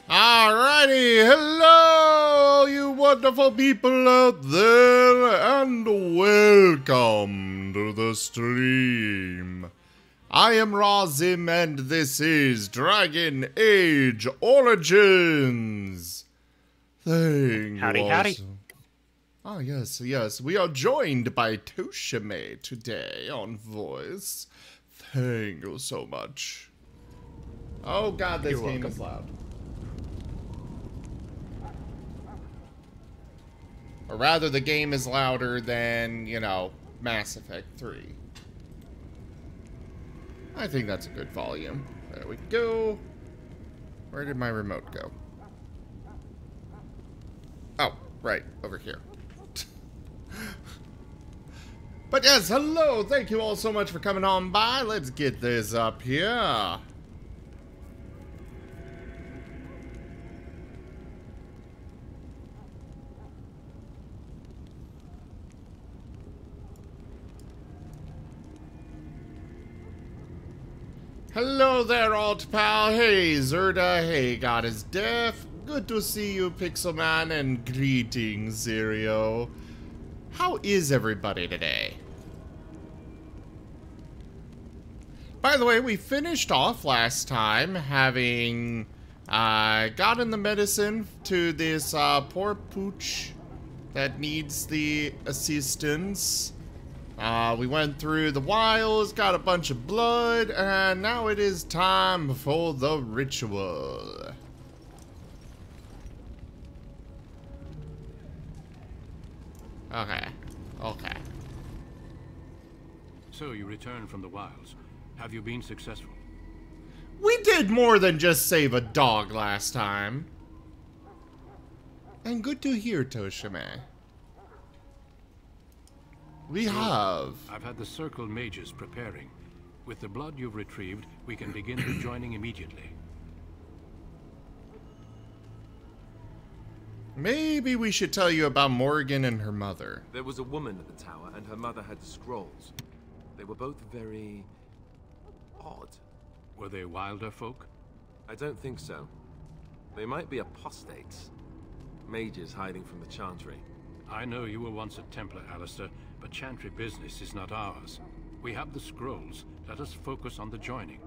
Alrighty, hello, you wonderful people out there, and welcome to the stream. I am Razim, and this is Dragon Age Origins. Howdy. Ah, yes, we are joined by Toshime today on voice. Thank you so much. Oh god, this game is loud. Or rather, the game is louder than, you know, Mass Effect 3. I think that's a good volume. There we go. Where did my remote go? Oh, right, over here. But yes, hello! Thank you all so much for coming on by. Let's get this up here. Hello there, alt pal. Hey, Zerda. Hey, Goddess Death. Good to see you, Pixelman, and greetings, Zerio. How is everybody today? By the way, we finished off last time having gotten the medicine to this poor pooch that needs the assistance. We went through the wilds, got a bunch of blood, and now it is time for the ritual. Okay. So you returned from the wilds. Have you been successful? We did more than just save a dog last time. And good to hear, Toshime. We have. I've had the Circle mages preparing. With the blood you've retrieved, we can begin the joining immediately. Maybe we should tell you about Morgan and her mother. There was a woman at the tower, and her mother had scrolls. They were both very odd. Were they wilder folk? I don't think so. They might be apostates. Mages hiding from the Chantry. I know you were once a Templar, Alistair, but Chantry business is not ours. We have the scrolls. Let us focus on the joining.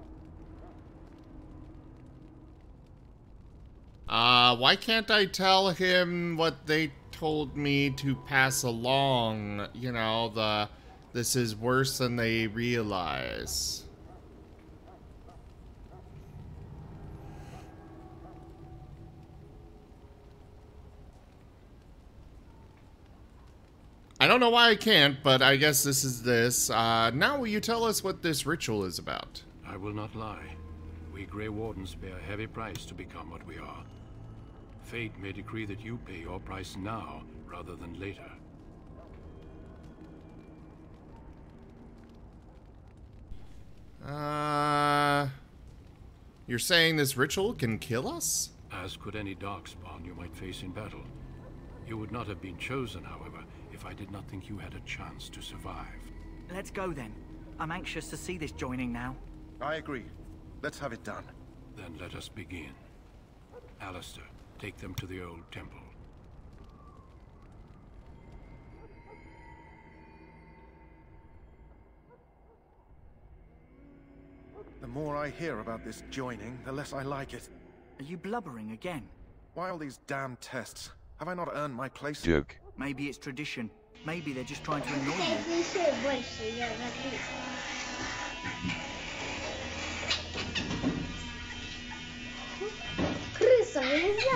Why can't I tell him what they told me to pass along? You know, this is worse than they realize. I don't know why I can't, but I guess this is this. Now will you tell us what this ritual is about? I will not lie. We Grey Wardens pay a heavy price to become what we are. Fate may decree that you pay your price now, rather than later. You're saying this ritual can kill us? As could any darkspawn you might face in battle. You would not have been chosen, however, if I did not think you had a chance to survive. Let's go then. I'm anxious to see this joining now. I agree. Let's have it done. Then let us begin. Alistair, take them to the old temple. The more I hear about this joining, the less I like it. Are you blubbering again? Why all these damn tests? Have I not earned my place? Duke. Maybe it's tradition. Maybe they're just trying to annoy you.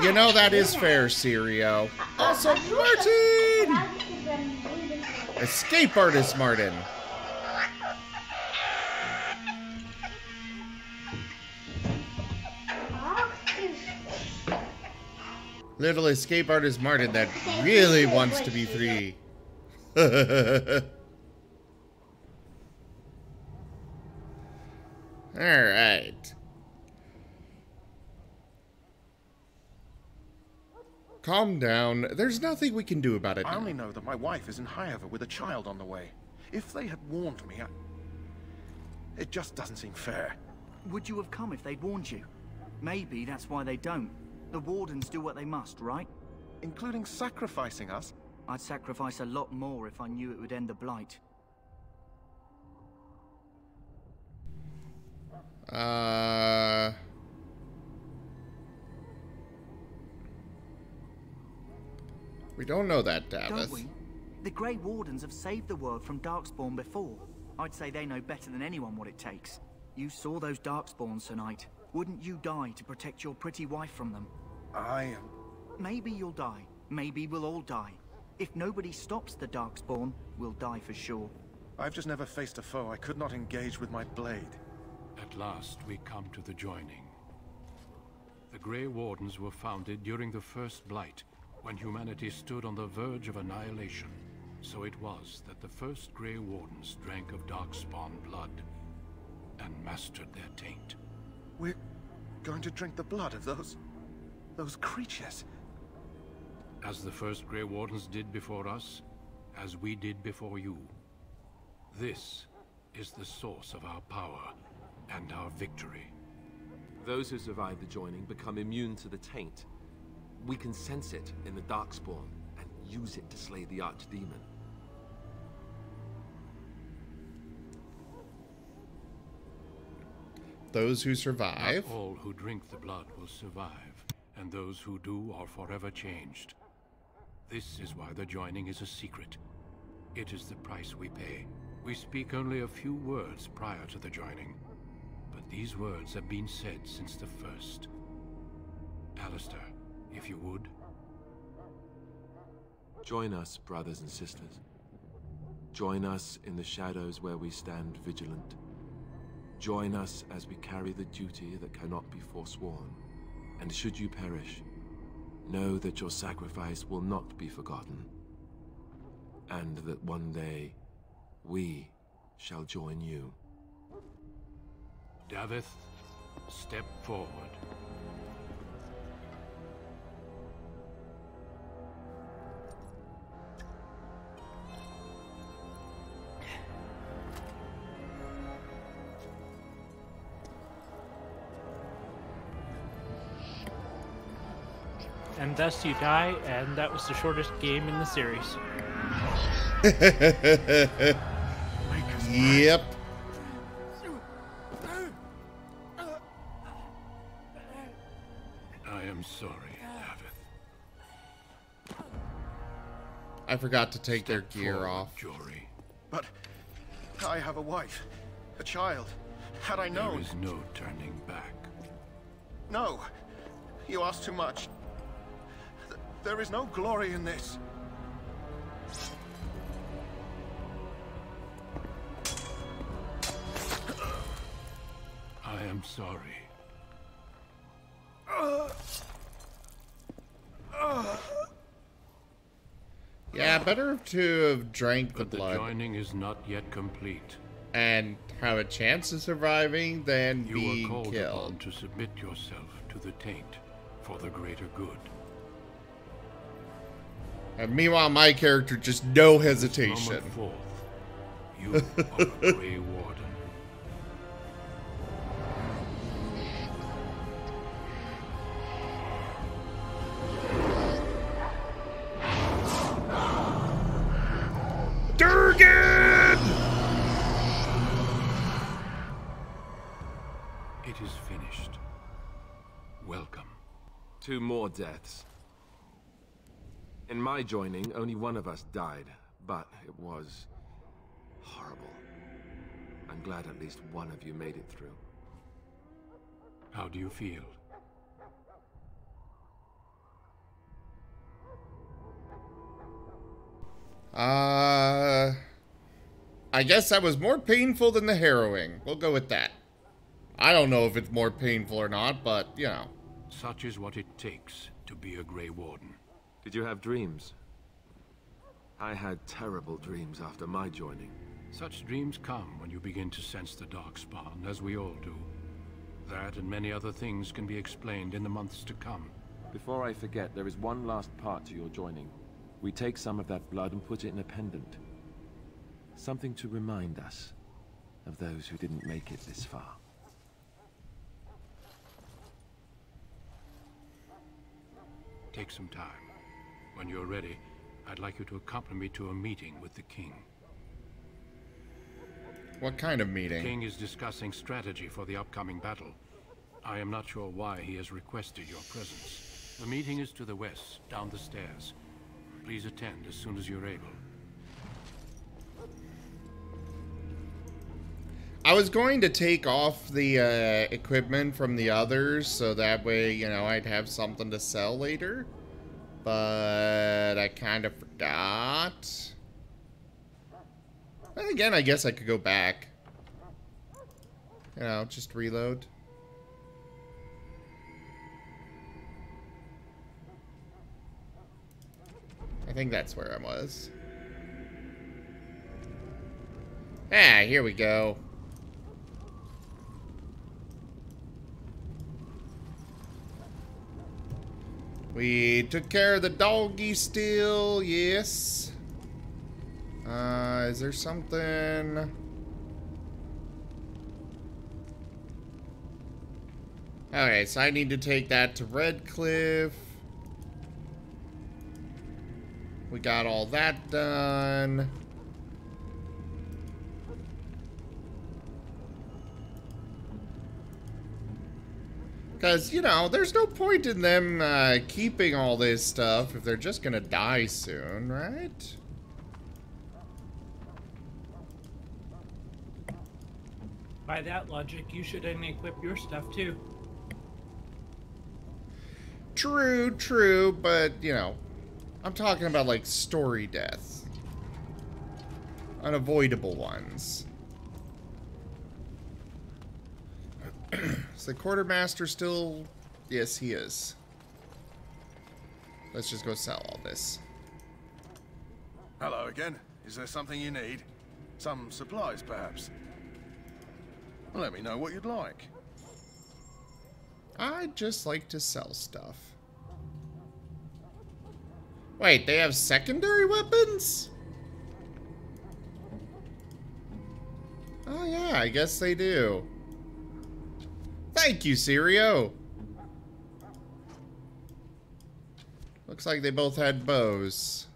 You know, that is fair, Serio. Also, Martin! Escape artist Martin. Little escape artist Martin that really wants to be free. Alright. Calm down. There's nothing we can do about it I now. only know that my wife is in Highover with a child on the way. If they had warned me, it just doesn't seem fair. Would you have come if they'd warned you? Maybe that's why they don't. The Wardens do what they must, right? Including sacrificing us? I'd sacrifice a lot more if I knew it would end the Blight. We don't know that, Davith. Don't we? The Grey Wardens have saved the world from Darkspawn before. I'd say they know better than anyone what it takes. You saw those Darkspawns tonight. Wouldn't you die to protect your pretty wife from them? Maybe you'll die. Maybe we'll all die. If nobody stops the Darkspawn, we'll die for sure. I've just never faced a foe I could not engage with my blade. At last, we come to the joining. The Grey Wardens were founded during the First Blight, when humanity stood on the verge of annihilation. So it was that the first Grey Wardens drank of Darkspawn blood and mastered their taint. We're going to drink the blood of those creatures. As the first Grey Wardens did before us, as we did before you. This is the source of our power and our victory. Those who survive the joining become immune to the taint. We can sense it in the Darkspawn and use it to slay the Archdemon. Those who survive. Not all who drink the blood will survive, and those who do are forever changed. This is why the joining is a secret. It is the price we pay. We speak only a few words prior to the joining, but these words have been said since the first. Alistair, if you would. Join us, brothers and sisters. Join us in the shadows where we stand vigilant. Join us as we carry the duty that cannot be forsworn. And should you perish, know that your sacrifice will not be forgotten. And that one day, we shall join you. Davith, step forward. And thus you die, and that was the shortest game in the series. Yep. I am sorry, Davith. I forgot to take their gear off. Jory. But I have a wife, a child. Had I known... There is no turning back. No. You ask too much. There is no glory in this. I am sorry. Yeah, better to have drank the But the blood joining is not yet complete. and have a chance of surviving than You being are called upon killed. to submit yourself to the taint for the greater good. And meanwhile, my character just no From hesitation. moment forth, you are a Grey Warden. Durgan! It is finished. Welcome. 2 more deaths. In my joining, only one of us died, but it was horrible. I'm glad at least one of you made it through. How do you feel? I guess that was more painful than the harrowing. We'll go with that. I don't know if it's more painful or not, but, you know. Such is what it takes to be a Grey Warden. Did you have dreams? I had terrible dreams after my joining. Such dreams come when you begin to sense the Darkspawn, as we all do. That and many other things can be explained in the months to come. Before I forget, there is one last part to your joining. We take some of that blood and put it in a pendant. Something to remind us of those who didn't make it this far. take some time. When you're ready, I'd like you to accompany me to a meeting with the king. What kind of The meeting? king is discussing strategy for the upcoming battle. I am not sure why he has requested your presence. The meeting is to the west, down the stairs. Please attend as soon as you're able. I was going to take off the equipment from the others so that way, you know, I'd have something to sell later. But I kind of forgot. And again, I guess I could go back. You know, just reload. I think that's where I was. Ah, here we go. We took care of the doggy still, yes. Is there something? Okay, so I need to take that to Redcliffe. We got all that done. Because, you know, there's no point in them keeping all this stuff if they're just gonna die soon, right? By that logic, you should unequip your stuff too. True, true, but, you know, I'm talking about, like, story deaths. Unavoidable ones. Is the quartermaster still... Yes, he is. Let's just go sell all this. Hello again. Is there something you need? Some supplies, perhaps? Let me know what you'd like. I'd just like to sell stuff. Wait, they have secondary weapons? Oh yeah, I guess they do. Thank you, Sirio. Looks like they both had bows.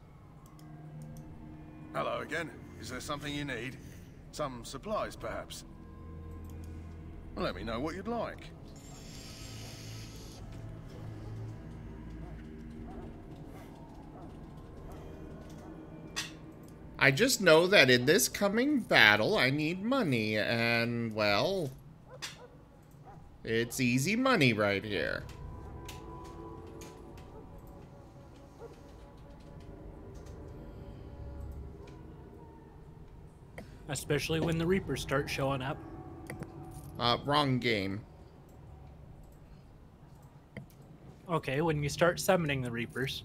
Hello again. Is there something you need? Some supplies, perhaps? Let me know what you'd like. I just know that in this coming battle, I need money, and, well, it's easy money right here. Especially when the Reapers start showing up. Wrong game. Okay, when you start summoning the Reapers.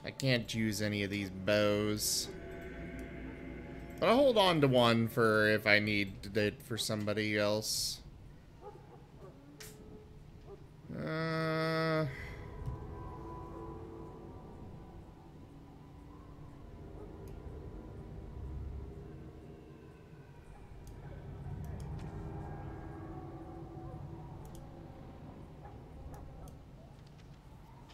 I can't use any of these bows. But I'll hold on to one for if I need it for somebody else.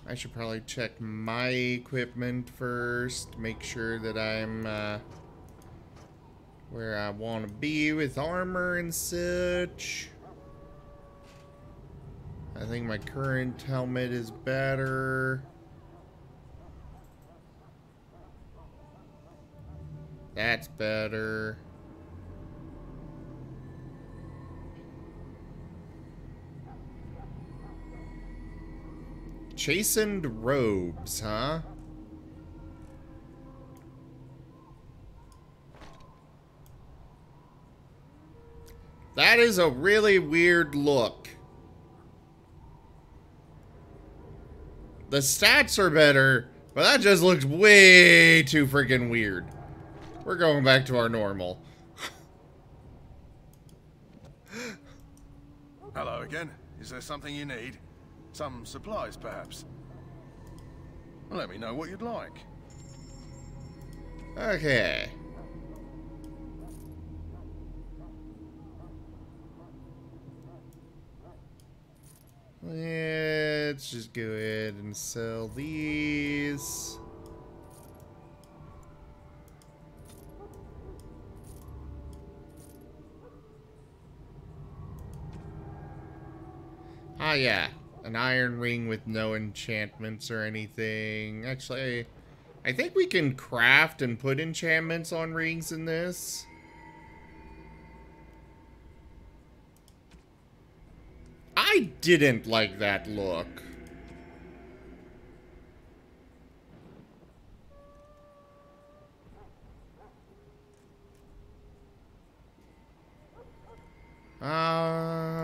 I should probably check my equipment first, make sure that I'm where I want to be with armor and such. I think my current helmet is better. That's better. Chastened robes, huh? That is a really weird look. The stats are better, but that just looks way too freaking weird. We're going back to our normal. Hello again. Is there something you need? Some supplies, perhaps? Well, let me know what you'd like. Okay. Let's just go ahead and sell these. Ah, yeah. An iron ring with no enchantments or anything. Actually, I think we can craft and put enchantments on rings in this. I didn't like that look.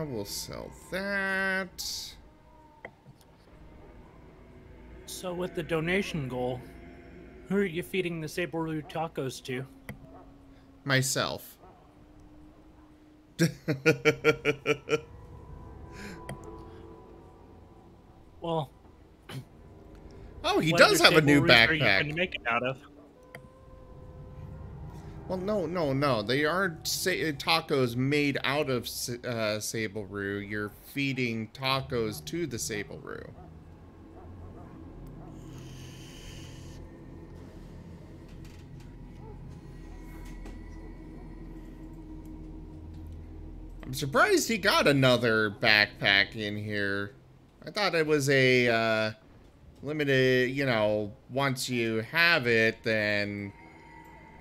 We'll sell that. So with the donation goal, who are you feeding the Sable Root tacos to? Myself. Well, oh, he what does other have a new Sable Root are you backpack. going to make it out of? Well, no. They aren't tacos made out of Sable Roo. You're feeding tacos to the Sable Roo. I'm surprised he got another backpack in here. I thought it was a limited, you know, once you have it, then...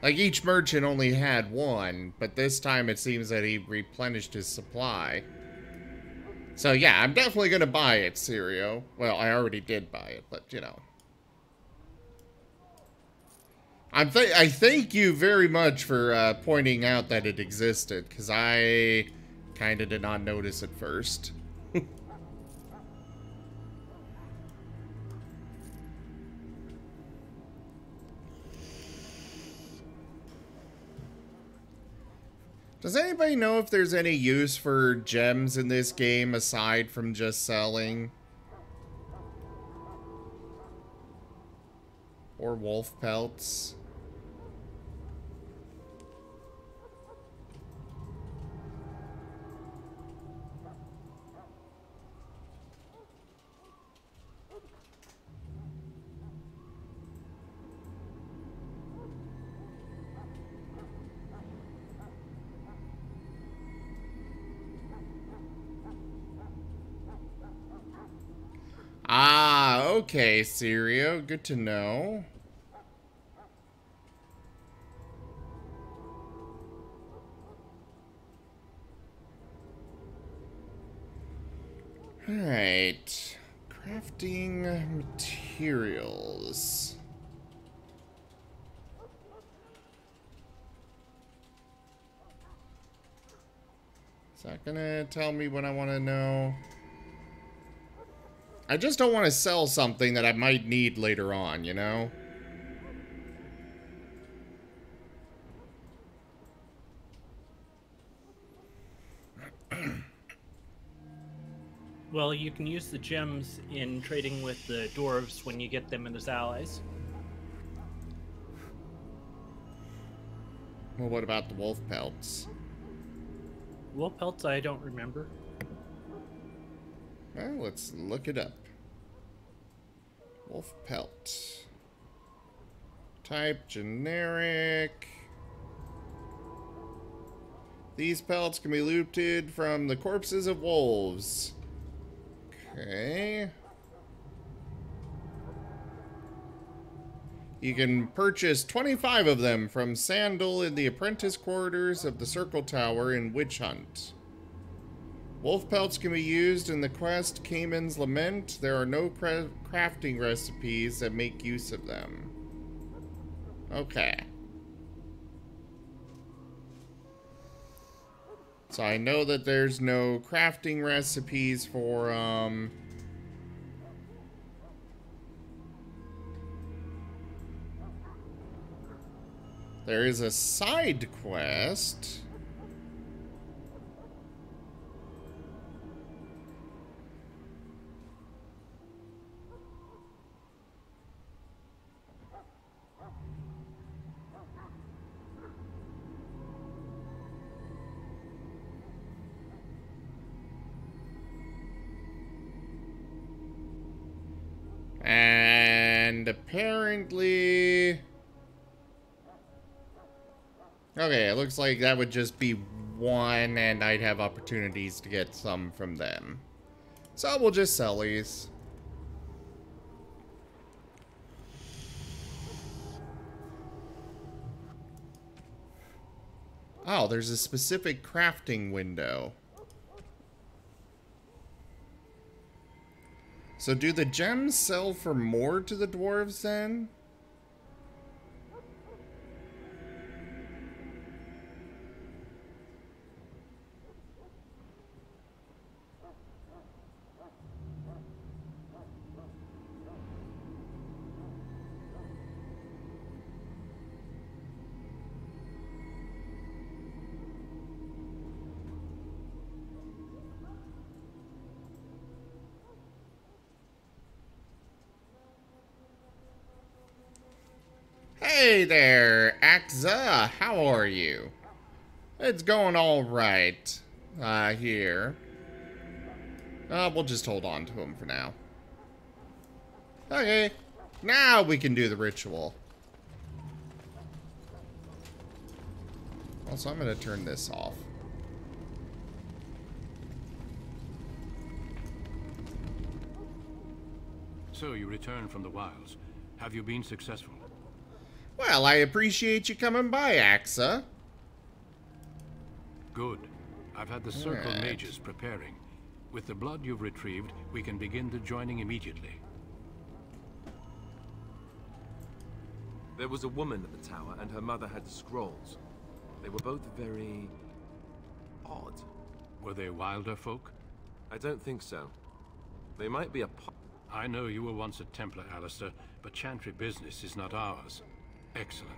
Like, each merchant only had one, but this time it seems that he replenished his supply. So, yeah, I'm definitely gonna buy it, Sirio. Well, I already did buy it, but, you know. I thank you very much for pointing out that it existed, because I kind of did not notice it first. Does anybody know if there's any use for gems in this game aside from just selling? Or wolf pelts? Ah, okay, Sirio. Good to know. Alright. Crafting materials. Is that gonna tell me what I want to know? I just don't want to sell something that I might need later on, you know? Well, you can use the gems in trading with the dwarves when you get them as allies. Well, what about the wolf pelts? Wolf pelts, I don't remember. Well, let's look it up. Wolf pelt. Type generic. These pelts can be looted from the corpses of wolves. Okay. You can purchase 25 of them from Sandal in the apprentice quarters of the Circle Tower in Witch Hunt. Wolf pelts can be used in the quest Cayman's Lament. There are no crafting recipes that make use of them. Okay. So I know that there's no crafting recipes for, there is a side quest. apparently... Okay, it looks like that would just be one, and I'd have opportunities to get some from them. So we'll just sell these. Oh, there's a specific crafting window. So do the gems sell for more to the dwarves then? Hey there, Axa. How are you? It's going all right here. We'll just hold on to him for now. Okay, now we can do the ritual. Also, I'm going to turn this off. So you returned from the wilds. Have you been successful? Well, I appreciate you coming by, Axa. Good. I've had the circle Right. mages preparing. With the blood you've retrieved, we can begin the joining immediately. There was a woman at the tower, and her mother had scrolls. They were both very... odd. Were they wilder folk? I don't think so. They might be a... I know you were once a Templar, Alistair, but chantry business is not ours. Excellent.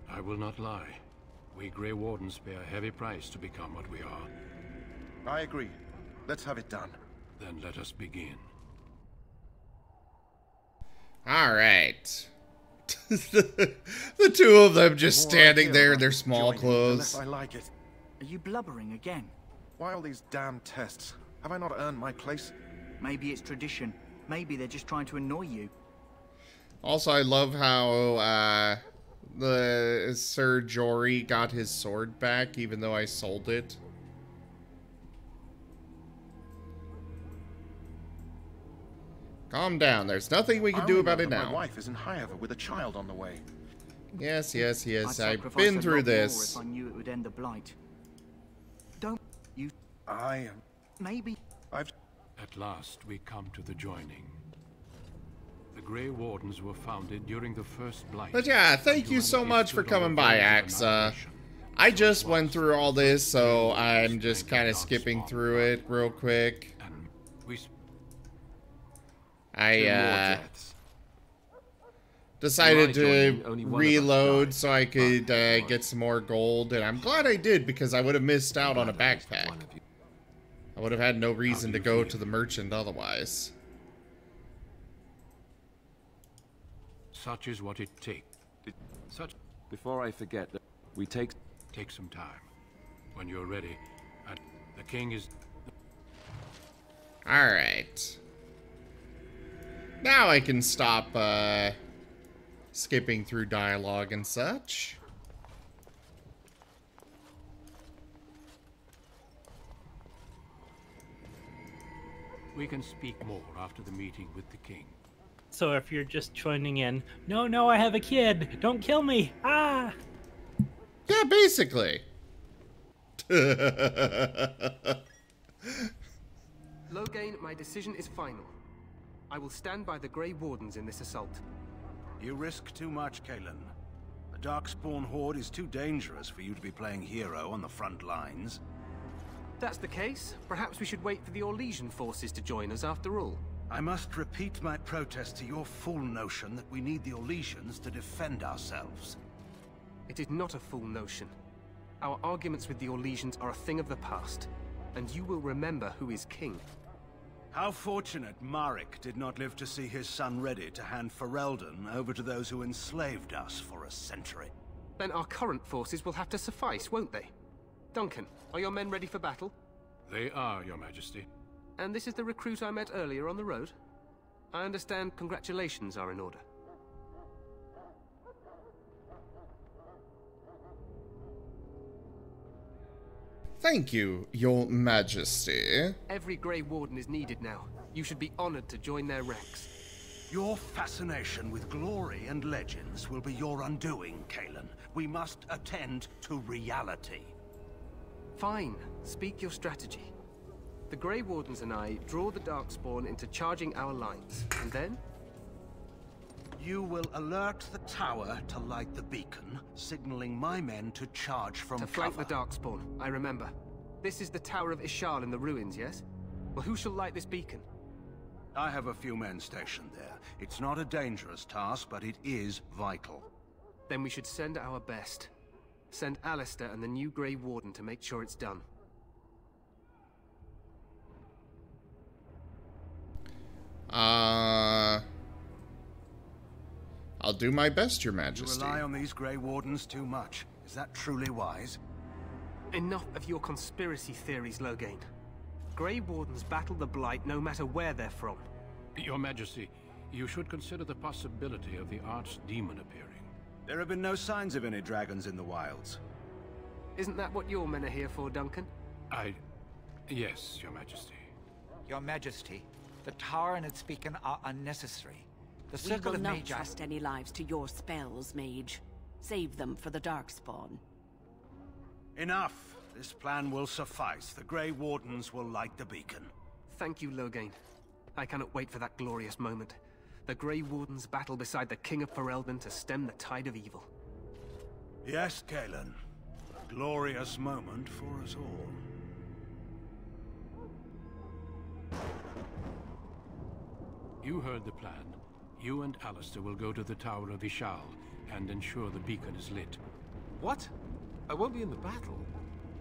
I will not lie. We Grey Wardens pay a heavy price to become what we are. I agree. Let's have it done. Then let us begin. Alright. The two of them just standing there in their small Joining, clothes. unless I like it. Are you blubbering again? Why all these damn tests? Have I not earned my place? Maybe it's tradition. Maybe they're just trying to annoy you. Also, I love how the Sir Jory got his sword back, even though I sold it. Calm down. There's nothing we can do about it now. My wife is in Highover with a child on the way. Yes, yes, yes. I'd I've sacrifice been a through lot more this. if I knew it would end the blight. Don't you? I am... Maybe. At last, we come to the joining. The Grey Wardens were founded during the first blight. But yeah, thank you so much for coming by, Axa. I just went through all this, so I'm just kind of skipping through it real quick. And we decided to only one of us reload died. so I could get some more gold, and I'm glad I did, because I would have missed out on a backpack. I would have had no reason to go to the merchant otherwise. Such is what it takes. Before I forget, we take some time. When you're ready, the king is... Alright. Now I can stop skipping through dialogue and such. We can speak more after the meeting with the king. So if you're just joining in, no, I have a kid. Don't kill me. Ah! Yeah, basically. Loghain, my decision is final. I will stand by the Grey Wardens in this assault. You risk too much, Kalen. The Darkspawn Horde is too dangerous for you to be playing hero on the front lines. If that's the case, perhaps we should wait for the Orlesian forces to join us after all. I must repeat my protest to your fool notion that we need the Orlesians to defend ourselves. It is not a fool notion. Our arguments with the Orlesians are a thing of the past, and you will remember who is king. How fortunate Marek did not live to see his son ready to hand Ferelden over to those who enslaved us for a century. Then our current forces will have to suffice, won't they? Duncan, are your men ready for battle? They are, Your Majesty. And this is the recruit I met earlier on the road? I understand congratulations are in order. Thank you, Your Majesty. Every Grey Warden is needed now. You should be honored to join their ranks. Your fascination with glory and legends will be your undoing, Kalen. We must attend to reality. Fine. Speak your strategy. The Grey Wardens and I draw the Darkspawn into charging our lines, and then? You will alert the tower to light the beacon, signaling my men to charge from cover. To flank the Darkspawn, I remember. This is the Tower of Ishal in the ruins, yes? Well, who shall light this beacon? I have a few men stationed there. It's not a dangerous task, but it is vital. Then we should send our best. Send Alistair and the new Grey Warden to make sure it's done. I'll do my best, Your Majesty. You rely on these Grey Wardens too much. Is that truly wise? Enough of your conspiracy theories, Loghain. Grey Wardens battle the Blight no matter where they're from. Your Majesty, you should consider the possibility of the Archdemon appearing. There have been no signs of any dragons in the wilds. Isn't that what your men are here for, Duncan? Yes, Your Majesty. Your Majesty, the tower and its beacon are unnecessary. The We circle will of not mage trust any lives to your spells, mage. Save them for the Darkspawn. Enough! This plan will suffice. The Grey Wardens will light the beacon. Thank you, Loghain. I cannot wait for that glorious moment. The Grey Wardens battle beside the King of Ferelden to stem the tide of evil. Yes, Kalen. A glorious moment for us all. You heard the plan. You and Alistair will go to the Tower of Ishal and ensure the beacon is lit. What? I won't be in the battle.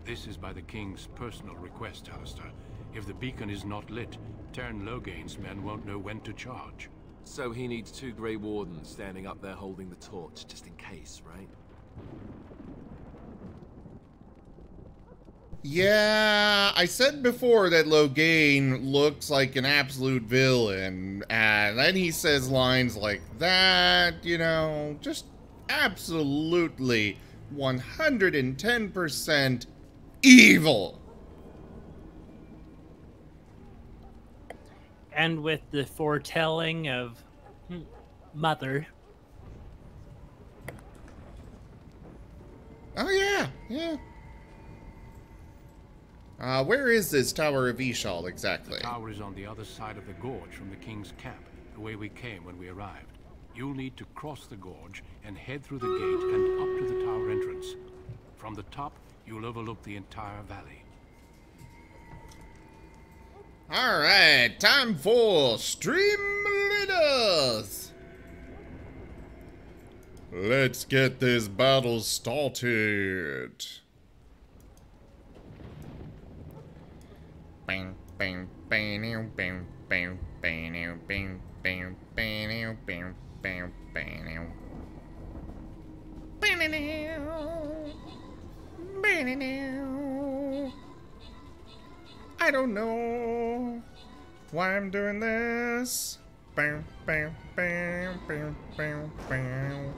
This is by the King's personal request, Alistair. If the beacon is not lit, Tern Loghain's men won't know when to charge. So he needs 2 Grey Wardens standing up there holding the torch, just in case, right? Yeah, I said before that Loghain looks like an absolute villain, and then he says lines like that, you know, just absolutely 110% evil. And with the foretelling of Mother. Oh yeah, yeah. Where is this Tower of Ishal exactly? The tower is on the other side of the gorge from the King's camp, the way we came when we arrived. You'll need to cross the gorge and head through the gate and up to the tower entrance. From the top, you'll overlook the entire valley. Alright, time for Stream Leaders! Let's get this battle started. Bang, bang, bang, bang, bang, bang, bang, bang, bang, bang, bang, bang, bang. I don't know why I'm doing this. Bam, bam, bam, bam, bam, bam.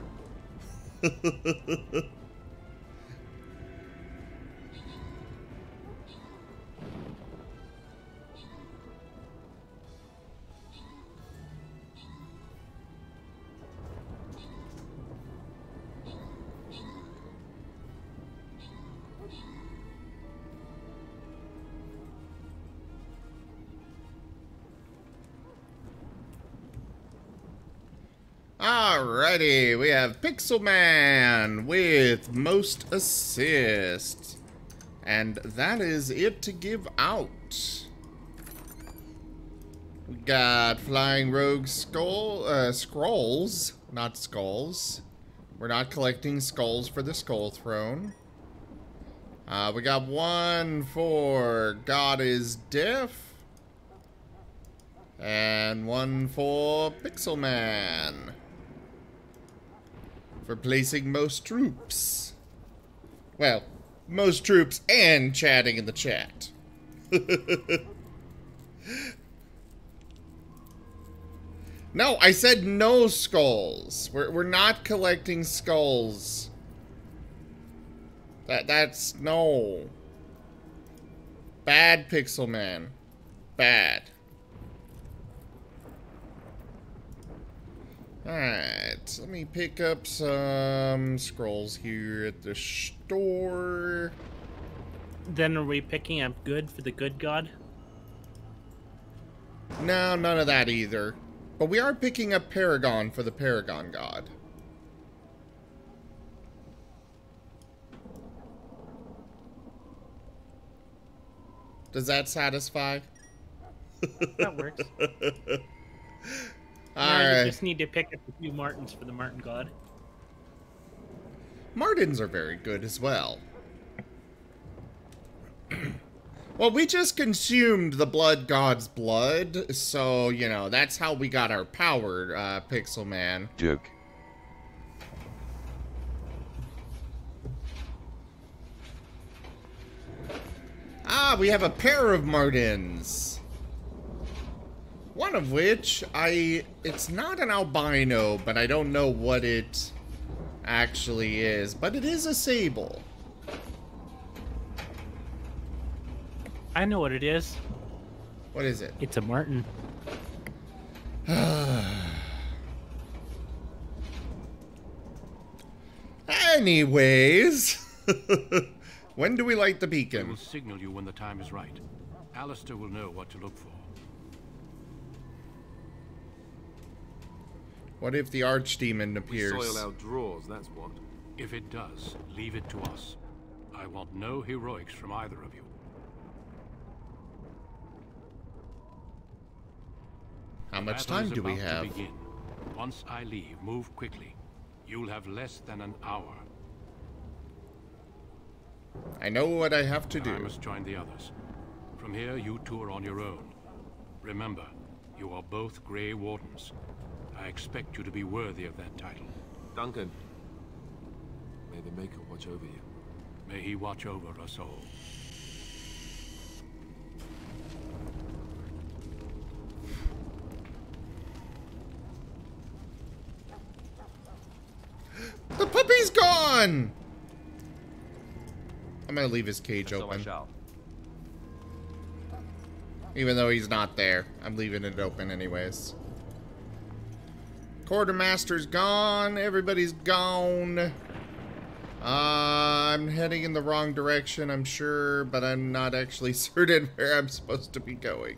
Alrighty, we have Pixel Man with most assists. And that is it to give out. We got Flying Rogue Scrolls, not skulls. We're not collecting skulls for the Skull Throne. We got one for God is Deaf. And one for Pixel Man. For placing most troops. Well, most troops and chatting in the chat. No, I said no skulls. We're not collecting skulls. That's no. Bad, Pixel Man. Bad. Alright, let me pick up some scrolls here at the store. Then are we picking up good for the good god? No, none of that either. But we are picking up Paragon for the Paragon god. Does that satisfy? That works. Alright. You just need to pick up a few Martins for the Martin god. Martins are very good as well. Well, we just consumed the blood god's blood, so, you know, that's how we got our power, Pixel Man. Duke. Ah, we have a pair of Martins. One of which, it's not an albino, but I don't know what it actually is, but it is a sable. I know what it is. What is it? It's a Martin. Anyways, when do we light the We beacon? will signal you when the time is right. Alistair will know what to look for. What if the Archdemon appears? We soil our drawers, that's what. If it does, leave it to us. I want no heroics from either of you. How much Battle time is do we about to have? begin. Once I leave, move quickly. You'll have less than an hour. I know what I have to I do. must join the others. From here, you two are on your own. Remember, you are both Grey Wardens. I expect you to be worthy of that title. Duncan, may the Maker watch over you. May he watch over us all. The puppy's gone! I'm gonna leave his cage open. Even though he's not there. I'm leaving it open anyways. Quartermaster's gone. Everybody's gone. I'm heading in the wrong direction, I'm sure, but I'm not actually certain where I'm supposed to be going.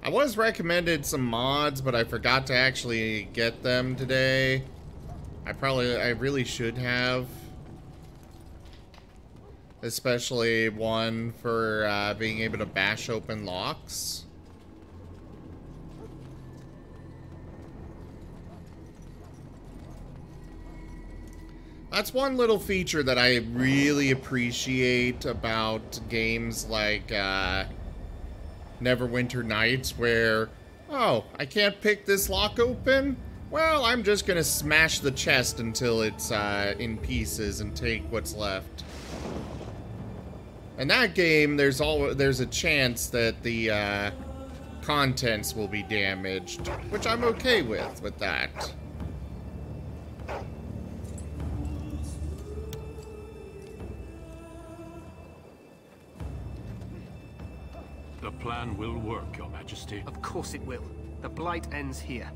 I was recommended some mods, but I forgot to actually get them today. I really should have. Especially one for being able to bash open locks. That's one little feature that I really appreciate about games like Neverwinter Nights, where, oh, I can't pick this lock open? Well, I'm just gonna smash the chest until it's in pieces and take what's left. In that game, there's a chance that the contents will be damaged, which I'm okay with that. The plan will work, Your Majesty. Of course it will. The Blight ends here.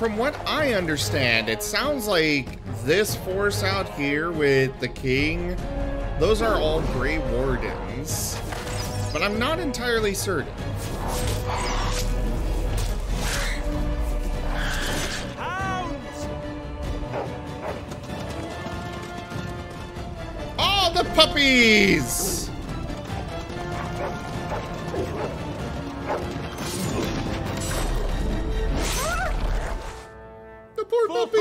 from what I understand, it sounds like this force out here with the king, those are all Grey Wardens. But I'm not entirely certain. Oh, the puppies! The poor puppy!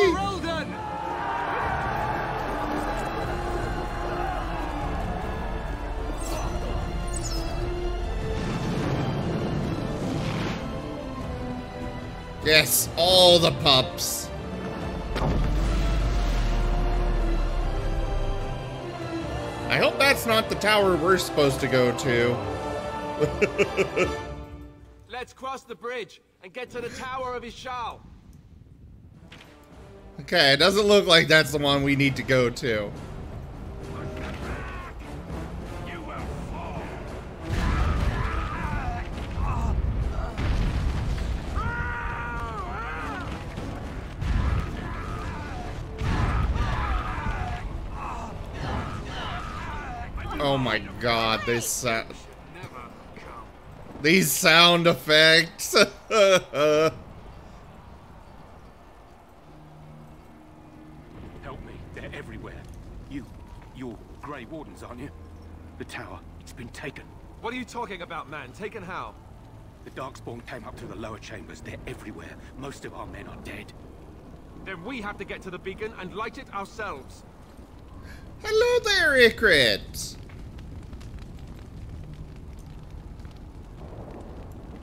Yes, all the pups. I hope that's not the tower we're supposed to go to. Let's cross the bridge and get to the Tower of Ishal. Okay, it doesn't look like that's the one we need to go to. Oh my god, these sound effects. Help me, they're everywhere. You're Grey Wardens, aren't you? The tower, it's been taken. What are you talking about, man? Taken how? The Darkspawn came up through the lower chambers. They're everywhere. Most of our men are dead. Then we have to get to the beacon and light it ourselves. Hello there, Icrit.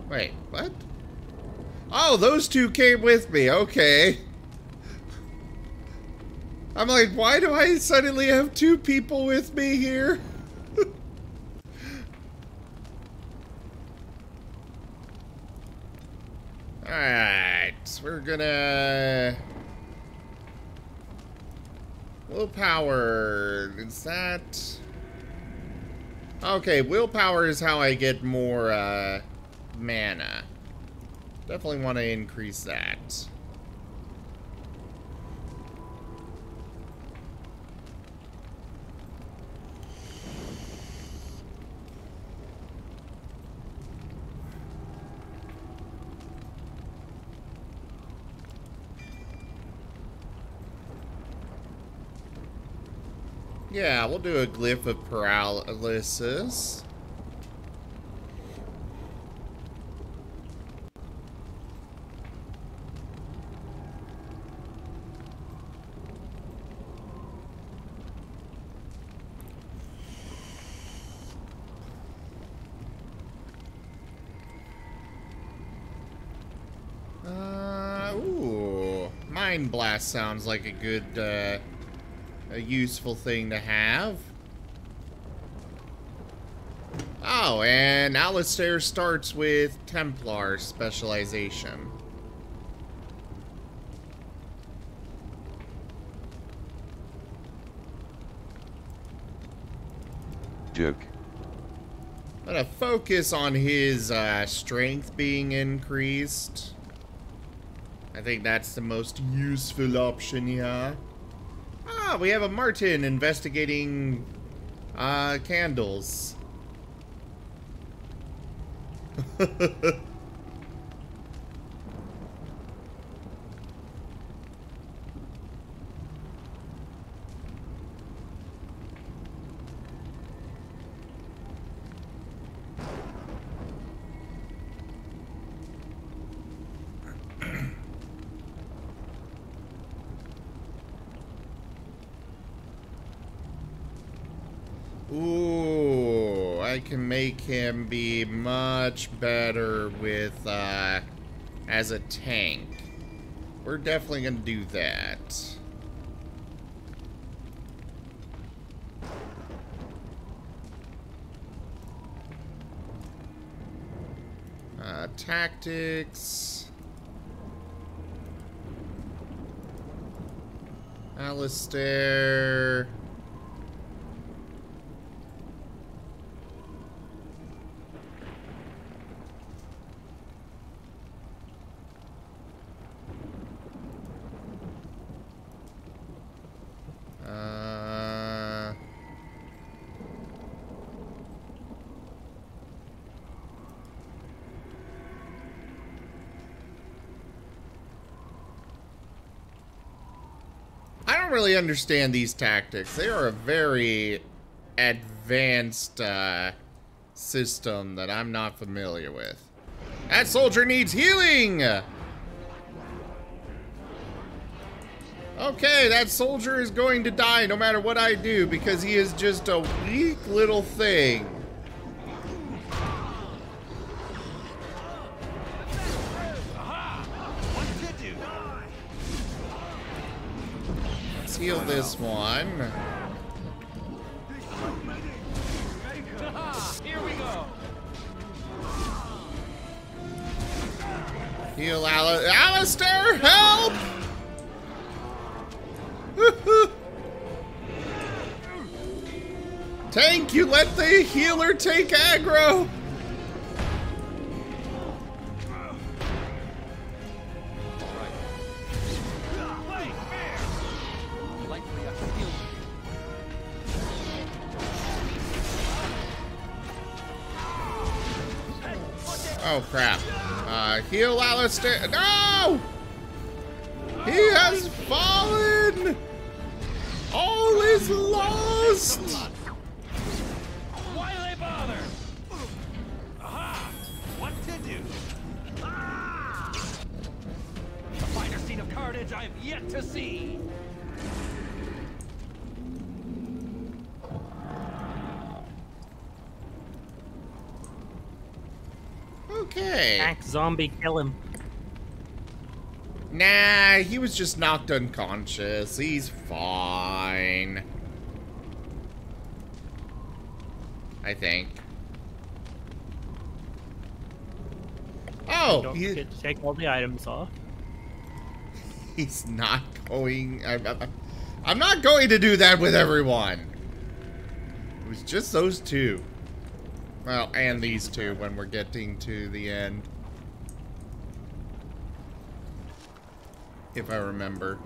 Wait, what? Oh, those two came with me. Okay. I'm like, why do I suddenly have two people with me here? Alright, we're gonna... Willpower, is that... Okay, willpower is how I get more, mana. Definitely want to increase that. Yeah, we'll do a Glyph of Paralysis. Ooh, Mind Blast sounds like a good, a useful thing to have. Oh, and Alistair starts with Templar specialization. Joke. I'm gonna focus on his strength being increased. I think that's the most useful option here. Ah, we have a Martin investigating candles. Ooh, I can make him be much better with, as a tank. We're definitely gonna do that. Tactics. Alistair. don't really understand these tactics. They are a very advanced system that I'm not familiar with. That soldier needs healing! Okay, that soldier is going to die no matter what I do because he is just a weak little thing. Let's heal this one. Here we go. Heal Alistair, help! Tank, you let the healer take aggro! Oh crap. Heal Alistair. No! He has fallen! All is lost! Why do they bother? Aha! What to do? Ah! A finer scene of carnage I've yet to see. Okay. Act zombie, kill him. Nah, he was just knocked unconscious. He's fine. I think. Oh! Don't forget to take all the items off. He's not going... I'm not going to do that with everyone. It was just those two. Well, and these two when we're getting to the end. If I remember.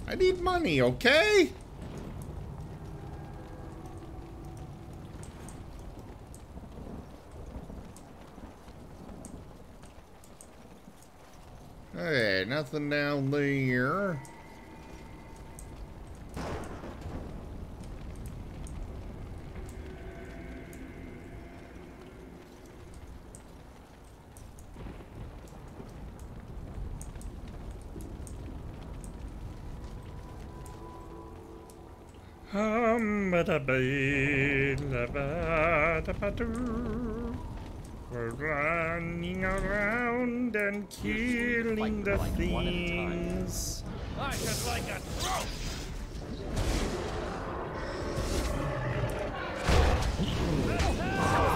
I need money, okay? Hey, nothing down there. We're running around and killing the things. I should like a throat.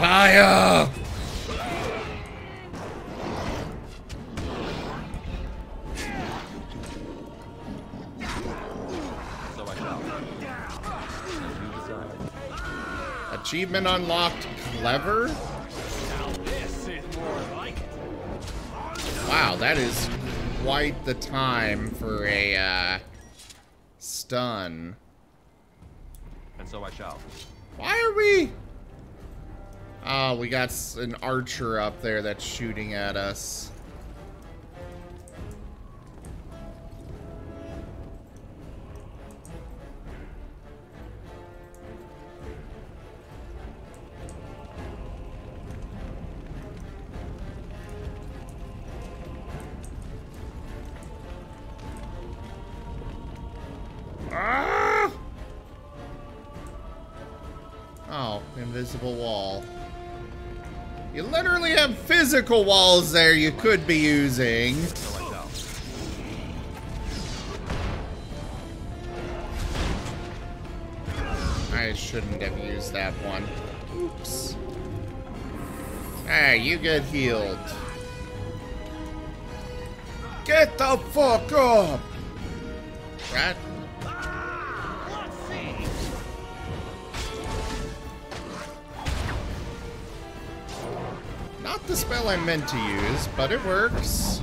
Fire! Achievement unlocked. Clever? Now this is more like it. Wow, that is quite the time for a stun. And so I shall. Why are we? Oh, we got an archer up there that's shooting at us. Ah! Oh, invisible wall. You literally have physical walls there you could be using. I shouldn't have used that one. Oops. Hey, you get healed. Get the fuck up! Rat. Not the spell I meant to use, but it works.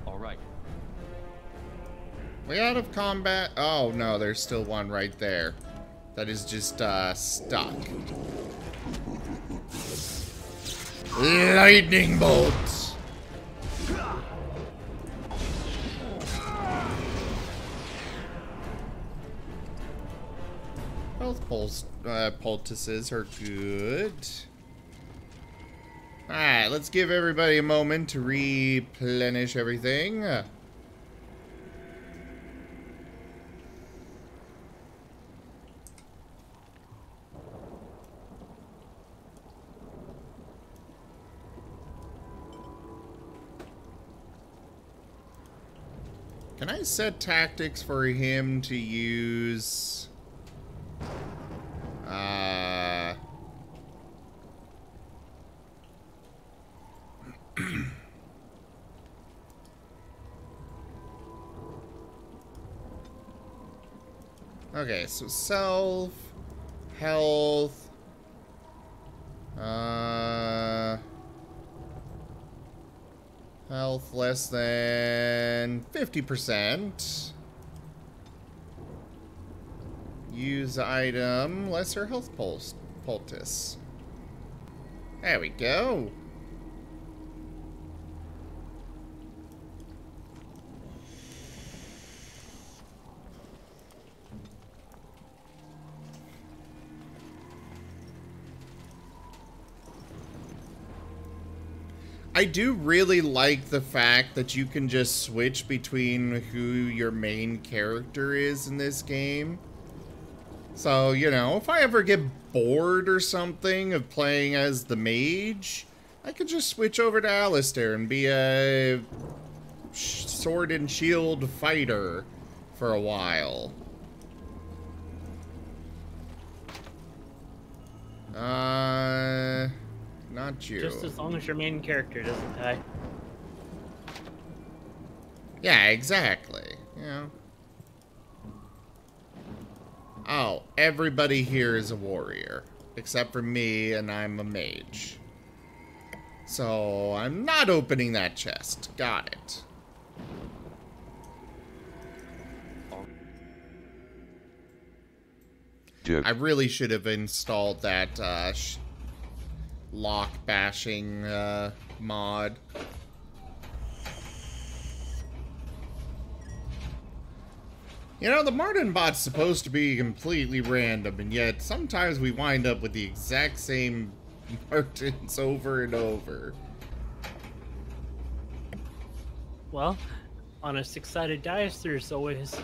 All right. We out of combat? Oh, no, there's still one right there. That is just, stuck. Lightning bolts! Both poultices are good. Alright, let's give everybody a moment to replenish everything. Can I set tactics for him to use... Okay, so self, health, health less than 50%. Use item, lesser health poultice. There we go. I do really like the fact that you can just switch between who your main character is in this game. So, you know, if I ever get bored or something of playing as the mage, I could just switch over to Alistair and be a sword and shield fighter for a while. Not you. Just as long as your main character doesn't die. Yeah, exactly. Yeah. Oh, everybody here is a warrior. Except for me, and I'm a mage. So, I'm not opening that chest. Got it. I really should have installed that, lock bashing mod. You know, the Martin bot's supposed to be completely random, and yet sometimes we wind up with the exact same Martins over and over. Well, on a 6-sided dice, there's always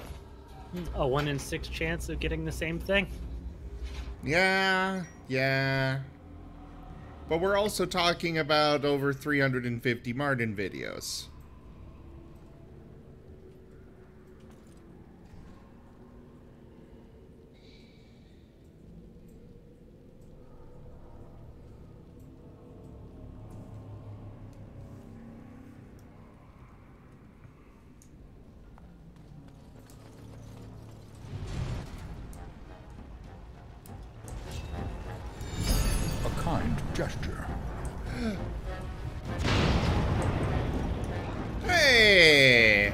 a 1 in 6 chance of getting the same thing. Yeah. But we're also talking about over 350 Martin videos. Gesture. Hey!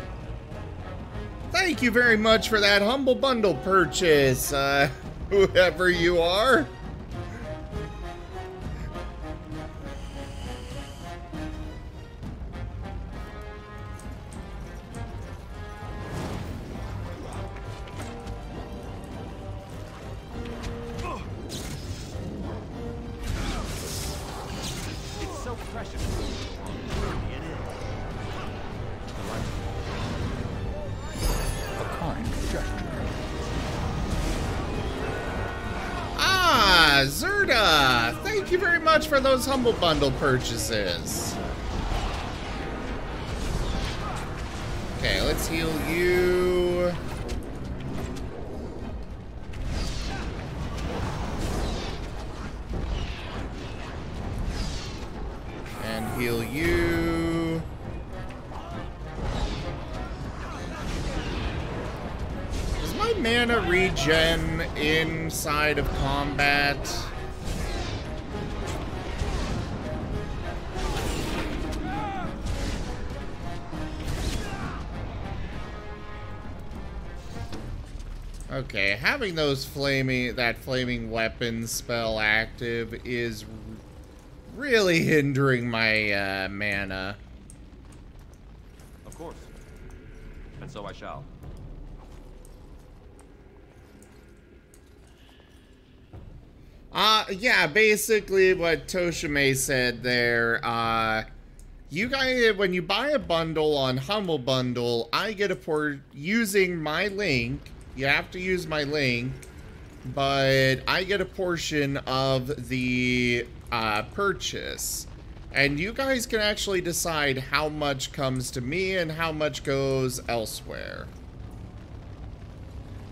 Thank you very much for that humble bundle purchase, whoever you are. Thank you very much for those humble bundle purchases. Okay, let's heal you. And heal you. Does my mana regen inside of combat? Okay, having those flaming weapon spell active is really hindering my mana. Of course. And so I shall. Yeah, basically what Toshime said there, you guys, when you buy a bundle on Humble Bundle, I get using my link, you have to use my link, but I get a portion of the, purchase. And you guys can actually decide how much comes to me and how much goes elsewhere.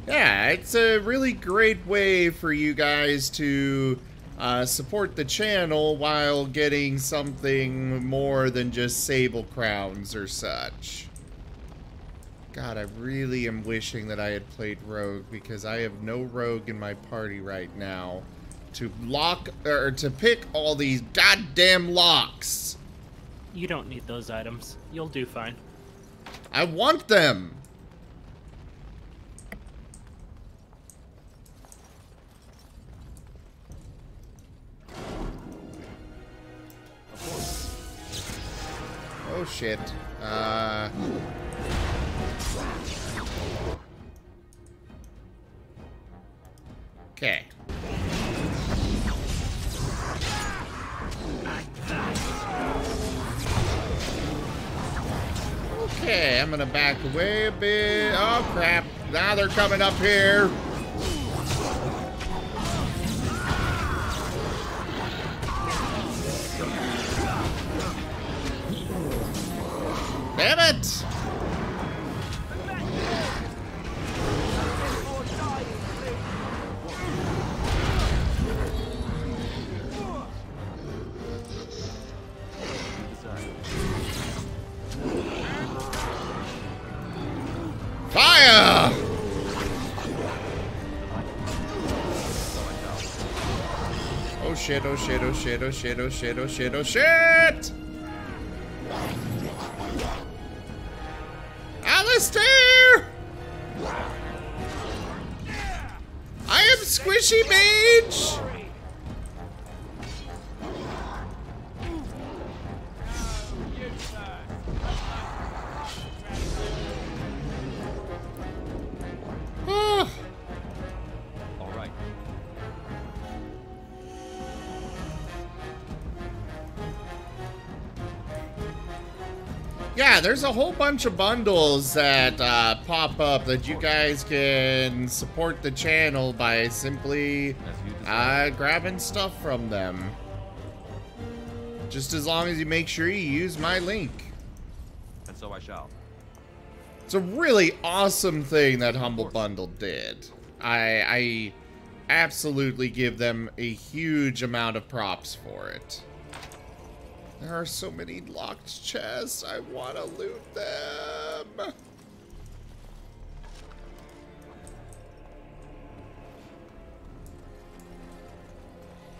Yeah, it's a really great way for you guys to support the channel while getting something more than just sable crowns or such. God, I really am wishing that I had played Rogue, because I have no Rogue in my party right now to to pick all these goddamn locks. You don't need those items. You'll do fine. I want them. Oh shit. Okay. Okay, I'm gonna back away a bit. Oh crap. Now they're coming up here. Damn it! Fire! Oh shit, oh shit, oh shit, oh shit, oh shit, oh shit, oh shit! Alistair! I am Squishy Mage! All right. Yeah, there's a whole bunch of bundles that pop up that you guys can support the channel by simply grabbing stuff from them. Just as long as you make sure you use my link. And so I shall. It's a really awesome thing that Humble Bundle did. I absolutely give them a huge amount of props for it. There are so many locked chests. I want to loot them.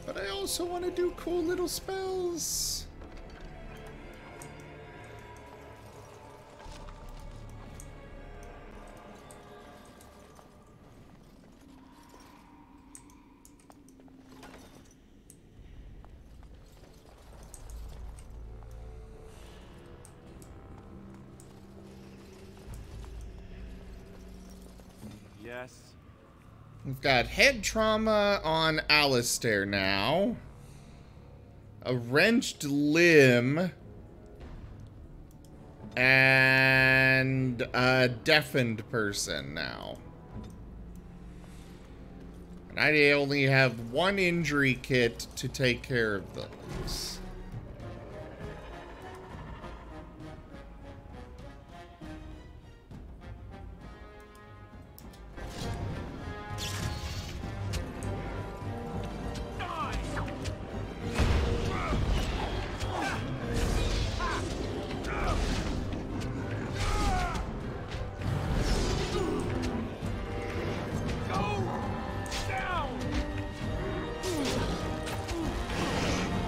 But I also want to do cool little spells. Yes. We've got head trauma on Alistair now. A wrenched limb. And a deafened person now. And I only have one injury kit to take care of those.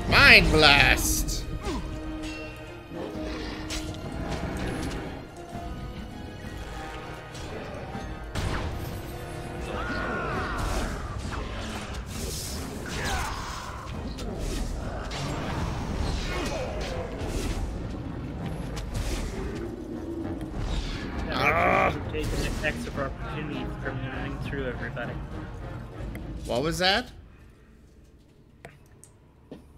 Mind Blast! attacks of opportunity from running through everybody. What was that?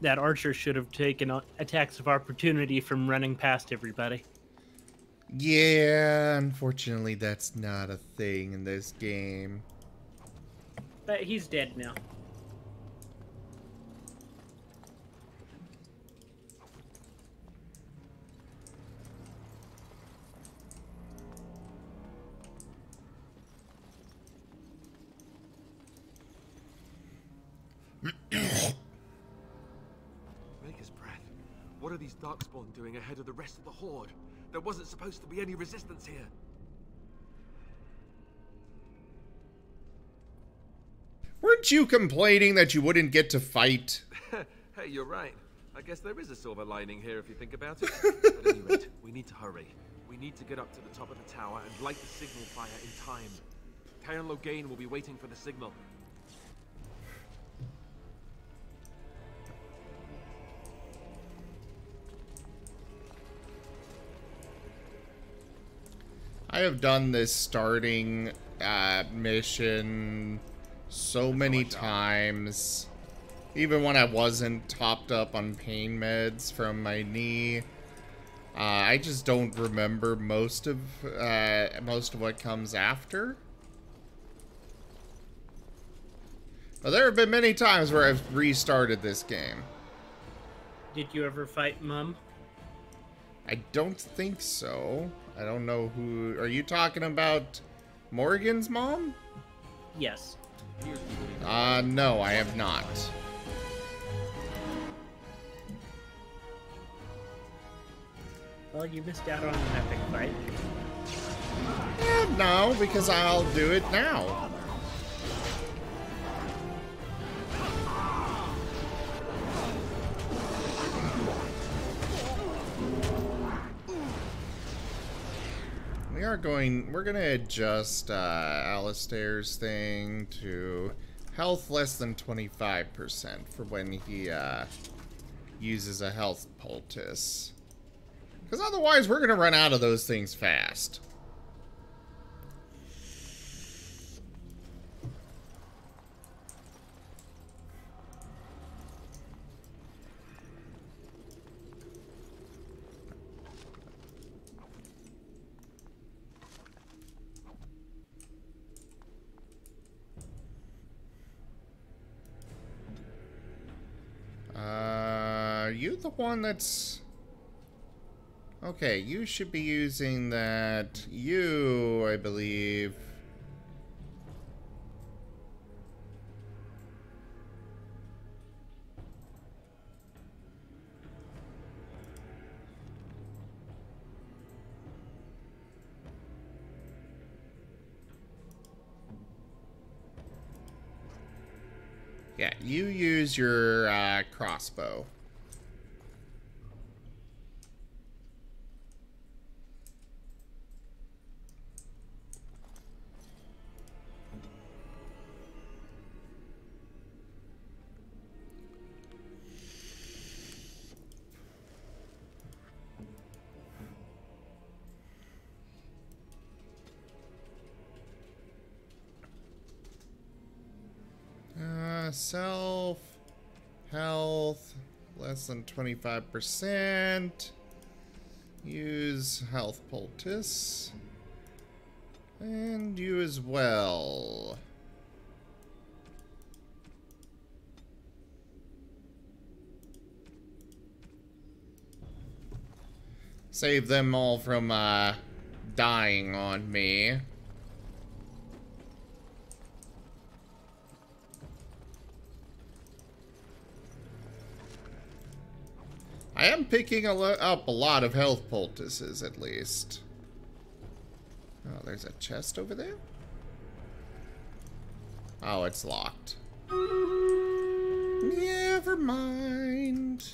That archer should have taken attacks of opportunity from running past everybody. Yeah, unfortunately that's not a thing in this game. But he's dead now. Maker's breath. What are these Darkspawn doing ahead of the rest of the Horde? There wasn't supposed to be any resistance here. Weren't you complaining that you wouldn't get to fight? Hey, you're right. I guess there is a silver lining here if you think about it. At any rate, we need to hurry. We need to get up to the top of the tower and light the signal fire in time. Kay and Loghain will be waiting for the signal. I have done this starting mission so many times. Even when I wasn't topped up on pain meds from my knee. I just don't remember most of what comes after. But there have been many times where I've restarted this game. Did you ever fight Mum? I don't think so. I don't know who... Are you talking about Morgan's mom? Yes. No, I have not. Well, you missed out on an epic fight. No, because I'll do it now. We're gonna adjust Alistair's thing to health less than 25% for when he uses a health poultice. Because otherwise we're gonna run out of those things fast. Are you the one that's... Okay, you should be using that. You, I believe... Yeah, you use your crossbow. Self, health, less than 25%. Use health poultice. And you as well. Save them all from dying on me. I am picking up a lot of health poultices, at least. Oh, there's a chest over there? Oh, it's locked. Never mind.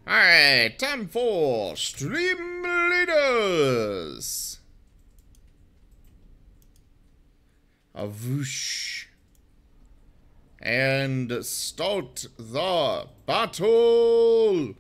Alright, time for Stream Leaders. A whoosh. And start the battle!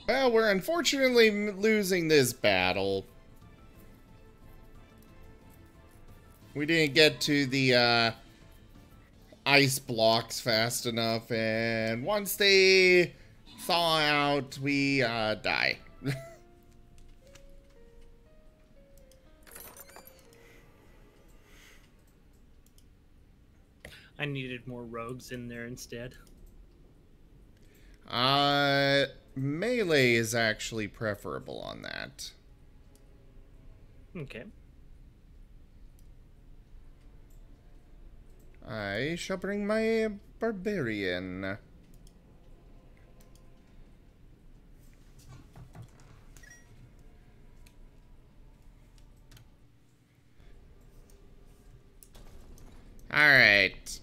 Well, we're unfortunately losing this battle. We didn't get to the ice blocks fast enough, and once they thaw out, we die. I needed more rogues in there instead. Melee is actually preferable on that. Okay. I shall bring my barbarian. Alright.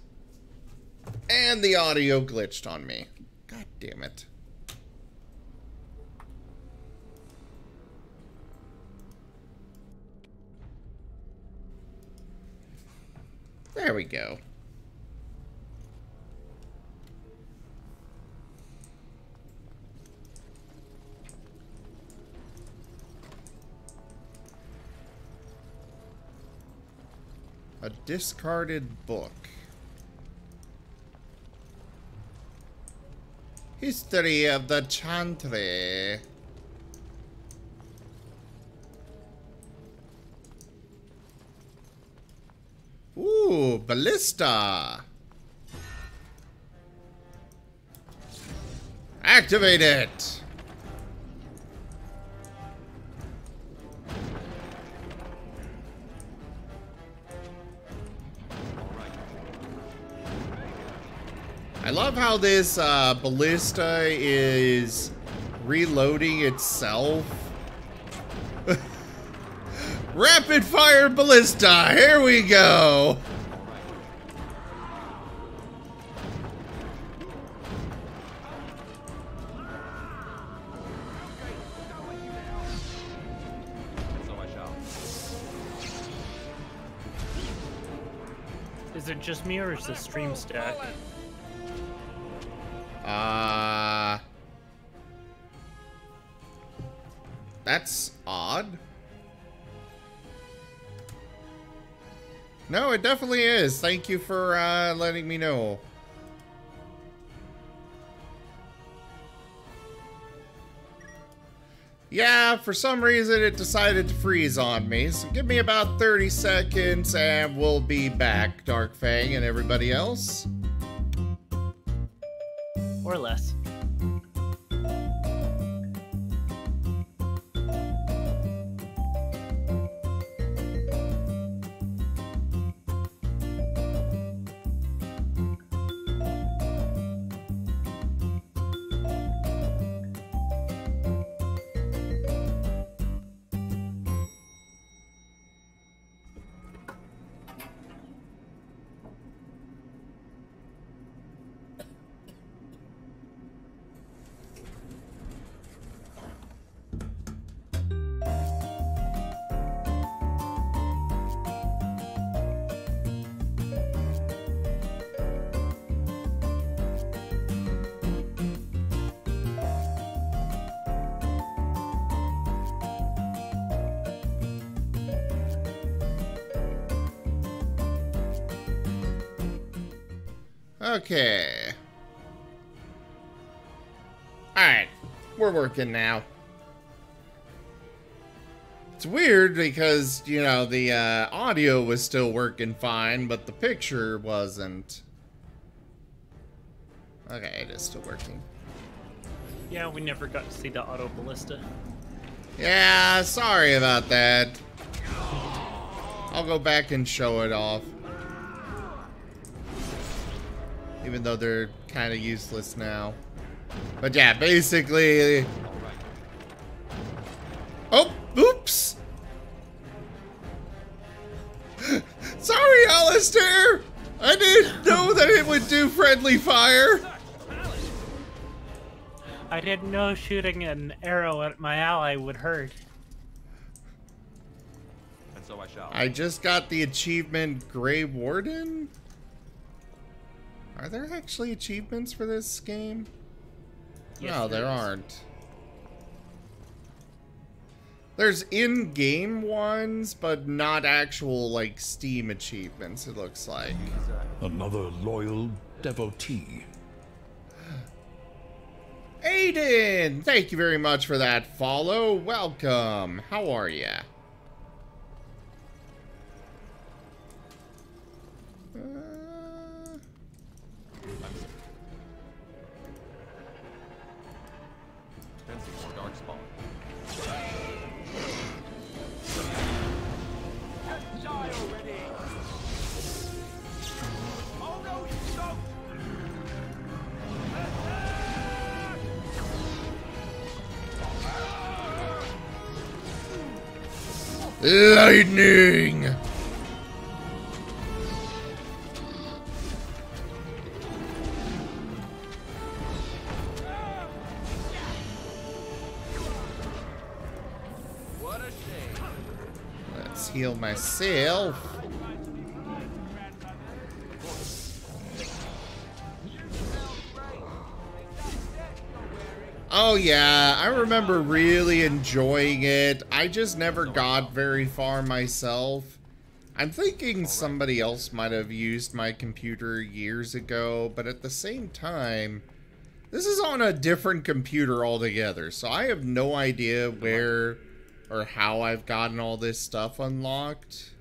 And the audio glitched on me. God damn it. There we go. A discarded book. History of the Chantry. Ooh, ballista. Activate it. I love how this ballista is reloading itself. Rapid fire ballista, here we go. So I shall. Is it just me, or is the stream stack? That's odd. No, it definitely is. Thank you for letting me know. Yeah, for some reason it decided to freeze on me, so give me about 30 seconds and we'll be back, Dark Fang and everybody else. Or less. Okay. Alright, we're working now. It's weird because, you know, the audio was still working fine, but the picture wasn't. Okay, it is still working. Yeah, we never got to see the auto ballista. Yeah, sorry about that. I'll go back and show it off. Even though they're kind of useless now. But yeah, basically... Oh, oops! Sorry, Alistair! I didn't know that it would do friendly fire! I didn't know shooting an arrow at my ally would hurt. And so I shall. I just got the achievement Grey Warden? Are there actually achievements for this game? Yes, No, there is. aren't. There's in-game ones, but not actual, like, Steam achievements, it looks like. Another loyal devotee. Aiden! Thank you very much for that follow. Welcome. How are ya? Lightning! What a shame. Let's heal myself. Oh yeah, I remember really enjoying it. I just never got very far myself. I'm thinking somebody else might have used my computer years ago, but at the same time, this is on a different computer altogether, so I have no idea where or how I've gotten all this stuff unlocked.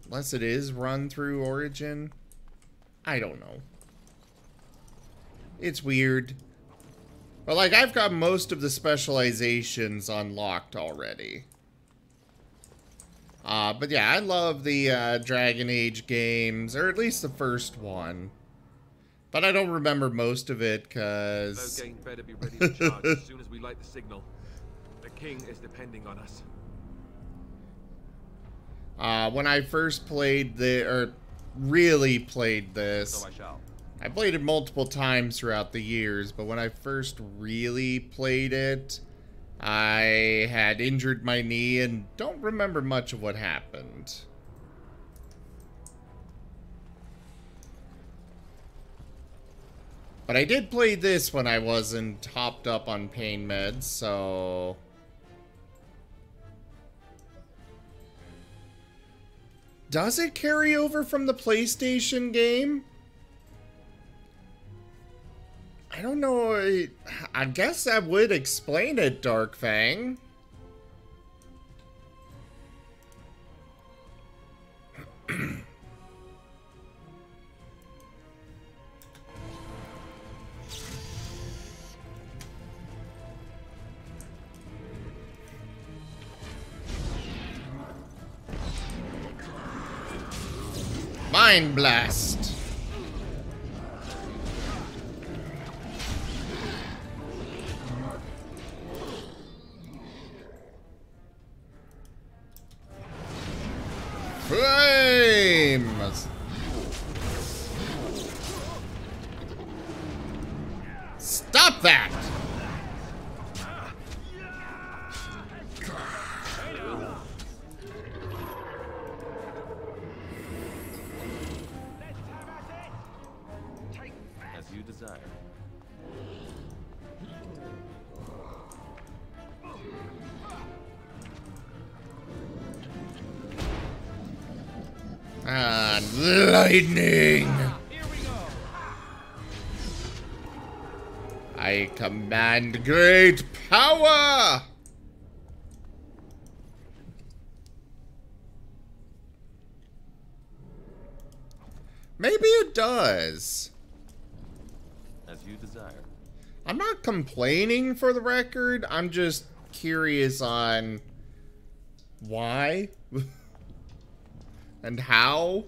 Unless it is run through Origin. I don't know. It's weird. But, like, I've got most of the specializations unlocked already. But yeah, I love the Dragon Age games, or at least the first one. But I don't remember most of it, because... Loghain better be ready to charge as soon as we light the signal. The king is depending on us. When I first played really played this... So I shall. I played it multiple times throughout the years, but when I first really played it, I had injured my knee and don't remember much of what happened. But I did play this when I wasn't hopped up on pain meds, so... Does it carry over from the PlayStation game? I don't know. I guess that would explain it, Dark Fang. Mind Blast. Flames! Stop that! As you desire. Lightning! I command great power! Maybe it does. As you desire. I'm not complaining, for the record. I'm just curious on why and how.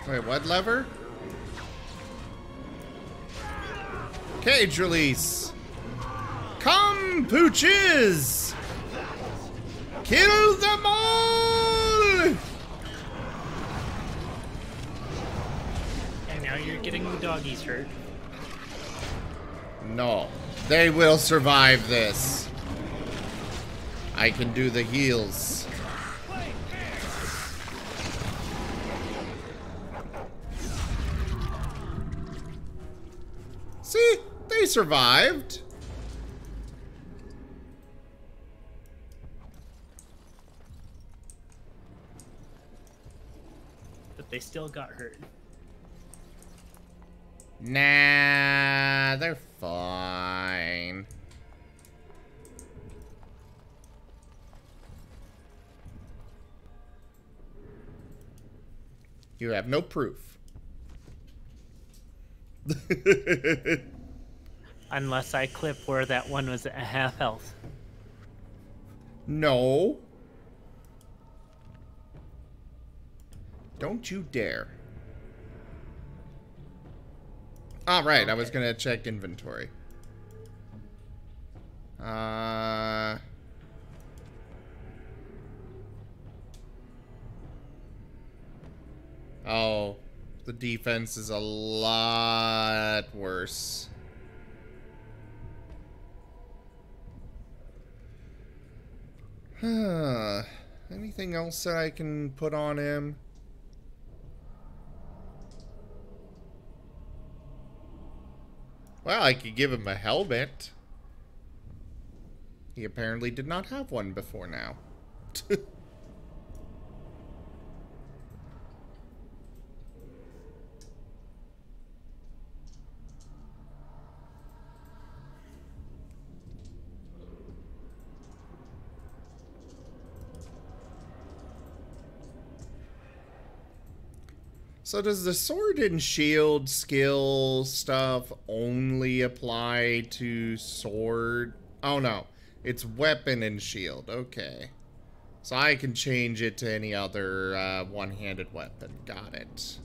Wait, what lever? Cage release. Come, pooches! Kill them all! now you're getting the doggies hurt. No. They will survive this. I can do the heals. See? They survived. But they still got hurt. Nah, they're fine. You have no proof. Unless I clip where that one was at half health. No. Don't you dare. Alright, okay. I was gonna check inventory. Oh, the defense is a lot worse. Anything else that I can put on him? Well, I could give him a helmet. He apparently did not have one before now. So does the sword and shield skill stuff only apply to sword? Oh no, it's weapon and shield. Okay. So I can change it to any other one-handed weapon. Got it.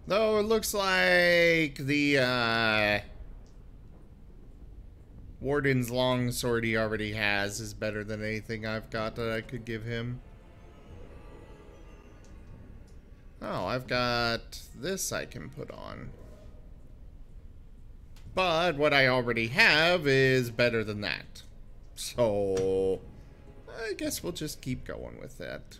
Though it looks like the Warden's longsword he already has is better than anything I've got that I could give him. Oh, I've got this I can put on. But what I already have is better than that. So I guess we'll just keep going with that.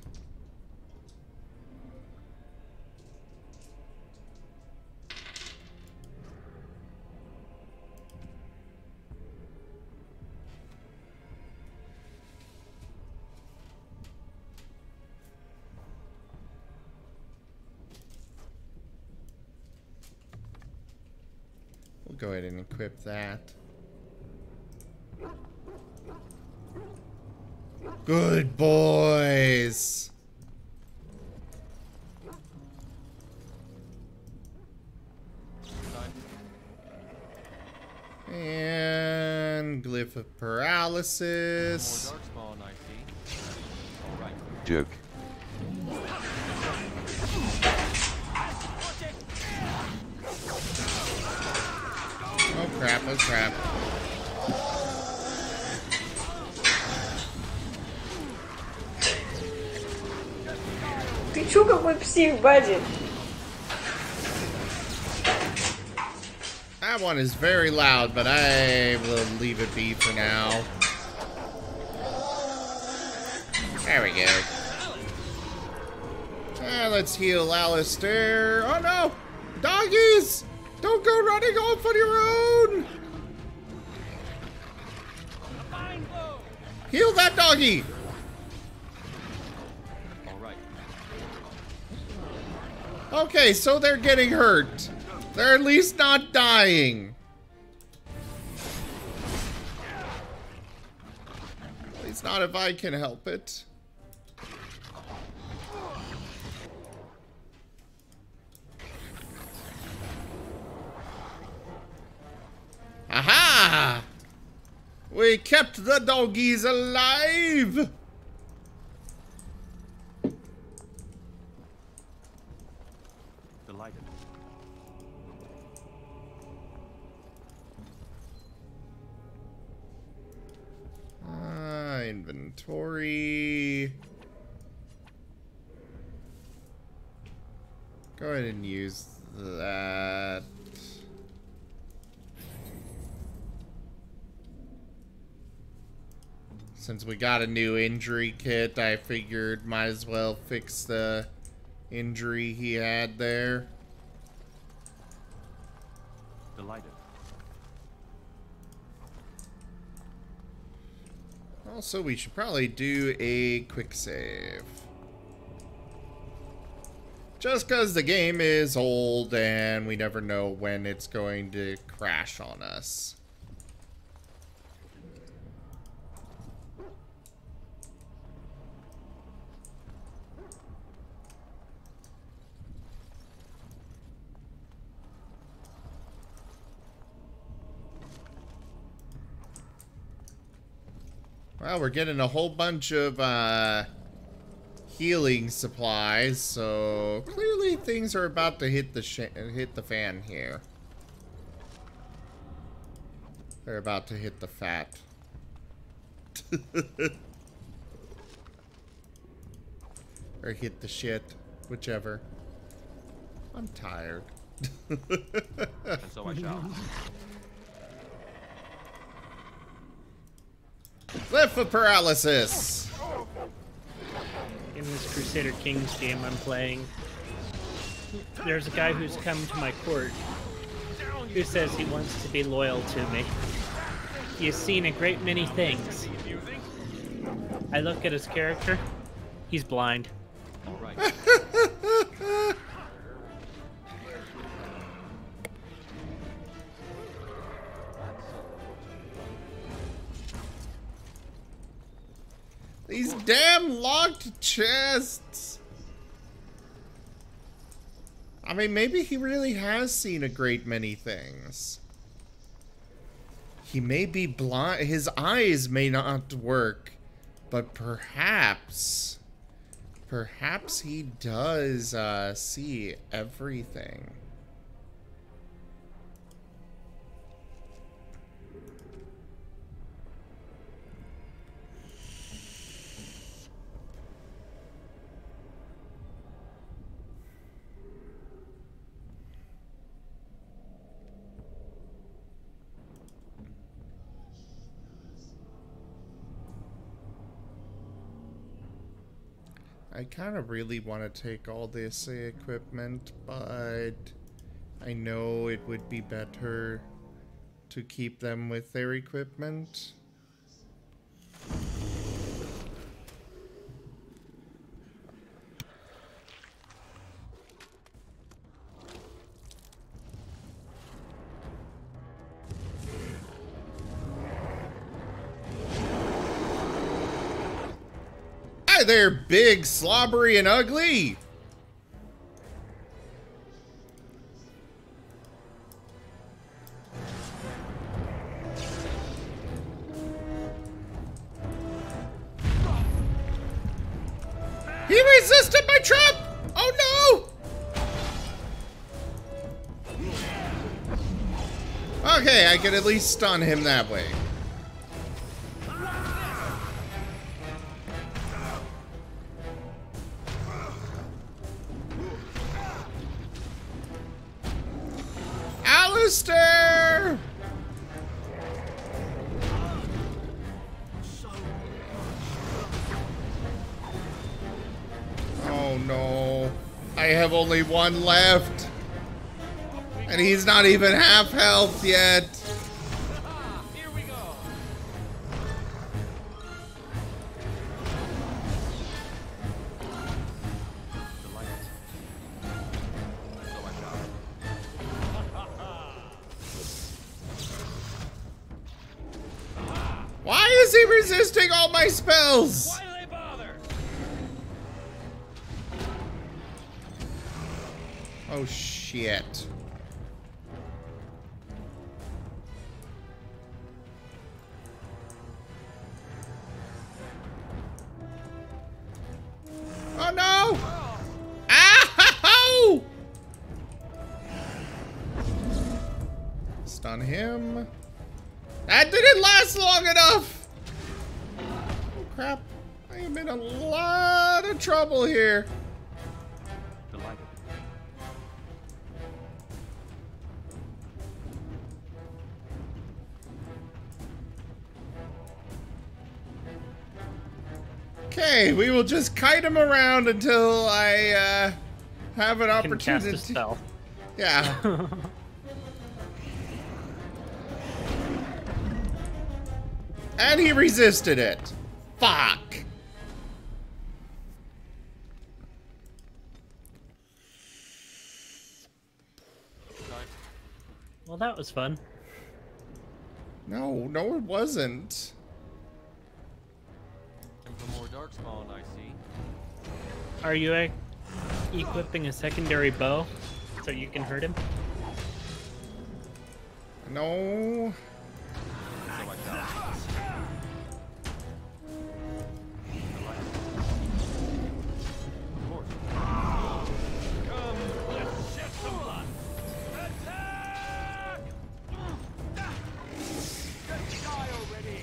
We'll go ahead and equip that. Good boys. And Glyph of Paralysis. Joke. Oh crap, oh crap. Ты чё какой псих, Бадди? That one is very loud, but I will leave it be for now. There we go. Let's heal Alistair. Oh no! Doggies! Don't go running off on your own! Heal that doggy! Okay, so they're getting hurt. They're at least not dying. At least not if I can help it. Aha! We kept the doggies alive! Delighted. Inventory. Go ahead and use that. Since we got a new injury kit, I figured might as well fix the injury he had there. Delighted. Also, we should probably do a quick save. Just because the game is old and we never know when it's going to crash on us. Well, we're getting a whole bunch of healing supplies, so clearly things are about to hit the fan here. They're about to hit the fat. Or hit the shit, whichever. I'm tired. So I shall. Glyph of Paralysis. In this Crusader Kings game I'm playing, there's a guy who's come to my court who says he wants to be loyal to me. He has seen a great many things. I look at his character, he's blind. All right. These damn locked chests. I mean, maybe he really has seen a great many things. He may be blind. His eyes may not work, but perhaps he does see everything. I kind of really want to take all this equipment, but I know it would be better to keep them with their equipment. Hi there, big, slobbery, and ugly! He resisted my trap! Oh no! Okay, I can at least stun him that way. Alistair! Oh no. I have only one left. And he's not even half health yet. Here we go. Why is he resisting all my spells? Why do they bother? Oh shit. stun him. That didn't last long enough! Oh crap. I am in a lot of trouble here. Delighted. Okay, we will just kite him around until I have an opportunity. Can cast a spell. Yeah. And he resisted it. Fuck. Well, that was fun. No, it wasn't. And for more darkspawn, I see. Are you equipping a secondary bow so you can hurt him? No. So I shall. Of course. Come, let's shed some blood. Attack! Just die already.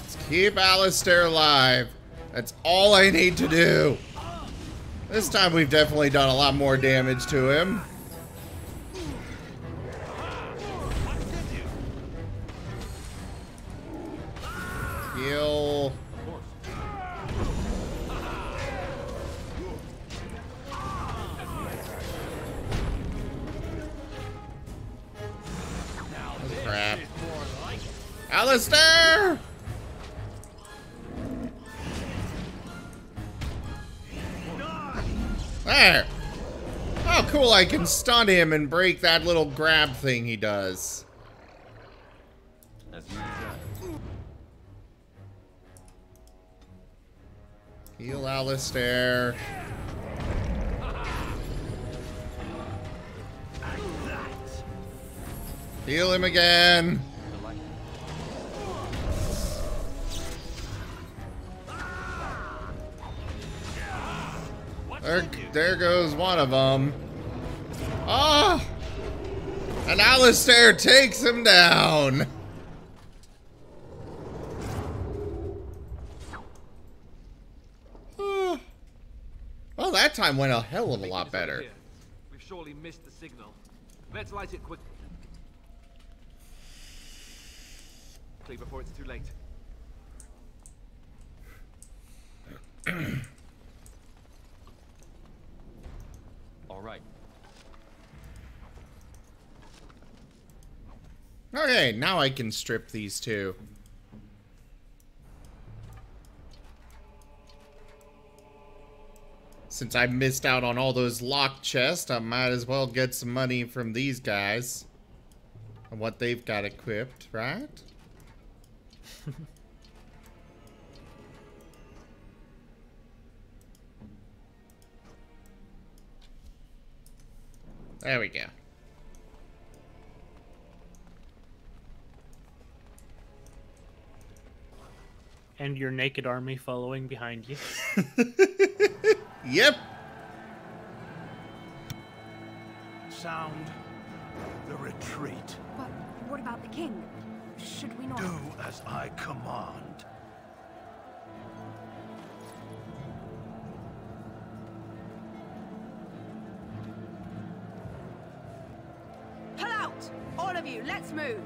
Let's keep Alistair alive. That's all I need to do. This time we've definitely done a lot more damage to him. Heal. Crap. Alistair! There! Oh, cool, I can stun him and break that little grab thing he does. As you desire. Heal Alistair. Heal him again. There goes one of them. Ah! Oh, and Alistair takes him down. Oh. Well, that time went a hell of a lot better. We've surely missed the signal. Let's light it quick. Before it's too late. All right. Okay, now I can strip these two. Since I missed out on all those locked chests, I might as well get some money from these guys. And what they've got equipped, right? There we go. And your naked army following behind you. Yep. Sound the retreat. But what about the king? Should we not... Do as I command. Pull out! All of you, let's move!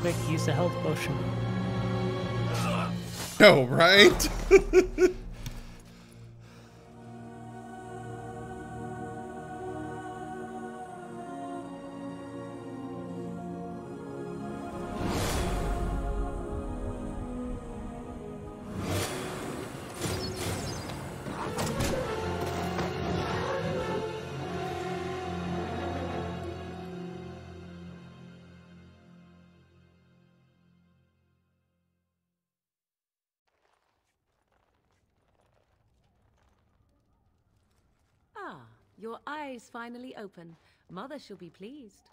Quick, use the health potion. No, right? Ah, your eyes finally open. Mother shall be pleased.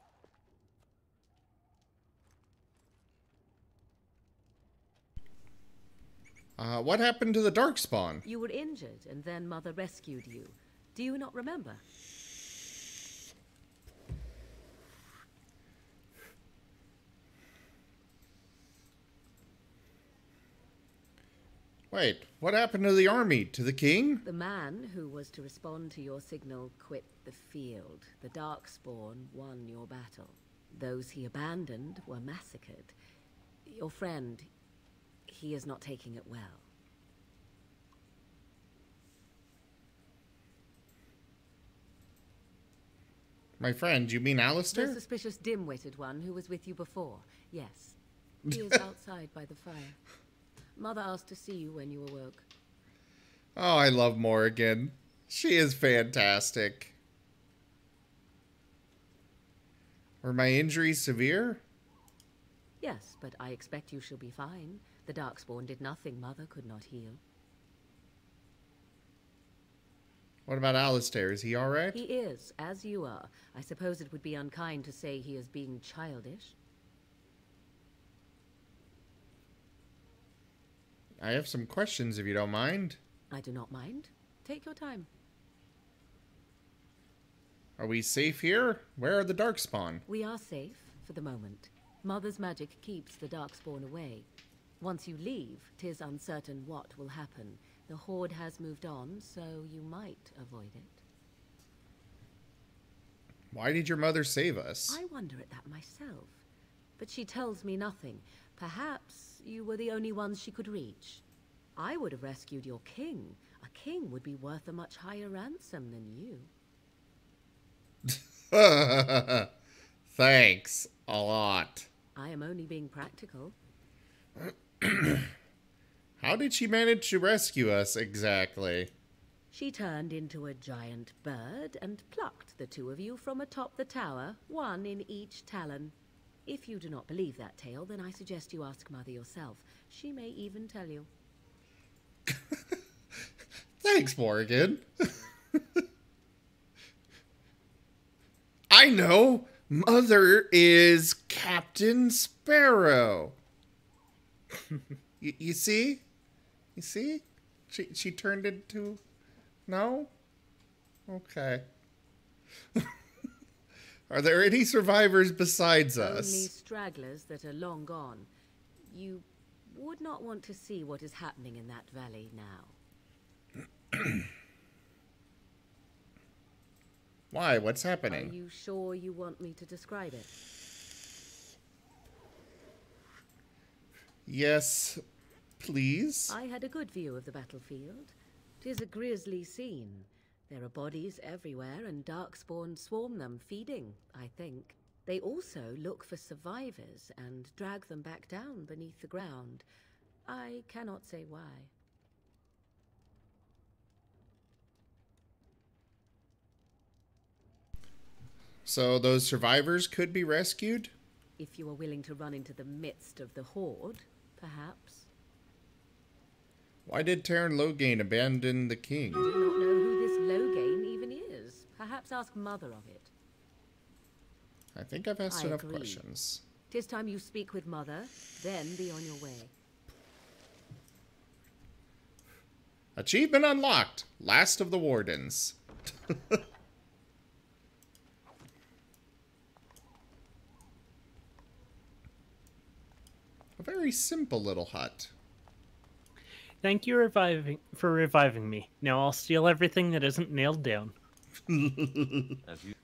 What happened to the Darkspawn? You were injured, and then Mother rescued you. Do you not remember? Wait, what happened to the army? To the king? The man who was to respond to your signal quit the field. The Darkspawn won your battle. Those he abandoned were massacred. Your friend, he is not taking it well. My friend, you mean Alistair? The suspicious dim-witted one who was with you before. Yes. He is outside by the fire. Mother asked to see you when you awoke. Oh, I love Morrigan. She is fantastic. Were my injuries severe? Yes, but I expect you shall be fine. The Darkspawn did nothing Mother could not heal. What about Alistair? Is he alright? He is, as you are. I suppose it would be unkind to say he is being childish. I have some questions if you don't mind. I do not mind. Take your time. Are we safe here? Where are the Darkspawn? We are safe, for the moment. Mother's magic keeps the Darkspawn away. Once you leave, 'tis uncertain what will happen. The Horde has moved on, so you might avoid it. Why did your mother save us? I wonder at that myself. But she tells me nothing. Perhaps you were the only ones she could reach. I would have rescued your king. A king would be worth a much higher ransom than you. Thanks a lot. I am only being practical. How did she manage to rescue us exactly? She turned into a giant bird and plucked the two of you from atop the tower, one in each talon. If you do not believe that tale, then I suggest you ask Mother yourself. She may even tell you. Thanks, Morrigan. I know! Mother is Captain Sparrow. You see? You see? She turned into... No? Okay. Are there any survivors besides us? Only stragglers that are long gone. You would not want to see what is happening in that valley now. Why? What's happening? Are you sure you want me to describe it? Yes, please. I had a good view of the battlefield. 'Tis a grisly scene. There are bodies everywhere, and Darkspawn swarm them, feeding, I think. They also look for survivors and drag them back down beneath the ground. I cannot say why. So those survivors could be rescued? If you are willing to run into the midst of the Horde, perhaps. Why did Terran Logain abandon the king? I do not know who this Logain even is. Perhaps ask Mother of it. I think I've asked enough agree. questions. 'Tis time you speak with Mother, then be on your way. Achievement unlocked. Last of the Wardens. A very simple little hut. Thank you for reviving me. Now I'll steal everything that isn't nailed down.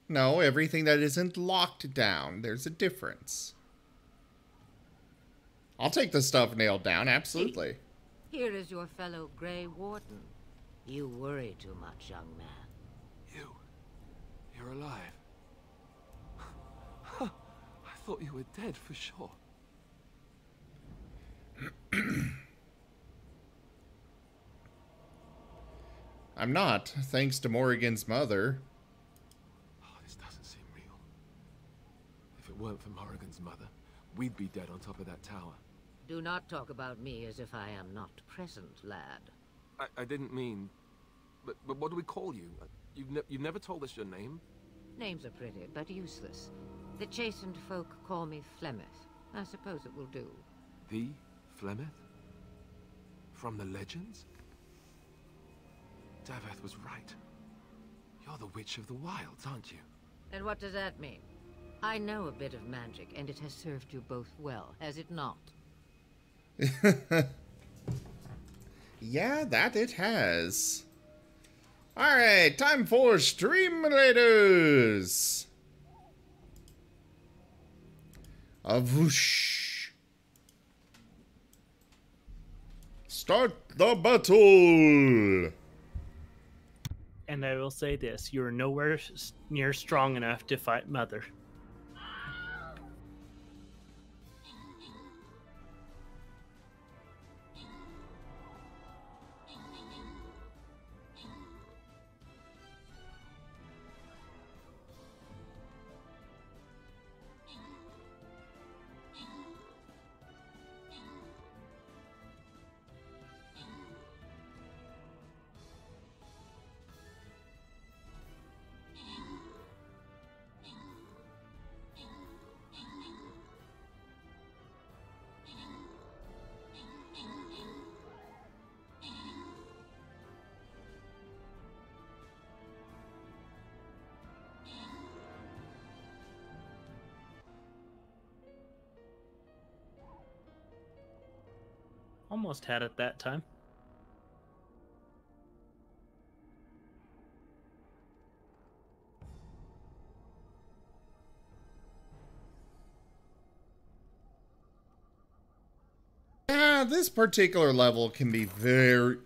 No, everything that isn't locked down. There's a difference. I'll take the stuff nailed down, absolutely. Here is your fellow Grey Warden. You worry too much, young man. You're alive. I thought you were dead for sure. I'm not, thanks to Morrigan's mother. Oh, this doesn't seem real. If it weren't for Morrigan's mother, we'd be dead on top of that tower. Do not talk about me as if I am not present, lad. I didn't mean... But what do we call you? You've never told us your name? Names are pretty, but useless. The chastened folk call me Flemeth. I suppose it will do. The Flemeth? From the legends? Daveth was right. You're the Witch of the Wilds, aren't you? And what does that mean? I know a bit of magic, and it has served you both well, has it not? Yeah, that it has. Alright, time for Streamlators! A whoosh. Start the battle! And I will say this, you are nowhere near strong enough to fight Mother. Almost had it that time. Yeah, this particular level can be very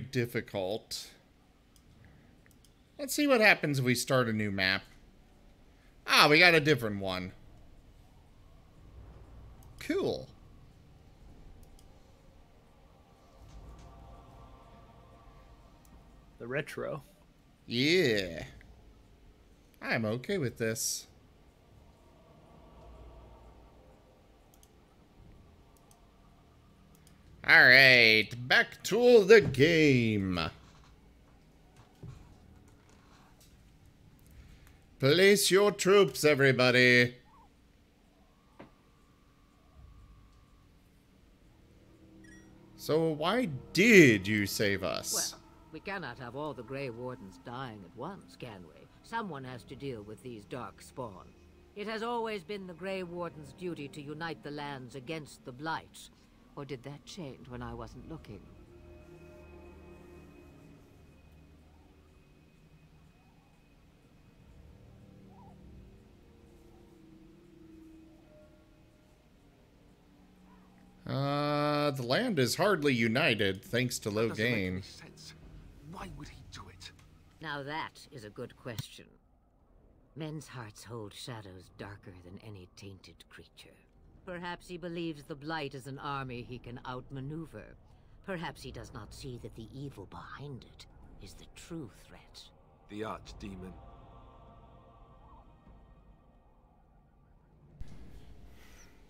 difficult. Let's see what happens if we start a new map. Ah, we got a different one. Cool. The retro. Yeah. I'm okay with this. Alright, back to the game. Place your troops, everybody. So why did you save us? Well, we cannot have all the Grey Wardens dying at once, can we? Someone has to deal with these dark spawn. It has always been the Grey Warden's duty to unite the lands against the Blight. Or did that change when I wasn't looking? The land is hardly united, thanks to low gain. Why would he do it? Now that is a good question. Men's hearts hold shadows darker than any tainted creature. Perhaps he believes the Blight is an army he can outmaneuver. Perhaps he does not see that the evil behind it is the true threat. The Archdemon.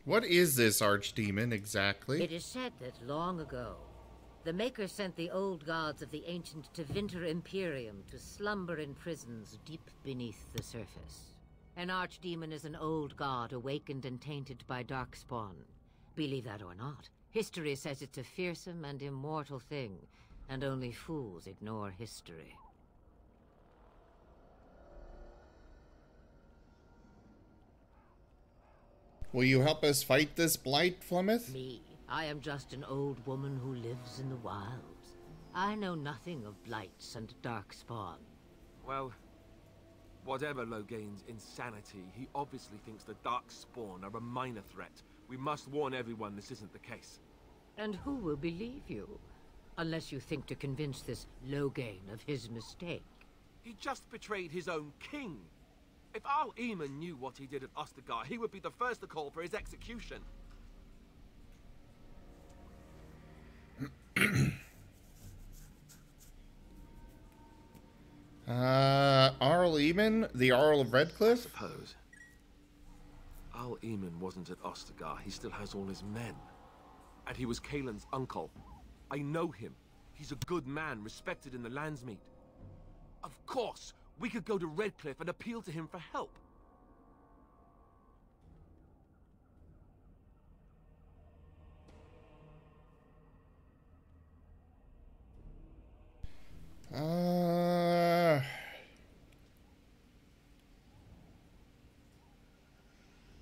What is this Archdemon exactly? It is said that long ago, the Maker sent the old gods of the ancient Tevinter Imperium to slumber in prisons deep beneath the surface. An Archdemon is an old god awakened and tainted by darkspawn. Believe that or not, history says it's a fearsome and immortal thing, and only fools ignore history. Will you help us fight this Blight, Flemeth? Me? I am just an old woman who lives in the wilds. I know nothing of blights and darkspawn. Well, whatever Logain's insanity, he obviously thinks the Darkspawn are a minor threat, We must warn everyone this isn't the case. And who will believe you? Unless you think to convince this Logain of his mistake. He just betrayed his own king. If Archdemon knew what he did at Ostagar, he would be the first to call for his execution. Archdemon, the Arl of Redcliffe? I suppose. Archdemon wasn't at Ostagar. He still has all his men. And he was Kaelin's uncle. I know him. He's a good man, respected in the Landsmeet. Of course, we could go to Redcliffe and appeal to him for help.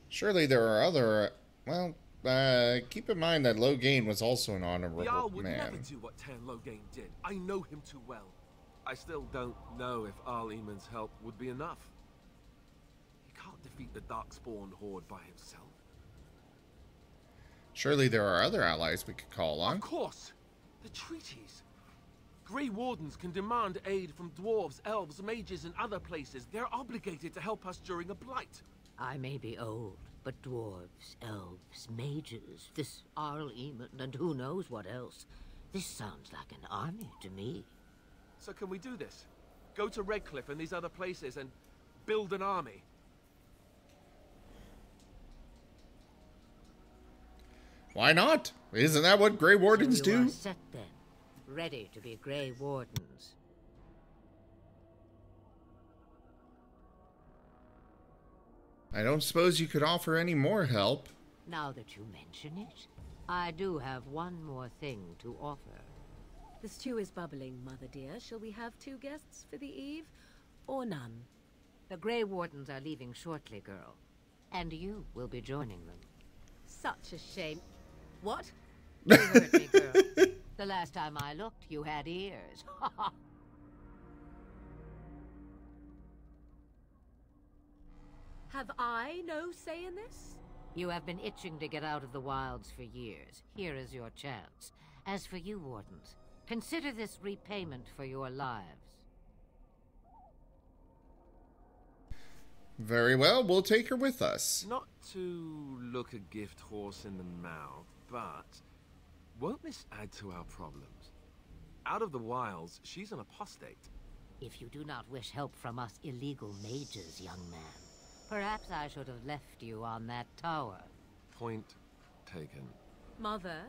Surely there are other... Well, keep in mind that Logain was also an honorable The Arl would man. never do what Tan Logain did. I know him too well. I still don't know if Archdemons help would be enough. He can't defeat the Darkspawn horde by himself. Surely there are other allies we could call on. Of course! The treaties! Grey Wardens can demand aid from dwarves, elves, mages, and other places. They're obligated to help us during a blight. I may be old, but dwarves, elves, mages, this Archdemon, and who knows what else. This sounds like an army to me. So can we do this? Go to Redcliffe and these other places and build an army? Why not? Isn't that what Grey Wardens So you do? are set then, ready to be Grey Wardens. I don't suppose you could offer any more help. Now that you mention it, I do have one more thing to offer. The stew is bubbling, Mother dear. Shall we have 2 guests for the eve, or none? The Grey Wardens are leaving shortly, girl. And you will be joining them. Such a shame. What? You heard me, girl. The last time I looked, you had ears. Have I no say in this? You have been itching to get out of the wilds for years. Here is your chance. As for you, Wardens, consider this repayment for your lives. Very well, we'll take her with us. Not to look a gift horse in the mouth, but won't this add to our problems? Out of the wilds, she's an apostate. If you do not wish help from us illegal mages, young man, perhaps I should have left you on that tower. Point taken. Mother,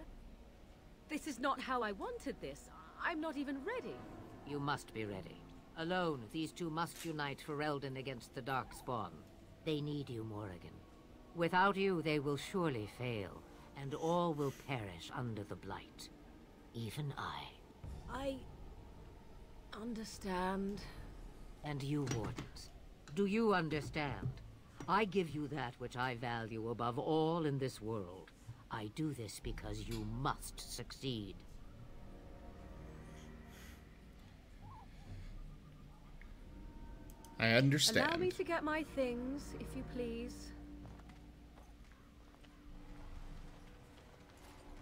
this is not how I wanted this. I'm not even ready. You must be ready. Alone, these two must unite Ferelden against the Darkspawn. They need you, Morrigan. Without you, they will surely fail, and all will perish under the Blight. Even I understand. And you, Wardens, do you understand? I give you that which I value above all in this world. I do this because you must succeed. I understand. Allow me to get my things, if you please.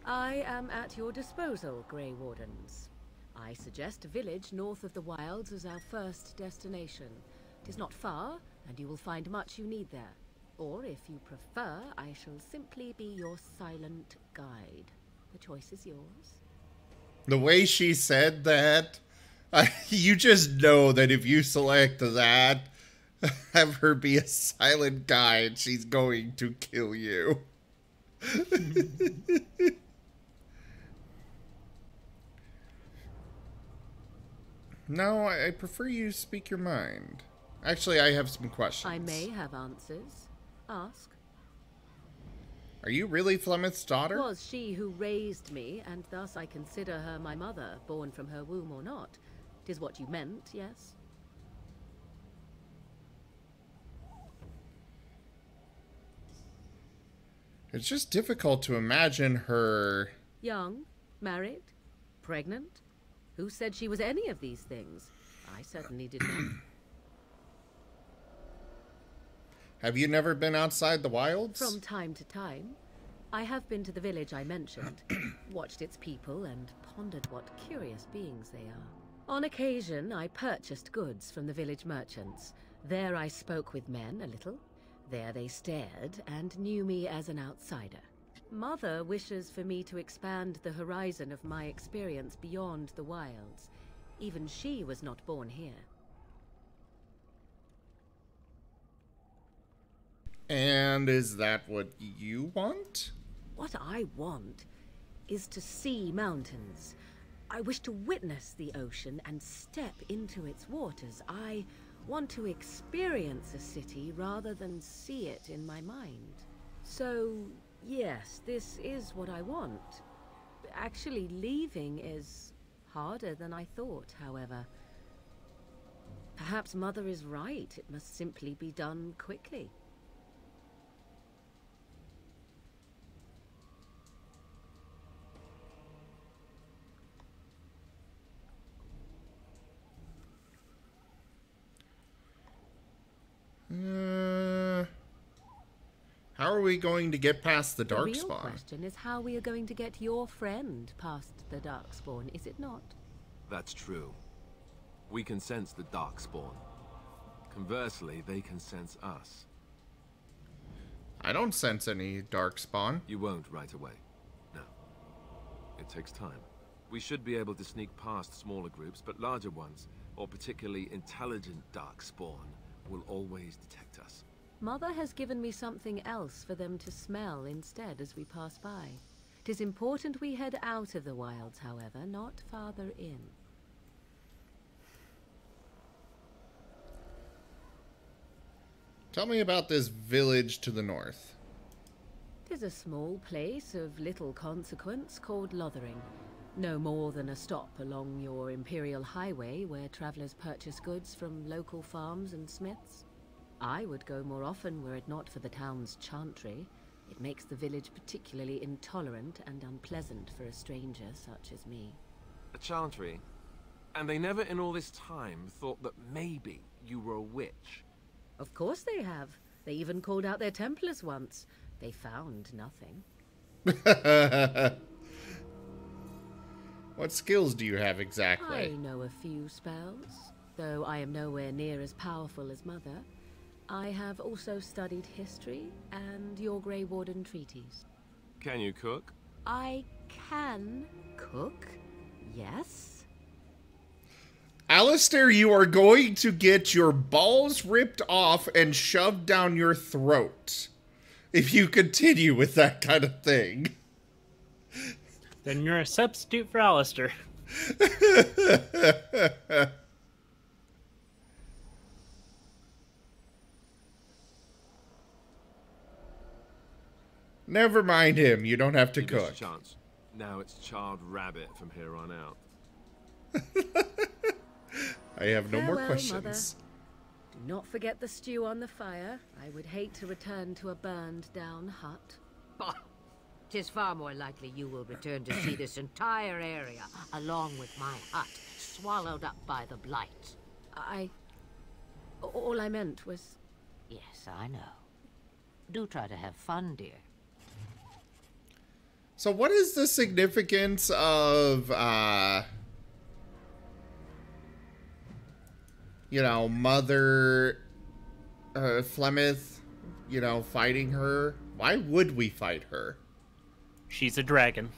I am at your disposal, Grey Wardens. I suggest a village north of the wilds as our first destination. It is not far, and you will find much you need there. Or, if you prefer, I shall simply be your silent guide. The choice is yours. The way she said that, you just know that if you select that, have her be a silent guide, she's going to kill you. No, I prefer you speak your mind. Actually, I have some questions. I may have answers. Ask. Are you really Flemeth's daughter? It was she who raised me, and thus I consider her my mother, born from her womb or not. 'Tis what you meant, yes? It's just difficult to imagine her... Young, married, pregnant. Who said she was any of these things? I certainly did not. Have you never been outside the wilds? From time to time. I have been to the village I mentioned, watched its people, and pondered what curious beings they are. On occasion, I purchased goods from the village merchants. There I spoke with men a little. There they stared and knew me as an outsider. Mother wishes for me to expand the horizon of my experience beyond the wilds. Even she was not born here. And is that what you want? What I want is to see mountains. I wish to witness the ocean and step into its waters. I want to experience a city rather than see it in my mind. So, yes, this is what I want. Actually, leaving is harder than I thought, however. Perhaps Mother is right. It must simply be done quickly. How are we going to get past the The Darkspawn? real question is how we are going to get your friend past the Darkspawn, is it not? That's true. We can sense the Darkspawn. Conversely, they can sense us. I don't sense any Darkspawn. You won't right away. No. It takes time. We should be able to sneak past smaller groups, but larger ones, or particularly intelligent Darkspawn, will always detect us. Mother has given me something else for them to smell instead as we pass by. 'Tis important we head out of the wilds, however, not farther in. Tell me about this village to the north. 'Tis a small place of little consequence called Lothering. No more than a stop along your Imperial Highway where travelers purchase goods from local farms and smiths. I would go more often were it not for the town's chantry. It makes the village particularly intolerant and unpleasant for a stranger such as me. A chantry? And they never in all this time thought that maybe you were a witch? Of course they have. They even called out their Templars once. They found nothing. What skills do you have exactly? I know a few spells, though I am nowhere near as powerful as Mother. I have also studied history and your Grey Warden treaties. Can you cook? I can cook, yes. Alistair, you are going to get your balls ripped off and shoved down your throat if you continue with that kind of thing. Then you're a substitute for Alistair. Never mind him. You don't have to Give us a cook. chance. Now it's charred rabbit from here on out. I have no more Farewell, questions. Mother. Do not forget the stew on the fire. I would hate to return to a burned-down hut. Bah! 'Tis far more likely you will return to see this entire area, along with my hut, swallowed up by the blight. All I meant was... Yes, I know. Do try to have fun, dear. So what is the significance of, you know, Mother Flemeth, you know, fighting her? Why would we fight her? She's a dragon.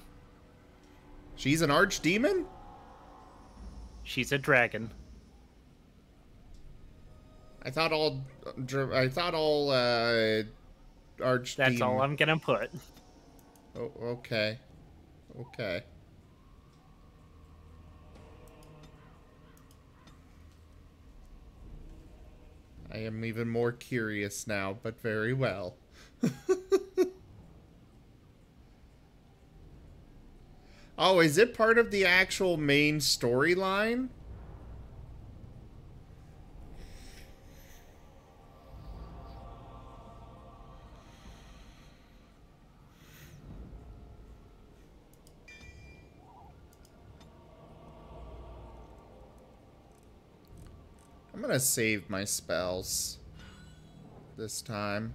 She's an archdemon? She's a dragon. I thought all archdemon... That's all I'm gonna put. Oh, okay. Okay. I am even more curious now, but very well. Oh, is it part of the actual main storyline? I'm gonna save my spells this time.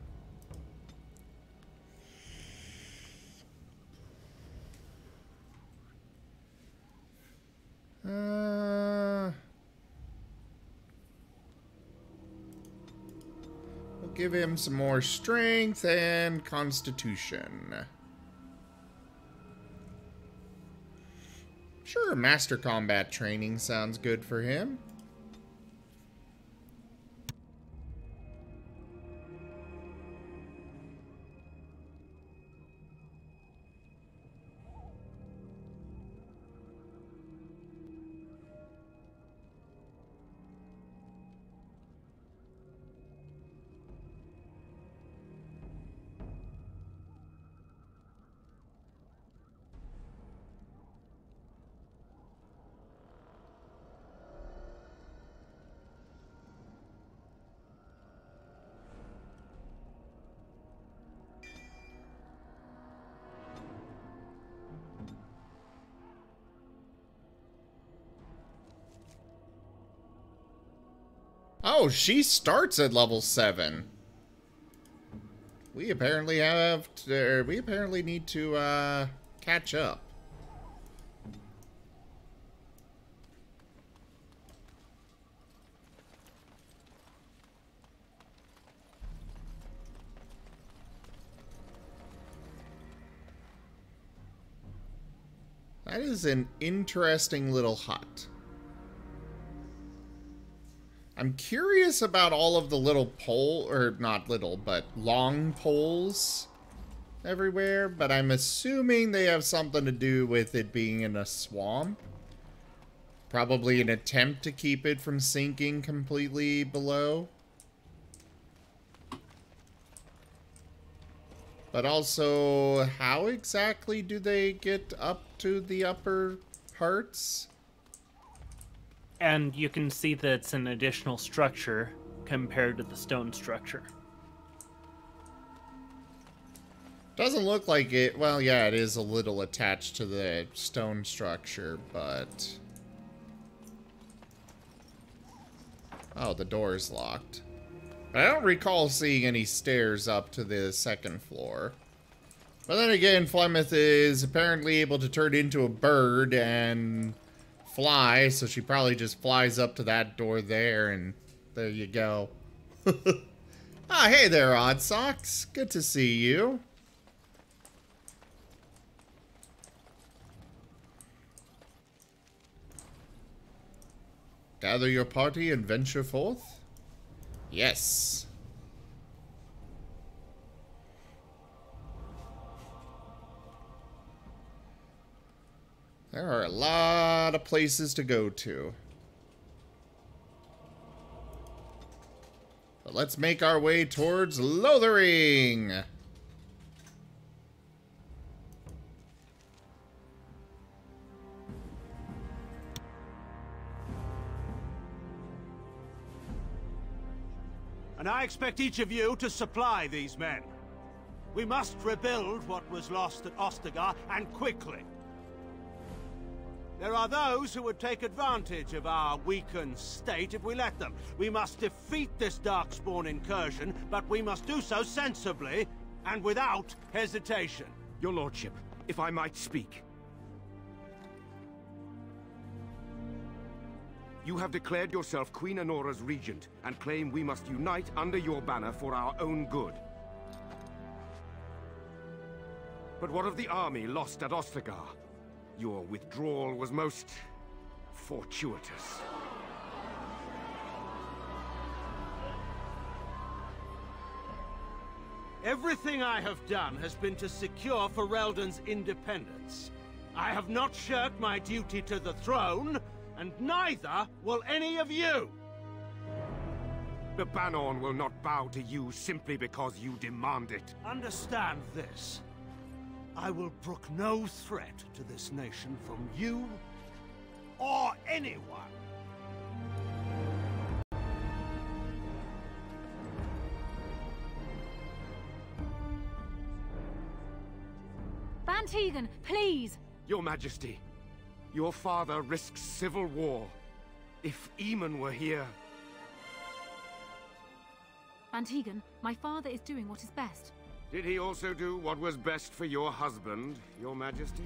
give him some more strength and constitution. Sure, master combat training sounds good for him. Oh, she starts at level 7. We apparently need to catch up. That is an interesting little hut. I'm curious about all of the little or not little, but long poles everywhere, but I'm assuming they have something to do with it being in a swamp. Probably an attempt to keep it from sinking completely below. But also, how exactly do they get up to the upper parts? And you can see that it's an additional structure compared to the stone structure. Doesn't look like it. Well, yeah, it is a little attached to the stone structure, but... Oh, the door's locked. But I don't recall seeing any stairs up to the second floor. But then again, Flemeth is apparently able to turn into a bird and fly, so she probably just flies up to that door there, and there you go. Ah, hey there, Odd Socks. Good to see you. Gather your party and venture forth? Yes. There are a lot of places to go to. But let's make our way towards Lothering. And I expect each of you to supply these men. We must rebuild what was lost at Ostagar, and quickly. There are those who would take advantage of our weakened state if we let them. We must defeat this Darkspawn incursion, but we must do so sensibly and without hesitation. Your Lordship, if I might speak. You have declared yourself Queen Anora's regent, and claim we must unite under your banner for our own good. But what of the army lost at Ostagar? Your withdrawal was most fortuitous. Everything I have done has been to secure Ferelden's independence. I have not shirked my duty to the throne, and neither will any of you! The Banorn will not bow to you simply because you demand it. Understand this. I will brook no threat to this nation from you or anyone. Van Tegan, please! Your Majesty, your father risks civil war. If Eamon were here... Van Tegan, my father is doing what is best. Did he also do what was best for your husband, Your Majesty?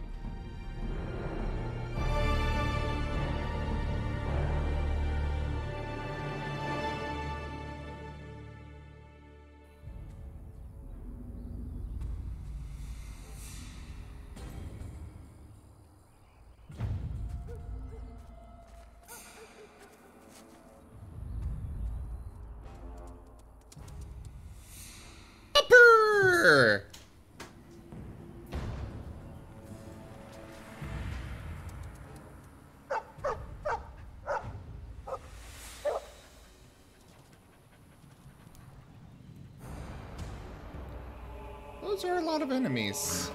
Those are a lot of enemies.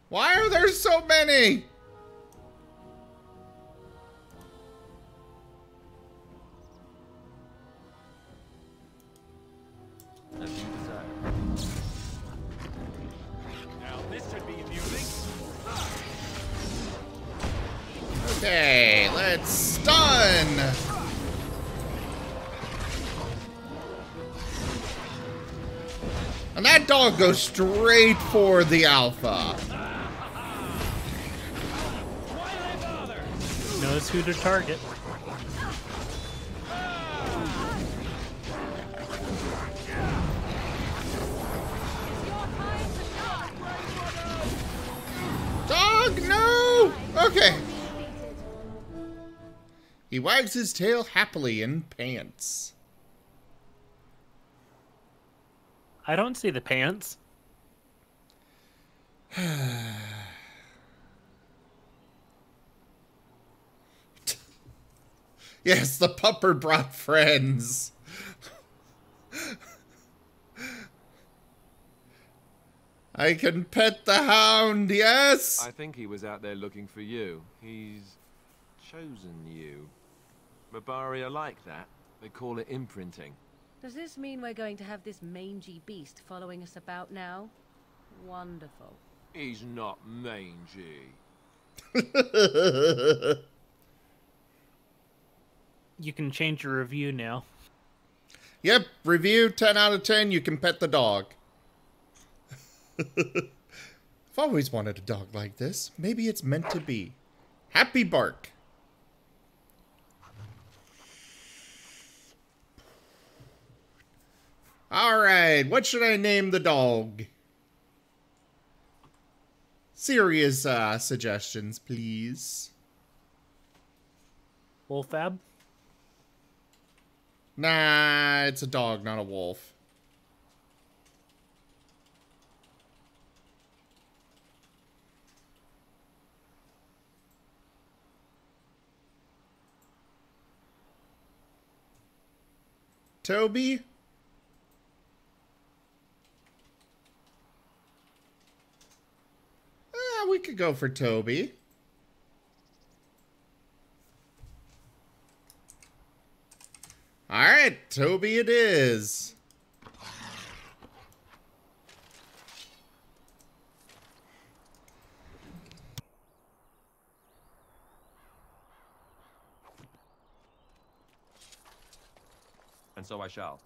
Why are there so many? As you desire. Now this should be amusing. Okay, let's stun. And that dog goes straight for the alpha. Knows who to target. Dog, no! Okay. He wags his tail happily in pants. I don't see the pants. Yes, the pupper brought friends. I can pet the hound, yes! I think he was out there looking for you. He's chosen you. Mabari are like that. They call it imprinting. Does this mean we're going to have this mangy beast following us about now? Wonderful. He's not mangy. You can change your review now. Yep, review 10 out of 10, you can pet the dog. I've always wanted a dog like this. Maybe it's meant to be. Happy bark. Alright, what should I name the dog? Serious suggestions, please. Wolfab? Nah, it's a dog, not a wolf. Toby? We could go for Toby. Alright, Toby it is. And so I shall.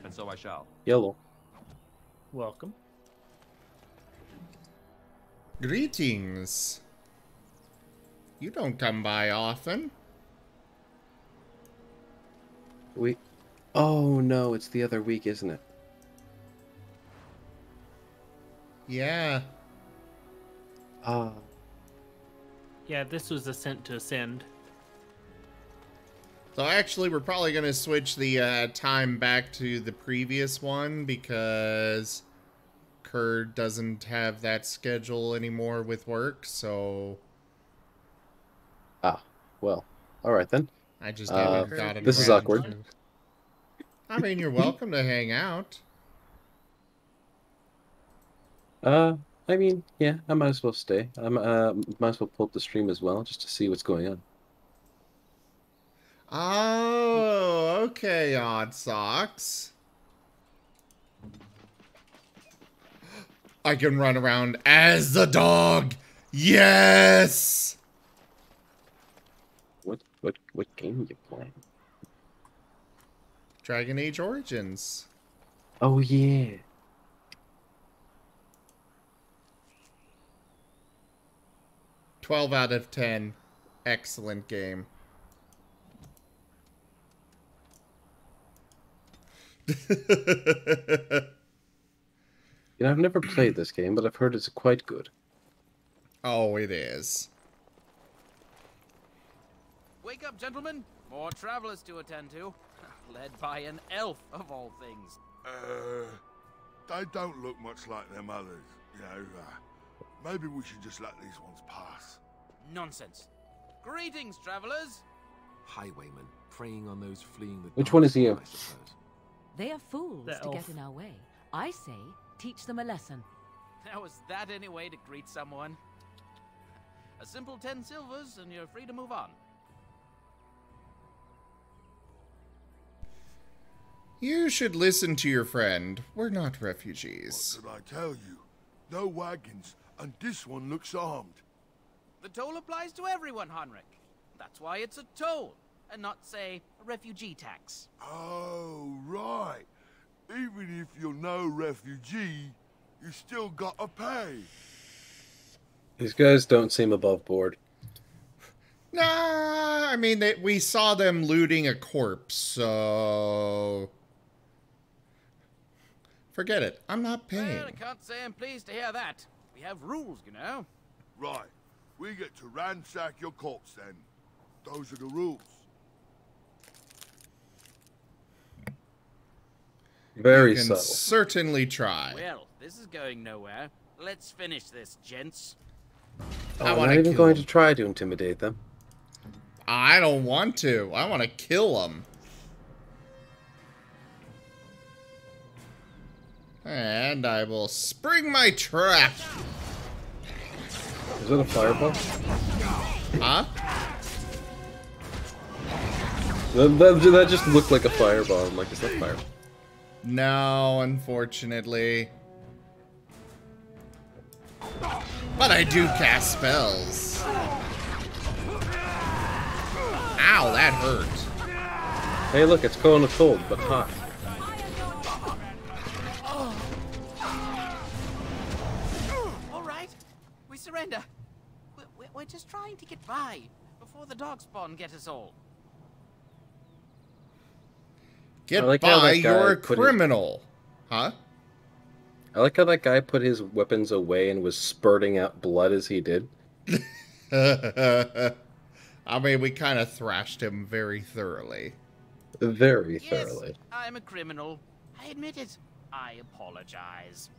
And so I shall. Yellow. Welcome. Greetings. You don't come by often. Oh no, it's the other week, isn't it? Yeah. Yeah, this was Ascent to Ascend. So actually, we're probably going to switch the time back to the previous one because Kurd doesn't have that schedule anymore with work, so... Ah, well. Alright then. I just haven't gotten This is around awkward. to- I mean, you're welcome to hang out. I mean, yeah, I might as well stay. I might as well pull up the stream as well, just to see what's going on. Oh, okay, Odd Socks. I can run around as the dog. Yes! What game are you playing? Dragon Age Origins. Oh yeah. $12 out of 10. Excellent game. You know, I've never played this game, but I've heard it's quite good. Oh, it is. Wake up, gentlemen! More travelers to attend to. Led by an elf, of all things. They don't look much like them others. Maybe we should just let these ones pass. Nonsense. Greetings, travelers. Highwaymen, preying on those fleeing the Which one is he? I suppose. They are fools The to elf. get in our way. I say, teach them a lesson. How is that any way to greet someone? A simple 10 silvers and you're free to move on. You should listen to your friend. We're not refugees. What did I tell you? No wagons, and this one looks armed. The toll applies to everyone, Henrik. That's why it's a toll, and not, say, a refugee tax. Oh, right. Even if you're no refugee, you still gotta pay. These guys don't seem above board. Nah, I mean, we saw them looting a corpse, so... Forget it. I'm not paying. Well, I can't say I'm pleased to hear that. We have rules, you know. Right. We get to ransack your corpse, then. Those are the rules. Very you can subtle. certainly try. Well, this is going nowhere. Let's finish this, gents. I'm not even going to try to intimidate them. I don't want to. I want to kill them. And I will spring my trap. Is that a fireball? Huh? That just looked like a fireball. I'm like, is that fire? No, unfortunately. But I do cast spells. Ow, that hurt. Hey, look, it's going cold, but hot. All right, we surrender. We're just trying to get by before the darkspawn get us all. Get like how by, that guy you're a put criminal. Huh? I like how that guy put his weapons away and was spurting out blood as he did. I mean, we kind of thrashed him very thoroughly. Very Yes, thoroughly. I'm a criminal. I admit it. I apologize.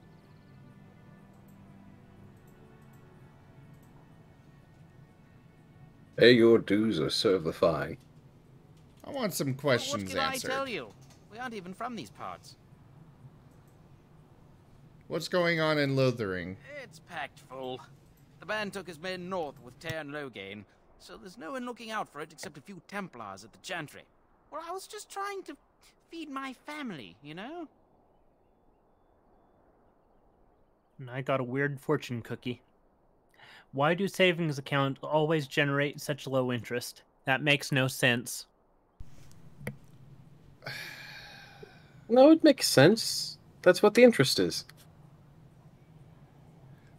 Hey, your dues are certifying. I want some What questions can answered. I tell you? We aren't even from these parts. What's going on in Lothering? It's packed full. The band took his men north with Tear and Loghain, so there's no one looking out for it except a few Templars at the Chantry. Well, I was just trying to feed my family, you know? And I got a weird fortune cookie. Why do savings accounts always generate such low interest? That makes no sense. No, it makes sense. That's what the interest is.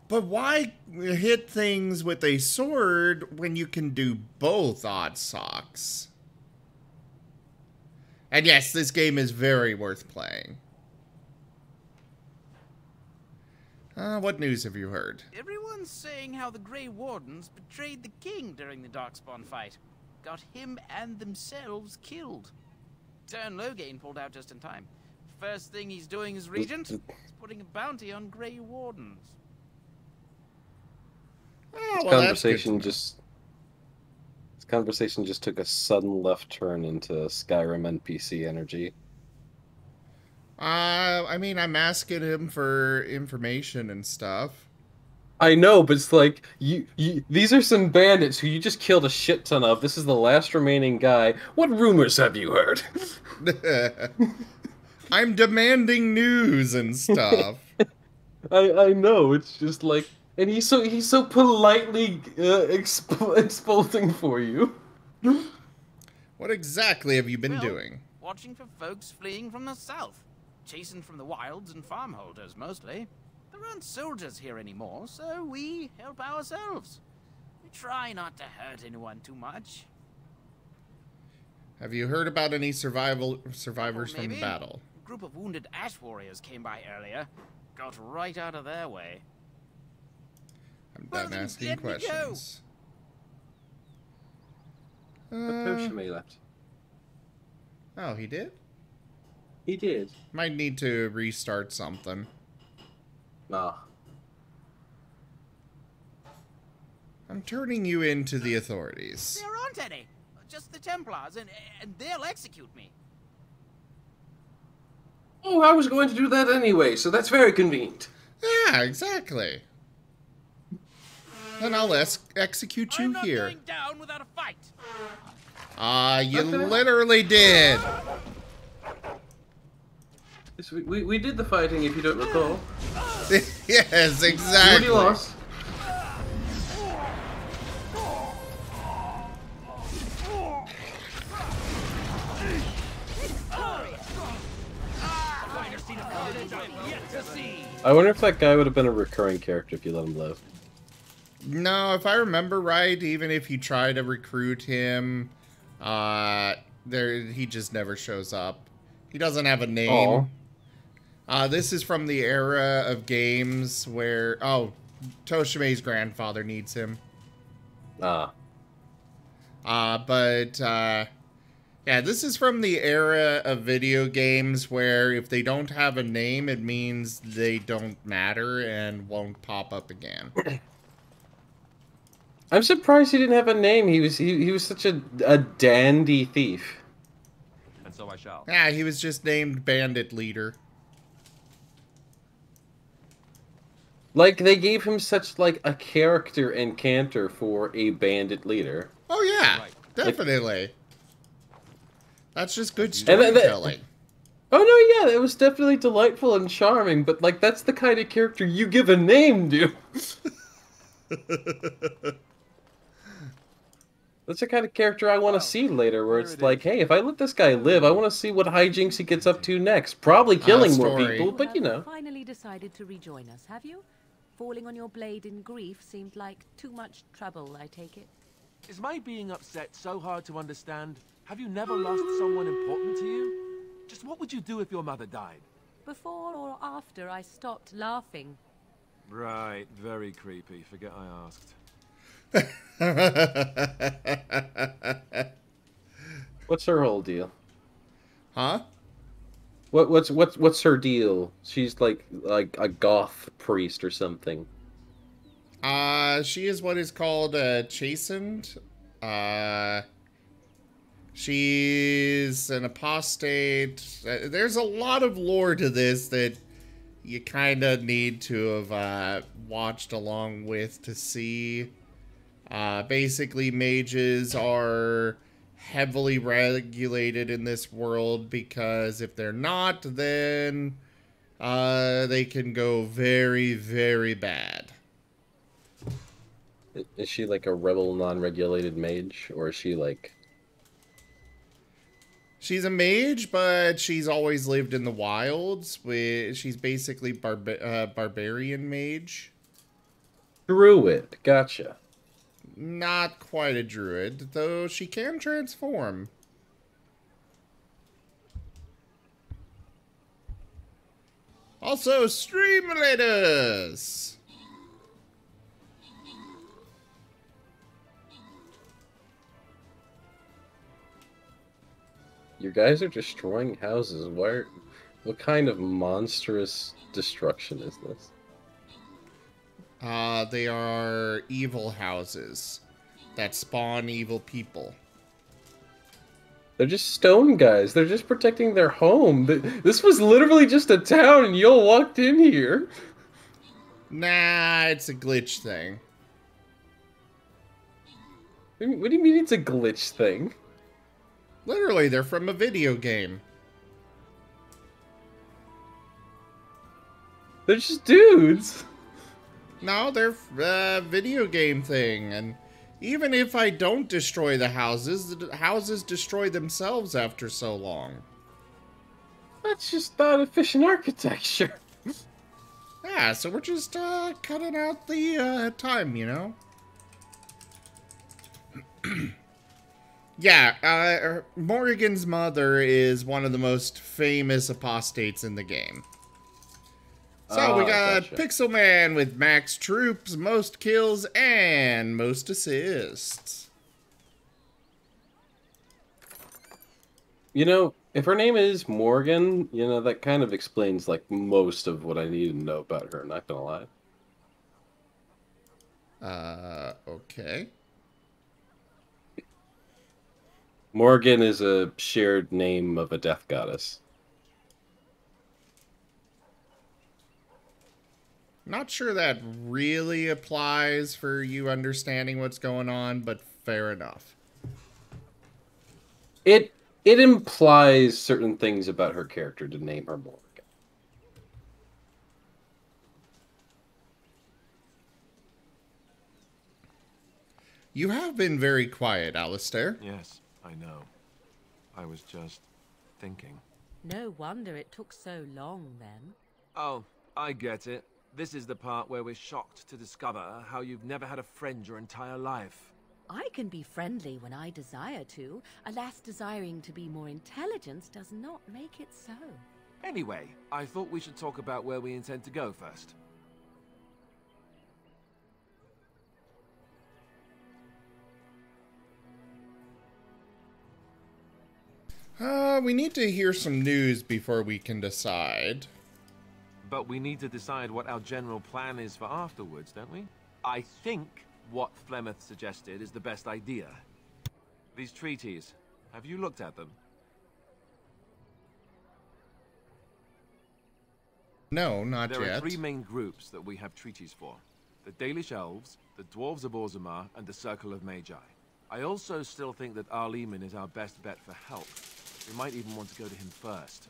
But why hit things with a sword when you can do both, odd socks? And yes, this game is very worth playing. What news have you heard? Everyone's saying how the Grey Wardens betrayed the king during the Darkspawn fight. Got him and themselves killed. Tear and Loghain pulled out just in time. First thing he's doing as regent is putting a bounty on Grey Wardens. Oh, This conversation just took a sudden left turn into Skyrim NPC energy. I mean, I'm asking him for information and stuff. I know, but it's like, these are some bandits who you just killed a shit ton of. This is the last remaining guy. What rumors have you heard? I'm demanding news and stuff. I know, it's just like, and he's so politely exposing for you. What exactly have you been Well, doing? Watching for folks fleeing from the south. Chasing from the wilds and farmholders, mostly. There aren't soldiers here anymore, so we help ourselves. We try not to hurt anyone too much. Have you heard about any survivors from the maybe. battle? A group of wounded ash warriors came by earlier. Got right out of their way. I'm Well, done then asking let me go. questions. But Toshime left. Oh, he did? He did. Might need to restart something. Ah. I'm turning you into the authorities. There aren't any. Just the Templars, and they'll execute me. Oh, I was going to do that anyway, so that's very convenient. Yeah, exactly. Then I'll execute you here. I'm not going down without a fight. You literally did. Yes, we did the fighting, if you don't recall. Yes, exactly. You already lost. I wonder if that guy would have been a recurring character if you let him live. No, if I remember right, even if you try to recruit him, he just never shows up. He doesn't have a name. This is from the era of games where Toshime's grandfather needs him. Yeah, this is from the era of video games where if they don't have a name, it means they don't matter and won't pop up again. I'm surprised he didn't have a name. He was such a dandy thief. And so I shall. Yeah, he was just named Bandit Leader. Like, they gave him such, like, a character and canter for a bandit leader. Oh, yeah. Definitely. That's just good storytelling. Oh, no, yeah, it was definitely delightful and charming, but, like, that's the kind of character you give a name to. That's the kind of character I want to see later, where it's like, hey, if I let this guy live, I want to see what hijinks he gets up to next. Probably killing more people, but, you know. Finally decided to rejoin us, have you? Falling on your blade in grief seemed like too much trouble, I take it. Is my being upset so hard to understand? Have you never lost someone important to you? Just what would you do if your mother died? Before or after I stopped laughing. Right, very creepy. Forget I asked. What's her whole deal? Huh? What's her deal? She's like a goth priest or something. She is what is called chastened. She's an apostate. There's a lot of lore to this that you kind of need to have watched along with to see. Basically, mages are heavily regulated in this world because if they're not, then they can go very, very bad. Is she like a rebel, non-regulated mage, or is she like... She's a mage, but she's always lived in the wilds. She's basically barbarian mage. Druid, gotcha. Not quite a druid, though she can transform. Also, Streamlators! You guys are destroying houses. What kind of monstrous destruction is this? They are evil houses that spawn evil people. They're just stone guys. They're just protecting their home. This was literally just a town and y'all walked in here. Nah, it's a glitch thing. What do you mean it's a glitch thing? Literally, they're from a video game. They're just dudes. No, they're a video game thing, and even if I don't destroy the houses destroy themselves after so long. That's just not efficient architecture. Yeah, so we're just cutting out the time, you know? Yeah, Morrigan's mother is one of the most famous apostates in the game. So we got gotcha. Pixel Man with max troops, most kills, and most assists. You know, if her name is Morgan, you know, that kind of explains, like, most of what I need to know about her, not gonna lie. Okay. Morgan is a shared name of a death goddess. Not sure that really applies for you understanding what's going on, but fair enough. It implies certain things about her character to name her Morgan. You have been very quiet, Alistair. Yes, I know. I was just thinking. No wonder it took so long, then. Oh, I get it. This is the part where we're shocked to discover how you've never had a friend your entire life. I can be friendly when I desire to. Alas, desiring to be more intelligent does not make it so. Anyway, I thought we should talk about where we intend to go first. We need to hear some news before we can decide. But we need to decide what our general plan is for afterwards, don't we? I think what Flemeth suggested is the best idea. These treaties, have you looked at them? No, not yet. There are three main groups that we have treaties for. The Dalish Elves, the Dwarves of Orzammar, and the Circle of Magi. I also still think that Archdemon is our best bet for help. We might even want to go to him first.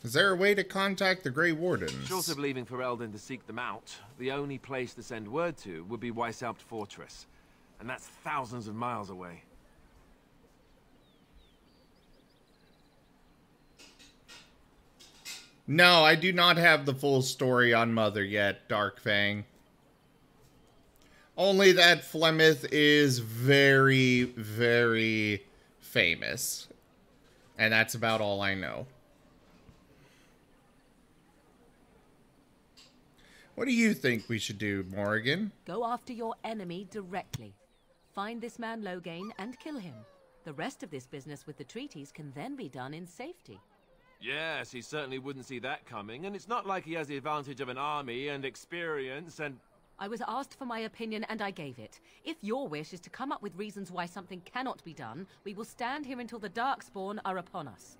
Is there a way to contact the Grey Wardens? Short of leaving Ferelden to seek them out, the only place to send word to would be Weishaupt Fortress. And that's thousands of miles away. No, I do not have the full story on Mother yet, Darkfang. Only that Flemeth is very, very famous. And that's about all I know. What do you think we should do, Morgan? Go after your enemy directly. Find this man Loghain and kill him. The rest of this business with the treaties can then be done in safety. Yes, he certainly wouldn't see that coming, and it's not like he has the advantage of an army and experience and... I was asked for my opinion and I gave it. If your wish is to come up with reasons why something cannot be done, we will stand here until the Darkspawn are upon us.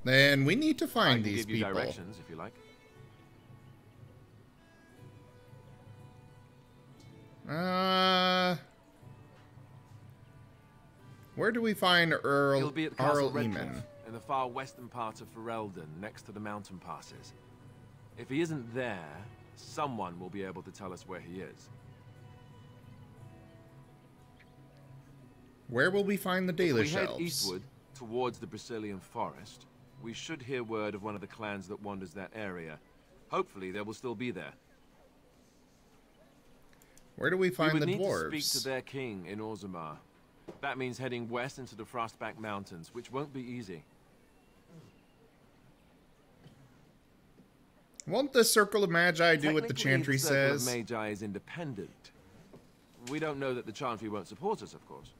Then we need to find these give you people. Directions, if you like. Where do we find He'll be at Castle Archdemon? Redcliffe, in the far western part of Ferelden, next to the mountain passes. If he isn't there, someone will be able to tell us where he is. Where will we find the Dalish If we head elves? eastward, towards the Brazilian forest, we should hear word of one of the clans that wanders that area. Hopefully they will still be there. Where do we find the we would dwarves? need to speak to their king in Orzammar. That means heading west into the Frostback Mountains, which won't be easy. Won't the Circle of Magi do what the Chantry the Circle says? of Magi is independent. We don't know that the Chantry won't support us, of course.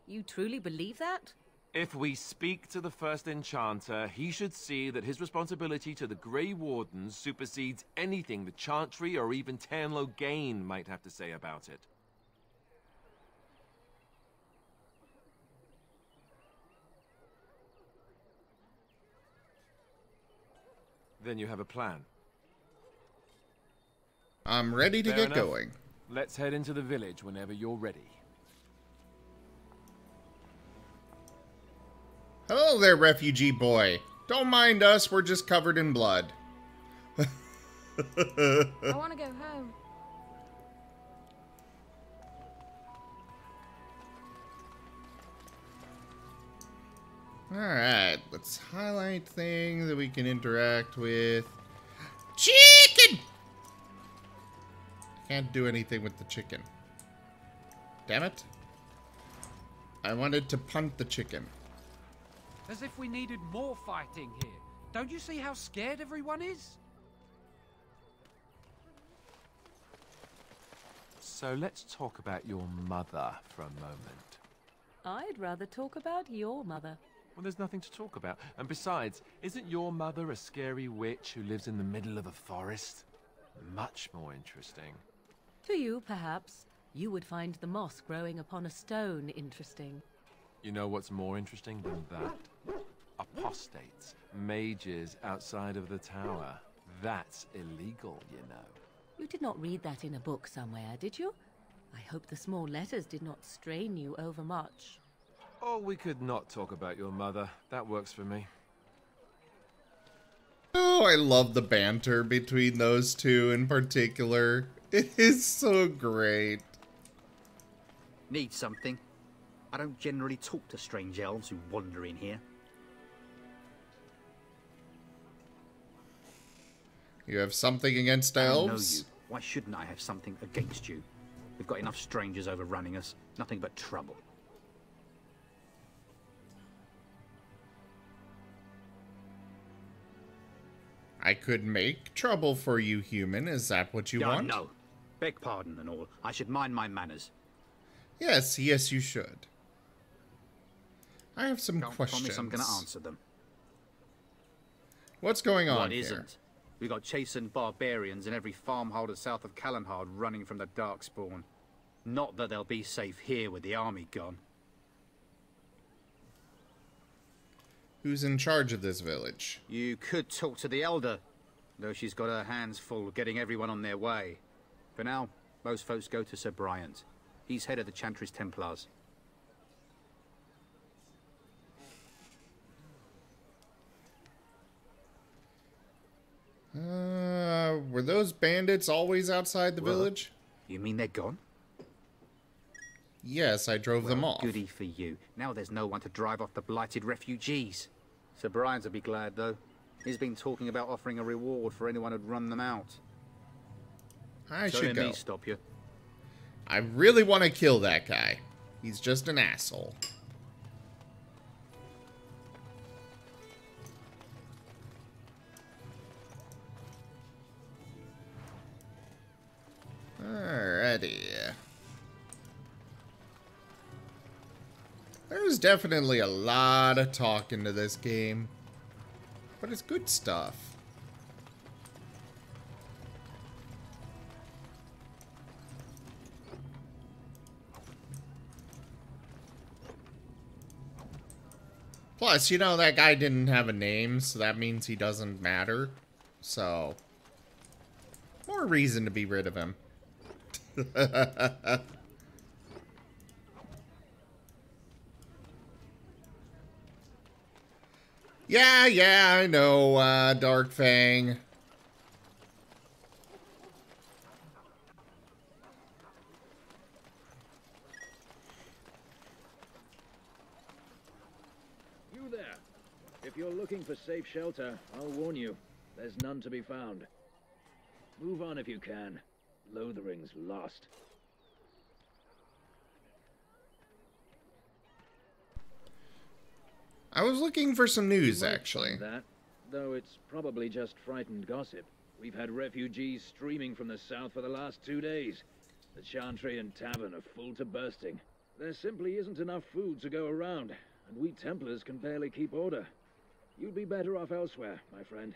You truly believe that? If we speak to the first Enchanter, he should see that his responsibility to the Grey Wardens supersedes anything the Chantry or even Loghain might have to say about it. Then you have a plan. I'm ready to Fair get enough. going. Let's head into the village whenever you're ready. Hello there, refugee boy. Don't mind us, we're just covered in blood. I want to go home. Alright, let's highlight things that we can interact with. Chicken! Can't do anything with the chicken. Damn it. I wanted to punt the chicken. As if we needed more fighting here. Don't you see how scared everyone is? So let's talk about your mother for a moment. I'd rather talk about your mother. Well, there's nothing to talk about. And besides, isn't your mother a scary witch who lives in the middle of a forest? Much more interesting. To you, perhaps. You would find the moss growing upon a stone interesting. You know what's more interesting than that? Apostates, mages outside of the tower. That's illegal, you know. You did not read that in a book somewhere, did you? I hope the small letters did not strain you overmuch. Oh, we could not talk about your mother. That works for me. Oh, I love the banter between those two in particular. It is so great. Need something? I don't generally talk to strange elves who wander in here. You have something against I elves? know you. Why shouldn't I have something against you? We've got enough strangers overrunning us. Nothing but trouble. I could make trouble for you, human. Is that what you want? No. Beg pardon and all. I should mind my manners. Yes, yes, you should. I have some Can't questions. promise I'm going to answer them. What's going on What here? isn't? We got chastened barbarians in every farmholder south of Callanhard running from the Darkspawn. Not that they'll be safe here with the army gone. Who's in charge of this village? You could talk to the Elder, though she's got her hands full getting everyone on their way. For now, most folks go to Sir Bryant. He's head of the Chantry's Templars. Were those bandits always outside the village? You mean they're gone? Yes, I drove them off. Goody for you. Now there's no one to drive off the blighted refugees. Sir Bryant will be glad, though. He's been talking about offering a reward for anyone who'd run them out. I So should let go. me stop you. I really want to kill that guy. He's just an asshole. Alrighty. There's definitely a lot of talk into this game, but it's good stuff. Plus, you know, that guy didn't have a name, so that means he doesn't matter. So, more reason to be rid of him. Yeah, I know, Dark Fang. You there. If you're looking for safe shelter, I'll warn you, there's none to be found. Move on if you can. Lothering's lost. I was looking for some news, You might actually. find that, though it's probably just frightened gossip. We've had refugees streaming from the south for the last 2 days. The Chantry and Tavern are full to bursting. There simply isn't enough food to go around, and we Templars can barely keep order. You'd be better off elsewhere, my friend.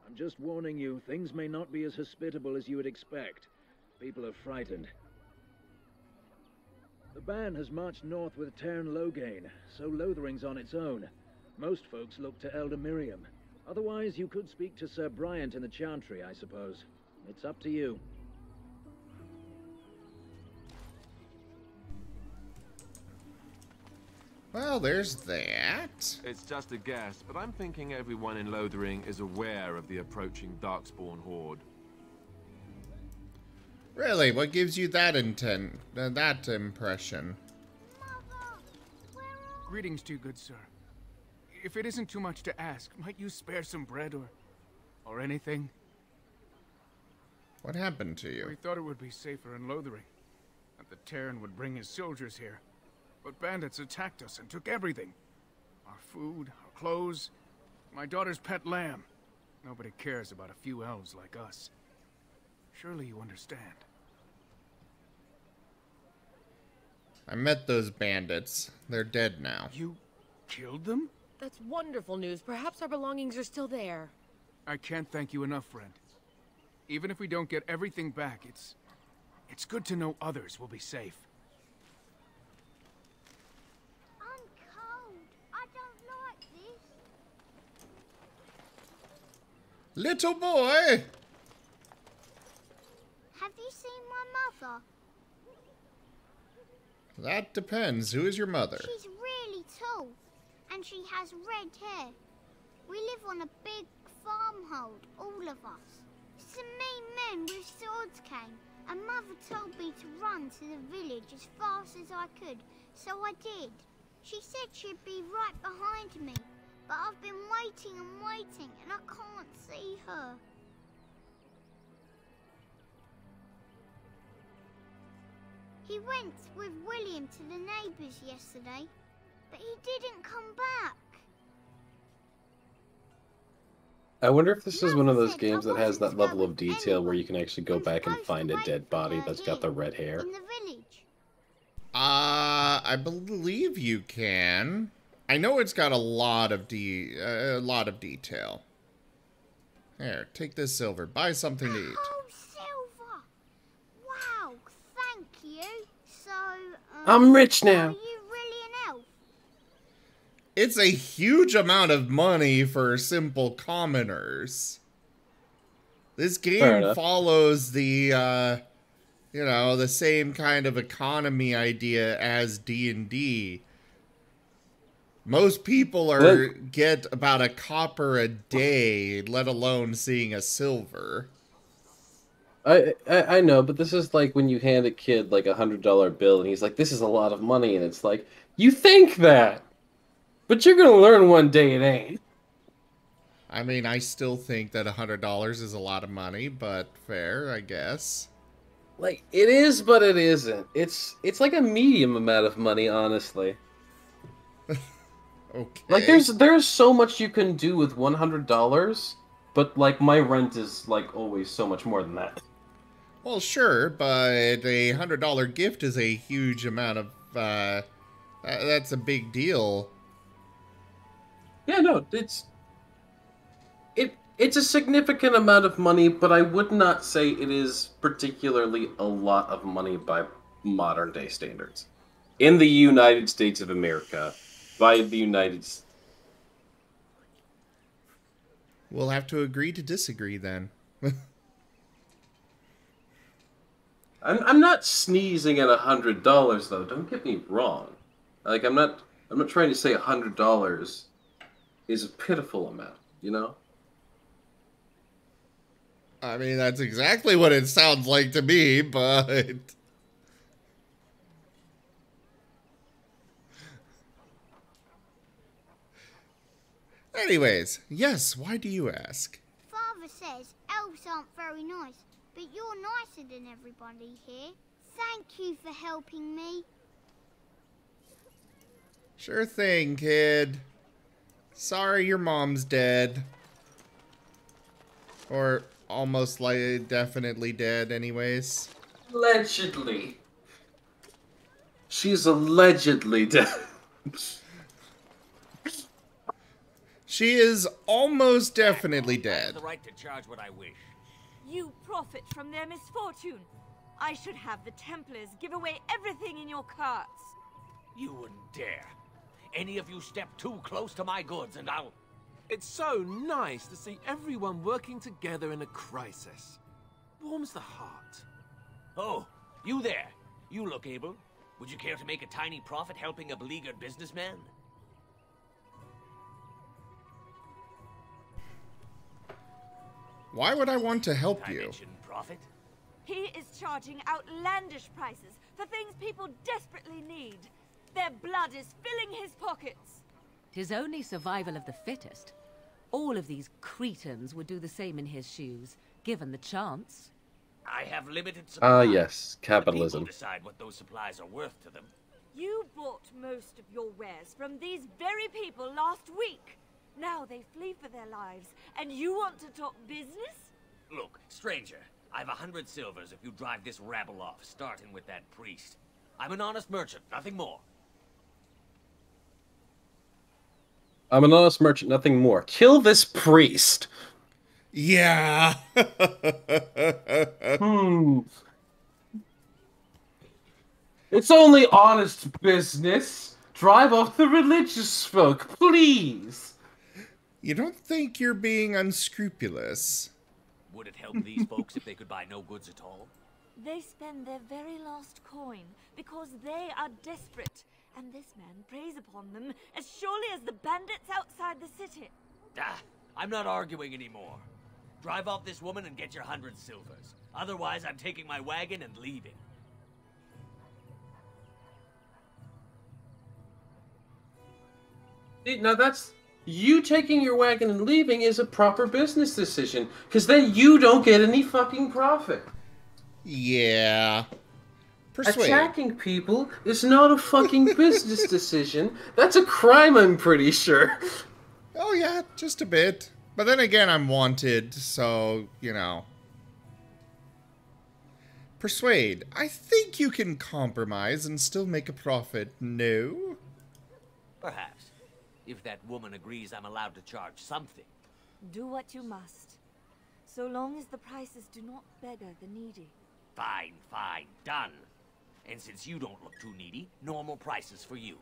I'm just warning you, things may not be as hospitable as you would expect. People are frightened. The band has marched north with Tern Loghain, so Lothering's on its own. Most folks look to Elder Miriam. Otherwise, you could speak to Sir Bryant in the Chantry, I suppose. It's up to you. Well, there's that. It's just a guess, but I'm thinking everyone in Lothering is aware of the approaching Darkspawn horde. Really? What gives you that that impression? Greetings to you, good sir. If it isn't too much to ask, might you spare some bread or anything? What happened to you? We thought it would be safer in Lothering, that the Terran would bring his soldiers here. But bandits attacked us and took everything. Our food, our clothes, my daughter's pet lamb. Nobody cares about a few elves like us. Surely you understand. I met those bandits. They're dead now. You killed them? That's wonderful news. Perhaps our belongings are still there. I can't thank you enough, friend. Even if we don't get everything back, it's good to know others will be safe. I'm cold. I don't like this. Little boy! Have you seen my mother? That depends. Who is your mother? She's really tall, and she has red hair. We live on a big farmhold, all of us. Some mean men with swords came, and Mother told me to run to the village as fast as I could, so I did. She said she'd be right behind me, but I've been waiting and waiting, and I can't see her. He went with William to the neighbours yesterday, but he didn't come back. I wonder if this is one of those games that has that level of detail where you can actually go back and find a dead body that's got the red hair. In the village. I believe you can. I know it's got a lot of detail. Here, take this silver. Buy something to eat. Oh, silver! Wow, thank you. So, I'm rich now. Are you really an elf? It's a huge amount of money for simple commoners. This game follows the, you know, the same kind of economy idea as D&D. Most people get about a copper a day, let alone seeing a silver. I know, but this is like when you hand a kid like $100 bill and he's like, "This is a lot of money," and it's like, you think that, but you're gonna learn one day it ain't. I mean, I still think that $100 is a lot of money, but fair, I guess. Like, it is, but it isn't. It's like a medium amount of money, honestly. Okay. Like, there's so much you can do with $100, but like my rent is like always so much more than that. Well, sure, but a $100 gift is a huge amount of. That's a big deal. Yeah, no, it's a significant amount of money, but I would not say it is particularly a lot of money by modern day standards. In the United States of America, by the United States. We'll have to agree to disagree then. I'm not sneezing at $100 though. Don't get me wrong. Like I'm not trying to say $100 is a pitiful amount, you know? I mean, that's exactly what it sounds like to me, but... Anyways, yes, why do you ask? Father says elves aren't very nice, but you're nicer than everybody here. Thank you for helping me. Sure thing, kid. Sorry your mom's dead. Or almost like definitely dead anyways. Allegedly. She's allegedly dead. She is almost definitely dead. I have the right to charge what I wish. You profit from their misfortune. I should have the Templars give away everything in your carts. You wouldn't dare. Any of you step too close to my goods and I'll... It's so nice to see everyone working together in a crisis. Warms the heart. Oh, you there. You look able. Would you care to make a tiny profit helping a beleaguered businessman? Why would I want to help you? Profit? He is charging outlandish prices for things people desperately need. Their blood is filling his pockets. 'Tis only survival of the fittest. All of these cretins would do the same in his shoes, given the chance. I have limited supplies. Yes, capitalism. The people decide what those supplies are worth to them. You bought most of your wares from these very people last week. Now they flee for their lives, and you want to talk business? Look, stranger, I've 100 silvers if you drive this rabble off, starting with that priest. I'm an honest merchant, nothing more. I'm an honest merchant, nothing more. Kill this priest. Yeah. It's only honest business. Drive off the religious folk, please. You don't think you're being unscrupulous? Would it help these folks if they could buy no goods at all? They spend their very last coin because they are desperate, and this man preys upon them as surely as the bandits outside the city. Ah, I'm not arguing anymore. Drive off this woman and get your 100 silvers. Otherwise, I'm taking my wagon and leaving. Now that's... You taking your wagon and leaving is a proper business decision, because then you don't get any fucking profit. Yeah. Persuade. Attacking people is not a fucking business decision. That's a crime, I'm pretty sure. Oh yeah, just a bit. But then again, I'm wanted, so, you know. Persuade. I think you can compromise and still make a profit, no? Perhaps. If that woman agrees I'm allowed to charge something. Do what you must, so long as the prices do not beggar the needy. Fine, fine, done. And since you don't look too needy, normal prices for you.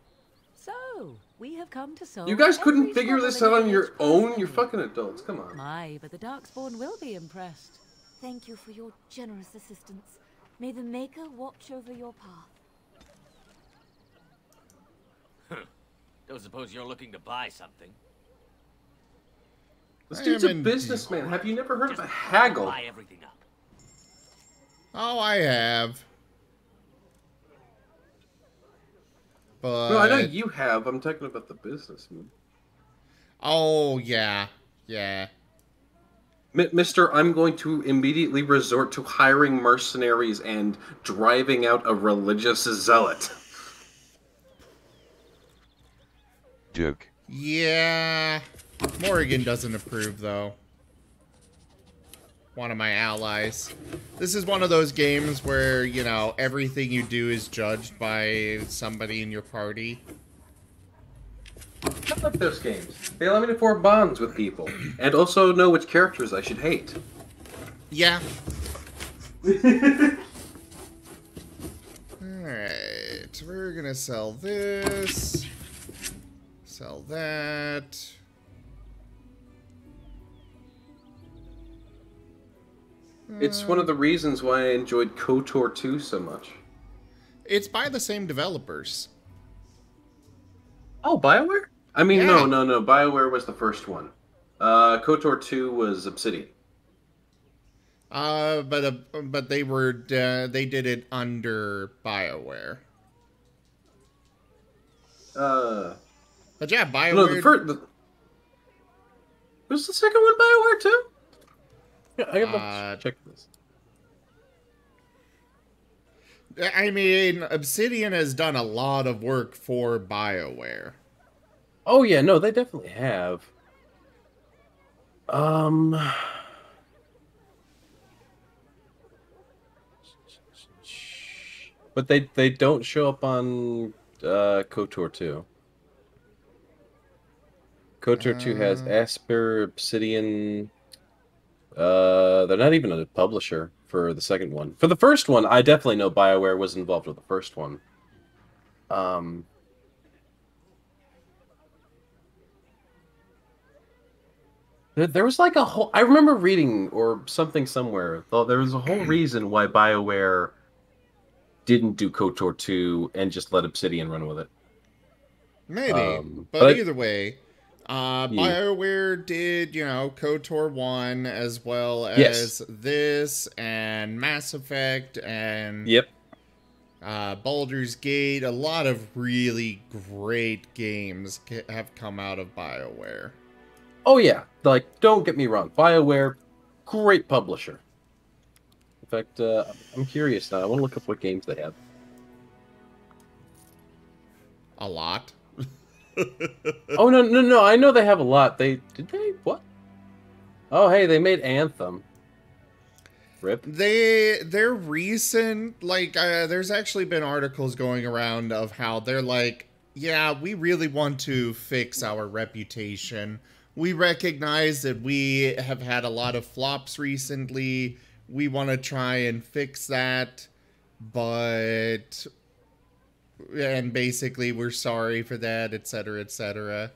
So, we have come to solve. You guys couldn't every figure this trouble out in on the your village own? personally. You're fucking adults, come on. My, but the Darkspawn will be impressed. Thank you for your generous assistance. May the Maker watch over your path. Don't suppose you're looking to buy something. This dude's a businessman. Have you never heard of a haggle? Buy everything up. Oh, I have. But... No, I know you have. I'm talking about the businessman. Oh, yeah. Yeah. Mister, I'm going to immediately resort to hiring mercenaries and driving out a religious zealot. Joke. Yeah. Morrigan doesn't approve, though. One of my allies. This is one of those games where, you know, everything you do is judged by somebody in your party. I like those games. They allow me to form bonds with people, and also know which characters I should hate. Yeah. Alright, we're gonna sell this. Sell that. It's one of the reasons why I enjoyed KOTOR 2 so much. It's by the same developers. Oh, BioWare? I mean, Yeah. no. BioWare was the first one. KOTOR 2 was Obsidian. But they were they did it under BioWare. But yeah, BioWare. No, was the second one BioWare too? Yeah, I gotta check this. I mean, Obsidian has done a lot of work for BioWare. Oh yeah, no, they definitely have. But they don't show up on KOTOR 2. KOTOR 2 has Asper, Obsidian. They're not even a publisher for the second one. For the first one, I definitely know BioWare was involved with the first one. There was like a whole... I remember reading or something somewhere. Though there was a whole reason why BioWare didn't do KOTOR 2 and just let Obsidian run with it. Maybe. But either way, BioWare did, you know, KOTOR 1 as well as this and Mass Effect and Baldur's Gate. A lot of really great games have come out of BioWare. Oh yeah, like, don't get me wrong. BioWare, great publisher. In fact, I'm curious now. I want to look up what games they have. A lot. Oh, no. I know they have a lot. Did they? What? Oh, hey, they made Anthem. Rip. They're recent, like, there's actually been articles going around of how they're like, yeah, we really want to fix our reputation. We recognize that we have had a lot of flops recently. We want to try and fix that, but... And basically, we're sorry for that, etc., etc.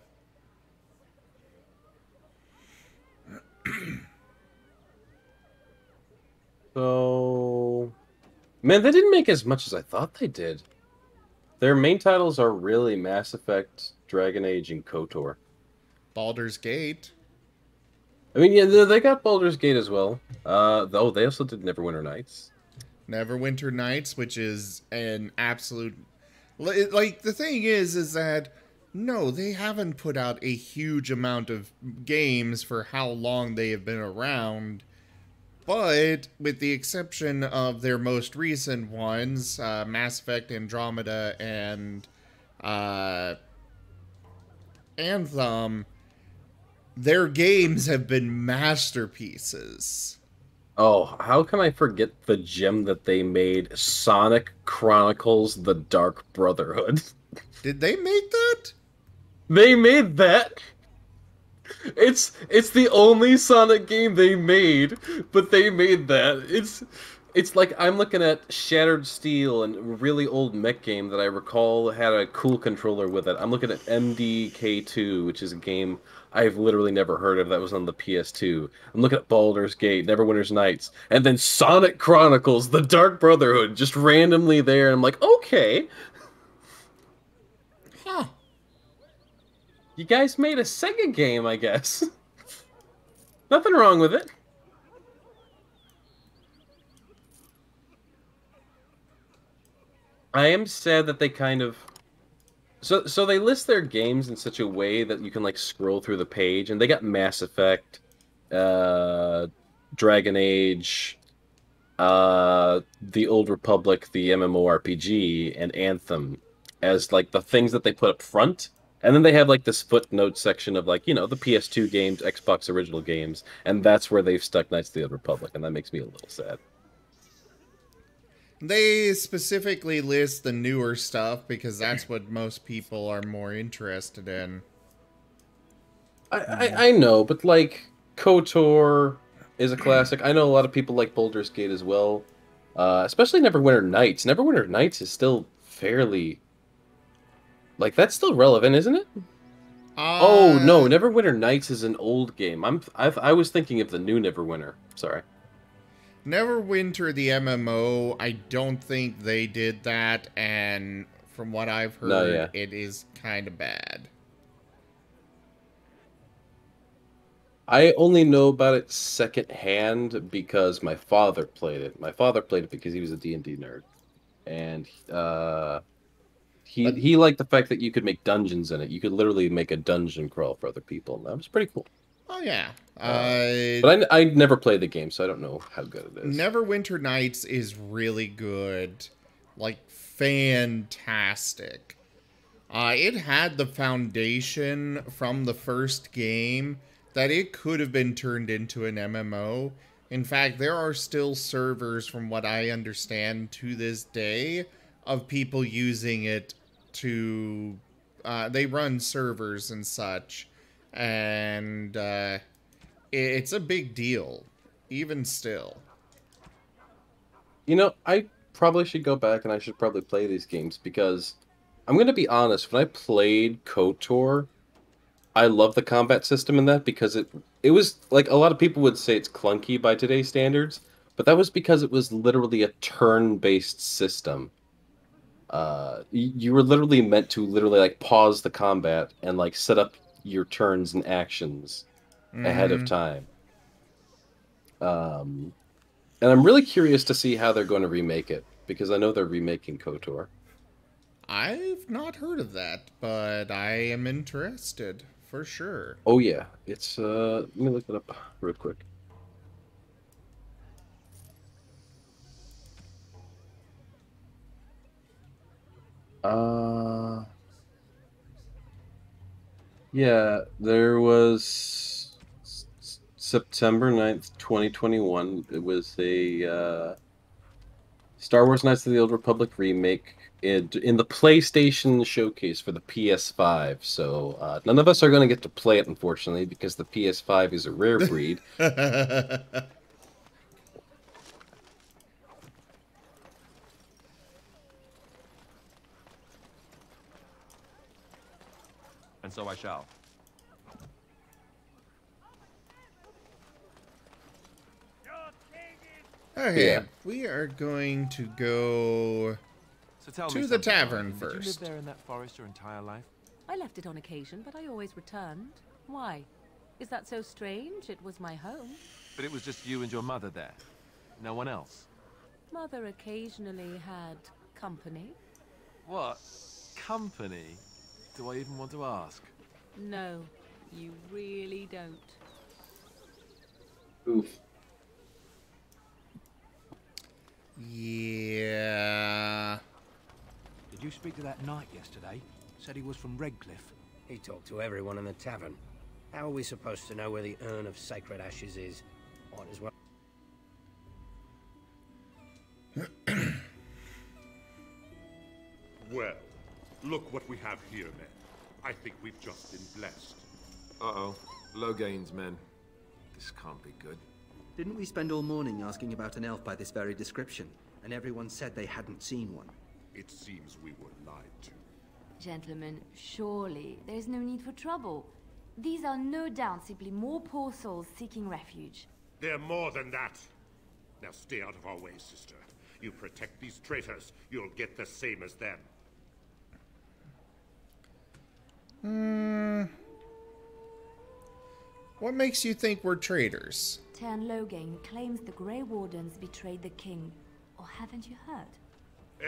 So... Man, they didn't make as much as I thought they did. Their main titles are really Mass Effect, Dragon Age, and KOTOR. Baldur's Gate. I mean, yeah, they got Baldur's Gate as well. Though they also did Neverwinter Nights. Neverwinter Nights, which is an absolute... Like, the thing is that, no, they haven't put out a huge amount of games for how long they have been around. But, with the exception of their most recent ones, Mass Effect, Andromeda, and Anthem, their games have been masterpieces. Oh, how can I forget the gem that they made, Sonic Chronicles: The Dark Brotherhood? Did they make that? They made that! It's the only Sonic game they made, but they made that. It's like I'm looking at Shattered Steel, and a really old mech game that I recall had a cool controller with it. I'm looking at MDK2, which is a game I've literally never heard of that was on the PS2. I'm looking at Baldur's Gate, Neverwinter's Nights, and then Sonic Chronicles: The Dark Brotherhood just randomly there, and I'm like, okay. Huh. You guys made a Sega game, I guess. Nothing wrong with it. I am sad that they kind of... So they list their games in such a way that you can, like, scroll through the page, and they got Mass Effect, Dragon Age, The Old Republic, the MMORPG, and Anthem as, like, the things that they put up front. And then they have, like, this footnote section of, like, you know, the PS2 games, Xbox original games, and that's where they've stuck Knights of the Old Republic, and that makes me a little sad. They specifically list the newer stuff because that's what most people are more interested in. I know, but, like, KOTOR is a classic. I know a lot of people like Baldur's Gate as well, especially Neverwinter Nights. Neverwinter Nights is still fairly... Like, that's still relevant, isn't it? Oh, no, Neverwinter Nights is an old game. I was thinking of the new Neverwinter. Sorry. Neverwinter, the MMO, I don't think they did that, and from what I've heard, it is kind of bad. I only know about it secondhand because my father played it. My father played it because he was a D&D nerd. And he liked the fact that you could make dungeons in it. You could literally make a dungeon crawl for other people, and that was pretty cool. Oh, yeah. But I never played the game, so I don't know how good it is. Neverwinter Nights is really good. Like, fantastic. It had the foundation from the first game that it could have been turned into an MMO. In fact, there are still servers, from what I understand, to this day, of people using it to... they run servers and such. And it's a big deal, even still. You know, I probably should go back and I should probably play these games because I'm going to be honest, when I played KOTOR, I love the combat system in that because it was, like, a lot of people would say it's clunky by today's standards, but that was because it was literally a turn-based system. You were literally meant to like pause the combat and like set up your turns and actions ahead of time. And I'm really curious to see how they're going to remake it, because I know they're remaking KOTOR. I've not heard of that, but I am interested, for sure. Oh yeah, it's, let me look it up real quick. Yeah, there was September 9th, 2021. It was a Star Wars Knights of the Old Republic remake in the PlayStation showcase for the PS5. So none of us are going to get to play it, unfortunately, because the PS5 is a rare breed. And so I shall. Okay, Yeah. we are going to go to the tavern first. Did you live there in that forest your entire life? I left it on occasion, but I always returned. Why? Is that so strange? It was my home. But it was just you and your mother there. No one else. Mother occasionally had company. What? Company? Do I even want to ask? No, you really don't. Oof. Yeah. Did you speak to that knight yesterday? Said he was from Redcliffe. He talked to everyone in the tavern. How are we supposed to know where the urn of sacred ashes is? Might as well. Well, look what we have here, men. I think we've just been blessed. Uh-oh. Logain's men. This can't be good. Didn't we spend all morning asking about an elf by this very description, and everyone said they hadn't seen one? It seems we were lied to. Gentlemen, surely there is no need for trouble. These are no doubt simply more poor souls seeking refuge. They're more than that. Now stay out of our way, sister. You protect these traitors, you'll get the same as them. What makes you think we're traitors? Tern Logain claims the Grey Wardens betrayed the king. Or haven't you heard?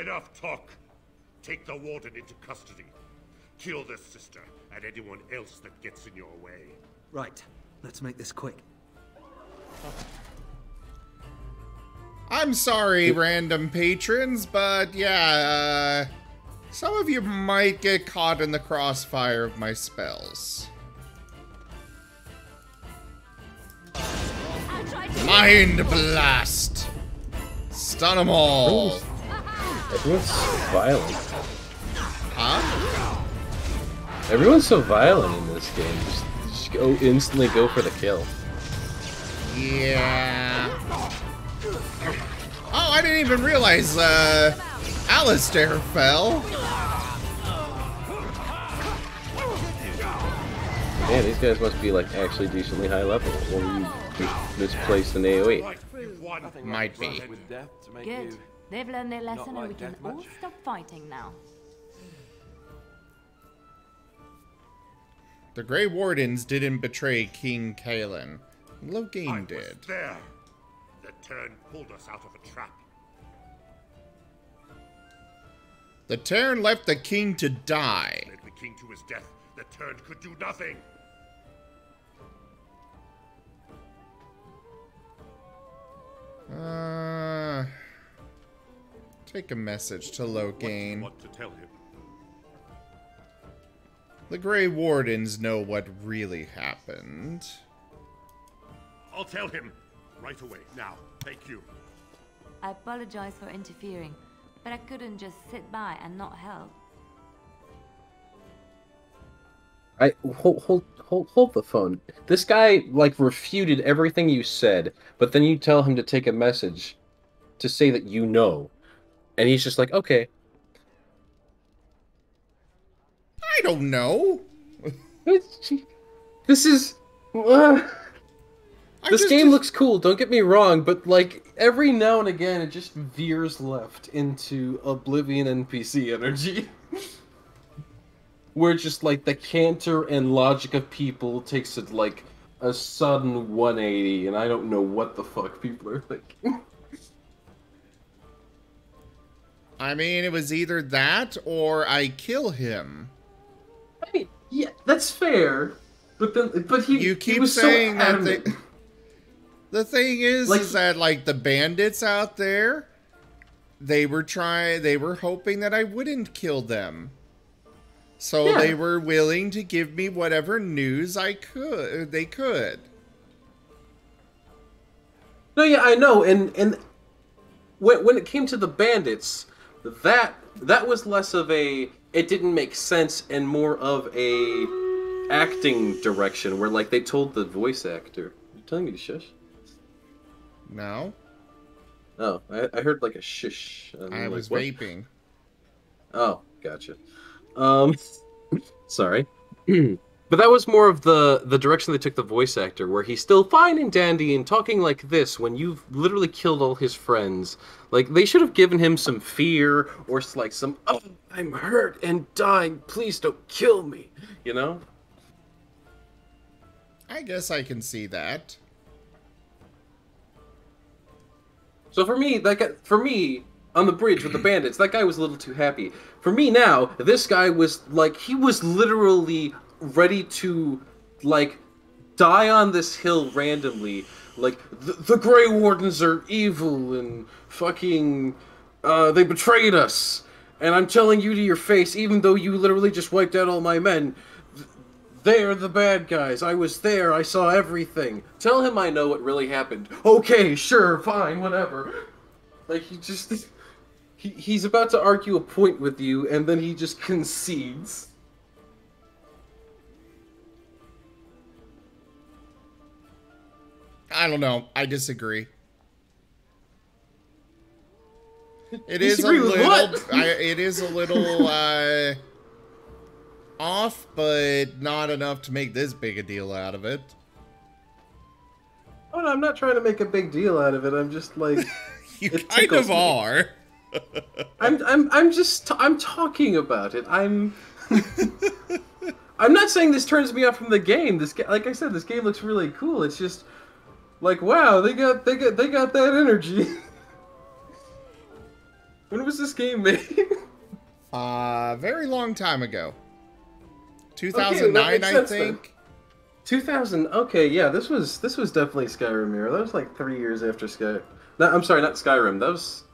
Enough talk. Take the Warden into custody. Kill this sister and anyone else that gets in your way. Right. Let's make this quick. I'm sorry, random patrons, but yeah, some of you might get caught in the crossfire of my spells. Mind Blast! Stun them all! Everyone's so violent. Huh? Everyone's so violent in this game. Just go instantly go for the kill. Yeah. Oh, I didn't even realize Alistair fell. Man, these guys must be like actually decently high level, or you misplaced an AoE. Might be. Good. They've learned their lesson and we can all stop fighting now. The Grey Wardens didn't betray King Kalen. Logain did. There. The Tern pulled us out of a trap. The Tern left the king to die. Led the king to his death. The Tern could do nothing. Take a message to Logain. What to tell him? The Grey Wardens know what really happened. I'll tell him. Right away. Now. Thank you. I apologize for interfering, but I couldn't just sit by and not help. Hold the phone. This guy like refuted everything you said, but then you tell him to take a message to say that you know, and he's just like, okay. I don't know. This is. This game looks cool, don't get me wrong, but like every now and again it just veers left into Oblivion NPC energy. Where just like the canter and logic of people takes it like a sudden 180, and I don't know what the fuck people are thinking. I mean, it was either that or I kill him. I mean, yeah, that's fair. But you keep was saying so that the thing is that like the bandits out there, they were hoping that I wouldn't kill them. So they were willing to give me whatever news they could. No, yeah, I know, and when it came to the bandits, that was less of a it didn't make sense and more of a acting direction where like they told the voice actor. You telling me to shush? No. Oh, I heard like a shush. I was what? vaping. Oh, gotcha. Sorry. But that was more of the direction they took the voice actor, where he's still fine and dandy and talking like this when you've literally killed all his friends. Like, they should have given him some fear or like some, oh, I'm hurt and dying, please don't kill me, you know? I guess I can see that. So for me, on the bridge with the bandits, that guy was a little too happy. For me now, this guy was like, he was literally ready to, like, die on this hill randomly. Like, the Grey Wardens are evil and fucking, they betrayed us. And I'm telling you to your face, even though you literally just wiped out all my men, they're the bad guys. I was there. I saw everything. Tell him I know what really happened. Okay, sure, fine, whatever. Like, he's about to argue a point with you, and then he just concedes. I don't know. I disagree. It is a little. It is a little off, but not enough to make this big a deal out of it. Oh no, I'm not trying to make a big deal out of it. I'm just like you kind of are. I'm talking about it. I'm not saying this turns me off from the game. Like I said, this game looks really cool. It's just like, wow, they got that energy. When was this game made? Very long time ago. 2009, I think. Then. 2000. Okay, yeah, this was definitely Skyrim era. That was like 3 years after Skyrim. No, I'm sorry, not Skyrim. That was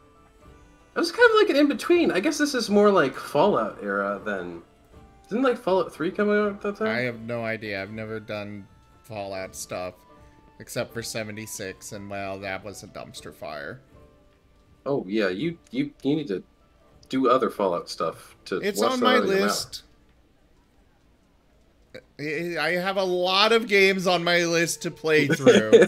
kind of like an in between. I guess this is more like Fallout era than. Didn't like Fallout 3 come out at that time? I have no idea. I've never done Fallout stuff. Except for 76, and well, that was a dumpster fire. Oh yeah, you need to do other Fallout stuff to. It's on my list. I have a lot of games on my list to play through.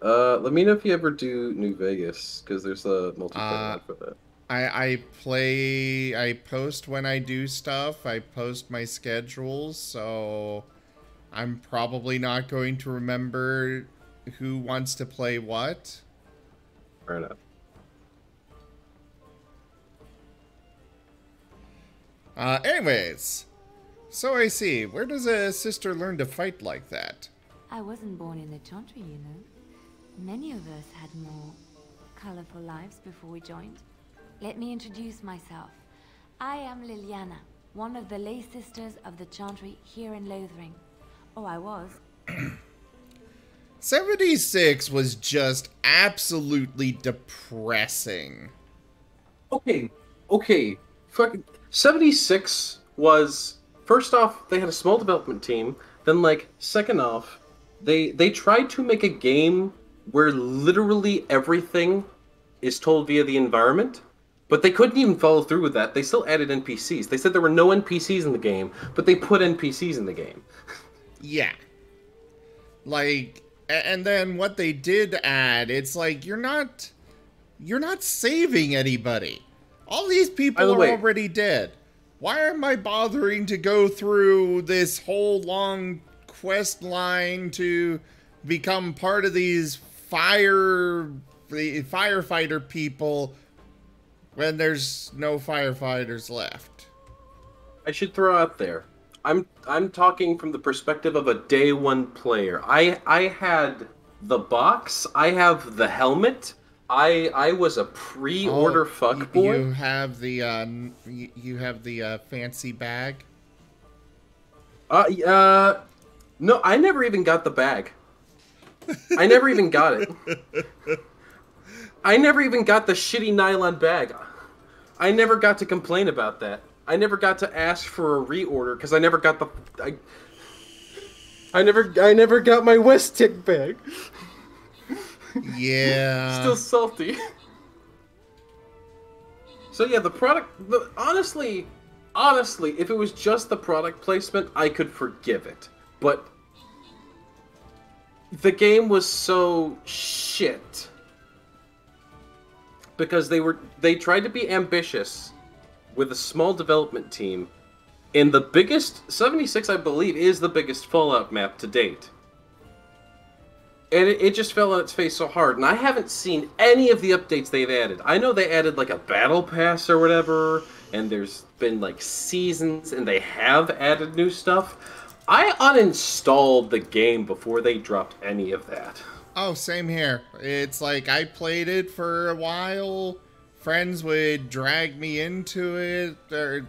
Let me know if you ever do New Vegas, because there's a multiplayer for that. I post when I do stuff. I post my schedules, so I'm probably not going to remember who wants to play what. Fair enough. Anyways, so I see. Where does a sister learn to fight like that? I wasn't born in the Chantry, you know. Many of us had more colorful lives before we joined. Let me introduce myself. I am Liliana, one of the lay sisters of the Chantry here in Lothering. Oh, I was. 76 was just absolutely depressing. Okay. Fucking 76 was, first off, they had a small development team. Then, like, second off, they tried to make a game where literally everything is told via the environment, but they couldn't even follow through with that. They still added NPCs. They said there were no NPCs in the game, but they put NPCs in the game. Yeah. Like, and then what they did add, it's like, you're not saving anybody. All these people are already dead. Why am I bothering to go through this whole long quest line to become part of these firefighter people when there's no firefighters left? I should throw out there, I'm talking from the perspective of a day one player. I had the box. I have the helmet. I was a pre-order fuckboy. You have the fancy bag. No, I never even got the bag. I never even got it. I never even got the shitty nylon bag. I never got to complain about that. I never got to ask for a reorder because I never got the. I never got my West tick back. Yeah. Still salty. So yeah, the product. Honestly, if it was just the product placement, I could forgive it. But the game was so shit because they tried to be ambitious with a small development team. In the biggest 76, I believe, is the biggest Fallout map to date. And it just fell on its face so hard. And I haven't seen any of the updates they've added. I know they added like a battle pass or whatever, and there's been like seasons, and they have added new stuff. I uninstalled the game before they dropped any of that. Oh, same here. It's like I played it for a while. Friends would drag me into it.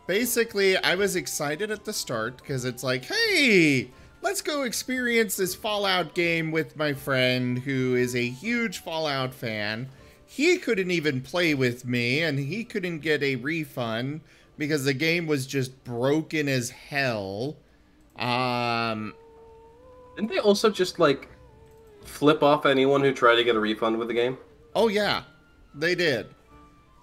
Basically, I was excited at the start because it's like, hey, let's go experience this Fallout game with my friend who is a huge Fallout fan. He couldn't even play with me, and he couldn't get a refund because the game was just broken as hell. Didn't they also just, like, flip off anyone who tried to get a refund with the game? Oh, yeah. They did.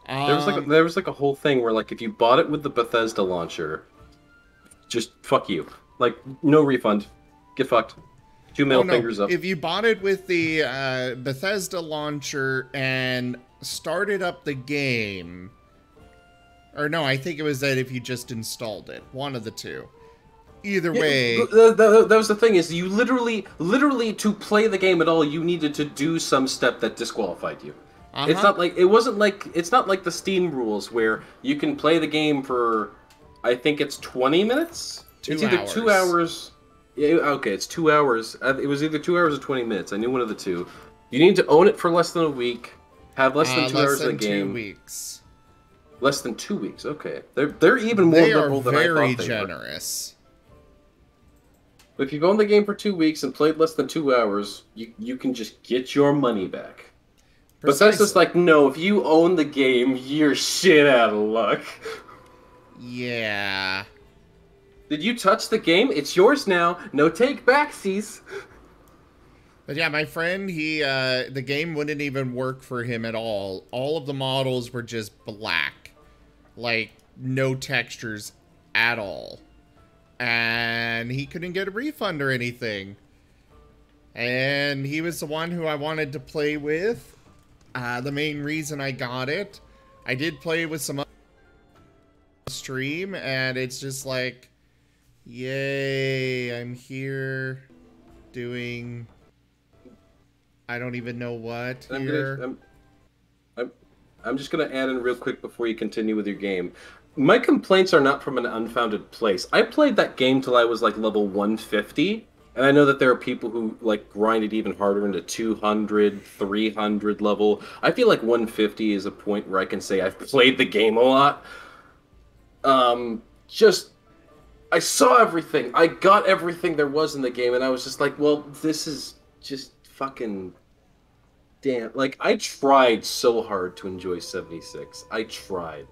There was like a whole thing where, like, if you bought it with the Bethesda launcher, just fuck you. Like, no refund. Get fucked. Two middle fingers up. If you bought it with the Bethesda launcher and started up the game, or no, I think it was that if you just installed it. One of the two. Either way. That was the thing, is you literally to play the game at all, you needed to do some step that disqualified you. It's not like, it's not like the Steam rules where you can play the game for, I think it's 20 minutes? It's either 2 hours. Yeah, okay, it's 2 hours. It was either 2 hours or 20 minutes. I knew one of the two. You need to own it for less than a week, have less than 2 hours in the game. 2 weeks. Less than 2 weeks, okay. They're even more liberal than I thought they were. They are very generous. If you've owned the game for 2 weeks and played less than 2 hours, you can just get your money back. But that's just like, no, if you own the game, you're shit out of luck. Yeah. Did you touch the game? It's yours now. No take backsies. But yeah, my friend, the game wouldn't even work for him at all. All of the models were just black. Like, no textures at all. And he couldn't get a refund or anything. And he was the one who I wanted to play with. The main reason I got it. I did play with some other stream, and it's just like, yay, I'm here doing, I don't even know what here. I'm just going to add in real quick before you continue with your game. My complaints are not from an unfounded place. I played that game till I was like level 150, and I know that there are people who like grind it even harder into 200, 300 level. I feel like 150 is a point where I can say I've played the game a lot. I saw everything. I got everything there was in the game, and I was just like, well, this is just fucking damn. Like, I tried so hard to enjoy 76. I tried,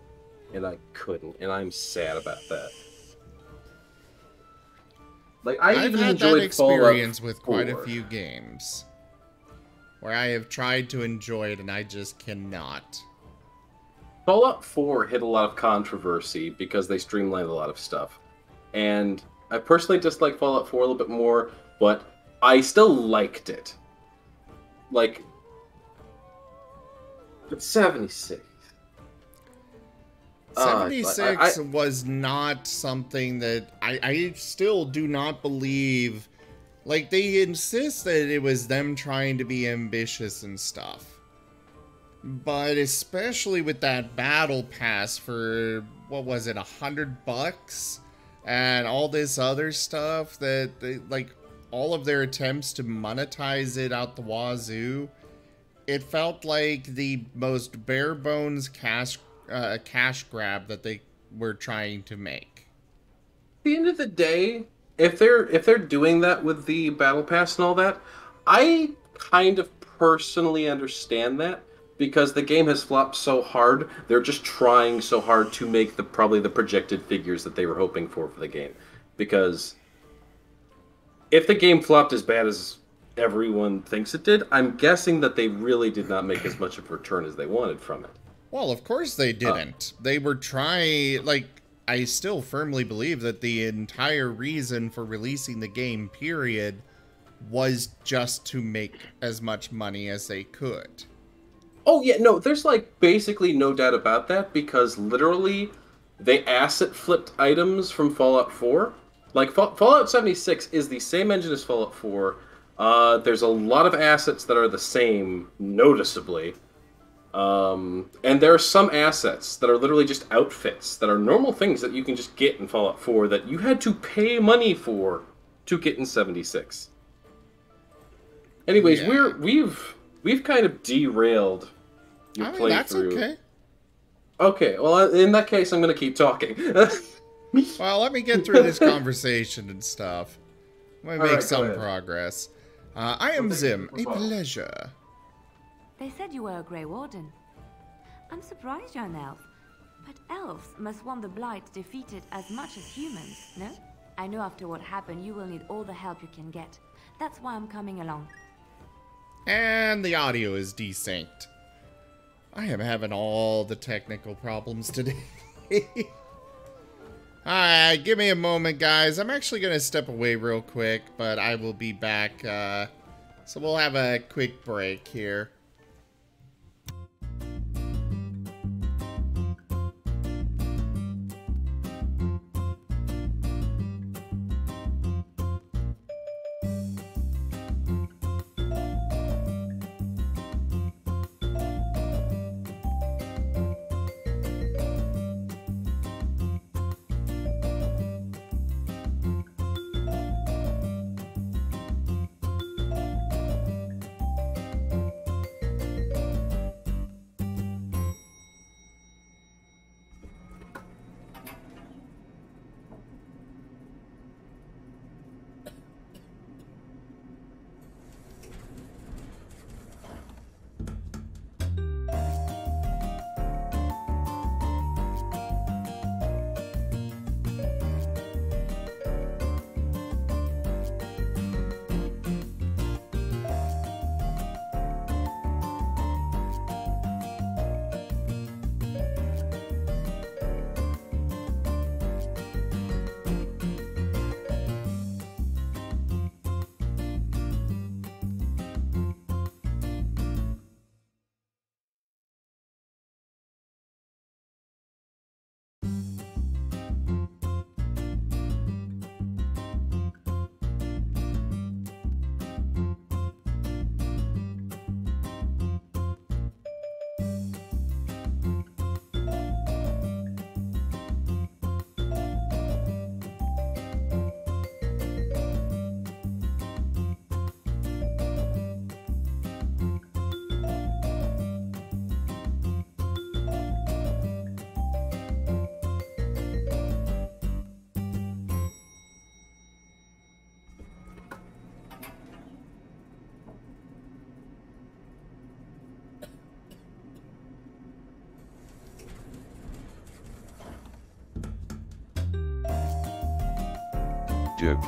and I couldn't, and I'm sad about that. Like, I've had that experience with quite a few games where I have tried to enjoy it and I just cannot. Fallout 4 hit a lot of controversy because they streamlined a lot of stuff. And I personally dislike Fallout 4 a little bit more, but I still liked it. Like, but 76. 76 was not something that I still do not believe. Like, they insist that it was them trying to be ambitious and stuff. But especially with that battle pass for, what was it, $100? And all this other stuff that, they, like, all of their attempts to monetize it out the wazoo, it felt like the most bare bones cash grab that they were trying to make. At the end of the day, if they're doing that with the battle pass and all that, I kind of personally understand that, because the game has flopped so hard. They're just trying so hard to make probably the projected figures that they were hoping for the game, because if the game flopped as bad as everyone thinks it did, I'm guessing that they really did not make as much of a return as they wanted from it. Well, of course they didn't. They were trying, like, I still firmly believe that the entire reason for releasing the game, period, was just to make as much money as they could. Oh, yeah, no, there's, like, basically no doubt about that, because literally they asset flipped items from Fallout 4. Like, Fallout 76 is the same engine as Fallout 4. There's a lot of assets that are the same, noticeably. And there are some assets that are literally just outfits, that are normal things that you can just get in Fallout 4 that you had to pay money for to get in 76. Anyways, Yeah. we've kind of derailed your playthrough. That's okay. Okay, well, in that case, I'm going to keep talking. Well, let me get through this conversation and stuff. Let me make Alright, some go ahead. progress. I am Zim. A pleasure. They said you were a Grey Warden. I'm surprised you're an elf. But elves must want the Blight defeated as much as humans, no? I know after what happened you will need all the help you can get. That's why I'm coming along. And the audio is desynced. I am having all the technical problems today. Alright, give me a moment, guys. I'm actually going to step away real quick, but I will be back. So we'll have a quick break here. Joke.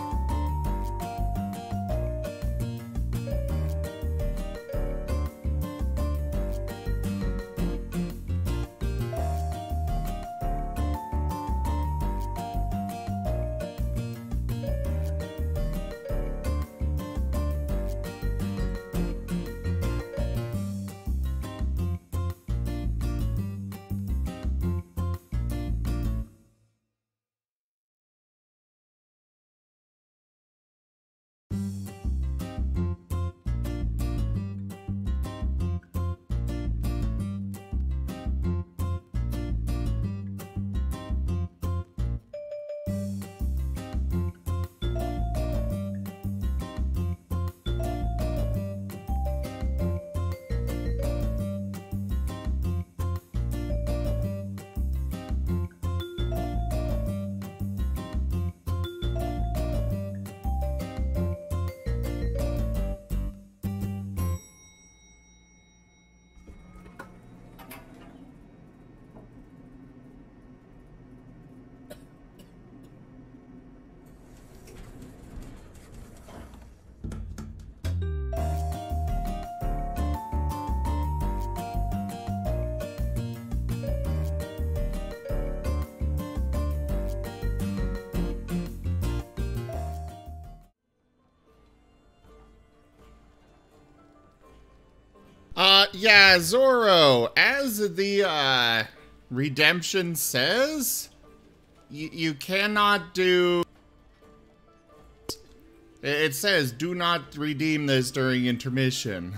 Yeah, Zorro, as the, redemption says, you cannot do... It says, do not redeem this during intermission.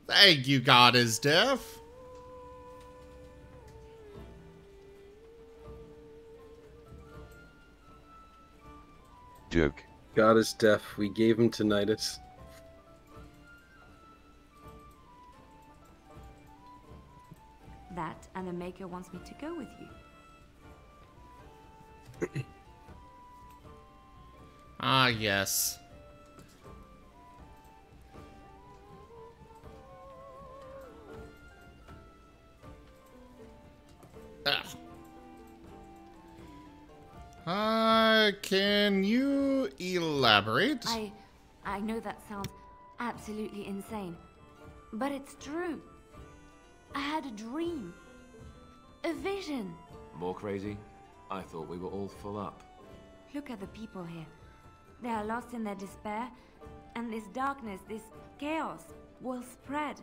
Thank you, God is Deaf. Joke. God is deaf. We gave him tinnitus. That and the Maker wants me to go with you. Ah, yes. Can you elaborate? I know that sounds absolutely insane, but it's true. I had a dream. A vision. More crazy? I thought we were all full up. Look at the people here. They are lost in their despair, and this darkness, this chaos, will spread.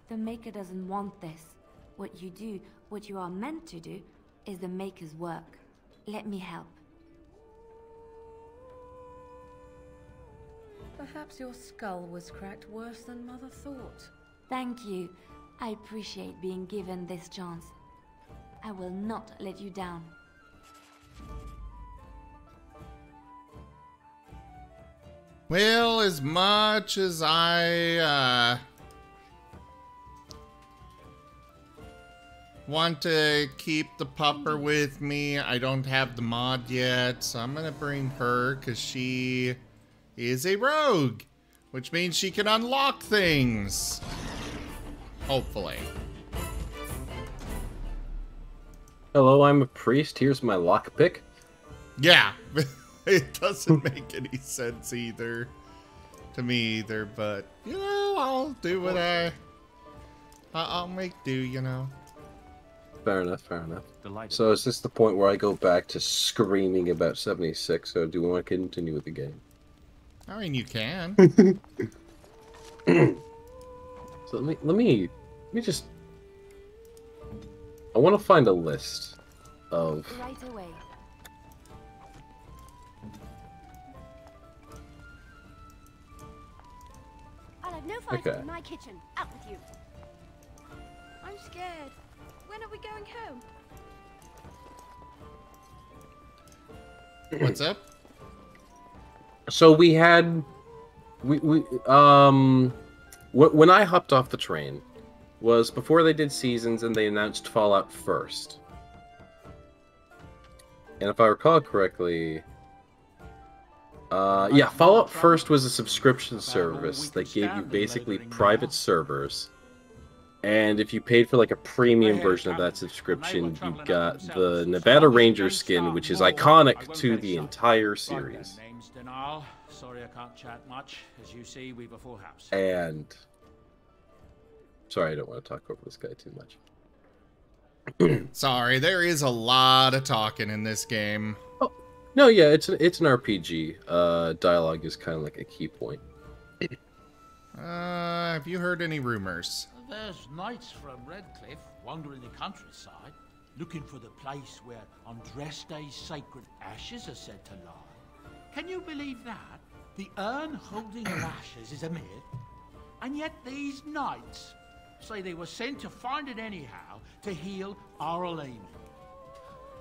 The Maker doesn't want this. What you do, what you are meant to do, is the Maker's work. Let me help. Perhaps your skull was cracked worse than Mother thought. Thank you. I appreciate being given this chance. I will not let you down. Well, as much as I, want to keep the pupper with me, I don't have the mod yet, so I'm gonna bring her, because she is a rogue, which means she can unlock things. Hopefully. Hello, I'm a priest. Here's my lockpick. Yeah. It doesn't make any sense either. To me either, but, you know, I'll do what I'll make do, you know. Fair enough, fair enough. So is this the point where I go back to screaming about 76, or do we want to continue with the game? I mean, you can. So let me just... I want to find a list of... Right away. I'll have no fighting Okay. in my kitchen. Out with you. I'm scared. When are we going home? What's up? So we had... when I hopped off the train was before they did seasons and they announced Fallout first. And if I recall correctly, yeah, Fallout First was a subscription service that gave you basically private servers. And if you paid for like a premium version of that subscription, you got the Nevada Ranger skin, which is iconic to the entire series. Name's Denal. Sorry I can't chat much. As you see, we've a full house. And sorry, I don't want to talk over this guy too much. Sorry, there is a lot of talking in this game. Oh, no, yeah, it's an RPG. Dialogue is kind of like a key point. Have you heard any rumors? There's knights from Redcliffe wandering the countryside, looking for the place where on dress days sacred ashes are said to lie. Can you believe that? The urn holding her ashes is a myth, and yet these knights say they were sent to find it anyhow to heal Archdemon.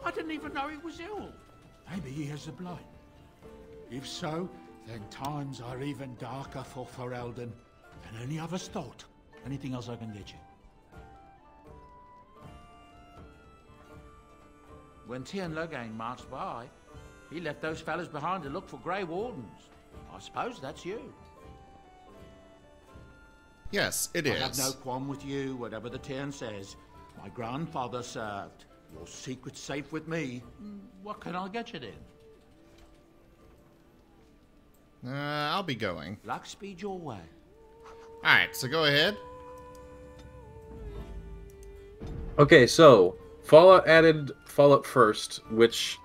I didn't even know he was ill. Maybe he has the blight. If so, then times are even darker for Ferelden than any of us thought. Anything else I can get you? When Tien Logain marched by, he left those fellas behind to look for Grey Wardens. I suppose that's you. Yes, it I is. have no qualm with you, whatever the Tien says. My grandfather served. Your secret's safe with me. What can I get you then? I'll be going. Luck speed your way. Alright, so go ahead. Okay, so Fallout added Fallout First, which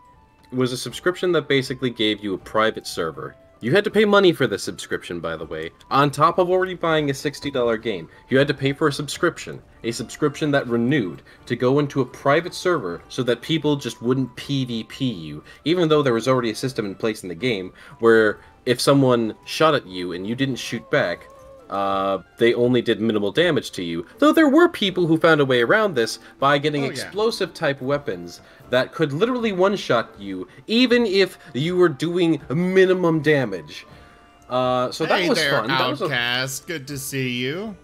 was a subscription that basically gave you a private server. You had to pay money for the subscription, by the way, on top of already buying a $60 game. You had to pay for a subscription that renewed, to go into a private server so that people just wouldn't PvP you, even though there was already a system in place in the game where if someone shot at you and you didn't shoot back, they only did minimal damage to you. Though there were people who found a way around this by getting explosive-type weapons that could literally one-shot you, even if you were doing minimum damage. So that was fun. Outcast. Good to see you.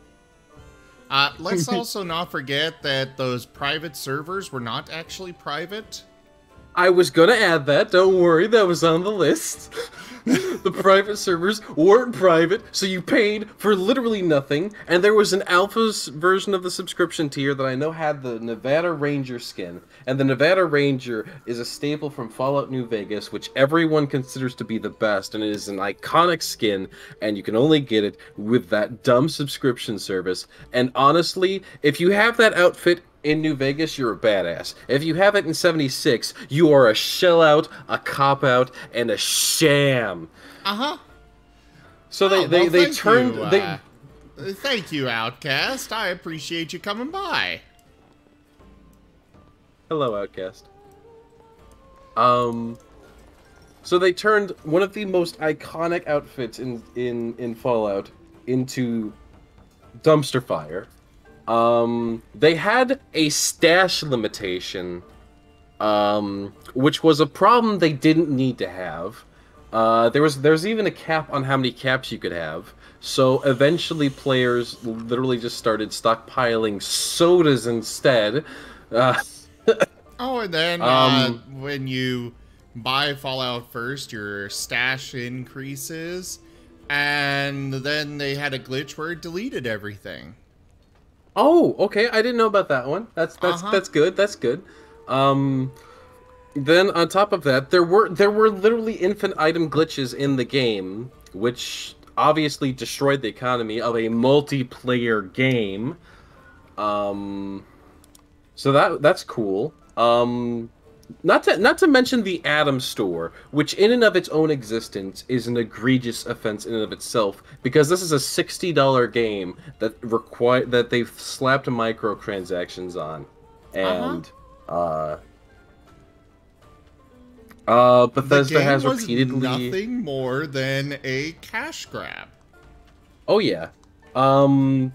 Let's also not forget that those private servers were not actually private. I was gonna add that, don't worry, that was on the list. The private servers weren't private, so you paid for literally nothing, and there was an alpha version of the subscription tier that I know had the Nevada Ranger skin, and the Nevada Ranger is a staple from Fallout New Vegas, which everyone considers to be the best, and it is an iconic skin, and you can only get it with that dumb subscription service, and honestly, if you have that outfit in New Vegas, you're a badass. If you have it in 76, you are a sellout, a cop-out, and a sham. Uh-huh. So they turned... Thank you, Outcast. I appreciate you coming by. Hello, Outcast. So they turned one of the most iconic outfits in Fallout into dumpster fire. They had a stash limitation, which was a problem they didn't need to have. There's even a cap on how many caps you could have. So eventually players literally just started stockpiling sodas instead. Oh, and then when you buy Fallout First, your stash increases, and then they had a glitch where it deleted everything. Oh, okay. I didn't know about that one. That's good. That's good. Then on top of that, there were literally infinite item glitches in the game, which obviously destroyed the economy of a multiplayer game. So that's cool. Not to mention the Atom Store, which in and of its own existence is an egregious offense in and of itself, because this is a $60 game that they've slapped microtransactions on, and Bethesda has repeatedly nothing more than a cash grab. Oh yeah. Oh,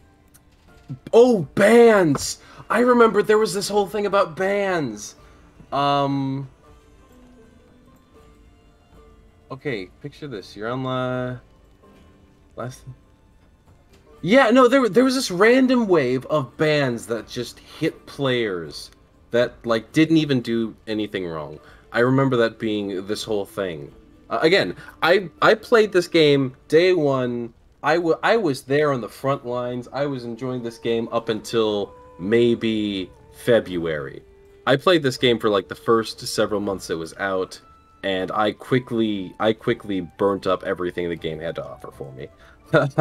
bans! I remember there was this whole thing about bans. Okay, picture this. You're on last. Yeah, no, there was this random wave of bans that just hit players that like didn't even do anything wrong. I remember that being this whole thing. Again, I played this game day one. I was there on the front lines. I was enjoying this game up until maybe February. I played this game for like the first several months it was out, and I quickly burnt up everything the game had to offer for me. What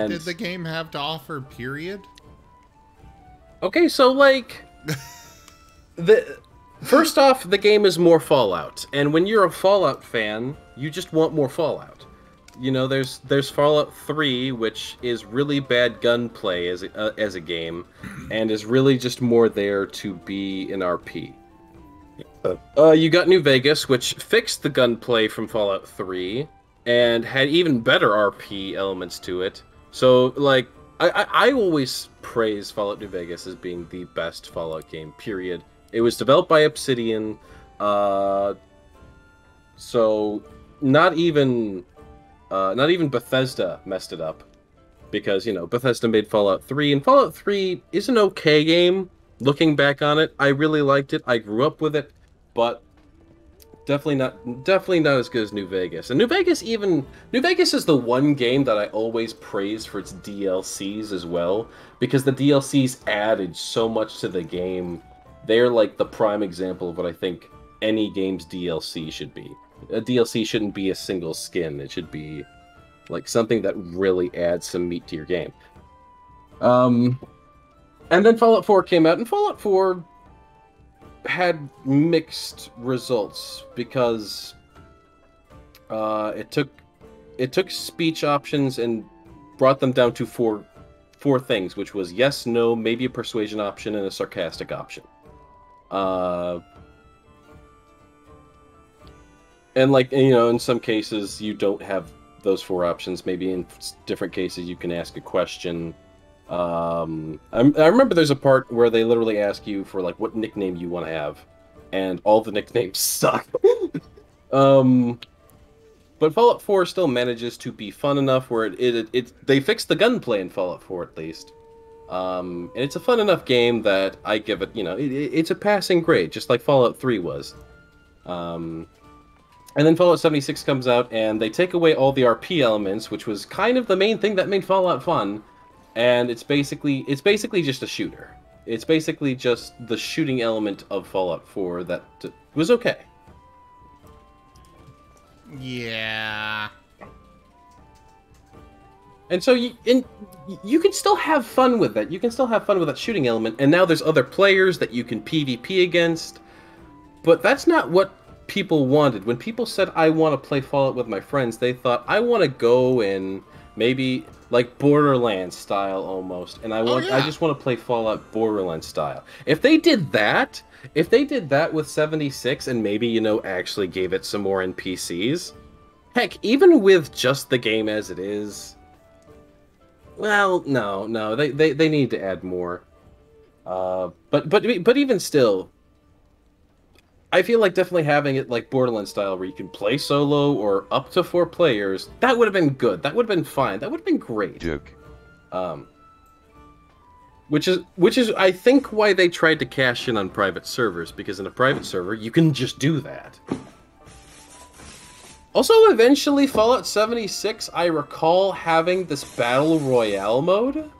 did the game have to offer, period? Okay, so like first off, the game is more Fallout, and when you're a Fallout fan, you just want more Fallout. You know, there's Fallout 3, which is really bad gunplay as a game, and is really just more there to be an RP. You got New Vegas, which fixed the gunplay from Fallout 3, and had even better RP elements to it. So, like, I always praise Fallout New Vegas as being the best Fallout game, period. It was developed by Obsidian, so not even Bethesda messed it up, because, you know, Bethesda made Fallout 3, and Fallout 3 is an okay game. Looking back on it, I really liked it. I grew up with it, but definitely not as good as New Vegas. And New Vegas is the one game that I always praise for its DLCs as well, because the DLCs added so much to the game. They're like the prime example of what I think any game's DLC should be. A DLC shouldn't be a single skin. It should be like something that really adds some meat to your game. And then Fallout 4 came out, and Fallout 4 had mixed results, because It took speech options and brought them down to four things, which was yes, no, maybe a persuasion option, and a sarcastic option. And like, you know, in some cases you don't have those 4 options. Maybe in different cases you can ask a question. I remember there's a part where they literally ask you for like what nickname you want to have, and all the nicknames suck. But Fallout 4 still manages to be fun enough where they fixed the gunplay in Fallout 4 at least. And it's a fun enough game that I give it, you know, it's a passing grade, just like Fallout 3 was. And then Fallout 76 comes out, and they take away all the RP elements, which was kind of the main thing that made Fallout fun. And it's basically just a shooter. It's basically just the shooting element of Fallout 4 that was okay. Yeah. And so you can still have fun with it. You can still have fun with that shooting element. And now there's other players that you can PvP against. But that's not what people wanted. When people said, I want to play Fallout with my friends, they thought, I want to go in maybe like Borderlands style almost. And I just want to play Fallout Borderlands style. If they did that with 76 and maybe, you know, actually gave it some more NPCs, heck, even with just the game as it is, well, no, they need to add more. But even still, I feel like definitely having it like Borderlands style where you can play solo or up to 4 players, that would have been good. That would have been fine. That would have been great. Duke. Which is I think why they tried to cash in on private servers, because in a private server you can just do that. Also, eventually Fallout 76, I recall having this Battle Royale mode?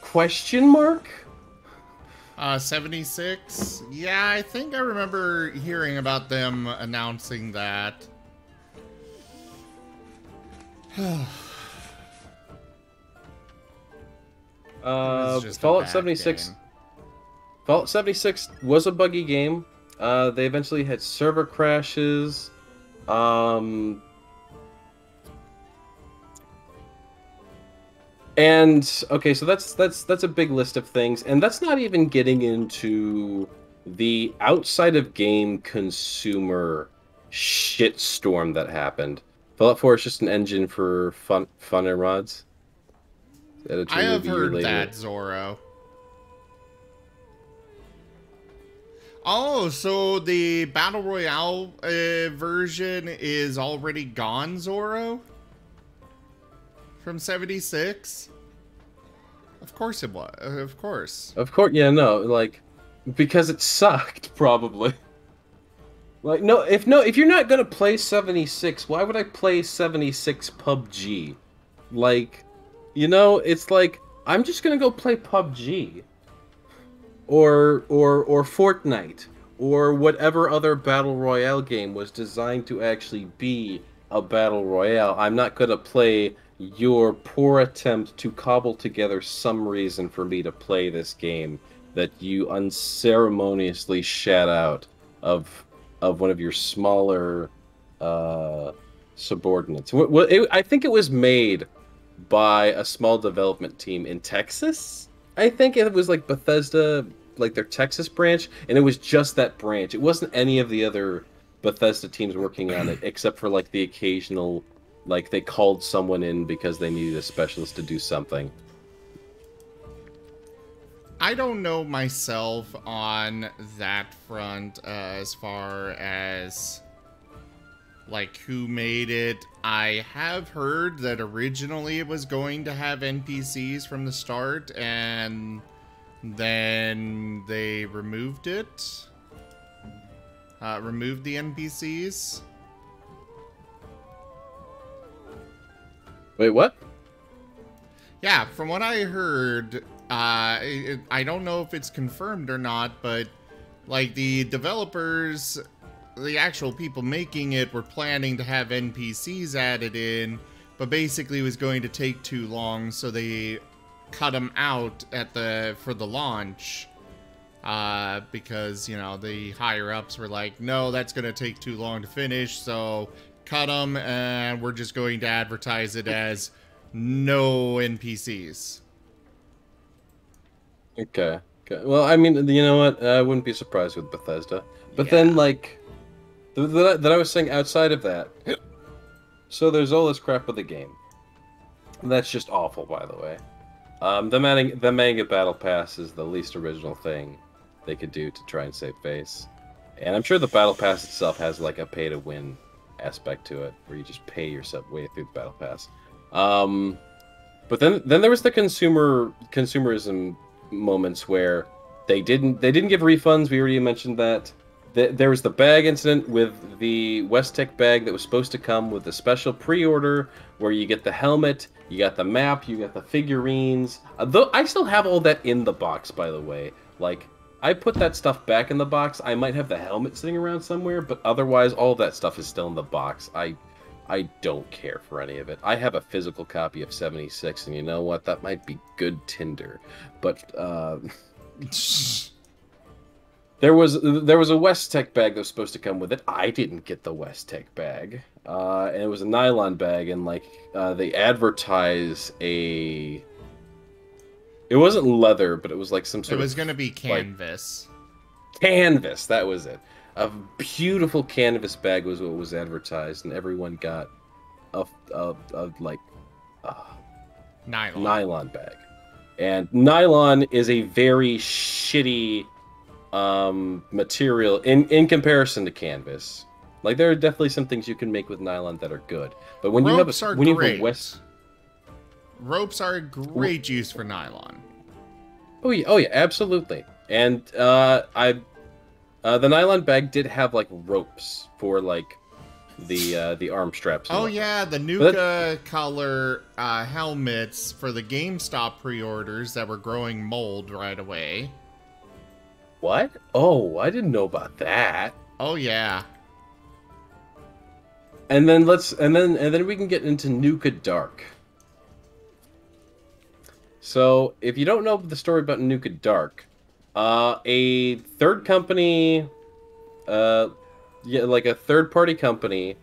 Question mark? 76? Yeah, I think I remember hearing about them announcing that. Fallout 76. Fallout 76 was a buggy game. They eventually had server crashes. And okay, so that's a big list of things, and that's not even getting into the outside of game consumer shitstorm that happened. Fallout 4 is just an engine for fun and rods. I have heard that, Zorro. Oh, so the Battle Royale version is already gone, Zorro? From 76? Of course it was. Of course. Of course, yeah, no, like, because it sucked, probably. Like, if you're not gonna play 76, why would I play 76 PUBG? Like, you know, it's like, I'm just gonna go play PUBG. Or Fortnite. Or whatever other Battle Royale game was designed to actually be a Battle Royale. I'm not gonna play your poor attempt to cobble together some reason for me to play this game that you unceremoniously shat out of one of your smaller subordinates. I think it was made by a small development team in Texas. I think it was like Bethesda, like their Texas branch, and it was just that branch. It wasn't any of the other Bethesda teams working on it, except for like the occasional, like they called someone in because they needed a specialist to do something. I don't know myself on that front as far as like who made it. I have heard that originally it was going to have NPCs from the start, and then they removed it. Removed the NPCs. Wait, what? Yeah, from what I heard, I don't know if it's confirmed or not, but like the developers, the actual people making it were planning to have NPCs added in, but basically it was going to take too long, so they cut them out for the launch. because, you know, the higher-ups were like, no, that's going to take too long to finish, so cut them, and we're just going to advertise it as no NPCs. Okay. Well, I mean, you know what? I wouldn't be surprised with Bethesda. But then, like, that I was saying outside of that, so there's all this crap with the game. That's just awful, by the way. The manga battle pass is the least original thing they could do to try and save face. And I'm sure the battle pass itself has, like, a pay-to-win aspect to it, where you just pay yourself way through the battle pass. But then there was the consumerism moments where they didn't give refunds. We already mentioned that. There was the bag incident with the West-Tech bag that was supposed to come with a special pre-order where you get the helmet, you got the map, you got the figurines. Though I still have all that in the box, by the way. Like, I put that stuff back in the box. I might have the helmet sitting around somewhere, but otherwise all that stuff is still in the box. I don't care for any of it. I have a physical copy of 76, and you know what? That might be good Tinder. But, there was a West-Tech bag that was supposed to come with it. I didn't get the West-Tech bag. And it was a nylon bag, and, like, they advertise a... It wasn't leather, but it was, like, some sort of... It was going to be canvas. Like, canvas, that was it. A beautiful canvas bag was what was advertised, and everyone got a nylon bag. And nylon is a very shitty material in comparison to canvas. Like, there are definitely some things you can make with nylon that are good, but when you have a ropes are great use for nylon. Oh yeah, absolutely. And the nylon bag did have, like, ropes for, like, the arm straps. Oh yeah, the Nuka color helmets for the GameStop pre-orders that were growing mold right away. What? Oh, I didn't know about that. Oh yeah. And then we can get into Nuka Dark. So, if you don't know the story about Nuka Dark, a third company, like a third-party company,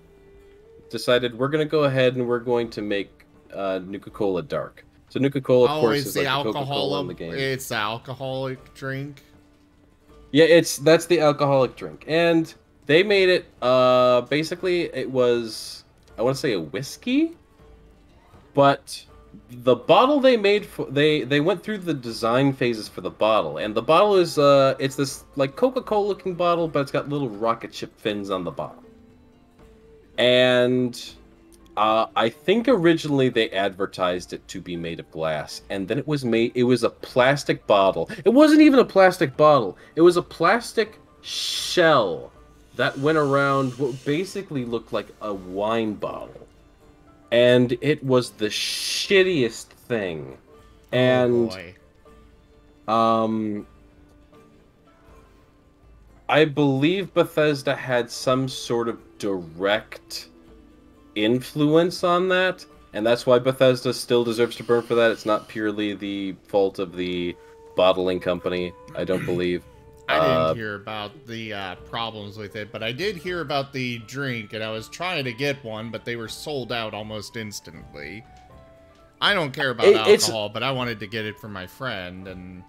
decided we're going to go ahead and we're going to make Nuka-Cola Dark. So Nuka-Cola, of course, is like the Coca-Cola in the game. It's the alcoholic drink. Yeah, that's the alcoholic drink, and they made it. Basically, it was, I want to say, a whiskey, but the bottle they made they went through the design phases for the bottle, and the bottle is it's this, like, Coca-Cola looking bottle, but it's got little rocket ship fins on the bottom. And I think originally they advertised it to be made of glass, and then it was a plastic bottle. It wasn't even a plastic bottle. It was a plastic shell that went around what basically looked like a wine bottle. And it was the shittiest thing. And I believe Bethesda had some sort of direct influence on that, and that's why Bethesda still deserves to burn for that. It's not purely the fault of the bottling company, I don't believe. I didn't hear about the problems with it, but I did hear about the drink, and I was trying to get one, but they were sold out almost instantly. I don't care about alcohol, but I wanted to get it for my friend, and...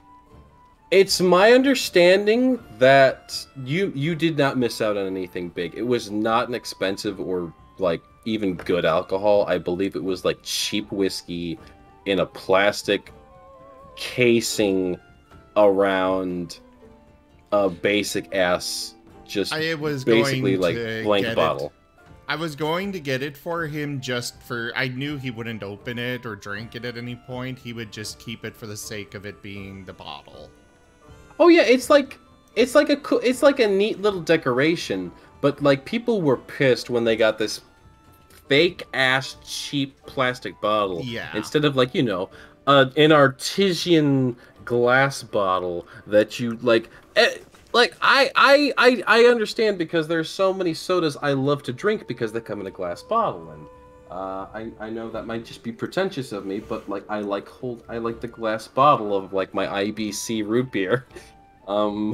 It's my understanding that you did not miss out on anything big. It was not an expensive or, like, even good alcohol. I believe it was, like, cheap whiskey in a plastic casing around a basic ass, just basically like blank bottle. I was going to get it for him just for, I knew he wouldn't open it or drink it at any point. He would just keep it for the sake of it being the bottle. Oh yeah, it's like a neat little decoration, but, like, people were pissed when they got this fake ass cheap plastic bottle. Yeah. Instead of, like, you know, an artesian glass bottle that you, like... Like, I understand, because there's so many sodas I love to drink because they come in a glass bottle, and I know that might just be pretentious of me, but, like, I like the glass bottle of, like, my IBC root beer. Or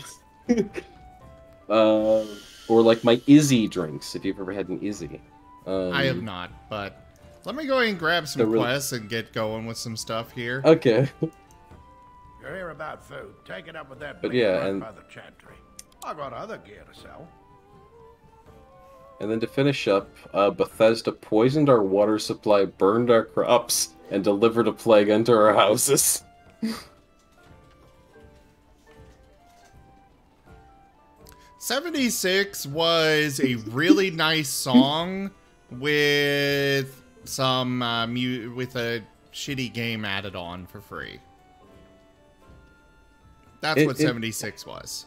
like my Izzy drinks, if you've ever had an Izzy. I have not, but let me go ahead and grab some quests and get going with some stuff here. Okay. You're here about food. Take it up with that But big yeah, brother and- chantry. I got other gear to sell. And then to finish up, Bethesda poisoned our water supply, burned our crops, and delivered a plague into our houses. 76 was a really nice song with some with a shitty game added on for free. That's what 76 was.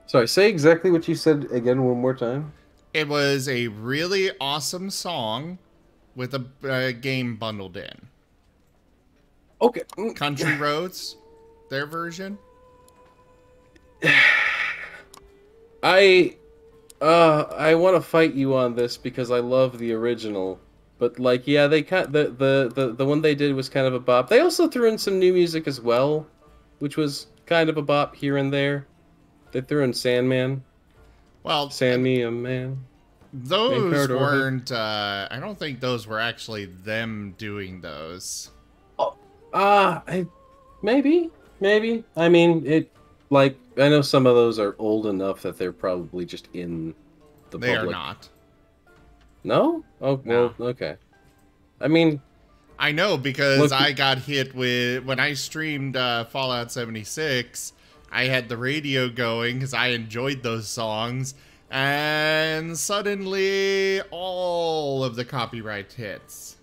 Sorry, say exactly what you said again one more time. It was a really awesome song with a game bundled in. Okay. Country Roads, their version. I want to fight you on this because I love the original, but like, yeah, they the one they did was kind of a bop. They also threw in some new music as well, which was kind of a bop here and there. They threw in Sandman. Well, Sand Me a Man. Those weren't. I don't think those were actually them doing those. Maybe. I mean, it. Like, I know some of those are old enough that they're probably just in the public. They are not. No? Oh, well, No. Okay. I mean... I know, because I got hit with... When I streamed Fallout 76, I had the radio going, because I enjoyed those songs, and suddenly, all of the copyright hits.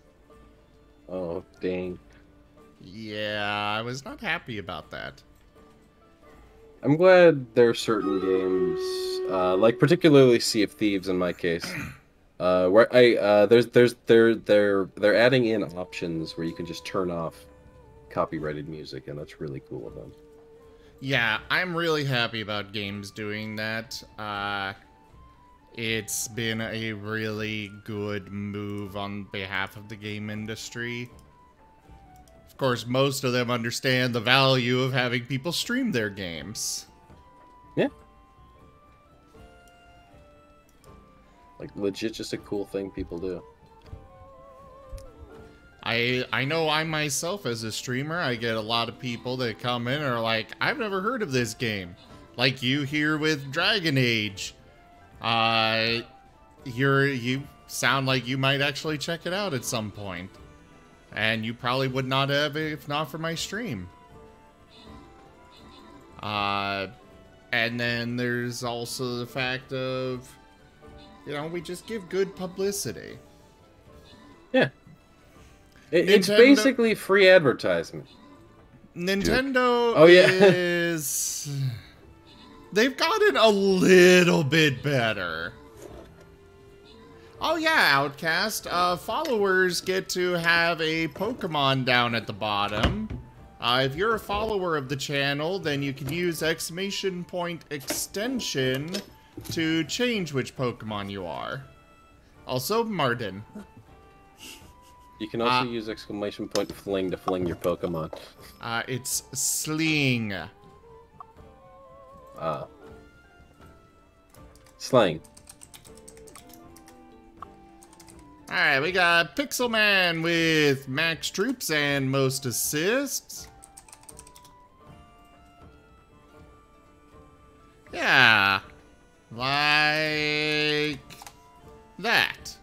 Oh, dang. Yeah, I was not happy about that. I'm glad there are certain games, like particularly Sea of Thieves in my case, where they're adding in options where you can just turn off copyrighted music, and that's really cool of them. Yeah, I'm really happy about games doing that. It's been a really good move on behalf of the game industry. Of course, most of them understand the value of having people stream their games. Yeah. Like, legit just a cool thing people do. I know I myself, as a streamer, I get a lot of people that come in and are like, I've never heard of this game. Like you here with Dragon Age. You sound like you might actually check it out at some point. And you probably would not have if not for my stream. And then there's also the fact of, you know, we just give good publicity. Yeah. It's basically free advertisement. Nintendo Oh, yeah. is... They've gotten a little bit better. Oh yeah, Outcast. Followers get to have a Pokemon down at the bottom. If you're a follower of the channel, then you can use ! extension to change which Pokemon you are. Also, Martin. You can also use ! fling to fling your Pokemon. It's Sling. Slang. Alright, we got Pixel Man with max troops and most assists. Yeah. Like that.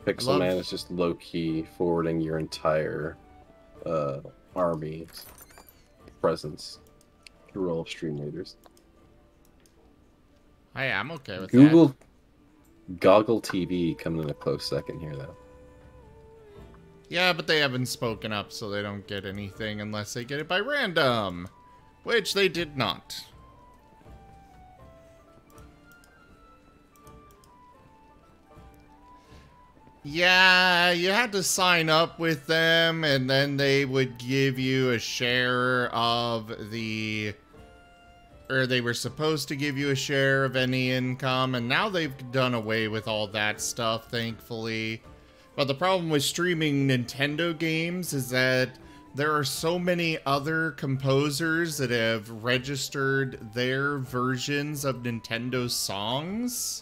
Pixel Man is just low-key forwarding your entire army's presence through all stream leaders. Hey, I'm okay with Google Goggle TV coming in a close second here, though. Yeah, but they haven't spoken up, so they don't get anything unless they get it by random. Which they did not. Yeah, you had to sign up with them, and then they would give you a share of the... Or they were supposed to give you a share of any income, and now they've done away with all that stuff, thankfully. But the problem with streaming Nintendo games is that there are so many other composers that have registered their versions of Nintendo songs.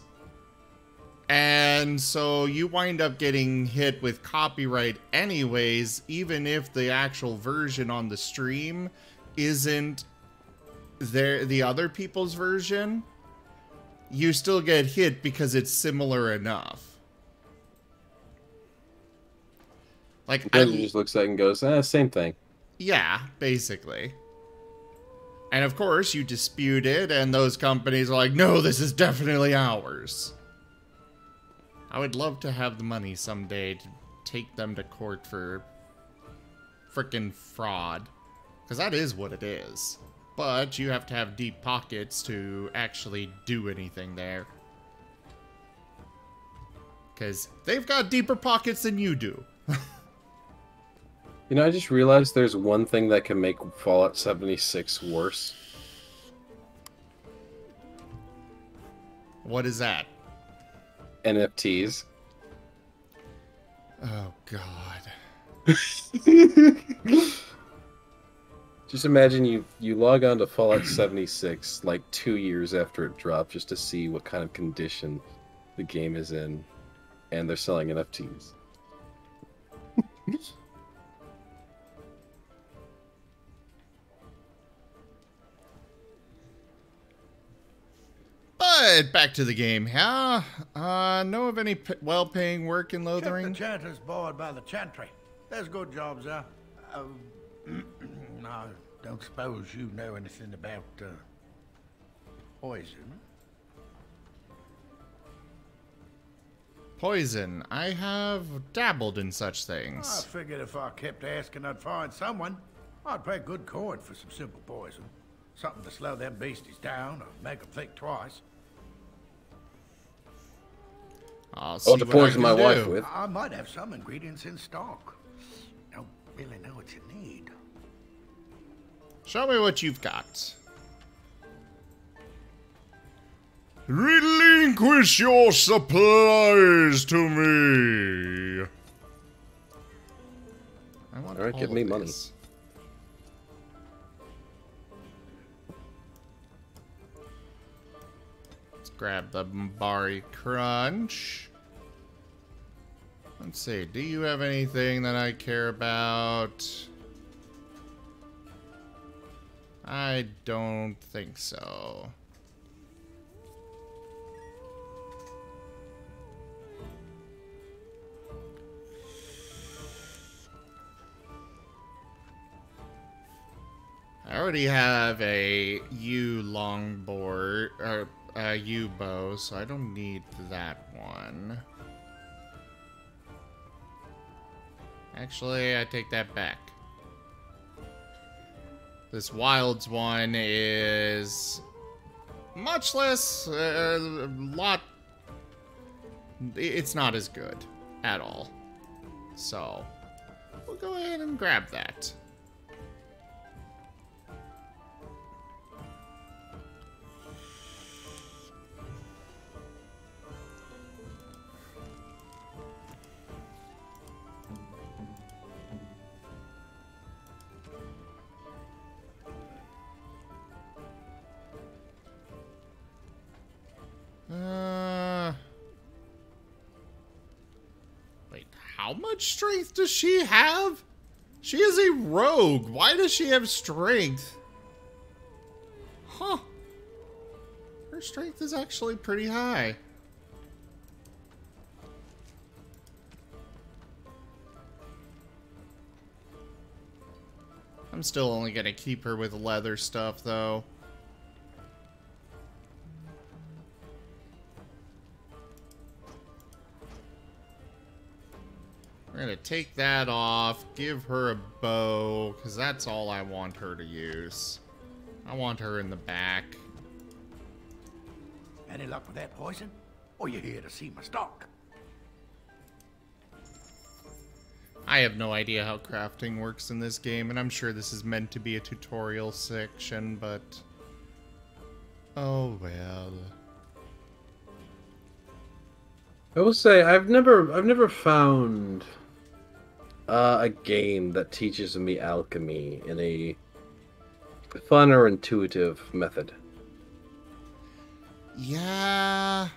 And so you wind up getting hit with copyright anyways, even if the actual version on the stream isn't the other people's version. You still get hit because it's similar enough. Like, it just looks like and goes, same thing. Yeah, basically. And of course, you dispute it, and those companies are like, no, this is definitely ours. I would love to have the money someday to take them to court for frickin' fraud. Because that is what it is. But you have to have deep pockets to actually do anything there. Because they've got deeper pockets than you do. You know, I just realized there's one thing that can make Fallout 76 worse. What is that? NFTs. Oh, God. Just imagine you log on to Fallout 76 like 2 years after it dropped just to see what kind of condition the game is in, and they're selling NFTs. But back to the game, yeah. Know of any well-paying work in Lothering? The chanter's bored by the chantry. There's good jobs there. I don't suppose you know anything about poison. Poison. I have dabbled in such things. I figured if I kept asking, I'd find someone. I'd pay good coin for some simple poison. Something to slow them beasties down or make them think twice. I'll see to poison my wife with. I might have some ingredients in stock. Don't really know what you need. Show me what you've got. Relinquish your supplies to me. I want all right, give me money. Grab the Mbari Crunch. Let's see, do you have anything that I care about? I don't think so. I already have a U longboard, or U bow, so I don't need that one. Actually, I take that back. This Wilds one is much less, it's not as good at all. So, we'll go ahead and grab that. Wait, how much strength does she have? She is a rogue. Why does she have strength? Huh. Her strength is actually pretty high. I'm still only gonna keep her with leather stuff, though. We're gonna take that off, give her a bow, because that's all I want her to use. I want her in the back. Any luck with that poison? Or you here to see my stock? I have no idea how crafting works in this game, and I'm sure this is meant to be a tutorial section, but... oh well. I will say I've never found a game that teaches me alchemy in a fun or intuitive method. Yeah.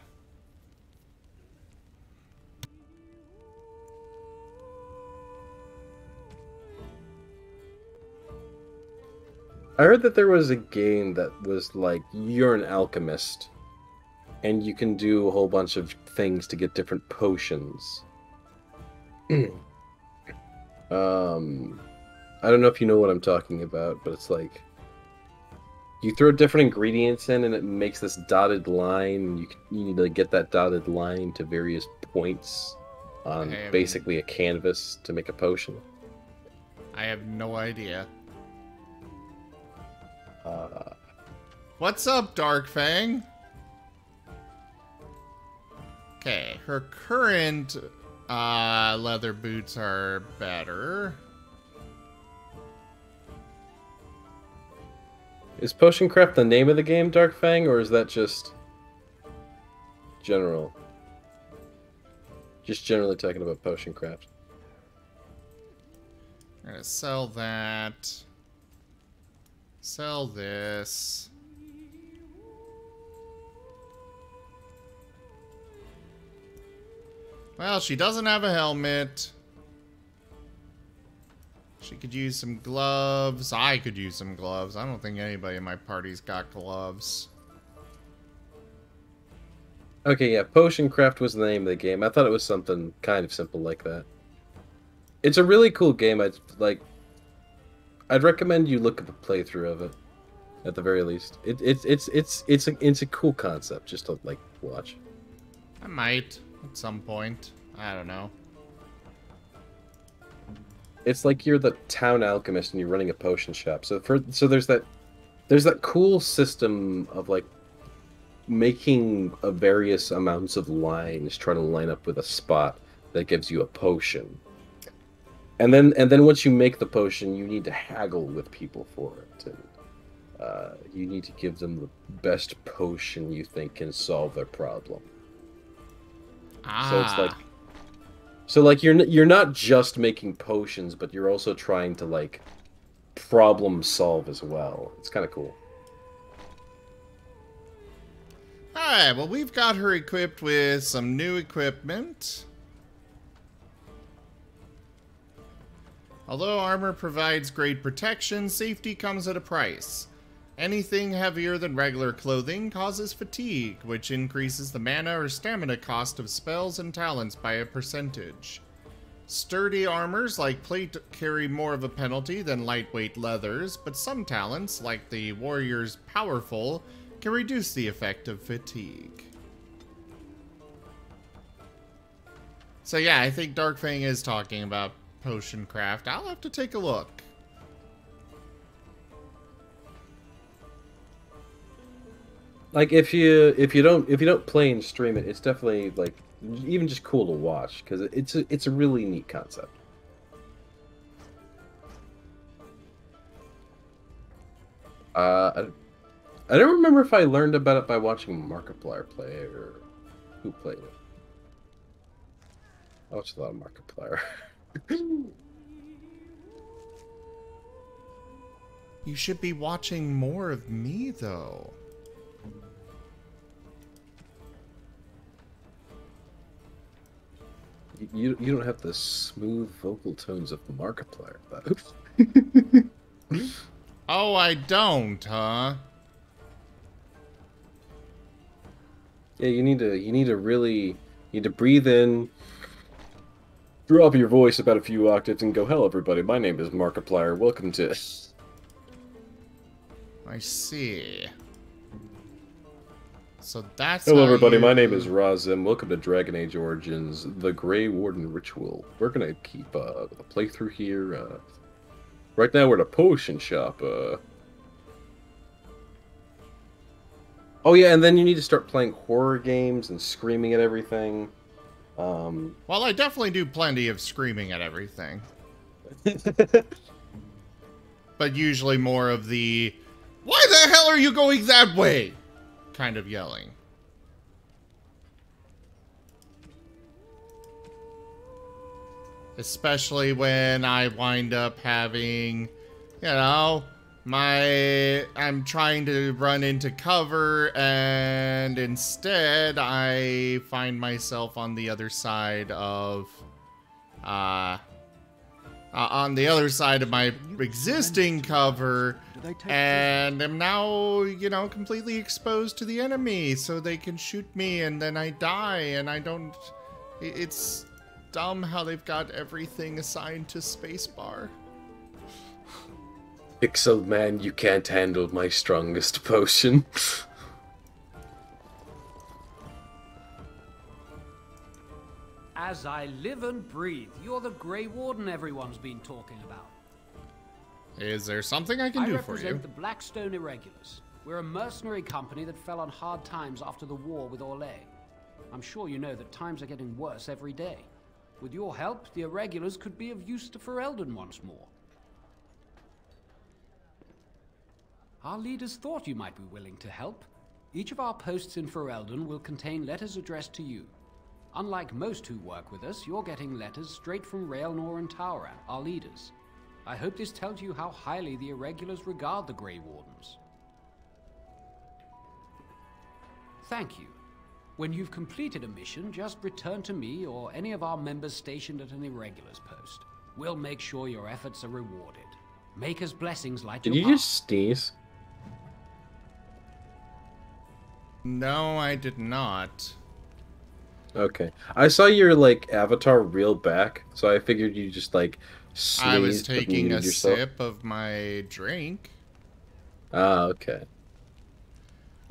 I heard that there was a game that was like, you're an alchemist, and you can do a whole bunch of things to get different potions. I don't know if you know what I'm talking about, but it's like, you throw different ingredients in and it makes this dotted line, and you need to get that dotted line to various points on basically a canvas to make a potion. I have no idea. What's up, Darkfang? Okay, her current leather boots are better. Is Potion Craft the name of the game, Darkfang, or is that just general? Just generally talking about Potion Craft. I'm gonna sell that. Sell this. Well, she doesn't have a helmet. She could use some gloves. I could use some gloves. I don't think anybody in my party's got gloves. Okay, yeah, Potion Craft was the name of the game. I thought it was something kind of simple like that. It's a really cool game. I'd recommend you look at the playthrough of it, at the very least. It's a cool concept just to like watch. I might at some point. I don't know. It's like you're the town alchemist and you're running a potion shop. So there's that cool system of like making various amounts of lines trying to line up with a spot that gives you a potion. And then once you make the potion, you need to haggle with people for it, and you need to give them the best potion you think can solve their problem. So it's like, you're not just making potions, but you're also trying to like problem solve as well. It's kind of cool. All right, well, we've got her equipped with some new equipment. Although armor provides great protection, safety comes at a price. Anything heavier than regular clothing causes fatigue, which increases the mana or stamina cost of spells and talents by a percentage. Sturdy armors like plate carry more of a penalty than lightweight leathers, but some talents, like the warrior's powerful, can reduce the effect of fatigue. So yeah, I think Darkfang is talking about Potion Craft. I'll have to take a look. Like if you don't play and stream it, it's definitely like even just cool to watch because it's a really neat concept. I don't remember if I learned about it by watching Markiplier play or who played it. I watched a lot of Markiplier. You should be watching more of me, though. You don't have the smooth vocal tones of Markiplier, though. Oh, I don't, huh? Yeah, you need to breathe in, drop your voice about a few octaves, and go, "Hello, everybody. My name is Markiplier. Welcome to." I see. So that's Hello, everybody. My name is Razim. Welcome to Dragon Age Origins: The Grey Warden Ritual. We're gonna keep the playthrough here. Right now, we're at a potion shop. Oh yeah, and then you need to start playing horror games and screaming at everything. Well, I definitely do plenty of screaming at everything. But usually more of the, "Why the hell are you going that way?" kind of yelling. Especially when I wind up having, you know, I'm trying to run into cover, and instead I find myself on the other side of, my existing cover, and am now, you know, completely exposed to the enemy, so they can shoot me, and then I die, and I don't... It's dumb how they've got everything assigned to spacebar. Pixel man, you can't handle my strongest potion. As I live and breathe, you're the Grey Warden everyone's been talking about. Is there something I can do for you? I represent the Blackstone Irregulars. We're a mercenary company that fell on hard times after the war with Orlais. I'm sure you know that times are getting worse every day. With your help, the Irregulars could be of use to Ferelden once more. Our leaders thought you might be willing to help. Each of our posts in Ferelden will contain letters addressed to you. Unlike most who work with us, you're getting letters straight from Raelnor and Tauran, our leaders. I hope this tells you how highly the Irregulars regard the Grey Wardens. Thank you. When you've completed a mission, just return to me or any of our members stationed at an Irregulars post. We'll make sure your efforts are rewarded. Maker's blessings light your path. Did you just sneeze? No, I did not. Okay. I saw your, like, avatar reel back, so I figured you just, like, sneezed. I was taking a sip of my drink. Ah, okay.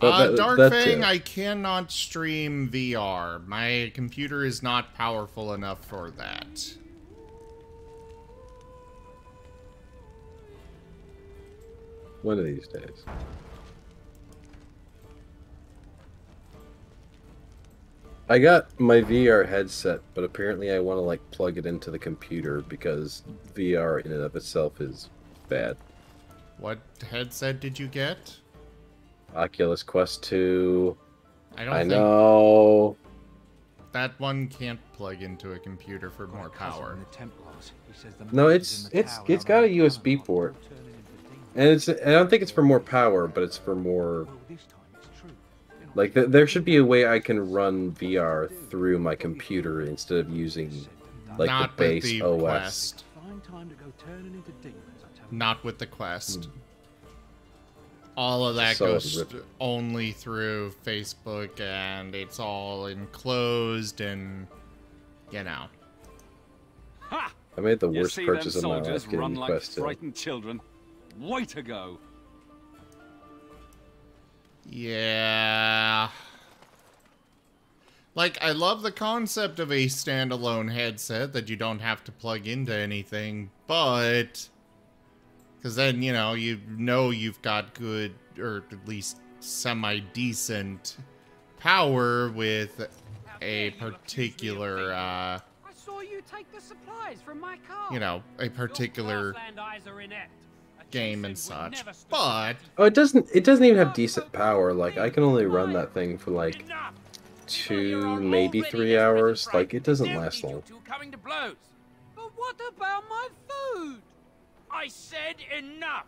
Dark Fang, I cannot stream VR. My computer is not powerful enough for that. One of these days. I got my VR headset, but apparently I want to, like, plug it into the computer because VR in and of itself is bad. What headset did you get? Oculus Quest 2. I know. That one can't plug into a computer for more power. No, it's got a USB port. And I don't think it's for more power, but it's for more... Like, there should be a way I can run VR through my computer instead of using, like, Not the base with the OS. Quest. Not with the Quest. All of that goes only through Facebook, and it's all enclosed, and, you know. Ha! I made the worst purchase of my life soldiers getting run the like Quest 2. frightened children. Way to go! Yeah. Like, I love the concept of a standalone headset that you don't have to plug into anything, but... Because then, you know you've got good, or at least semi-decent power with a particular, I saw you take the supplies from my car. you know, a particular game and such. But Oh, it doesn't even have decent power. Like, I can only run that thing for, like, 2, maybe 3 hours. Like, it doesn't last long. Coming to blows. But what about my food? I said enough.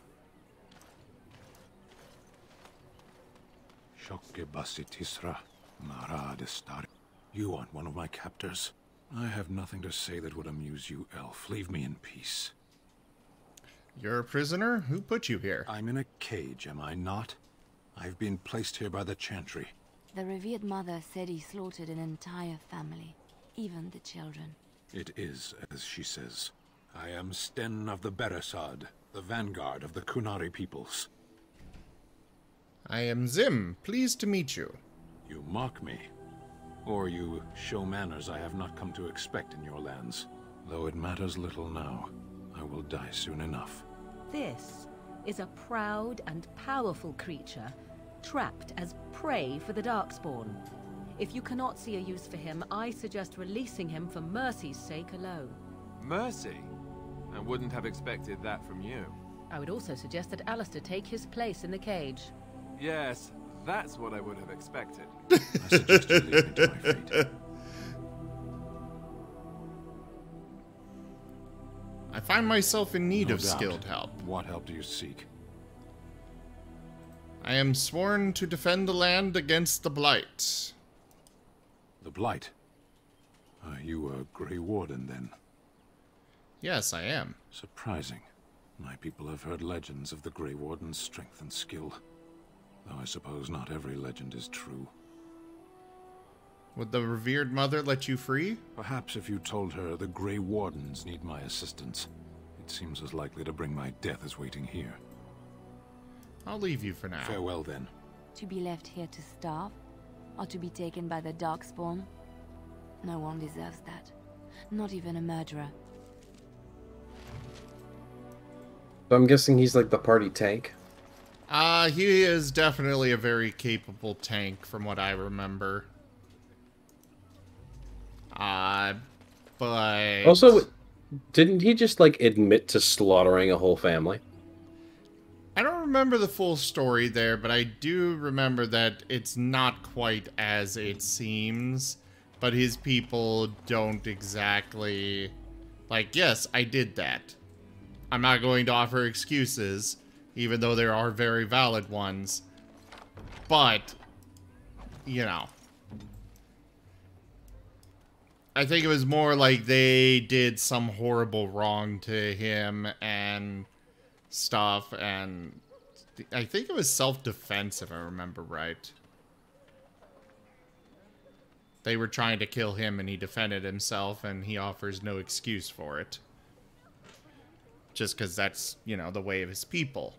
You want one of my captors? I have nothing to say that would amuse you, elf. Leave me in peace. You're a prisoner? Who put you here? I'm in a cage, am I not? I've been placed here by the Chantry. The revered mother said he slaughtered an entire family, even the children. It is, as she says. I am Sten of the Beresad, the vanguard of the Kunari peoples. I am Zim. Pleased to meet you. You mock me. Or you show manners I have not come to expect in your lands. Though it matters little now. I will die soon enough. This is a proud and powerful creature, trapped as prey for the Darkspawn. If you cannot see a use for him, I suggest releasing him for mercy's sake alone. Mercy? I wouldn't have expected that from you. I would also suggest that Alistair take his place in the cage. Yes, that's what I would have expected. I suggest you leave me to my fate. I find myself in need No of doubt. skilled help. What help do you seek? I am sworn to defend the land against the Blight. The Blight? Are you a Grey Warden, then? Yes, I am. Surprising. My people have heard legends of the Grey Warden's strength and skill. Though I suppose not every legend is true. Would the revered mother let you free? Perhaps if you told her the Grey Wardens need my assistance, it seems as likely to bring my death as waiting here. I'll leave you for now. Farewell, then. To be left here to starve? Or to be taken by the Darkspawn? No one deserves that. Not even a murderer. So I'm guessing he's like the party tank. He is definitely a very capable tank from what I remember. But... Also, didn't he just, like, admit to slaughtering a whole family? I don't remember the full story there, but I do remember that it's not quite as it seems. But his people don't exactly... Like, yes, I did that. I'm not going to offer excuses, even though there are very valid ones. But, you know. I think it was more like they did some horrible wrong to him and stuff, and I think it was self-defense, if I remember right. They were trying to kill him and he defended himself, and he offers no excuse for it. Just because that's, you know, the way of his people.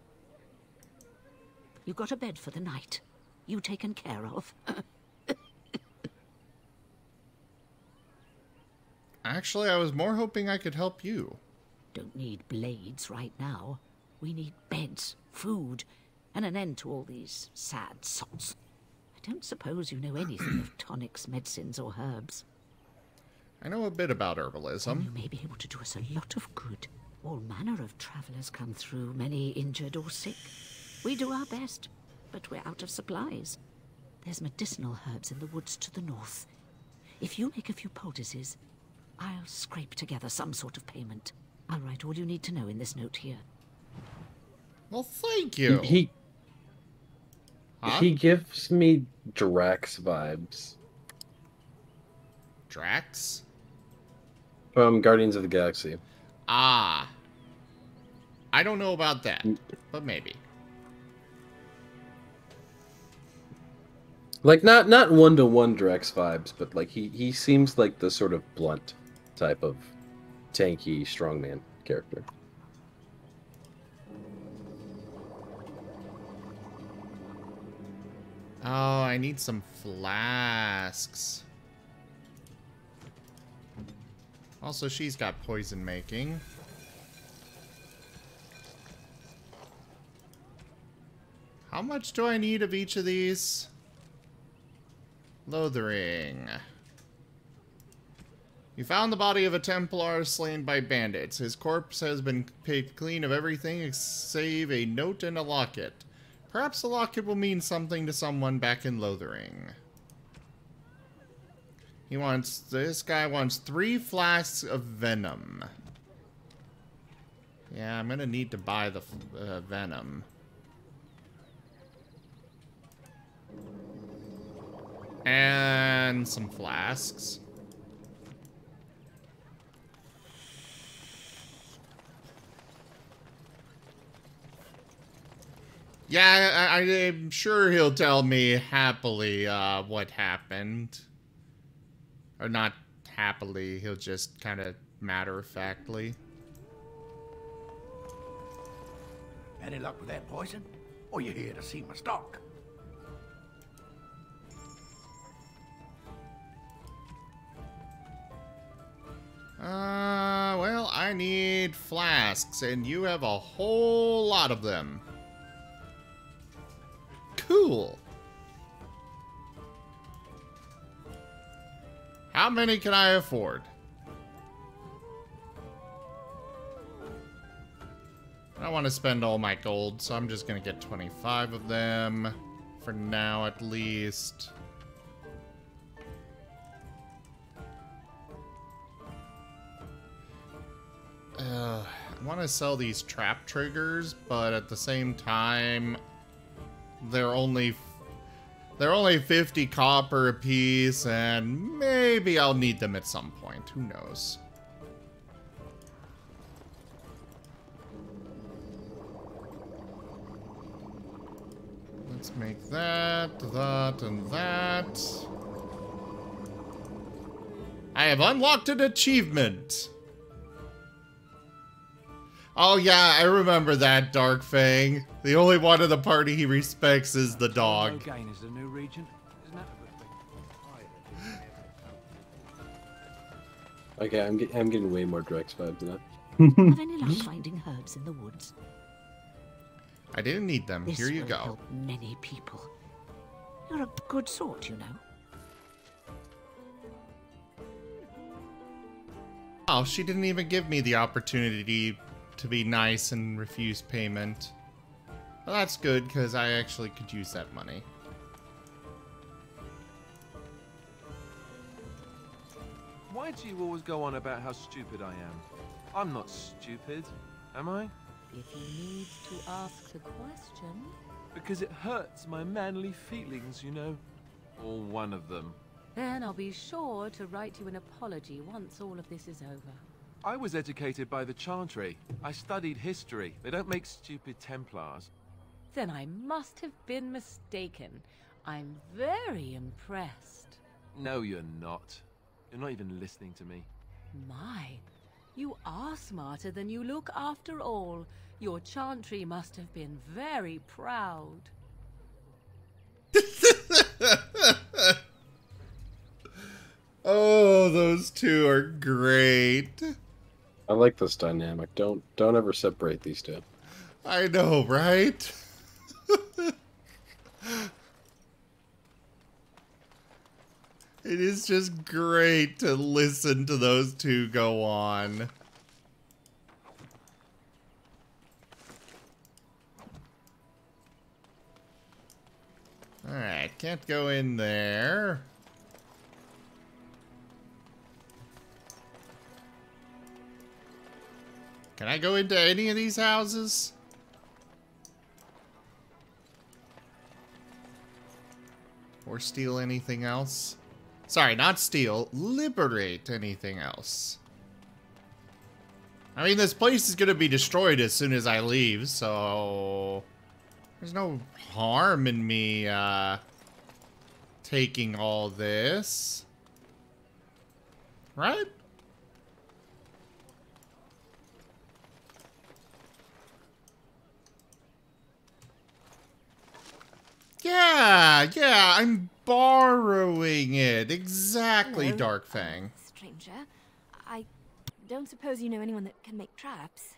You got a bed for the night. You taken care of. Actually, I was more hoping I could help you. Don't need blades right now. We need beds, food, and an end to all these sad sots. I don't suppose you know anything of tonics, medicines, or herbs. I know a bit about herbalism. You may be able to do us a lot of good. All manner of travelers come through, many injured or sick. We do our best, but we're out of supplies. There's medicinal herbs in the woods to the north. If you make a few poultices, I'll scrape together some sort of payment. I'll write all you need to know in this note here. Well, thank you. He gives me Drax vibes. Drax? From Guardians of the Galaxy. Ah. I don't know about that, but maybe. Like, not one-to-one Drax vibes, but like he seems like the sort of blunt type of tanky strongman character. Oh, I need some flasks. Also, she's got poison making. How much do I need of each of these? Lothering. You found the body of a Templar slain by bandits. His corpse has been picked clean of everything save a note and a locket. Perhaps the locket will mean something to someone back in Lothering. This guy wants 3 flasks of venom. Yeah, I'm gonna need to buy the venom. And some flasks. Yeah, I'm sure he'll tell me happily what happened. Or not happily, he'll just kind of matter-of-factly. Any luck with that poison? Or you here to see my stock? Well, I need flasks, and you have a whole lot of them. Cool. How many can I afford? I don't want to spend all my gold, so I'm just going to get 25 of them. For now, at least. I want to sell these trap triggers, but at the same time, they're only 50 copper a piece, and maybe I'll need them at some point. Who knows? Let's make that, that, and that. I have unlocked an achievement. Oh yeah, I remember that, Dark Fang. The only one in the party he respects is the dog. Gain is the new regent, isn't that Okay, I'm getting way more Drex vibes now. Have any luck finding herbs in the woods? I didn't need them. This Here you will go. help many people. You're a good sort, you know. Oh, she didn't even give me the opportunity to be nice and refuse payment. Well, that's good, because I actually could use that money. Why do you always go on about how stupid I am? I'm not stupid, am I? If you need to ask the question... Because it hurts my manly feelings, you know. Or one of them. Then I'll be sure to write you an apology once all of this is over. I was educated by the Chantry. I studied history. They don't make stupid Templars. Then I must have been mistaken. I'm very impressed. No, you're not. You're not even listening to me. My, you are smarter than you look after all. Your Chantry must have been very proud. Oh, those two are great. I like this dynamic. Don't ever separate these two. I know, right? It is just great to listen to those two go on. Alright, can't go in there. Can I go into any of these houses? Or steal anything else? Sorry, not steal. Liberate anything else. I mean, this place is going to be destroyed as soon as I leave, so... There's no harm in me, taking all this. Right? Yeah, I'm borrowing it. Exactly, Hello, Dark Fang. Stranger, I don't suppose you know anyone that can make traps?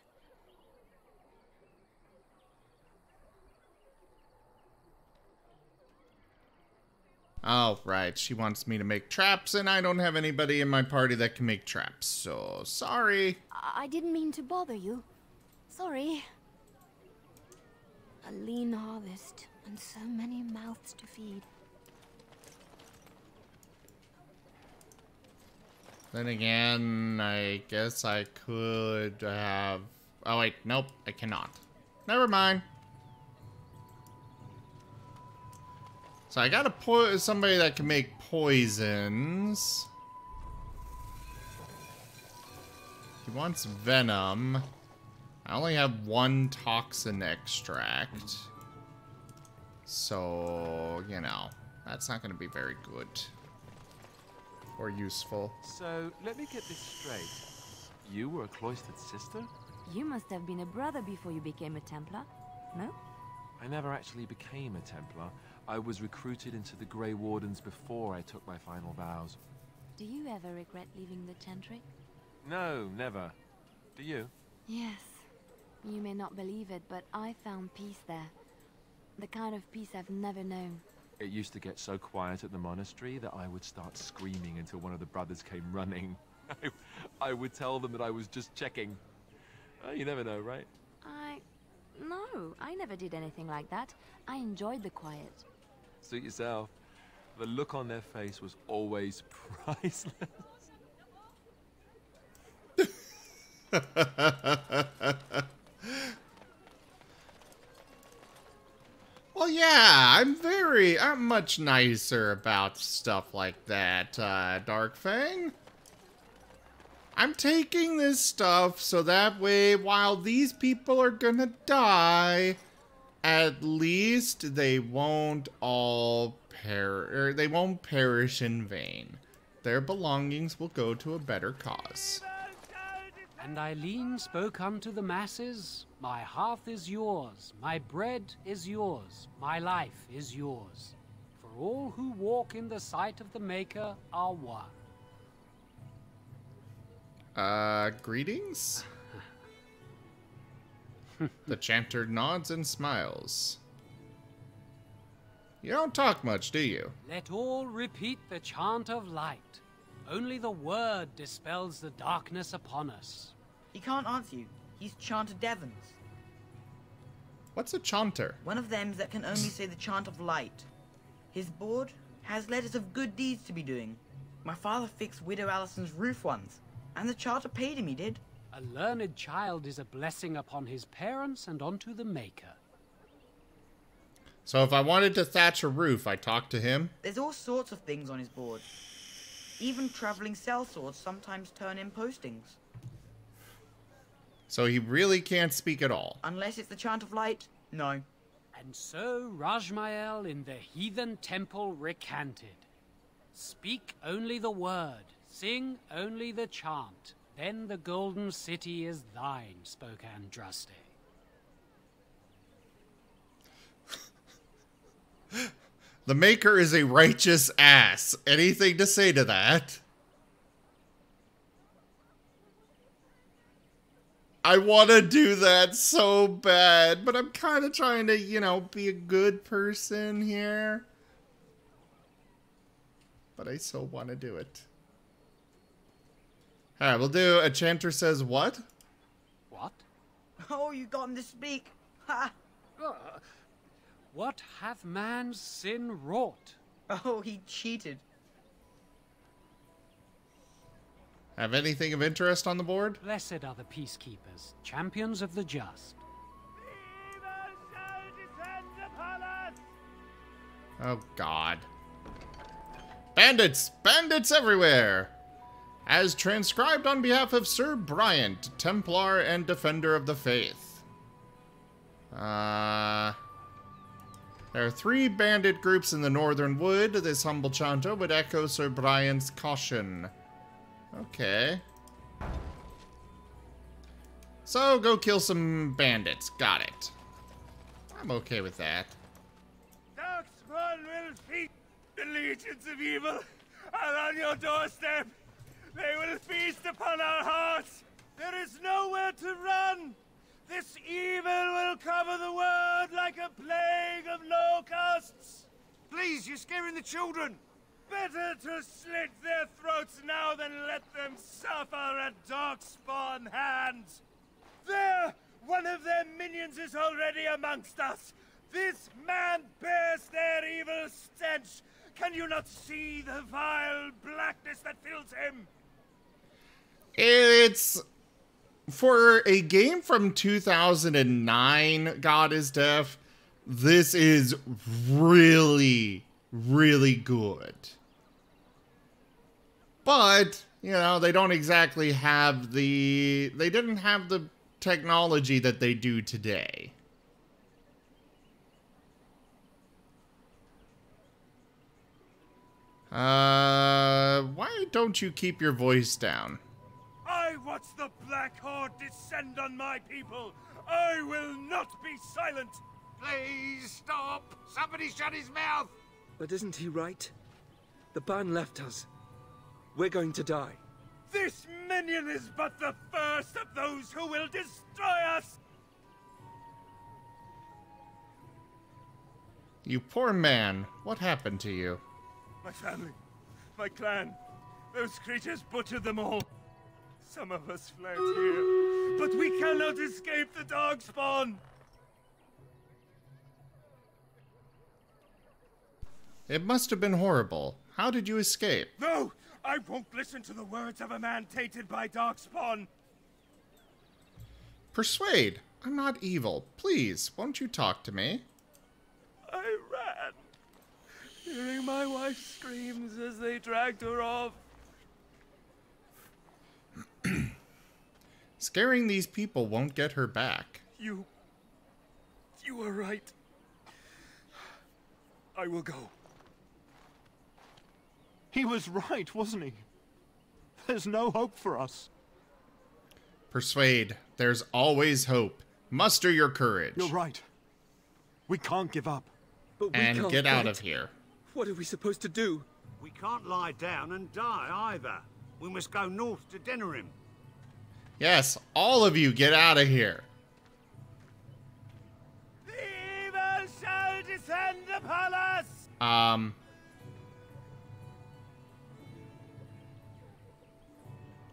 Oh, right. She wants me to make traps, and I don't have anybody in my party that can make traps, so sorry. I didn't mean to bother you. Sorry. A lean harvest, and so many mouths to feed. Then again, I guess I could have... Oh, wait. Nope, I cannot. Never mind. So I gotta somebody that can make poisons. He wants venom. I only have one toxin extract. So, you know, that's not gonna be very good. Or useful. So, let me get this straight. You were a cloistered sister? You must have been a brother before you became a Templar, no? I never actually became a Templar. I was recruited into the Grey Wardens before I took my final vows. Do you ever regret leaving the Chantry? No, never. Do you? Yes. You may not believe it, but I found peace there. The kind of peace I've never known. It used to get so quiet at the monastery that I would start screaming until one of the brothers came running. I would tell them that I was just checking. Oh, you never know, right? No, I never did anything like that. I enjoyed the quiet. Suit yourself. The look on their face was always priceless. Well, yeah, I'm much nicer about stuff like that, Dark Fang. I'm taking this stuff so that way, while these people are gonna die, at least they won't all they won't perish in vain. Their belongings will go to a better cause. And Eileen spoke unto the masses, my hearth is yours, my bread is yours, my life is yours. For all who walk in the sight of the Maker are one. Greetings? The chanter nods and smiles. You don't talk much, do you? Let all repeat the chant of light. Only the word dispels the darkness upon us. He can't answer you. He's Chanter Devons. What's a chanter? One of them that can only say the chant of light. His board has letters of good deeds to be doing. My father fixed Widow Allison's roof once, and the charter paid him, he did. A learned child is a blessing upon his parents and onto the Maker. So if I wanted to thatch a roof, I talk to him? There's all sorts of things on his board. Even traveling sellswords sometimes turn in postings. So he really can't speak at all? Unless it's the chant of light, no. And so Rajmael in the heathen temple recanted. Speak only the word, sing only the chant, then the golden city is thine, spoke Andraste. The Maker is a righteous ass. Anything to say to that? I want to do that so bad, but I'm kind of trying to, you know, be a good person here. But I so want to do it. Alright, we'll do a chanter says what? What? Oh, you got him to speak. Ha! What hath man's sin wrought? Oh, he cheated. Have anything of interest on the board? Blessed are the peacekeepers, champions of the just. Oh, God. Bandits! Bandits everywhere! As transcribed on behalf of Sir Bryant, Templar and Defender of the Faith. There are 3 bandit groups in the Northern Wood. This humble chanter would echo Sir Bryant's caution. Okay. So, go kill some bandits. Got it. I'm okay with that. Darkspawn will feast. The legions of evil are on your doorstep. They will feast upon our hearts. There is nowhere to run. This evil will cover the world like a plague of locusts. Please, you're scaring the children. Better to slit their throats now than let them suffer at Darkspawn hands. There! One of their minions is already amongst us. This man bears their evil stench. Can you not see the vile blackness that fills him? It's... For a game from 2009, God is Deaf, this is really, really good. But, you know, they don't exactly have the... They didn't have the technology that they do today. Why don't you keep your voice down? I watch the Black Horde descend on my people. I will not be silent. Please stop. Somebody shut his mouth. But isn't he right? The ban left us. We're going to die. This minion is but the first of those who will destroy us. You poor man. What happened to you? My family, my clan, those creatures butchered them all. Some of us fled here, but we cannot escape the Darkspawn. It must have been horrible. How did you escape? No, I won't listen to the words of a man tainted by Darkspawn. Persuade, I'm not evil. Please, won't you talk to me? I ran, hearing my wife's screams as they dragged her off. Scaring these people won't get her back. You were right. I will go. He was right, wasn't he? There's no hope for us. Persuade, there's always hope. Muster your courage. You're right. We can't give up. But we And can't get out fight. of here. What are we supposed to do? We can't lie down and die either. We must go north to Denerim. Yes, all of you get out of here. The evil shall descend upon us!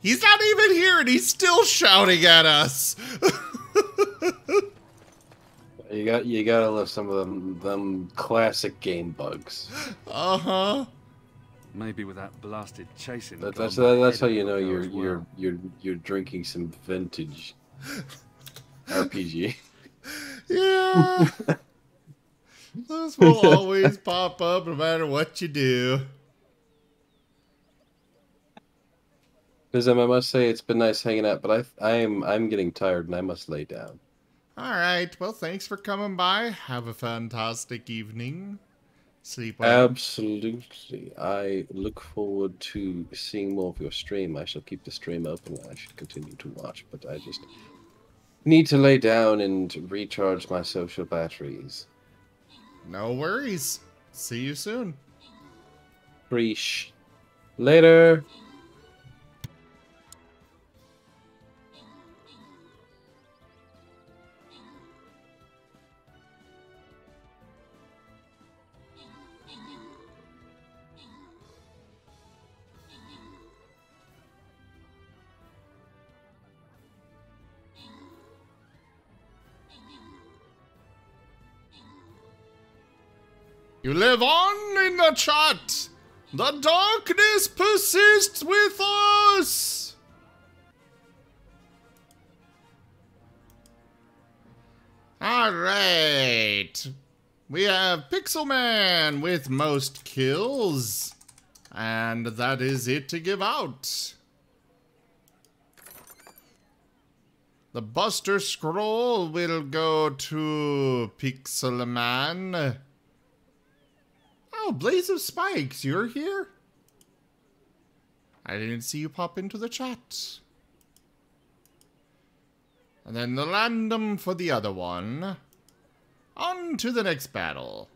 He's not even here and he's still shouting at us. You gotta love some of them classic game bugs. Uh-huh. Maybe with that blasted chasing. That's how you know you're drinking some vintage RPG. Yeah. Those will always pop up no matter what you do. Nizam, I must say it's been nice hanging out, but I'm getting tired and I must lay down. All right. Well, thanks for coming by. Have a fantastic evening. Sleep well. Absolutely. I look forward to seeing more of your stream. I shall keep the stream open. I should continue to watch, but I just need to lay down and recharge my social batteries. No worries. See you soon. Preach. Later. You live on in the chat. The darkness persists with us. All right. We have Pixelman with most kills. And that is it to give out. The Buster Scroll will go to Pixelman. Oh, Blaze of Spikes, you're here? I didn't see you pop into the chat. And then the random for the other one. On to the next battle.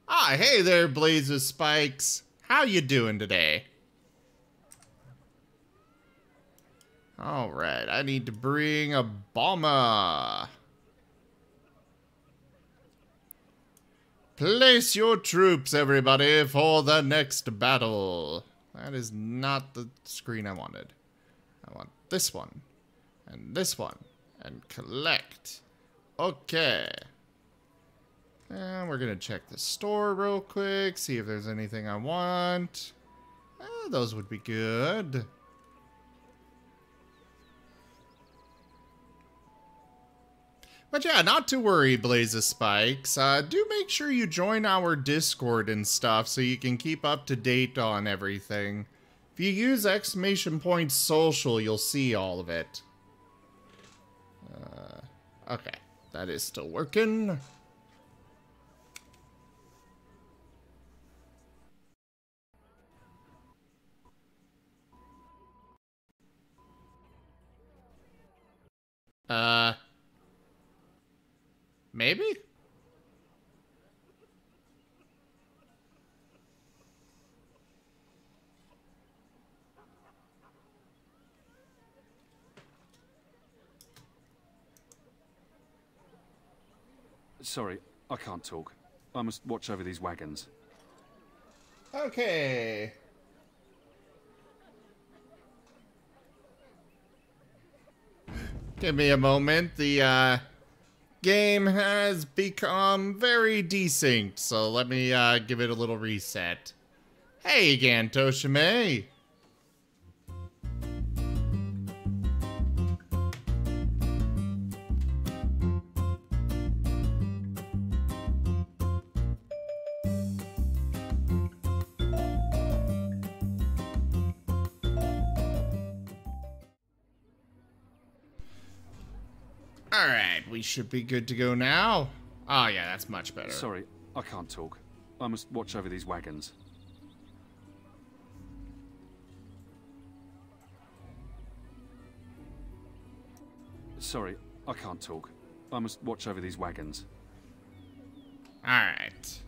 Ah, hey there, Blaze of Spikes. How you doing today? Alright, I need to bring a bomber. Place your troops, everybody, for the next battle. That is not the screen I wanted. I want this one, and this one, and collect. Okay. And we're gonna check the store real quick, see if there's anything I want. Those would be good. But yeah, not to worry, Blaze of Spikes. Do make sure you join our Discord and stuff so you can keep up to date on everything. If you use !social, you'll see all of it. Okay, that is still working. Maybe? Sorry, I can't talk. I must watch over these wagons. Okay. Give me a moment. The game has become very desynced, so let me give it a little reset. Hey again, Toshime. Alright, we should be good to go now. Oh yeah, that's much better. Sorry, I can't talk. I must watch over these wagons. Sorry, I can't talk. I must watch over these wagons. Alright.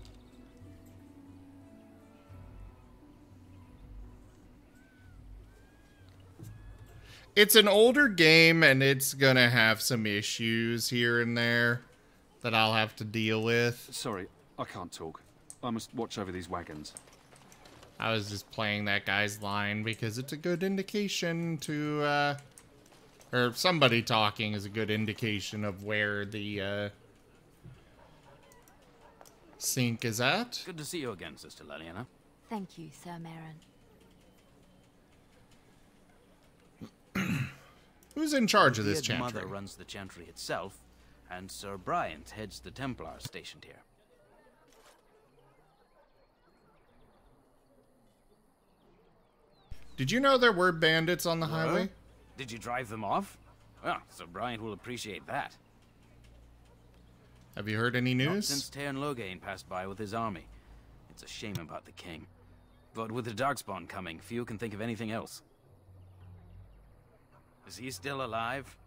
It's an older game, and it's gonna have some issues here and there that I'll have to deal with. Sorry, I can't talk. I must watch over these wagons. I was just playing that guy's line because it's a good indication to, or somebody talking is a good indication of where the, sink is at. Good to see you again, Sister Leliana. Thank you, Sir Marin. Who's in charge of this The chantry? Mother runs the chantry itself, and Sir Bryant heads the Templars stationed here. Did you know there were bandits on the highway? Did you drive them off? Well, Sir Bryant will appreciate that. Have you heard any Not news? since Tairn Loghain passed by with his army. It's a shame about the king. But with the Darkspawn coming, few can think of anything else. Is he still alive?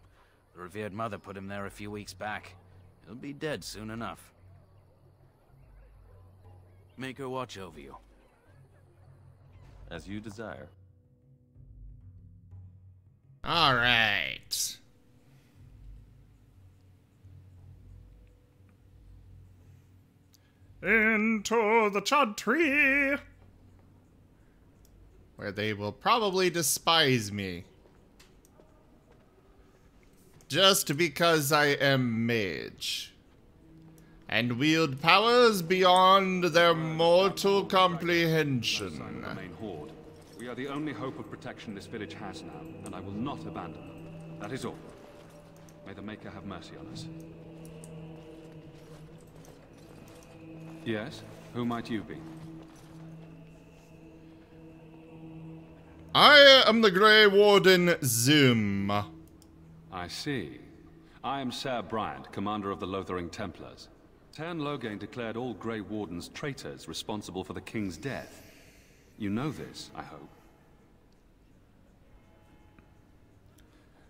The revered mother put him there a few weeks back. He'll be dead soon enough. Make her watch over you. As you desire. All right. Into the chantry, where they will probably despise me. Just because I am mage. And wield powers beyond their mortal comprehension. The main horde. We are the only hope of protection this village has now, and I will not abandon them. That is all. May the Maker have mercy on us. Yes? Who might you be? I am the Grey Warden Zoom. I see. I am Sir Bryant, commander of the Lothering Templars. Tairn Loghain declared all Grey Wardens traitors responsible for the king's death. You know this, I hope.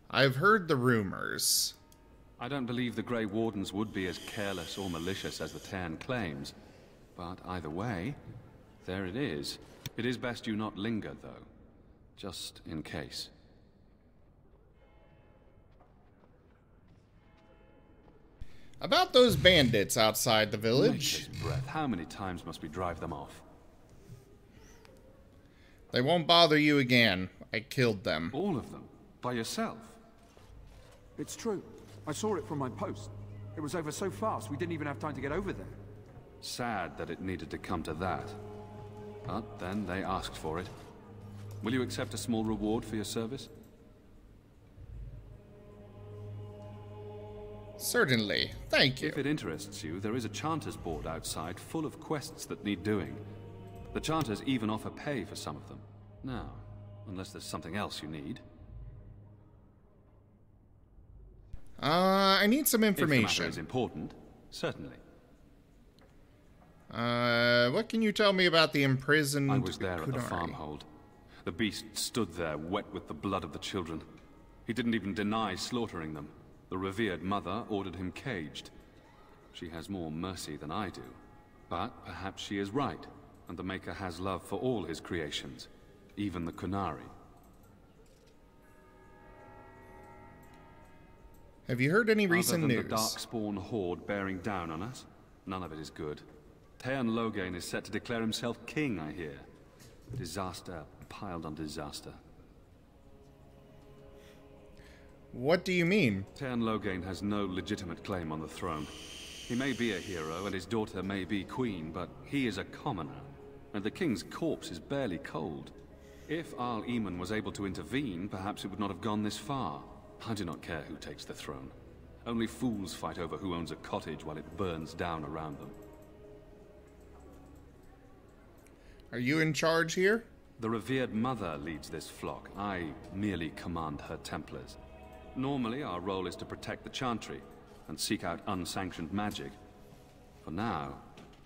I've heard the rumors. I don't believe the Grey Wardens would be as careless or malicious as the Tairn claims. But either way, there it is. It is best you not linger, though. Just in case. About those bandits outside the village. Nature's breath. How many times must we drive them off? They won't bother you again. I killed them. All of them? By yourself? It's true. I saw it from my post. It was over so fast, we didn't even have time to get over there. Sad that it needed to come to that. But then they asked for it. Will you accept a small reward for your service? Certainly. Thank you. If it interests you, there is a Chanter's board outside full of quests that need doing. The Chanters even offer pay for some of them. Now, unless there's something else you need. I need some information. If the matter is important, certainly. What can you tell me about the imprisoned I was there at the Kunari? farmhold. The beast stood there, wet with the blood of the children. He didn't even deny slaughtering them. The revered mother ordered him caged. She has more mercy than I do. But perhaps she is right, and the Maker has love for all his creations, even the Kunari. Have you heard any recent Other news? than the Darkspawn horde bearing down on us, none of it is good. Tairn Loghain is set to declare himself king, I hear. Disaster piled on disaster. What do you mean? Tairn Loghain has no legitimate claim on the throne. He may be a hero, and his daughter may be queen, but he is a commoner, and the king's corpse is barely cold. If Al-Eamon was able to intervene, perhaps it would not have gone this far. I do not care who takes the throne. Only fools fight over who owns a cottage while it burns down around them. Are you in charge here? The revered mother leads this flock. I merely command her Templars. Normally, our role is to protect the Chantry and seek out unsanctioned magic. For now,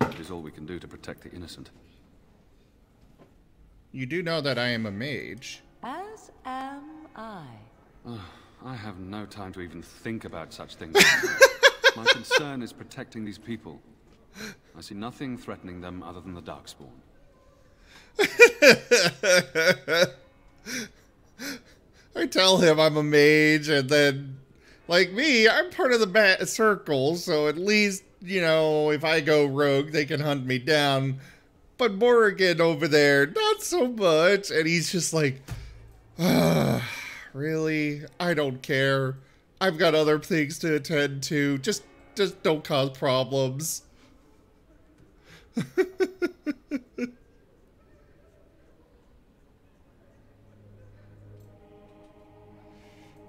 it is all we can do to protect the innocent. You do know that I am a mage. As am I. I have no time to even think about such things. My concern is protecting these people. I see nothing threatening them other than the Darkspawn. I tell him I'm a mage, and then, like me, I'm part of the circle, so at least, you know, if I go rogue, they can hunt me down. But Morrigan over there, not so much. And he's just like, really? I don't care. I've got other things to attend to. Just don't cause problems.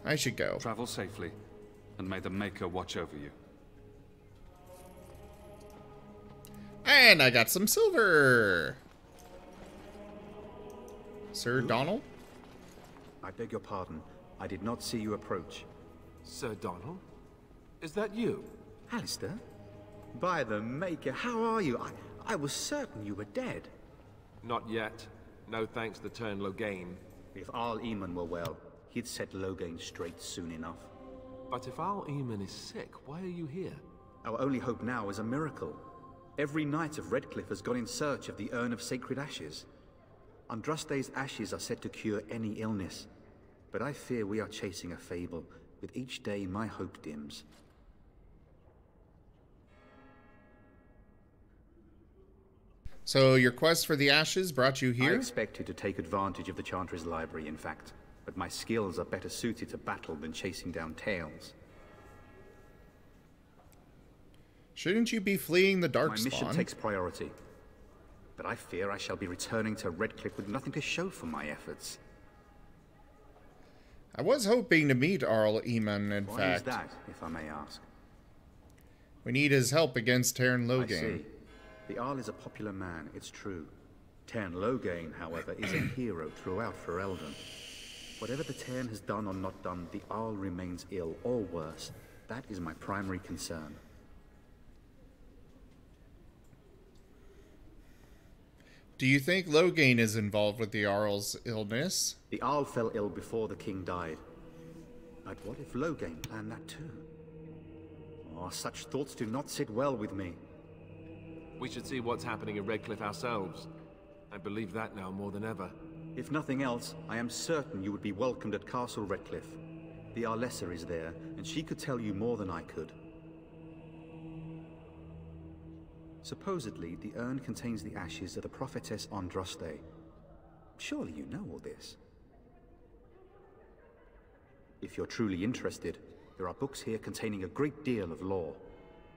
I should go. Travel safely, and may the Maker watch over you. And I got some silver. Sir Donald? I beg your pardon. I did not see you approach. Sir Donald? Is that you? Alistair? By the Maker, how are you? I was certain you were dead. Not yet. No thanks to turn Loghain. If Arl Eamon were well, he'd set Loghain straight soon enough. But if Arl Eamon is sick, why are you here? Our only hope now is a miracle. Every knight of Redcliffe has gone in search of the Urn of Sacred Ashes. Andraste's ashes are said to cure any illness, but I fear we are chasing a fable. With each day, my hope dims. So your quest for the ashes brought you here? I expected to take advantage of the Chantry's library, in fact, but my skills are better suited to battle than chasing down tales. Shouldn't you be fleeing the Darkspawn? My mission takes priority, but I fear I shall be returning to Redcliffe with nothing to show for my efforts. I was hoping to meet Arl Eamon, in fact. Why is that, if I may ask? We need his help against Teyrn Loghain. I see. The Arl is a popular man, it's true. Teyrn Loghain, however, is a hero throughout Ferelden. Whatever the Teyrn has done or not done, the Arl remains ill, or worse. That is my primary concern. Do you think Loghain is involved with the Arl's illness? The Arl fell ill before the king died. But what if Loghain planned that too? Oh, such thoughts do not sit well with me. We should see what's happening in Redcliffe ourselves. I believe that now more than ever. If nothing else, I am certain you would be welcomed at Castle Redcliffe. The Arlessa is there, and she could tell you more than I could. Supposedly, the urn contains the ashes of the prophetess Andraste. Surely you know all this. If you're truly interested, there are books here containing a great deal of lore.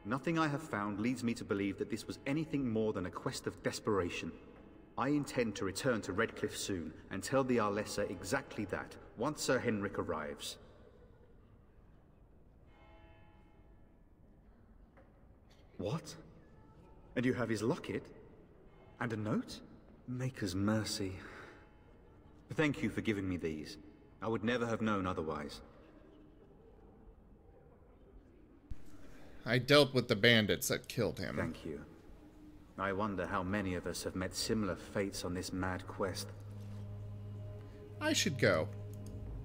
Nothing I have found leads me to believe that this was anything more than a quest of desperation. I intend to return to Redcliffe soon and tell the Arlessa exactly that, once Sir Henrik arrives. What? And you have his locket? And a note? Maker's mercy. Thank you for giving me these. I would never have known otherwise. I dealt with the bandits that killed him. Thank you. I wonder how many of us have met similar fates on this mad quest. I should go.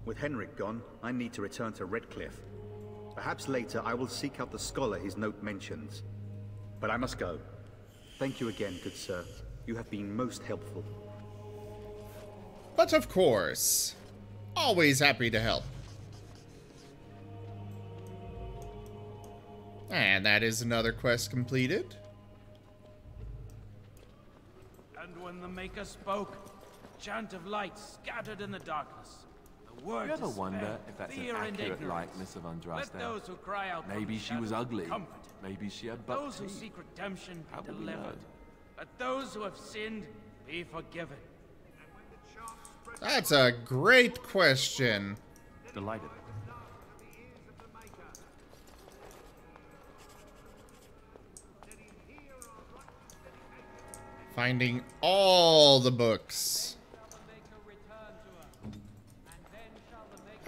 With Henrik gone, I need to return to Redcliffe. Perhaps later I will seek out the scholar his note mentions. But I must go. Thank you again, good sir. You have been most helpful. But of course, always happy to help. And that is another quest completed. And when the Maker spoke, a chant of light scattered in the darkness. The word You ever despair, wonder if that's an fear and accurate ignorance. likeness of Andraste? Let those who cry out from Maybe the she was shadows be ugly. comforted. Maybe she had butt Those who teeth. seek redemption How be would we know? delivered. Let those who have sinned be forgiven. That's a great question. Delighted. Finding all the books.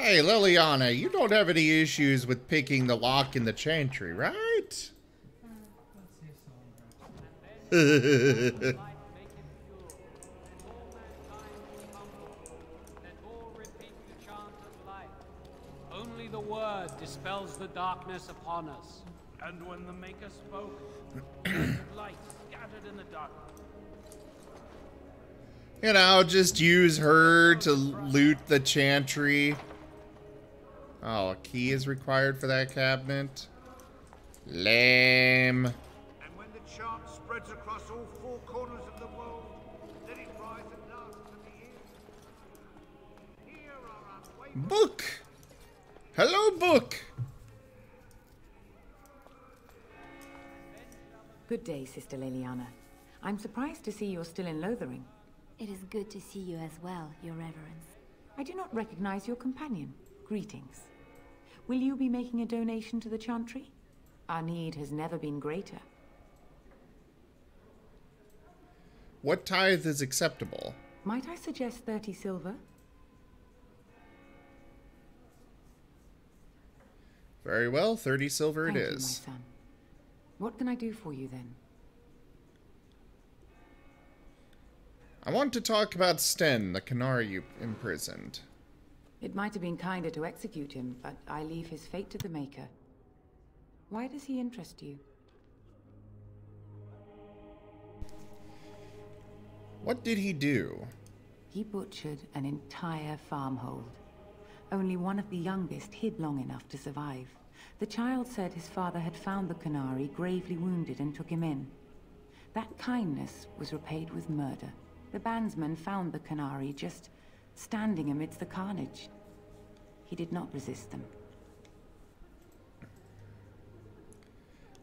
Hey, Liliana, you don't have any issues with picking the lock in the chantry, right? Only the word dispels the darkness upon us. And when the Maker spoke, light scattered in the darkness. You know, just use her to loot the chantry. Oh, a key is required for that cabinet. Lame. And when the chant spreads across all four corners of the world, let it rise at last to the ears. Here are our Book! Hello, book! Good day, Sister Liliana. I'm surprised to see you're still in Lothering. It is good to see you as well, Your Reverence. I do not recognize your companion. Greetings. Will you be making a donation to the chantry? Our need has never been greater. What tithe is acceptable? Might I suggest 30 silver? Very well, 30 silver Thank it you, is. my son. What can I do for you then? I want to talk about Sten, the Canary you imprisoned. It might have been kinder to execute him, but I leave his fate to the Maker. Why does he interest you? What did he do? He butchered an entire farmhold. Only one of the youngest hid long enough to survive. The child said his father had found the Canary gravely wounded and took him in. That kindness was repaid with murder. The bandsman found the Canary just standing amidst the carnage. He did not resist them.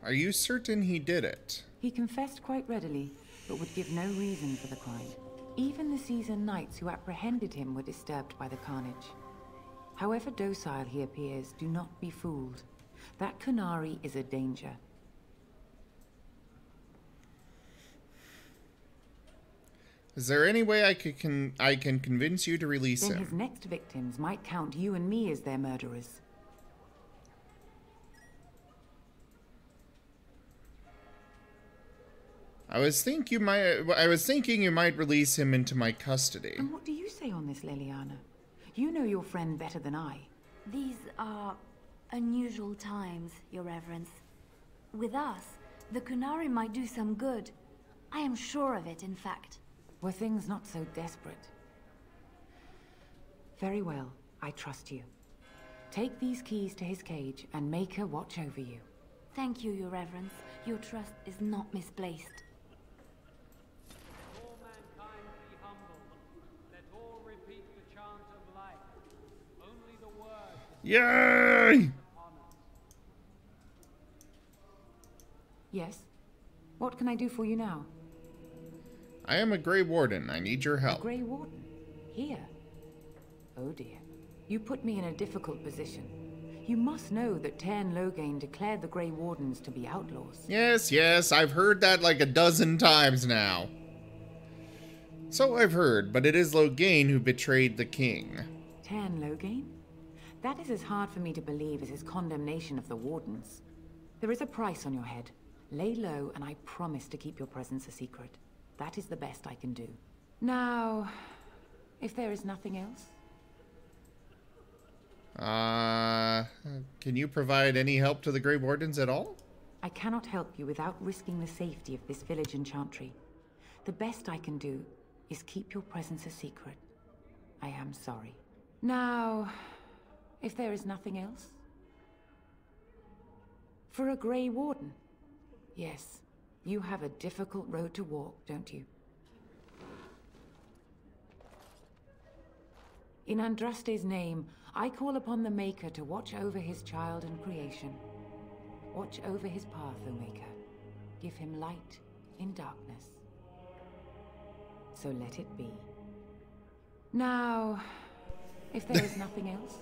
Are you certain he did it? He confessed quite readily, but would give no reason for the crime. Even the seasoned knights who apprehended him were disturbed by the carnage. However docile he appears, do not be fooled. That Canary is a danger. Is there any way I can convince you to release Then him? his next victims might count you and me as their murderers. I was thinking you might release him into my custody. And what do you say on this, Liliana? You know your friend better than I. These are unusual times, Your Reverence. With us, the Canary might do some good. I am sure of it, in fact. Were things not so desperate? Very well, I trust you. Take these keys to his cage and make her watch over you. Thank you, Your Reverence. Your trust is not misplaced. All mankind be humble. Let all repeat the chant of life. Only the word. Yay! Yes? What can I do for you now? I am a Grey Warden. I need your help. A Grey Warden? Here? Oh dear. You put me in a difficult position. You must know that Tern Loghain declared the Grey Wardens to be outlaws. Yes, I've heard that like a dozen times now. So I've heard, but it is Loghain who betrayed the king. Tern Loghain? That is as hard for me to believe as his condemnation of the Wardens. There is a price on your head. Lay low, and I promise to keep your presence a secret. That is the best I can do. Now, if there is nothing else... Can you provide any help to the Grey Wardens at all? I cannot help you without risking the safety of this village and chantry. The best I can do is keep your presence a secret. I am sorry. Now, if there is nothing else... For a Grey Warden? Yes, you have a difficult road to walk, don't you? In Andraste's name, I call upon the Maker to watch over his child and creation. Watch over his path, O Maker. Give him light in darkness. So let it be. Now, if there is nothing else...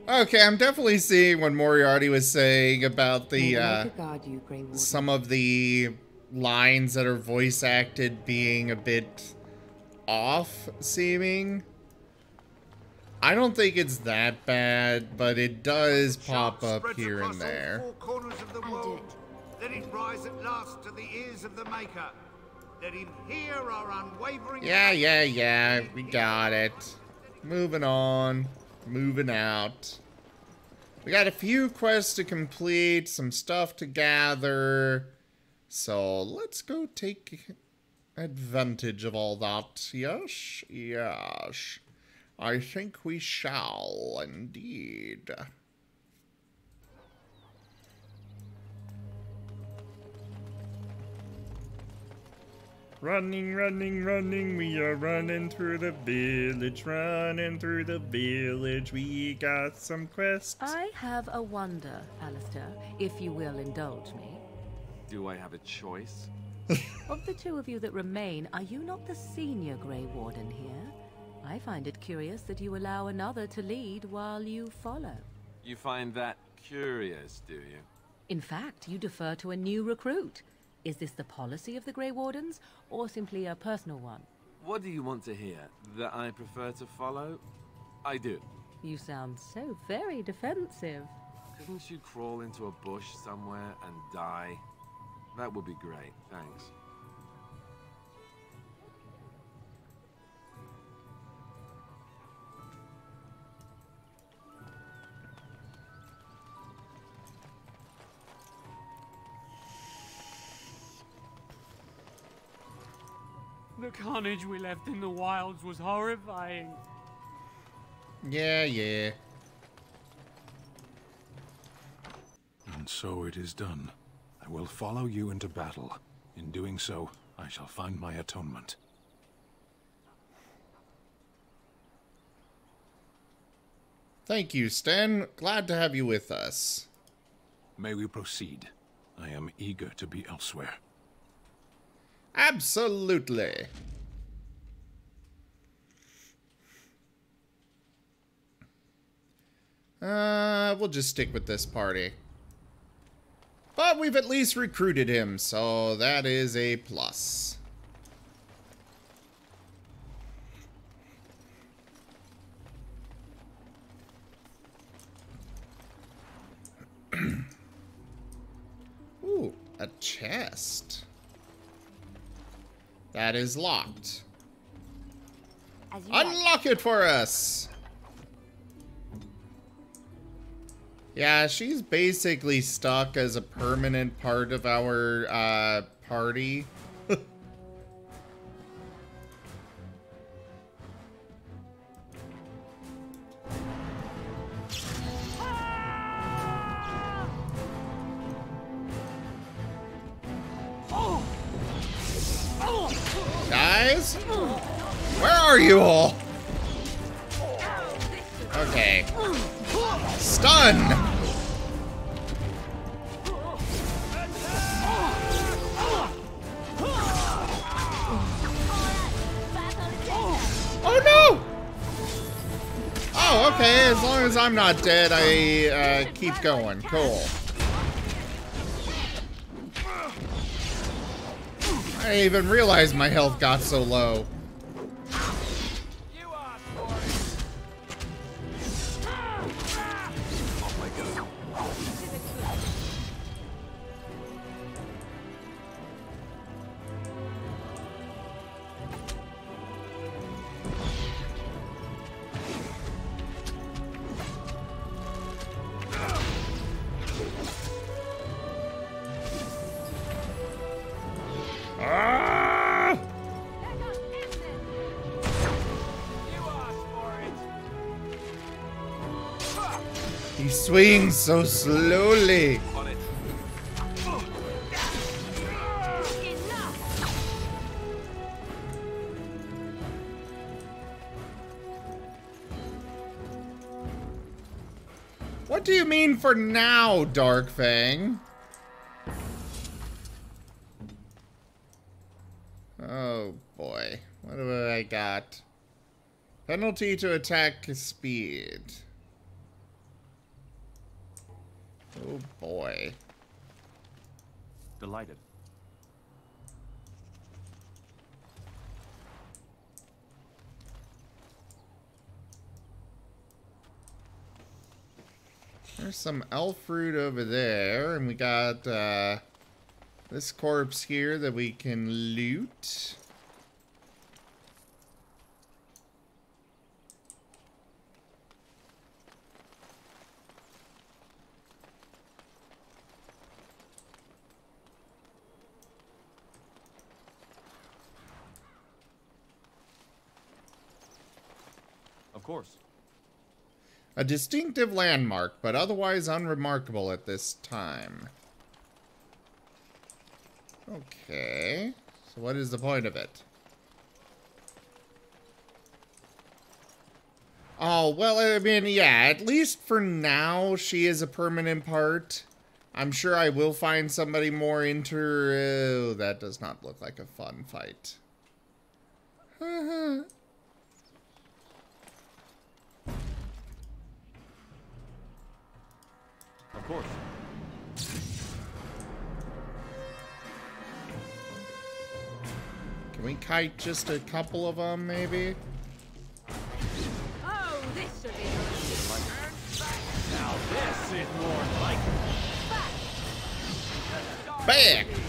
Okay, I'm definitely seeing what Moriarty was saying about the, guard you, Grey Warden. some of the lines that are voice acted being a bit off seeming. I don't think it's that bad, but it does pop up here and there. Four corners of the world. Let it rise at last to the ears of the Maker. Let him hear our unwavering... Yeah, we got it. Moving on. Moving out. We got a few quests to complete, some stuff to gather. So, let's go take advantage of all that. Yes, yes. I think we shall, indeed. Running, running, running, we are running through the village, running through the village, we got some quests. I have a wonder, Alistair, if you will indulge me. Do I have a choice? Of the two of you that remain, are you not the senior Grey Warden here? I find it curious that you allow another to lead while you follow. You find that curious, do you? In fact, you defer to a new recruit. Is this the policy of the Grey Wardens, or simply a personal one? What do you want to hear? That I prefer to follow? I do. You sound so very defensive. Couldn't you crawl into a bush somewhere and die? That would be great, thanks. The carnage we left in the wilds was horrifying. Yeah. And so it is done. I will follow you into battle. In doing so, I shall find my atonement. Thank you, Sten. Glad to have you with us. May we proceed? I am eager to be elsewhere. Absolutely. We'll just stick with this party. But we've at least recruited him, so that is a plus. Ooh, a chest. That is locked. Unlock it for us! Yeah, she's basically stuck as a permanent part of our party. Guys? Where are you all? Okay. Stun! Oh no! Oh, okay. As long as I'm not dead, I keep going. Cool. I didn't even realize my health got so low. He swings so slowly. What do you mean for now, Darkfang? Oh boy, what do I got? Penalty to attack speed. Oh boy. Delighted. There's some elf fruit over there, and we got this corpse here that we can loot. Of course. A distinctive landmark, but otherwise unremarkable at this time. Okay. So what is the point of it? Oh, well, I mean, yeah, at least for now, she is a permanent part. I'm sure I will find somebody more oh, that does not look like a fun fight. Of course. Can we kite just a couple of them, maybe? Oh, this should be good. Now this is more like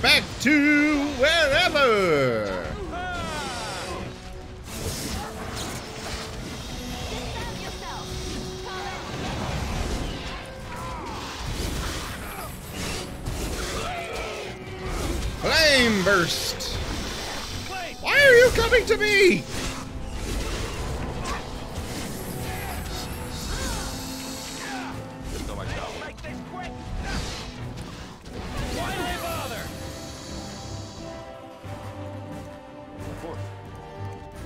Back to wherever! Flame burst! Why are you coming to me? So I shall. make this quick. Why do they bother? Of course.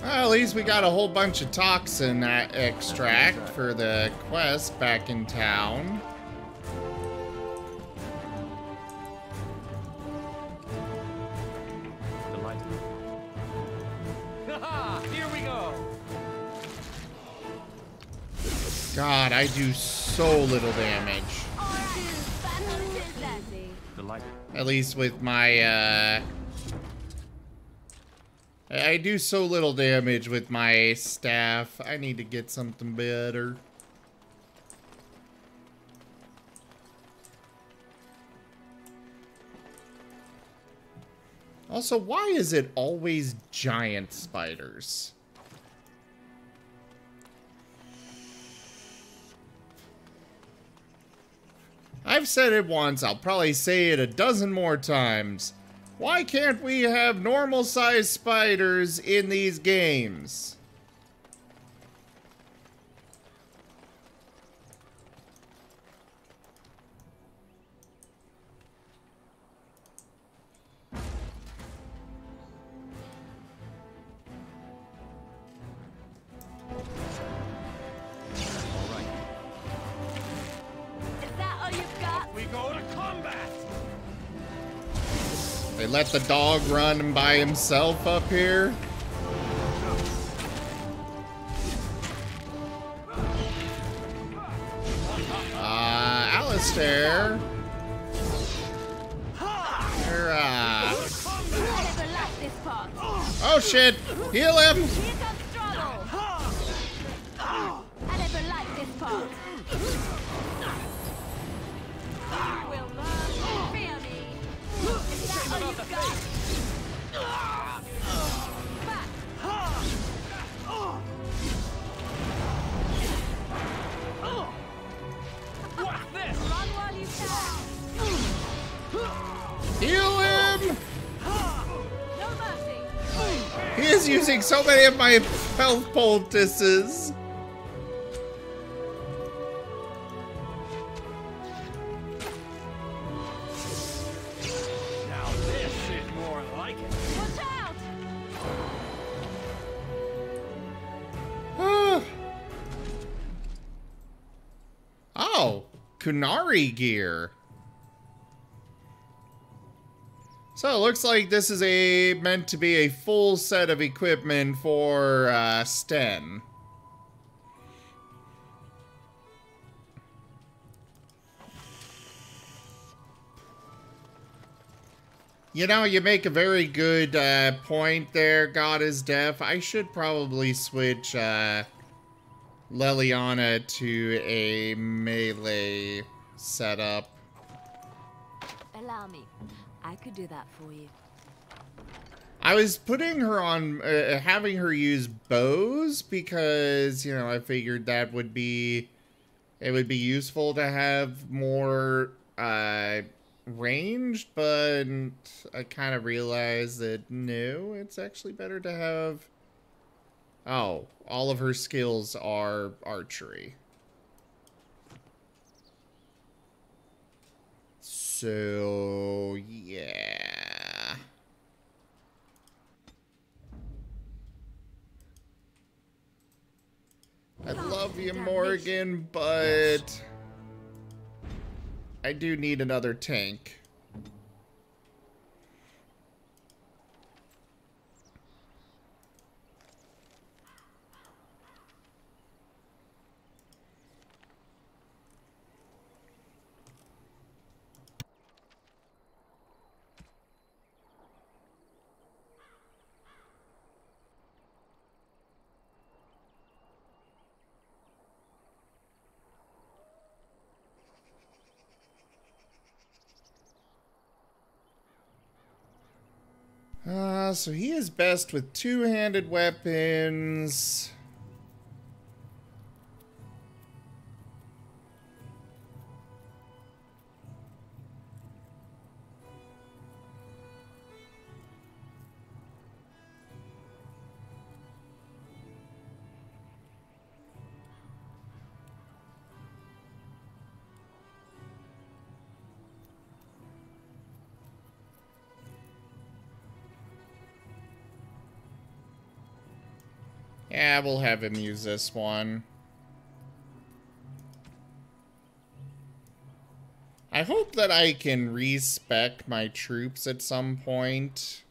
Well, at least we got a whole bunch of toxin extract for the quest back in town. Here we go. God, I do so little damage. At least with my, I do so little damage with my staff. I need to get something better. Also, why is it always giant spiders? I've said it once, I'll probably say it a dozen more times. Why can't we have normal-sized spiders in these games? We go to combat. They let the dog run by himself up here. Alistair. You're, oh shit! Heal him! Heal him! He is using so many of my health poultices. Now this is more like it. Watch out! Oh, Kunari gear. So it looks like this is meant to be a full set of equipment for Sten. You know, you make a very good point there, God is Deaf. I should probably switch Leliana to a melee set up. Allow me. I could do that for you. I was putting her on, having her use bows because, you know, I figured that would be, it would be useful to have more ranged, but I kind of realized that no, it's actually better to have, oh, all of her skills are archery. So, yeah. I love you, Morgan, but I do need another tank. So he is best with two-handed weapons. Yeah, we'll have him use this one. I hope that I can respec my troops at some point.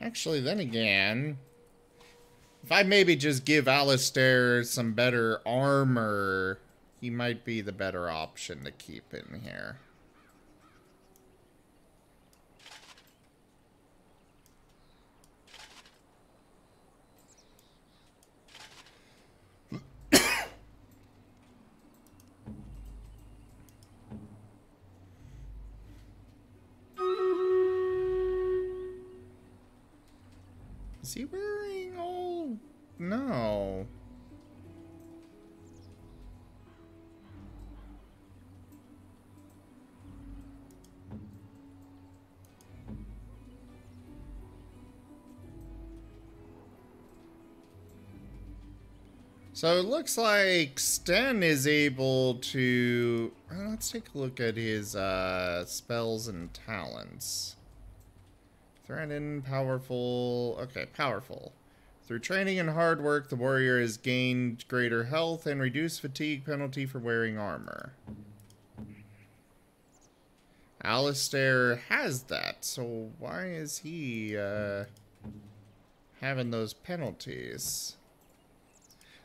Actually, then again, if I maybe just give Alistair some better armor, he might be the better option to keep in here. Is he wearing all... No. So it looks like Sten is able to... let's take a look at his spells and talents. Threatened, powerful... Okay, powerful. Through training and hard work, the warrior has gained greater health and reduced fatigue penalty for wearing armor. Alistair has that, so why is he having those penalties?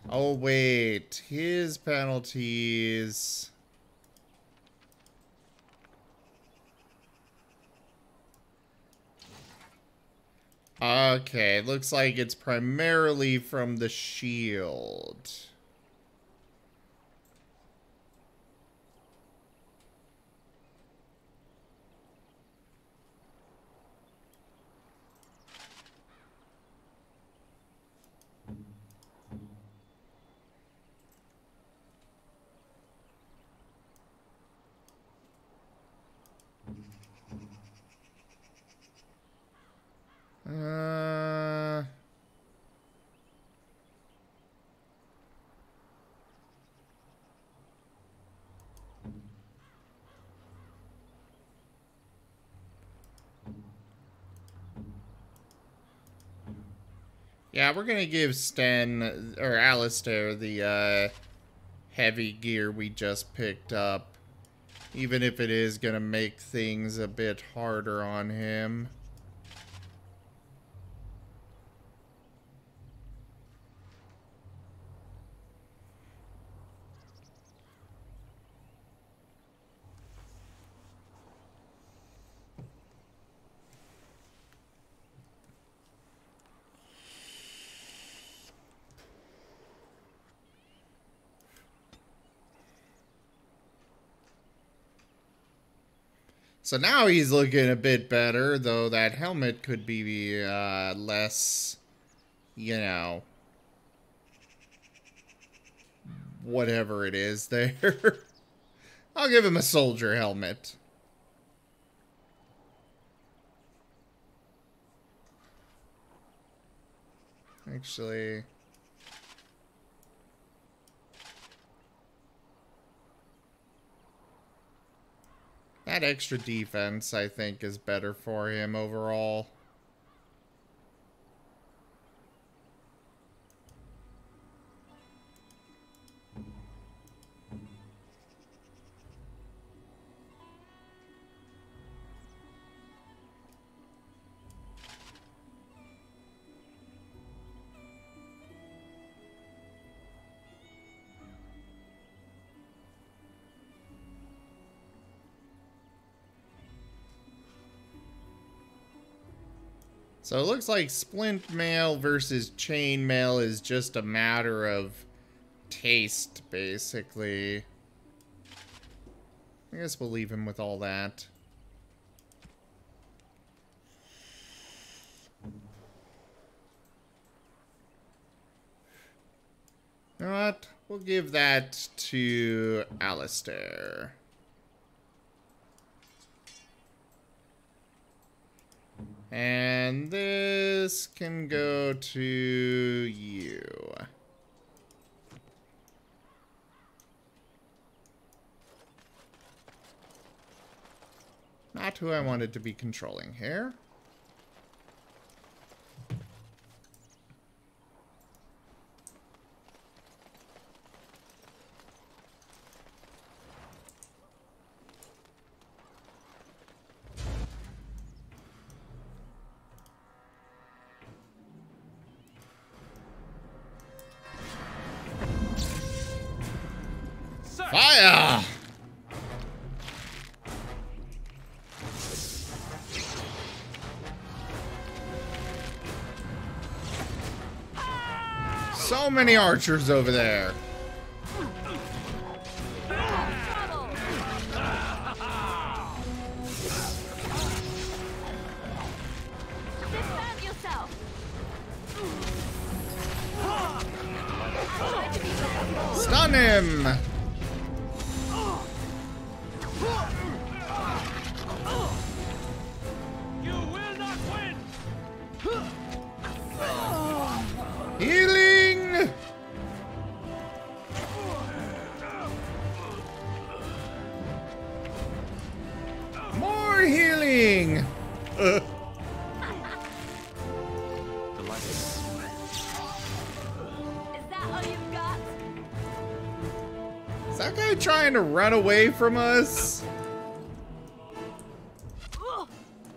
Oh wait, his penalties... Okay, looks like it's primarily from the shield. Yeah, we're gonna give Sten, or Alistair, the heavy gear we just picked up. Even if it is gonna make things a bit harder on him. So now he's looking a bit better, though that helmet could be less, you know, whatever it is there. I'll give him a soldier helmet. Actually... that extra defense, I think, is better for him overall. So it looks like splint mail versus chain mail is just a matter of taste, basically. I guess we'll leave him with all that. You know what? We'll give that to Alistair. And this can go to you. Not who I wanted to be controlling here. Fire! So many archers over there. Stun him! Healing! More healing! Is that all you've got? Is that guy trying to run away from us?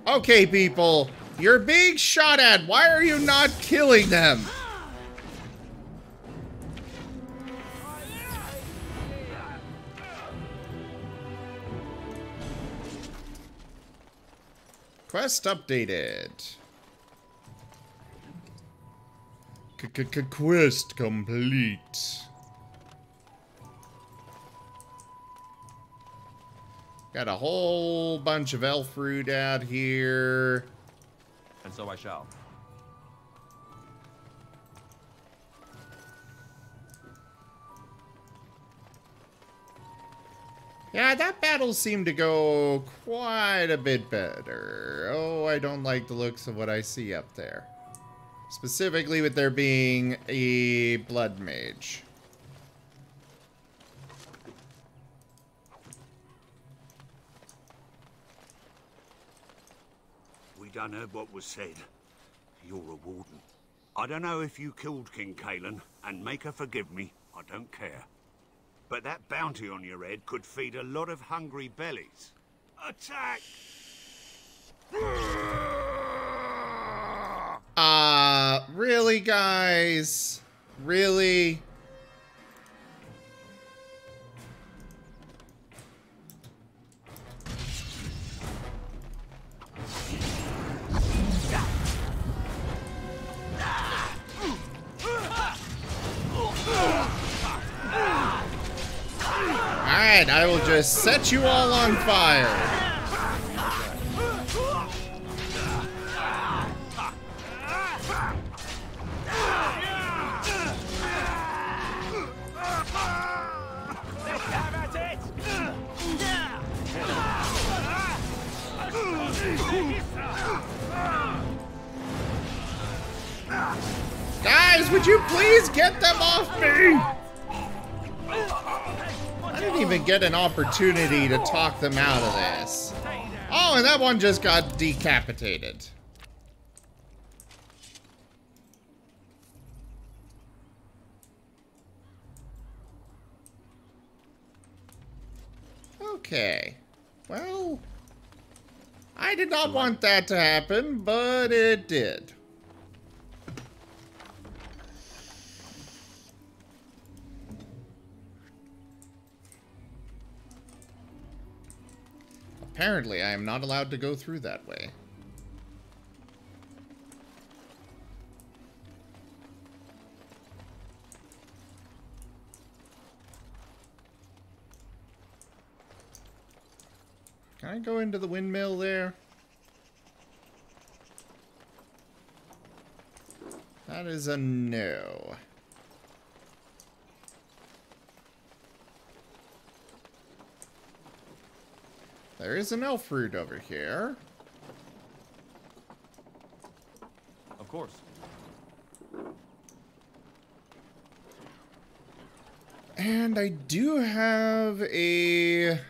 Okay, people. You're being shot at. Why are you not killing them? Quest updated. Quest complete. Got a whole bunch of elf fruit out here. And so I shall. Yeah, that battle seemed to go quite a bit better. Oh, I don't like the looks of what I see up there. Specifically with there being a blood mage. We done heard what was said. You're a warden. I don't know if you killed King Kalen, and make her forgive me, I don't care. But that bounty on your head could feed a lot of hungry bellies. Attack! Really, guys? Really? Alright, I will just set you all on fire. Guys, would you please get them off me? I didn't even get an opportunity to talk them out of this. Oh, and that one just got decapitated. Okay. Well, I did not want that to happen, but it did. Apparently, I am not allowed to go through that way. Can I go into the windmill there? That is a no. There is an elf fruit over here. Of course. And I do have a...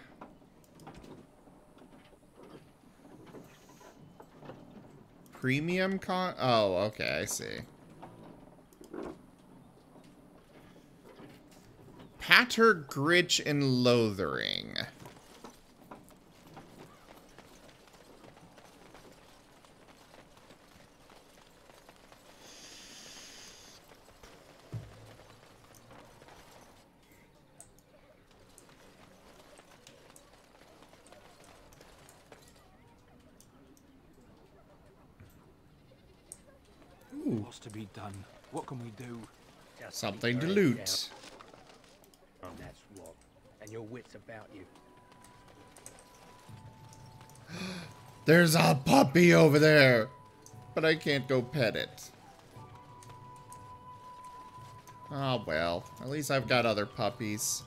premium con... Oh, okay, I see. Patter, Gritch, and Loathering. What's to be done? What can we do? Something to loot. Oh, that's what. And your wits about you. There's a puppy over there, but I can't go pet it. Oh well, at least I've got other puppies.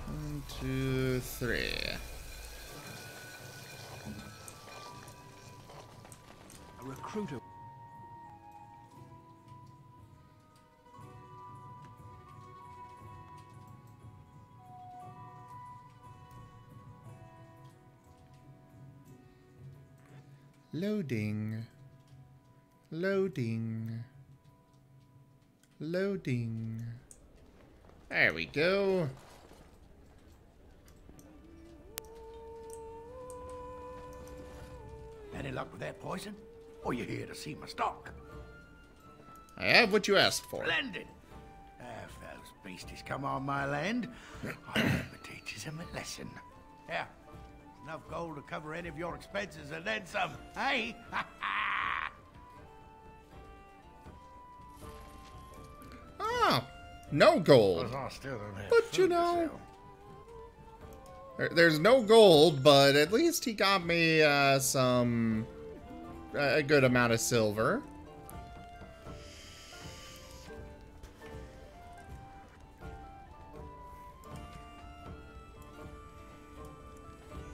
1, 2, 3. A recruiter. Loading. Loading. Loading. There we go. Any luck with that poison? Or you here to see my stock? I have what you asked for. Splendid! If those beasties come on my land, I hope it teaches them a lesson. Yeah, enough gold to cover any of your expenses and then some, hey? Ah, no gold. But you know, there's no gold, but at least he got me a good amount of silver.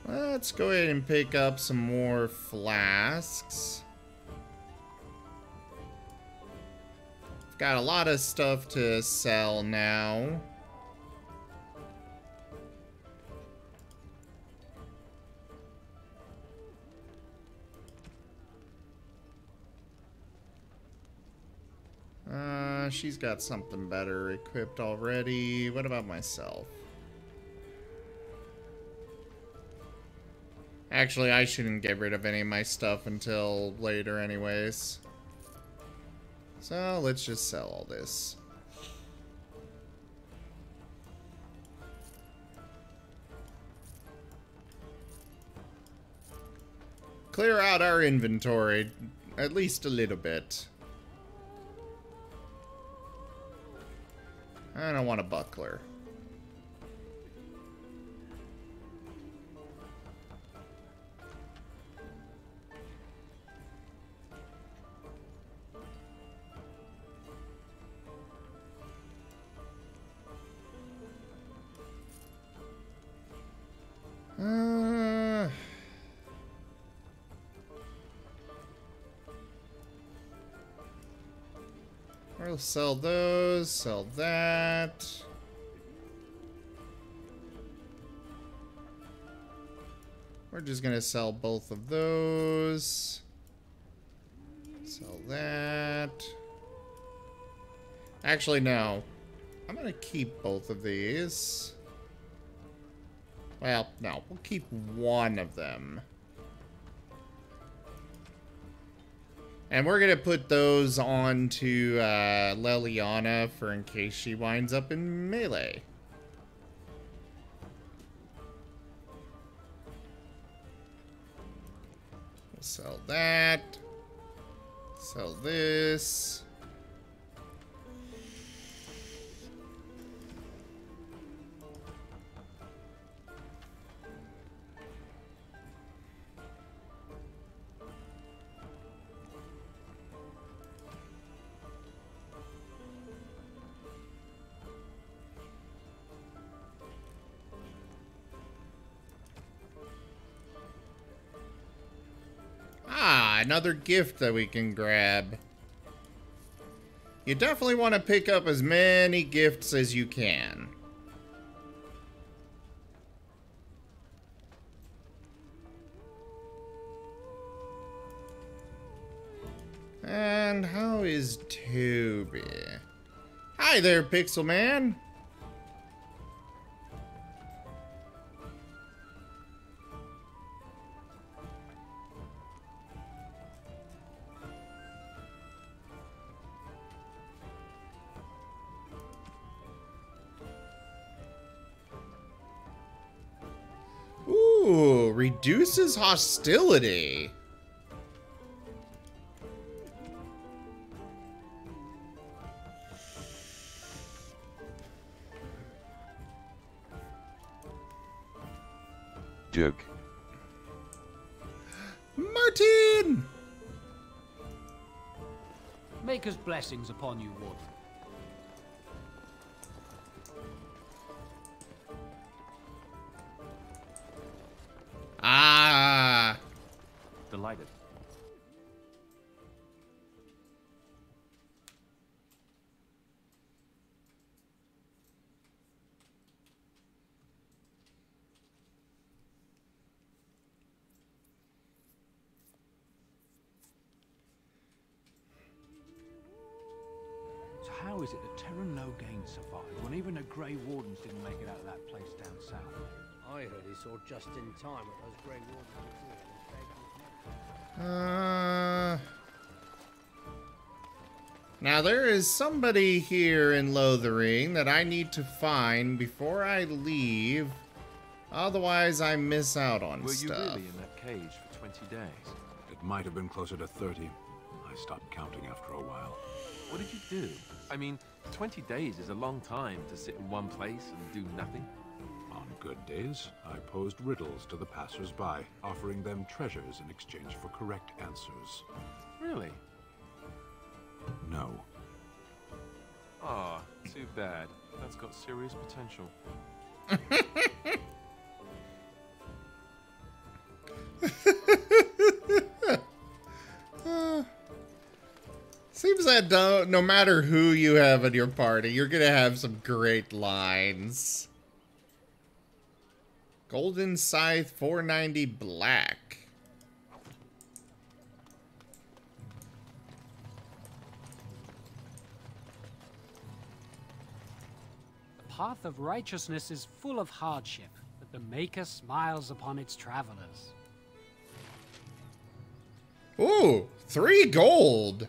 Let's go ahead and pick up some more flasks. I've got a lot of stuff to sell now. She's got something better equipped already. What about myself? Actually, I shouldn't get rid of any of my stuff until later anyways. So, let's just sell all this. Clear out our inventory, at least a little bit. I don't want a buckler. We'll sell those, sell that. We're just gonna sell both of those. Sell that. Actually, no. I'm gonna keep both of these. Well, no. We'll keep one of them. And we're gonna put those onto Leliana for in case she winds up in melee. We'll sell that. Sell this. Another gift that we can grab. You definitely want to pick up as many gifts as you can. And how is Toby? Hi there, Pixel Man. Ooh, reduces hostility. Joke. Martin! Maker's blessings upon you, Warden. Ah! Delighted. So how is it that Terran Logain survived when even the Grey Wardens didn't make it out of that place down south? I heard he saw just in time what those Grey Wardens were doing and saved his neck. Now there is somebody here in Lothering that I need to find before I leave. Otherwise, I miss out on stuff. Were you really in that cage for 20 days? It might have been closer to 30. I stopped counting after a while. What did you do? I mean, 20 days is a long time to sit in one place and do nothing. On good days, I posed riddles to the passers-by, offering them treasures in exchange for correct answers. Really? No. Aw, too bad. That's got serious potential. Seems that no matter who you have in your party, you're gonna have some great lines. Golden Scythe 490 black. The path of righteousness is full of hardship, but the Maker smiles upon its travelers. Ooh, 3 gold.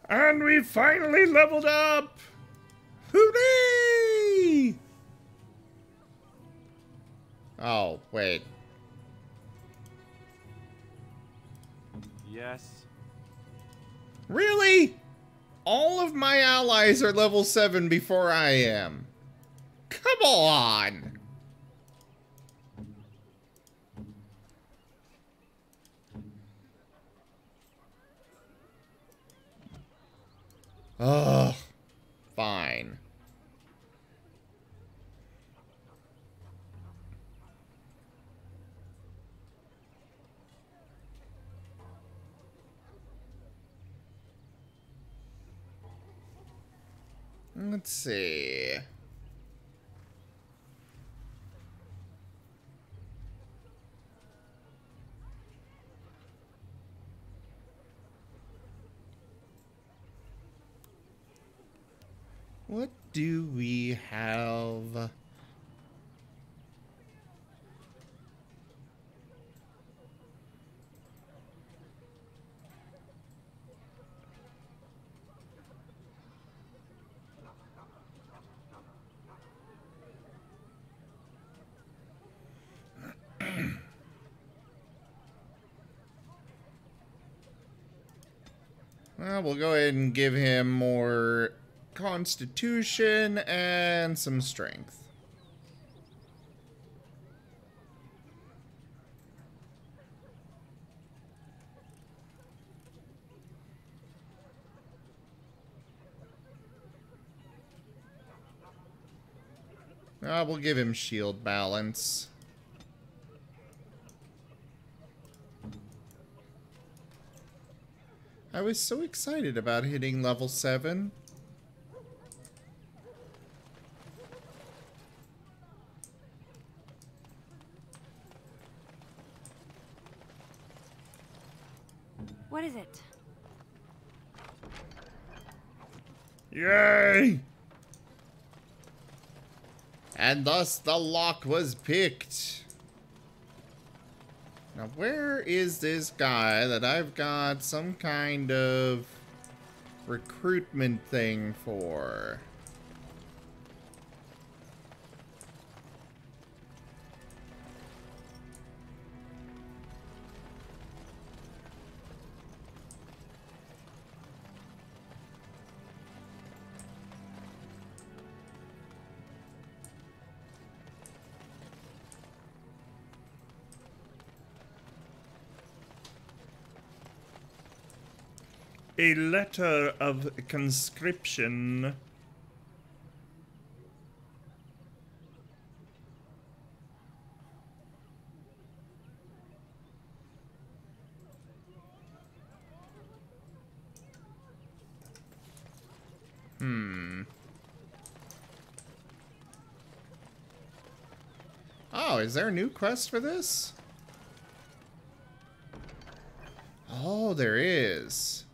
And we finally leveled up. Hooray! Oh, wait. Yes. Really? All of my allies are level 7 before I am. Come on! Ugh. Fine. Let's see. What do we have? Well, we'll go ahead and give him more constitution and some strength. We'll give him shield balance. I was so excited about hitting level 7. What is it? Yay! And thus the lock was picked. Now where is this guy that I've got some kind of recruitment thing for? A letter of conscription. Oh, is there a new quest for this? Oh, there is.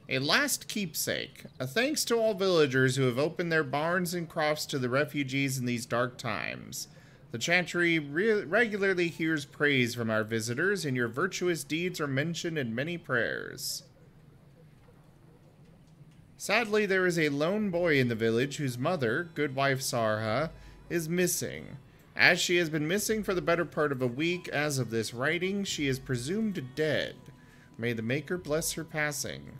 A last keepsake. A thanks to all villagers who have opened their barns and crofts to the refugees in these dark times. The Chantry regularly hears praise from our visitors, and your virtuous deeds are mentioned in many prayers. Sadly, there is a lone boy in the village whose mother, Goodwife Sarha, is missing. As she has been missing for the better part of a week, as of this writing, she is presumed dead. May the Maker bless her passing.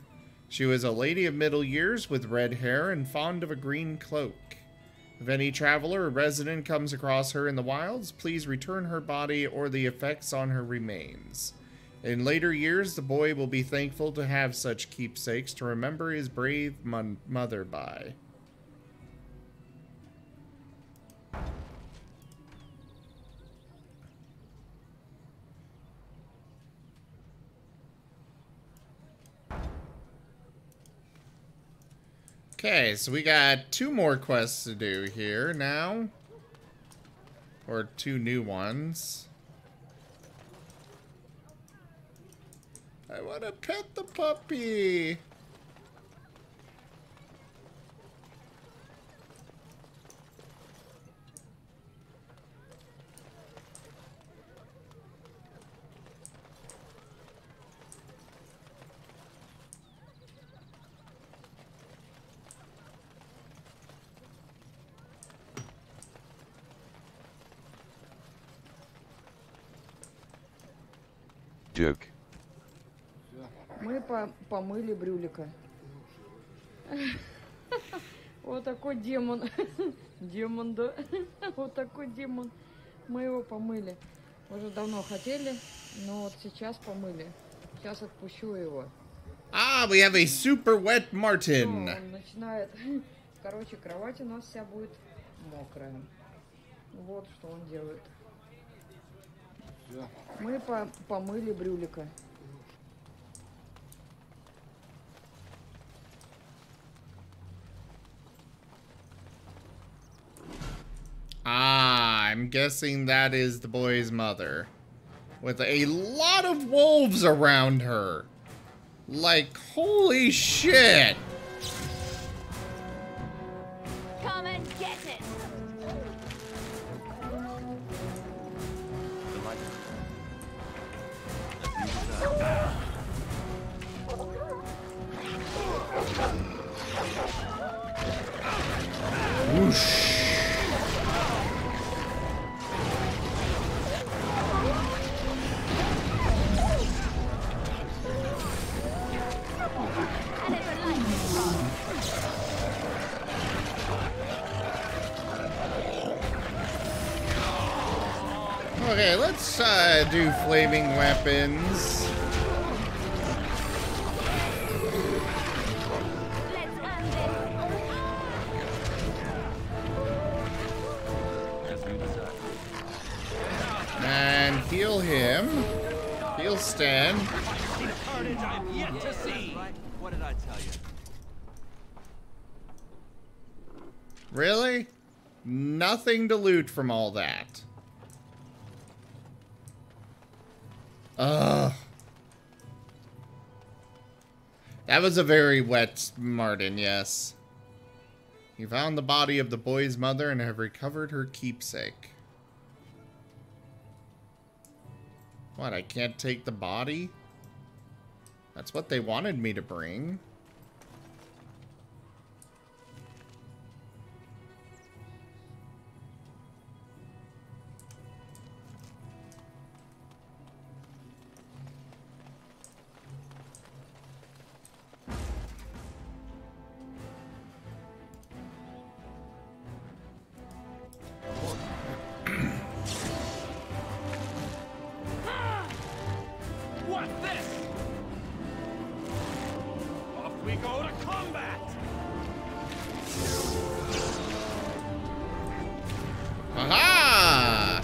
She was a lady of middle years with red hair and fond of a green cloak. If any traveler or resident comes across her in the wilds, please return her body or the effects on her remains. In later years, the boy will be thankful to have such keepsakes to remember his brave mother by. Okay, so we got 2 more quests to do here now. Or 2 new ones. I want to pet the puppy. Joke. Мы помыли брюлика. Вот такой демон. Демон, да. Вот такой демон. Мы его помыли. Уже давно хотели, но вот сейчас помыли. Сейчас отпущу его. Ah, we have a super wet Martin. Он начинает... Короче, кровать у нас вся будет мокрая. Вот что он делает. Мы помыли брюлика. I'm guessing that is the boy's mother. With a lot of wolves around her. Like, holy shit! Come and get it! Whoosh. Okay, let's do flaming weapons. And heal him. Heal Stan. I've yet to see. What did I tell you? Really? Nothing to loot from all that. Ugh. That was a very wet Martin, yes. You found the body of the boy's mother and have recovered her keepsake. What, I can't take the body? That's what they wanted me to bring. What's this? Off we go to combat! Aha!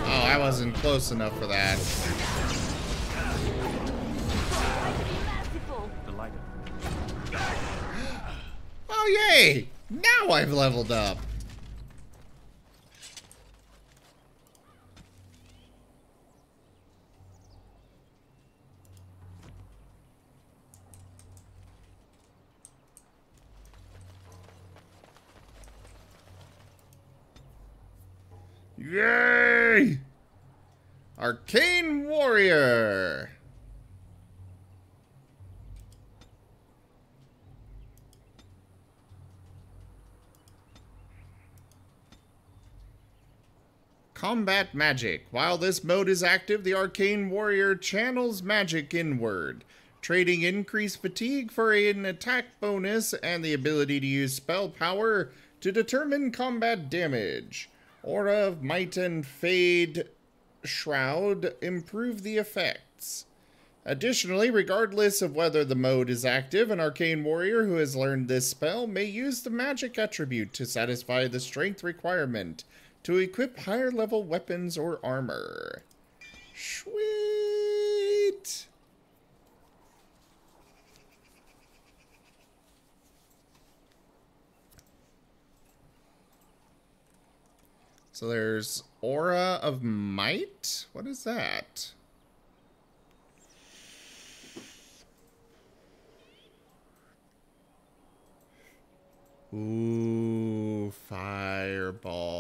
Oh, I wasn't close enough for that. Oh, yay! Now I've leveled up. Yay! Arcane Warrior! Combat Magic. While this mode is active, the Arcane Warrior channels magic inward, trading increased fatigue for an attack bonus and the ability to use spell power to determine combat damage. Aura of Might and Fade Shroud improve the effects. Additionally, regardless of whether the mode is active, an Arcane Warrior who has learned this spell may use the magic attribute to satisfy the strength requirement to equip higher level weapons or armor. Sweet! So there's Aura of Might? What is that? Ooh, Fireball.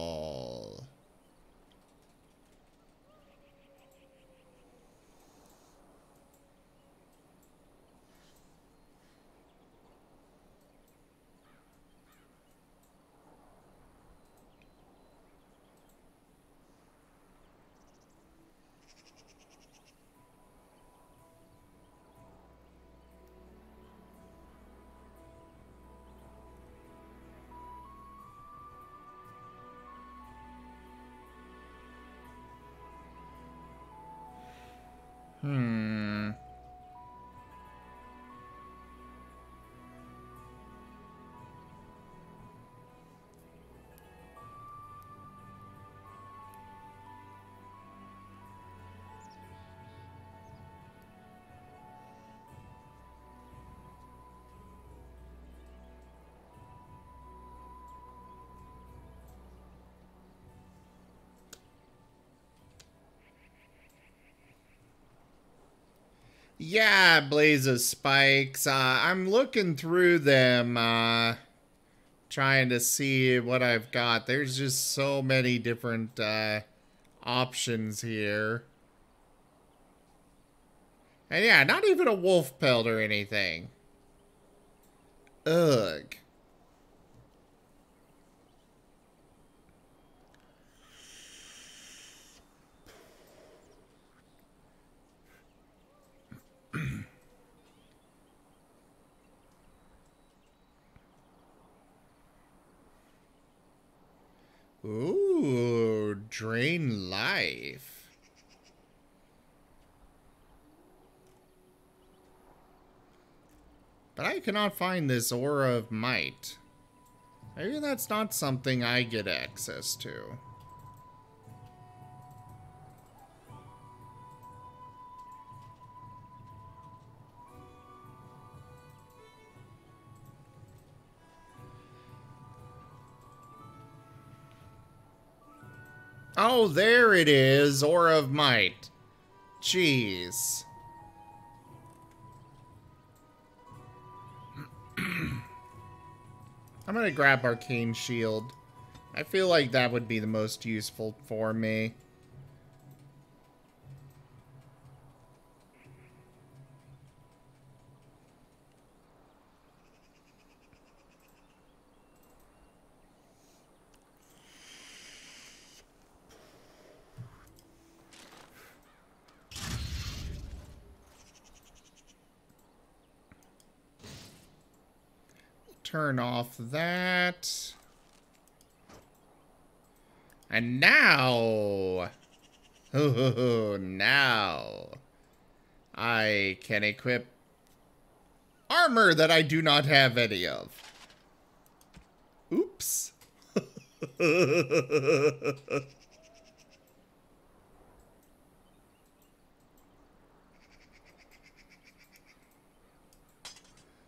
Hmm. Yeah, Blaze of Spikes. I'm looking through them, trying to see what I've got. There's just so many different options here. And yeah, not even a wolf pelt or anything. Ugh. Ooh, drain life. But I cannot find this Aura of Might. Maybe that's not something I get access to. Oh, there it is. Aura of Might. Jeez. I'm gonna grab Arcane Shield. I feel like that would be the most useful for me. Turn off that. And now, now I can equip armor that I do not have any of. Oops.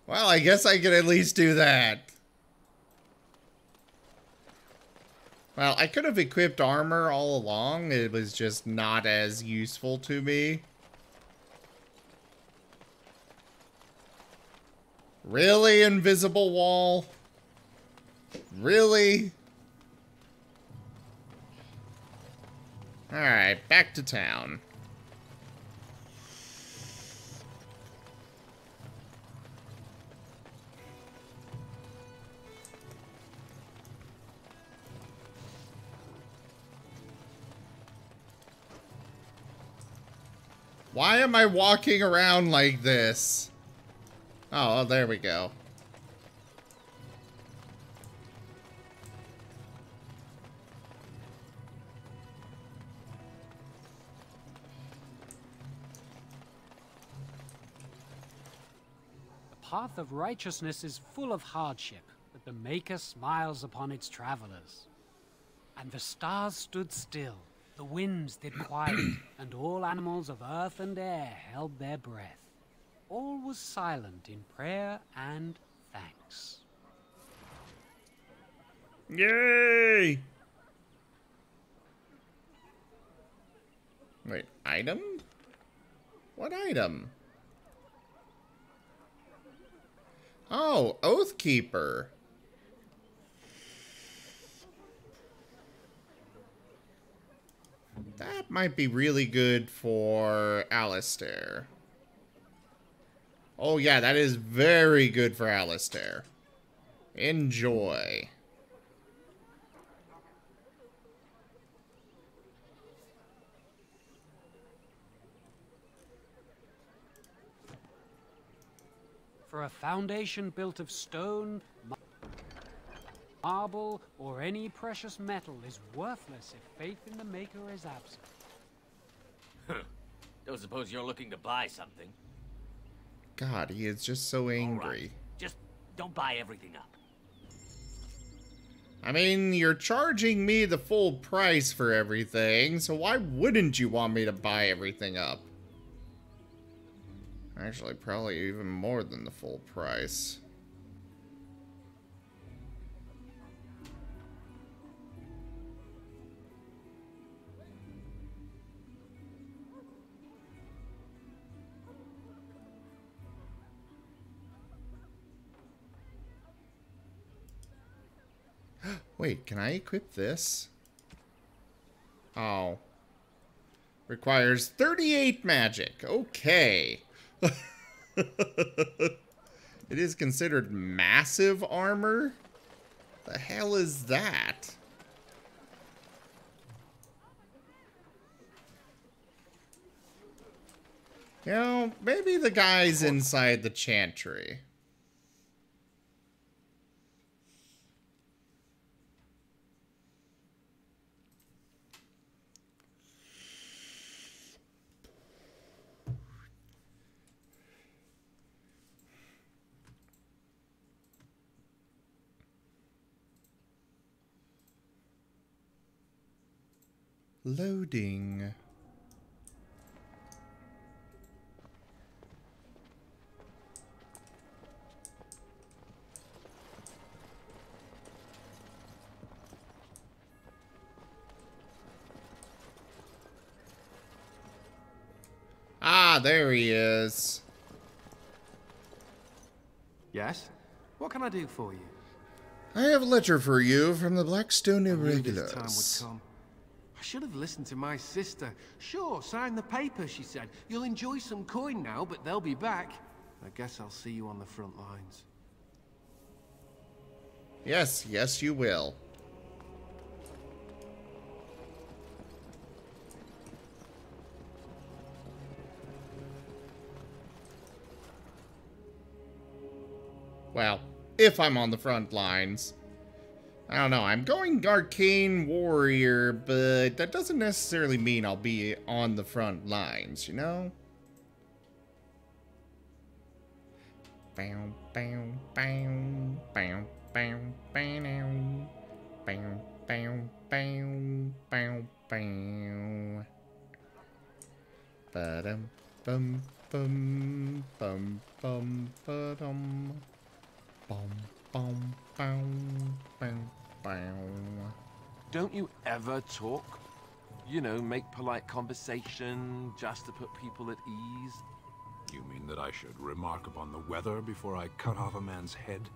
Well, I guess I can at least do that. Well, I could have equipped armor all along. It was just not as useful to me. Really, invisible wall? Really? Alright, back to town. Why am I walking around like this? Oh, there we go. The path of righteousness is full of hardship, but the Maker smiles upon its travelers. And the stars stood still. The winds did quiet, and all animals of earth and air held their breath. All was silent in prayer and thanks. Yay! Wait, item? What item? Oh, Oathkeeper. That might be really good for Alistair. Oh yeah, that is very good for Alistair. Enjoy. For a foundation built of stone, marble, or any precious metal is worthless if faith in the Maker is absent. Don't suppose you're looking to buy something? God, he is just so angry. Right. Just don't buy everything up. I mean, you're charging me the full price for everything, so why wouldn't you want me to buy everything up? Actually, probably even more than the full price. Wait, can I equip this? Oh. Requires 38 magic. Okay. It is considered massive armor? The hell is that? You know, maybe the guy's inside the chantry. Loading. Ah, there he is. Yes? What can I do for you? I have a letter for you from the Blackstone I knew this time Irregulars. would come. I should have listened to my sister. Sure, sign the paper, she said. You'll enjoy some coin now, but they'll be back. I guess I'll see you on the front lines. Yes, yes, you will. Well, if I'm on the front lines. I don't know, I'm going Arcane Warrior, but that doesn't necessarily mean I'll be on the front lines, you know? Bow, bow, bow, bow, bow, bow, bow, bow, bow, bow, bow. Ba-dum, bum, bum, bum, bum, ba-dum. Bum, bum, bum, bum, bum. Don't you ever talk? You know, make polite conversation just to put people at ease? You mean that I should remark upon the weather before I cut off a man's head?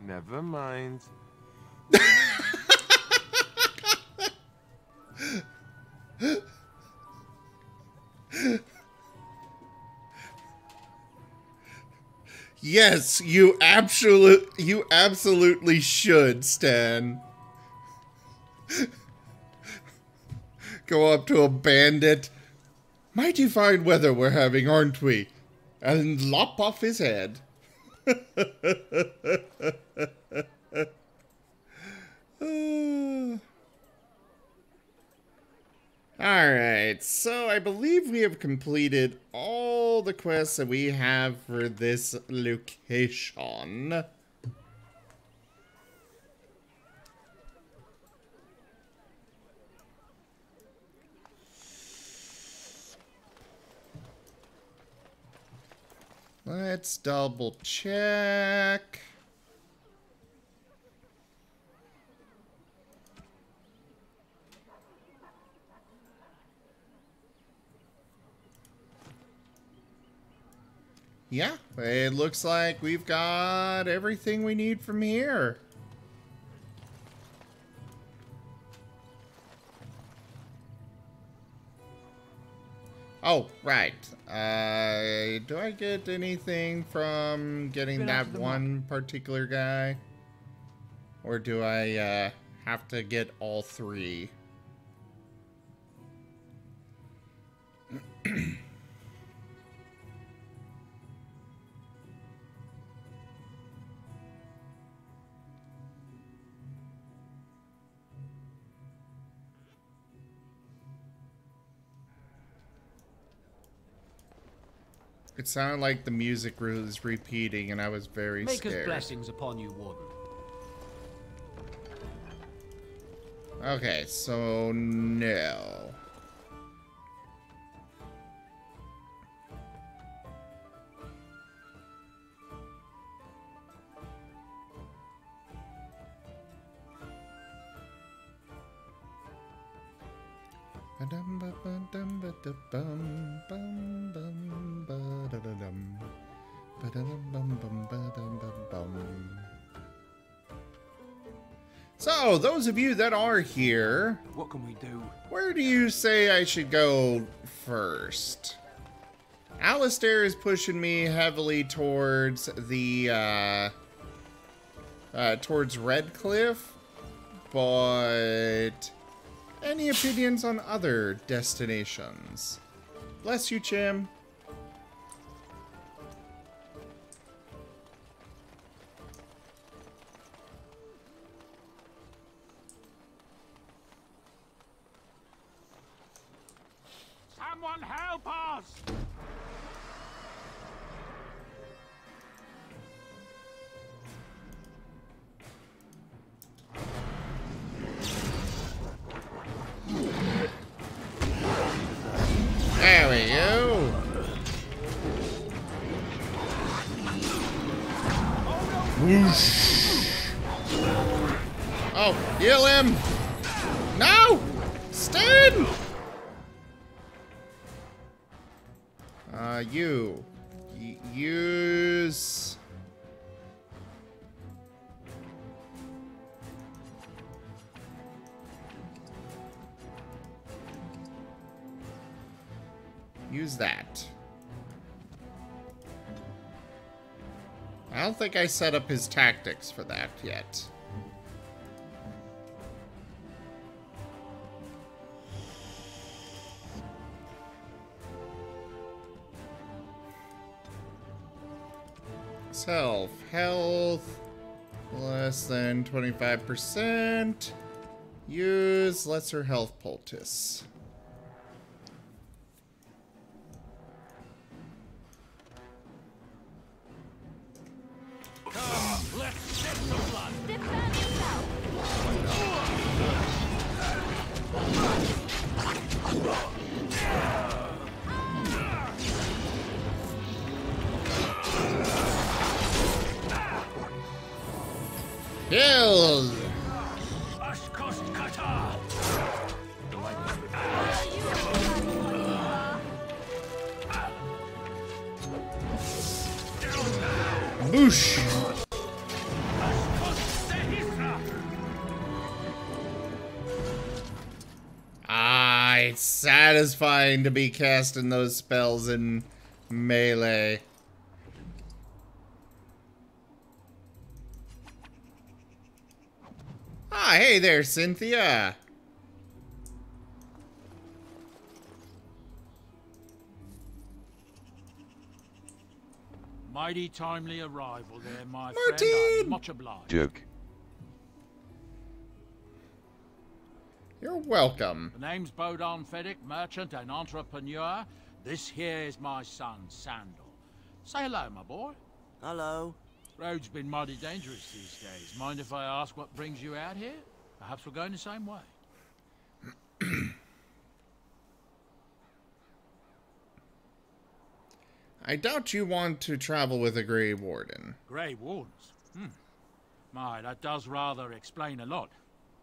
Never mind. Yes, you absolutely should, Stan. Go up to a bandit. Mighty fine weather we're having, aren't we? And lop off his head. Alright, so I believe we have completed all the quests that we have for this location. Let's double check. Yeah, it looks like we've got everything we need from here. Oh, right. Do I get anything from getting that one particular guy? Or do I have to get all three? It sounded like the music was repeating, and I was very Maker's scared. blessings upon you, Warden. Okay, so no. So, those of you that are here, what can we do? Where do you say I should go first? Alistair is pushing me heavily towards the, towards Redcliffe, but any opinions on other destinations? Bless you, Chim. Someone help us! There we go. Whoosh. Oh, heal him! No! Stin! Use... Use that. I don't think I set up his tactics for that yet. Self health less than 25%. Use lesser health poultice. Come, let's get some blood. Killed! Boosh! Ah, it's satisfying to be casting those spells in melee. Ah, hey there, Cynthia. Mighty timely arrival there, my Martin! friend. I'm much obliged. Joke. You're welcome. The name's Bodon Feddick, merchant and entrepreneur. This here is my son, Sandal. Say hello, my boy. Hello. Road's been mighty dangerous these days. Mind if I ask what brings you out here? Perhaps we're going the same way. I doubt you want to travel with a Grey Warden. Grey Wardens? My, that does rather explain a lot.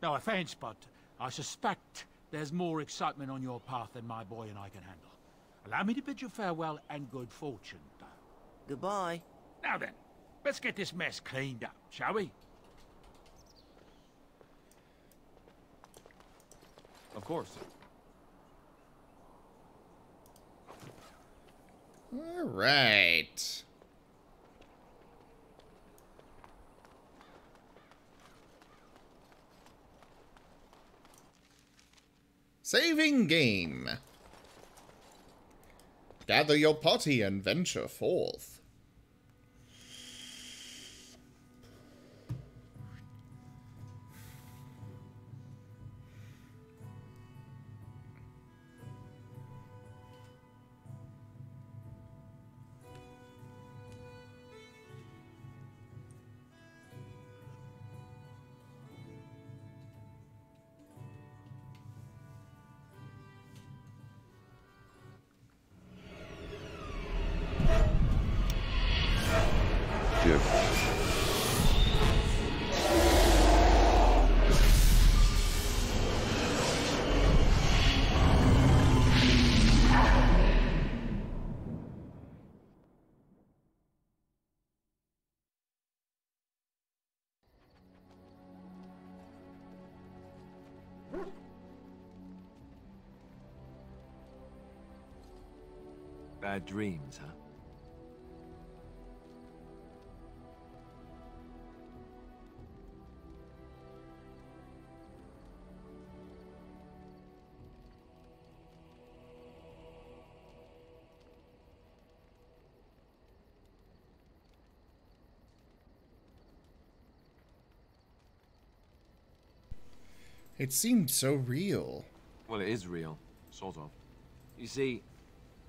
No offense, but I suspect there's more excitement on your path than my boy and I can handle. Allow me to bid you farewell and good fortune, though. Goodbye. Now then, let's get this mess cleaned up, shall we? Of course. All right. Saving game. Gather your party and venture forth. Bad dreams, huh? It seemed so real. Well, it is real. Sort of. You see,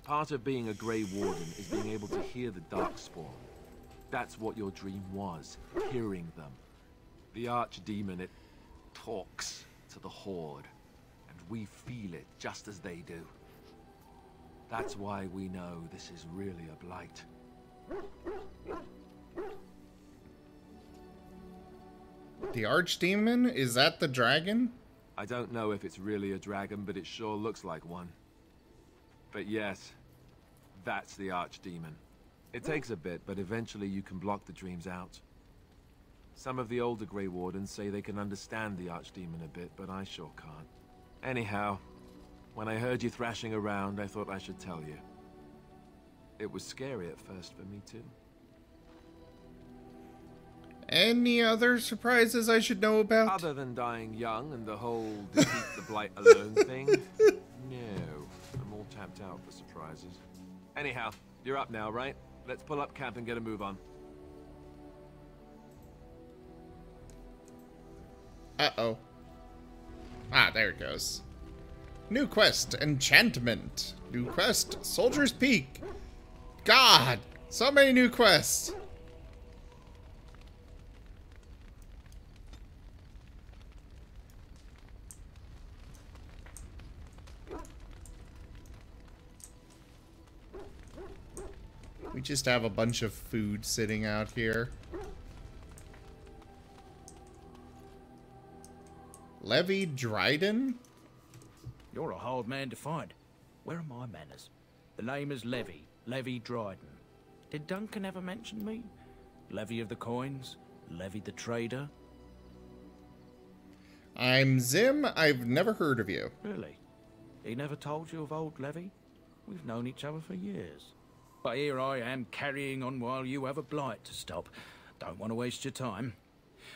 part of being a Grey Warden is being able to hear the Darkspawn. That's what your dream was, hearing them. The Archdemon, it talks to the Horde, and we feel it just as they do. That's why we know this is really a blight. The Archdemon? Is that the dragon? I don't know if it's really a dragon, but it sure looks like one. But yes, that's the Archdemon. It takes a bit, but eventually you can block the dreams out. Some of the older Grey Wardens say they can understand the Archdemon a bit, but I sure can't. Anyhow, when I heard you thrashing around, I thought I should tell you. It was scary at first for me too. Any other surprises I should know about? Other than dying young and the whole defeat the blight alone thing? No, I'm all tapped out for surprises. Anyhow, you're up now, right? Let's pull up camp and get a move on. Uh-oh. Ah, there it goes. New quest, enchantment. New quest, Soldier's Peak. God, so many new quests. We just have a bunch of food sitting out here. Levi Dryden? You're a hard man to find. Where are my manners? The name is Levi Dryden. Did Duncan ever mention me? Levi of the Coins? Levi the Trader? I'm Zim. I've never heard of you. Really? He never told you of old Levi? We've known each other for years. But here I am carrying on while you have a blight to stop. Don't want to waste your time.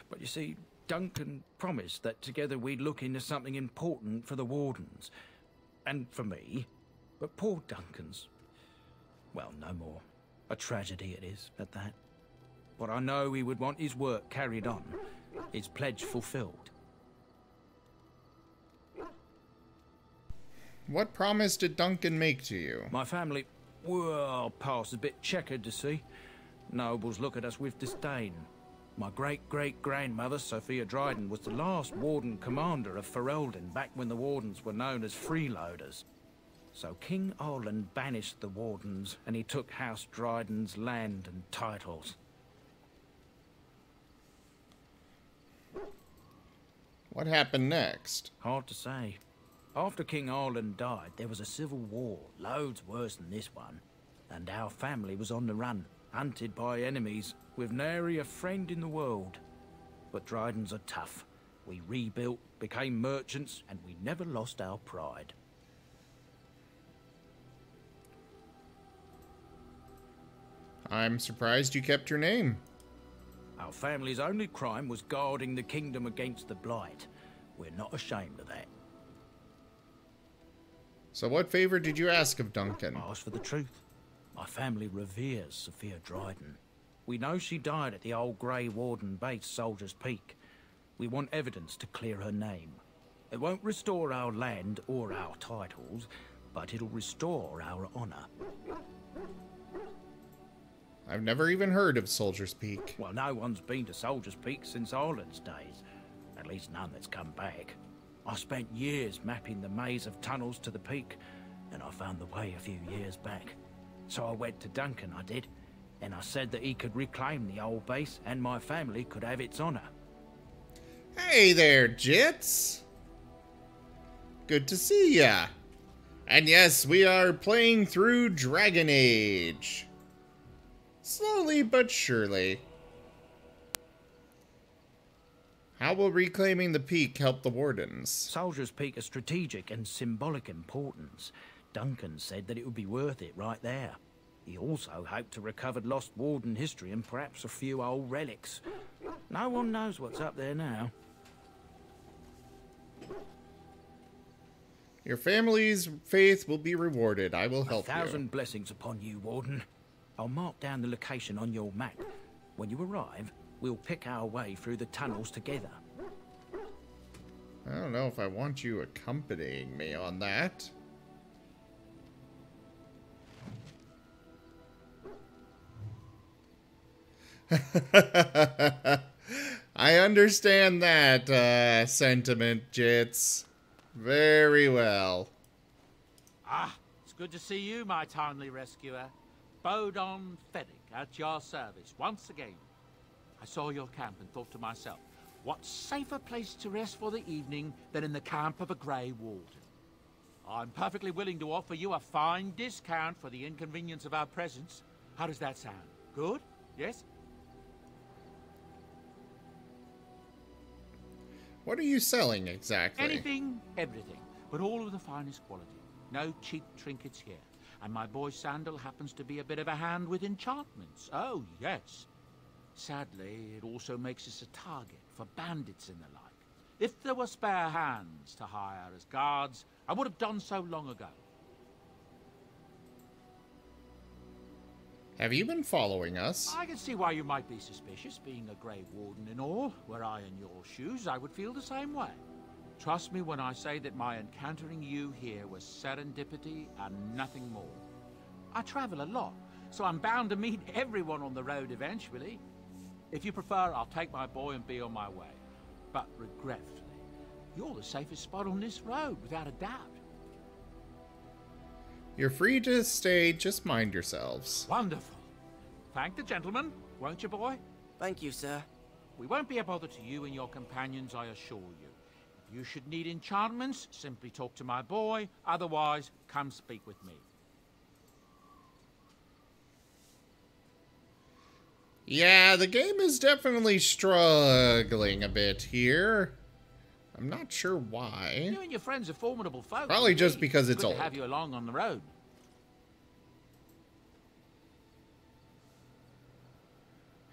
But you see, Duncan promised that together we'd look into something important for the Wardens. And for me. But poor Duncan's... well, no more. A tragedy it is, at that. But I know he would want his work carried on. His pledge fulfilled. What promise did Duncan make to you? My family... well, past a bit checkered to see. Nobles look at us with disdain. My great-great-grandmother, Sophia Dryden, was the last Warden commander of Ferelden back when the Wardens were known as freeloaders. So King Arland banished the Wardens, and he took House Dryden's land and titles. What happened next? Hard to say. After King Arland died, there was a civil war, loads worse than this one. And our family was on the run, hunted by enemies, with nary a friend in the world. But Drydens are tough. We rebuilt, became merchants, and we never lost our pride. I'm surprised you kept your name. Our family's only crime was guarding the kingdom against the blight. We're not ashamed of that. So what favor did you ask of Duncan? I asked for the truth. My family reveres Sophia Dryden. We know she died at the old Grey Warden base, Soldier's Peak. We want evidence to clear her name. It won't restore our land or our titles, but it'll restore our honor. I've never even heard of Soldier's Peak. Well, no one's been to Soldier's Peak since Arland's days. At least none that's come back. I spent years mapping the maze of tunnels to the peak, and I found the way a few years back. So I went to Duncan, I did, and I said that he could reclaim the old base and my family could have its honor. Hey there, Jits! Good to see ya! And yes, we are playing through Dragon Age. Slowly but surely. How will reclaiming the peak help the Wardens? Soldier's Peak is strategic and symbolic importance. Duncan said that it would be worth it right there. He also hoped to recover lost Warden history and perhaps a few old relics. No one knows what's up there now. Your family's faith will be rewarded. I will help you. 1,000 blessings upon you, Warden. I'll mark down the location on your map. When you arrive, we'll pick our way through the tunnels together. I don't know if I want you accompanying me on that. I understand that sentiment, Jits. Very well. Ah, it's good to see you, my timely rescuer. Bodon Fennick, at your service once again. I saw your camp and thought to myself, what safer place to rest for the evening than in the camp of a Grey Warden? I'm perfectly willing to offer you a fine discount for the inconvenience of our presence. How does that sound? Good? Yes? What are you selling exactly? Anything, everything, but all of the finest quality. No cheap trinkets here. And my boy Sandal happens to be a bit of a hand with enchantments. Oh, yes. Sadly, it also makes us a target for bandits and the like. If there were spare hands to hire as guards, I would have done so long ago. Have you been following us? I can see why you might be suspicious, being a Grey Warden and all. Were I in your shoes, I would feel the same way. Trust me when I say that my encountering you here was serendipity and nothing more. I travel a lot, so I'm bound to meet everyone on the road eventually. If you prefer, I'll take my boy and be on my way. But regretfully, you're the safest spot on this road, without a doubt. You're free to stay, just mind yourselves. Wonderful. Thank the gentleman, won't you, boy? Thank you, sir. We won't be a bother to you and your companions, I assure you. If you should need enchantments, simply talk to my boy. Otherwise, come speak with me. Yeah, the game is definitely struggling a bit here. I'm not sure why. You and your friends are formidable folk. Probably just because it's good old. to have you along on the road.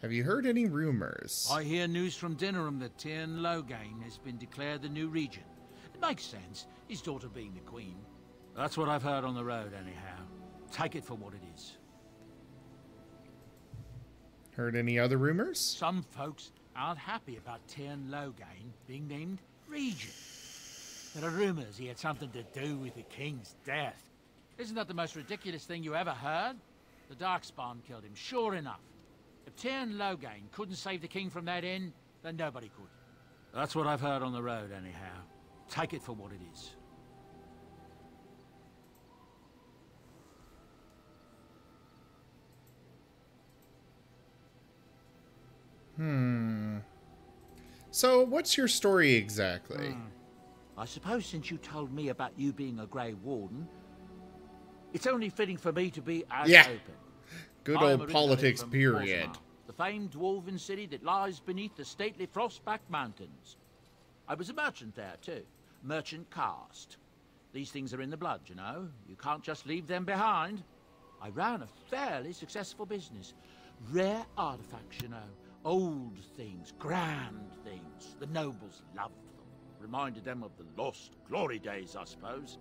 Have you heard any rumors? I hear news from Dinnerham that Tyrn Loghain has been declared the new regent. It makes sense, his daughter being the queen. That's what I've heard on the road, anyhow. Take it for what it is. Heard any other rumors? Some folks aren't happy about Tyrn Loghain being named regent. There are rumors he had something to do with the king's death. Isn't that the most ridiculous thing you ever heard? The Darkspawn killed him, sure enough. If Tyrn Loghain couldn't save the king from that end, then nobody could. That's what I've heard on the road, anyhow. Take it for what it is. So, what's your story exactly? I suppose since you told me about you being a Grey Warden, it's only fitting for me to be as open. Good I'm old originally politics from period. Orzammar, the famed dwarven city that lies beneath the stately Frostback Mountains. I was a merchant there too, merchant caste. These things are in the blood, you know. You can't just leave them behind. I ran a fairly successful business. Rare artifacts, you know. Old things, grand things. The nobles loved them. Reminded them of the lost glory days, I suppose.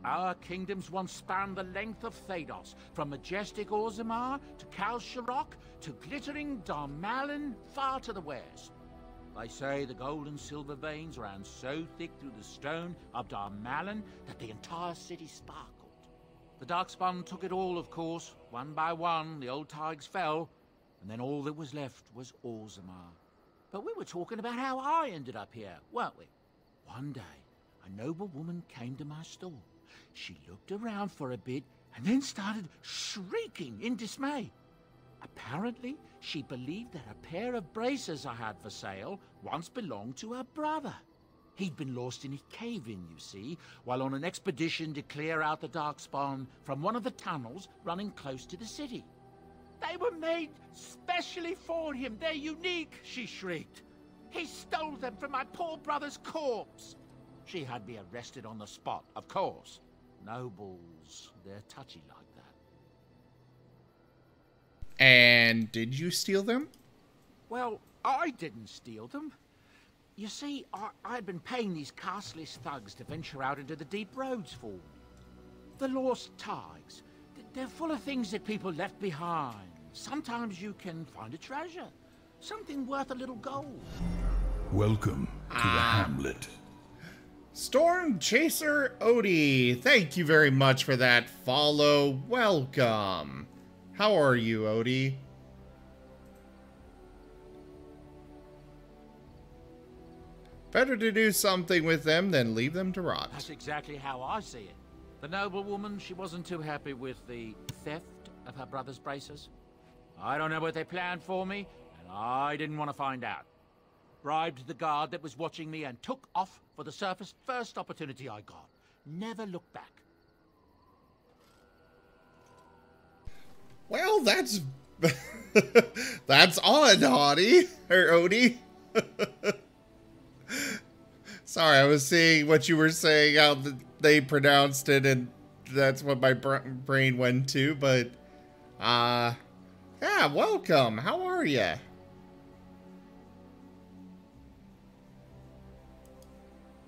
Our kingdoms once spanned the length of Thados, from majestic Orzammar to Kal Sharok to glittering Darmalin far to the west. They say the gold and silver veins ran so thick through the stone of Darmalin that the entire city sparkled. The Darkspawn took it all, of course. One by one, the old Tigers fell, and then all that was left was Orzammar. But we were talking about how I ended up here, weren't we? One day, a noble woman came to my store. She looked around for a bit and then started shrieking in dismay. Apparently, she believed that a pair of braces I had for sale once belonged to her brother. He'd been lost in a cave-in, you see, while on an expedition to clear out the Darkspawn from one of the tunnels running close to the city. They were made specially for him. They're unique, she shrieked. He stole them from my poor brother's corpse. She had me arrested on the spot, of course. Nobles, they're touchy like that. And did you steal them? Well, I didn't steal them. You see, I'd been paying these castless thugs to venture out into the deep roads for me. The lost ties. They're full of things that people left behind. Sometimes you can find a treasure. Something worth a little gold. Welcome to the hamlet. Storm Chaser Odie, thank you very much for that follow. Welcome. How are you, Odie? Better to do something with them than leave them to rot. That's exactly how I see it. The noblewoman, she wasn't too happy with the theft of her brother's braces. I don't know what they planned for me, and I didn't want to find out. Bribed the guard that was watching me and took off for the surface first opportunity I got. Never looked back. Well, that's that's odd, Odie. Or Odie. Sorry, I was seeing what you were saying, how they pronounced it, and that's what my brain went to, but, yeah, welcome. How are ya?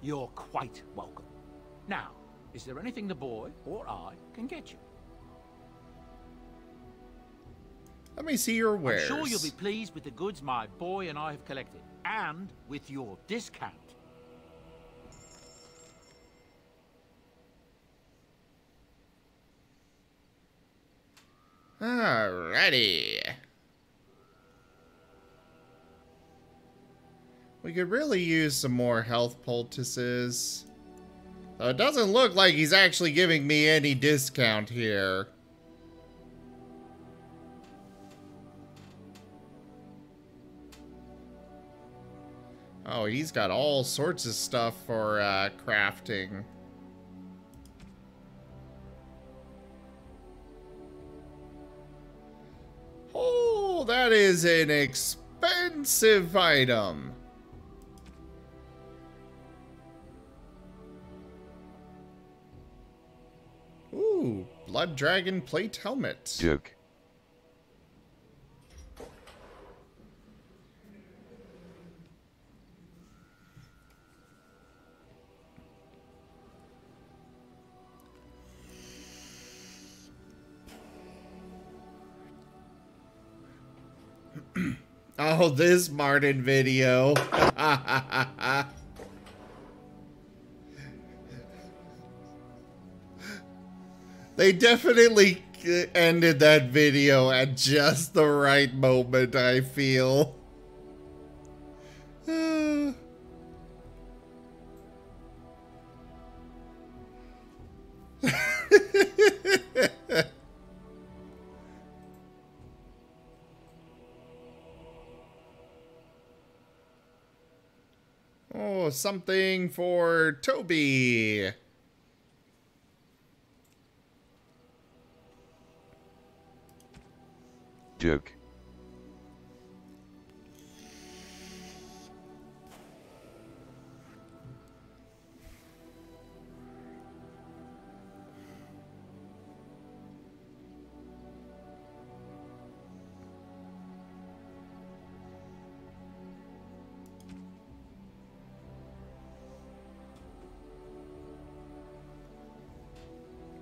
You're quite welcome. Now, is there anything the boy or I can get you? Let me see your wares. I'm sure you'll be pleased with the goods my boy and I have collected, and with your discount. Alrighty. We could really use some more health poultices. Though it doesn't look like he's actually giving me any discount here. Oh, he's got all sorts of stuff for crafting. Oh, that is an expensive item. Ooh, Blood Dragon Plate Helmet. Duke. Oh, this Martin video. They definitely ended that video at just the right moment, I feel. Oh, something for Toby. Duke.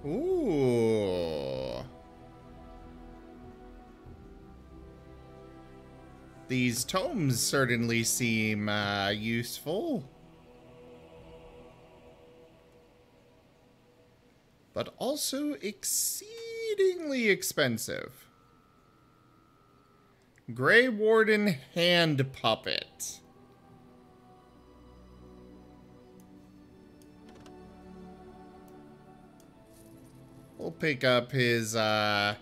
Ooh. These tomes certainly seem useful. But also exceedingly expensive. Grey Warden Hand Puppet. We'll pick up his, the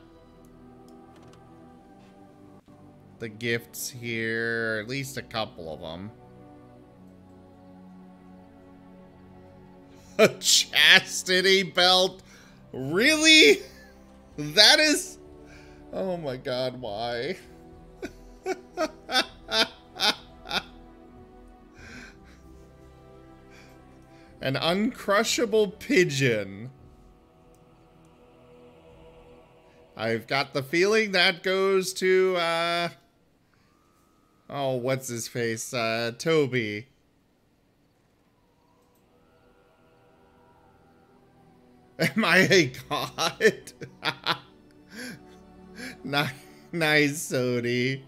gifts here, at least a couple of them. A chastity belt? Really? That is Oh my god, why? An uncrushable pigeon. I've got the feeling that goes to, oh, what's his face? Toby. Am I a god? Nice, Sody.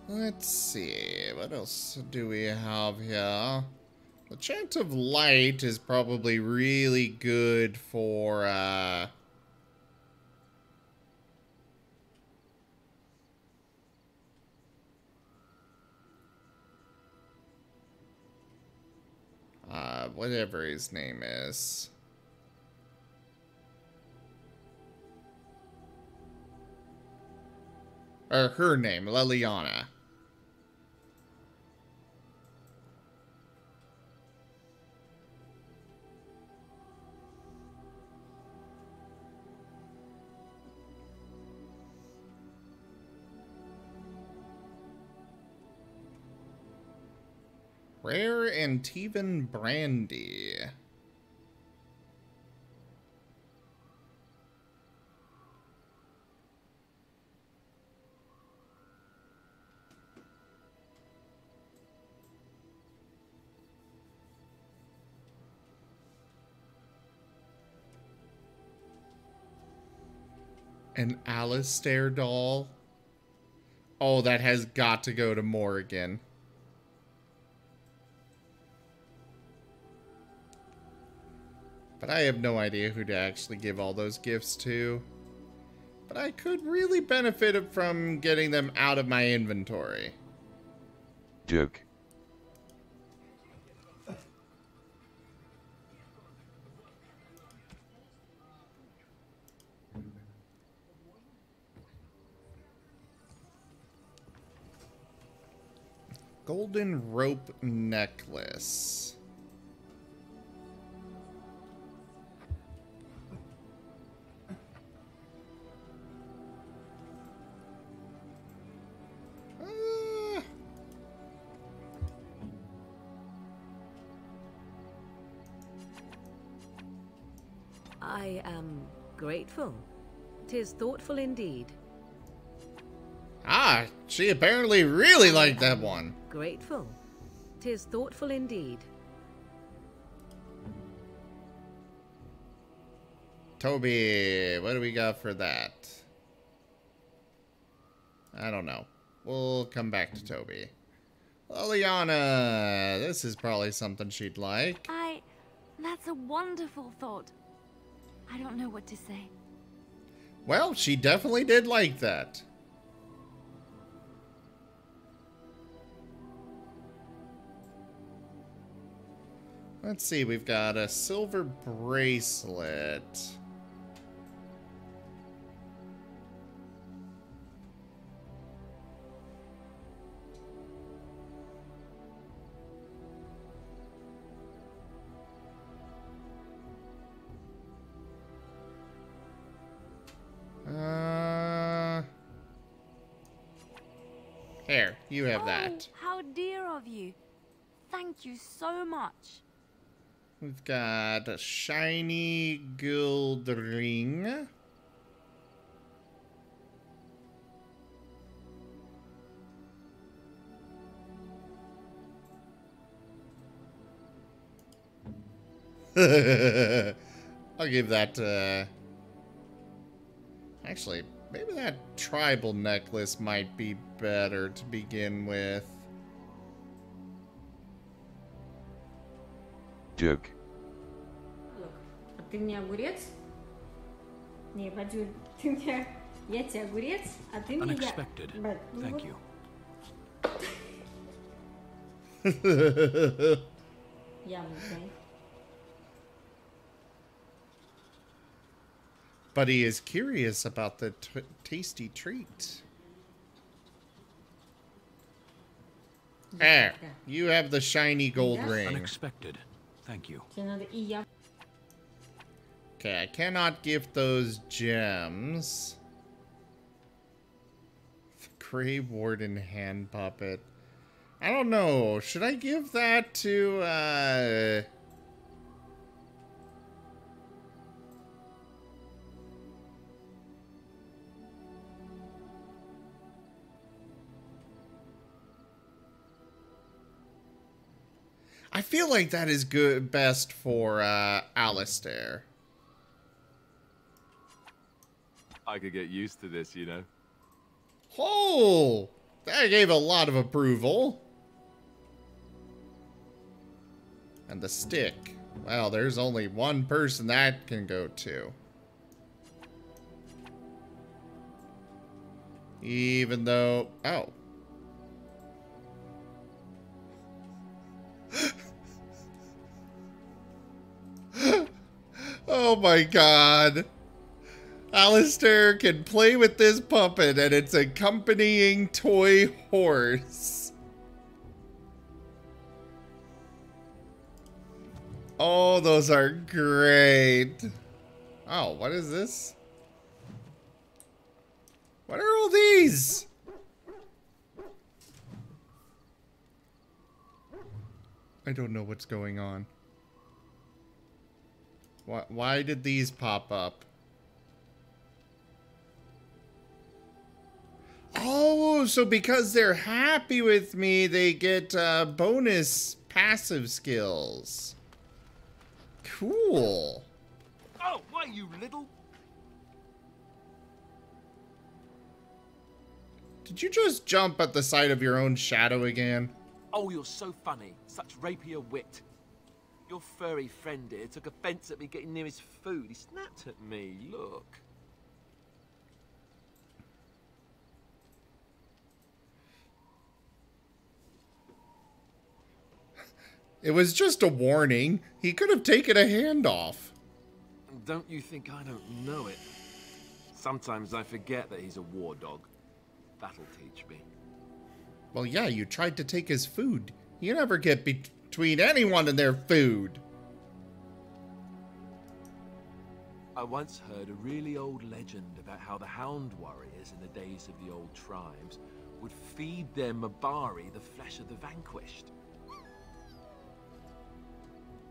Let's see, what else do we have here? The Chant of Light is probably really good for, whatever his name is. Or her name, Leliana. Rare Antivan Brandy. An Alistair doll? Oh, that has got to go to Morrigan. But I have no idea who to actually give all those gifts to. But I could really benefit from getting them out of my inventory. Joke. Golden rope necklace. I am grateful. 'Tis thoughtful indeed. Ah, she apparently really liked that one. Grateful. 'Tis thoughtful indeed. Toby, what do we got for that? I don't know. We'll come back to Toby. Liliana, this is probably something she'd like. That's a wonderful thought. I don't know what to say. Well, she definitely did like that. Let's see, we've got a silver bracelet. Here, you have that. How dear of you. Thank you so much. We've got a shiny gold ring. I'll give that, actually, maybe that tribal necklace might be better to begin with. Duke. Look, а ты мне огурец? Не, Бадюль, ты мне... Я тебе огурец, а ты мне... Unexpected. Thank you. Яблокой. But he is curious about the tasty treat. There, you have the shiny gold ring. Unexpected. Thank you. Okay, I cannot gift those gems. Grey Warden hand puppet. I don't know. Should I give that to, I feel like that is good, best for, Alistair. I could get used to this, you know. Oh! That gave a lot of approval. And the stick. Well, there's only one person that can go to. Even though... Oh. Oh my god. Alistair can play with this puppet and its accompanying toy horse. Oh, those are great. Oh, what is this? What are all these? I don't know what's going on. Why did these pop up? Oh, so because they're happy with me, they get bonus passive skills. Cool. Oh, why, you little... Did you just jump at the sight of your own shadow again? Oh, you're so funny. Such rapier wit. Your furry friend here took offense at me getting near his food. He snapped at me. Look. It was just a warning. He could have taken a hand off. Don't you think I don't know it? Sometimes I forget that he's a war dog. That'll teach me. Well, yeah, you tried to take his food. You never get between anyone and their food. I once heard a really old legend about how the Hound warriors in the days of the old tribes would feed their Mabari the flesh of the vanquished.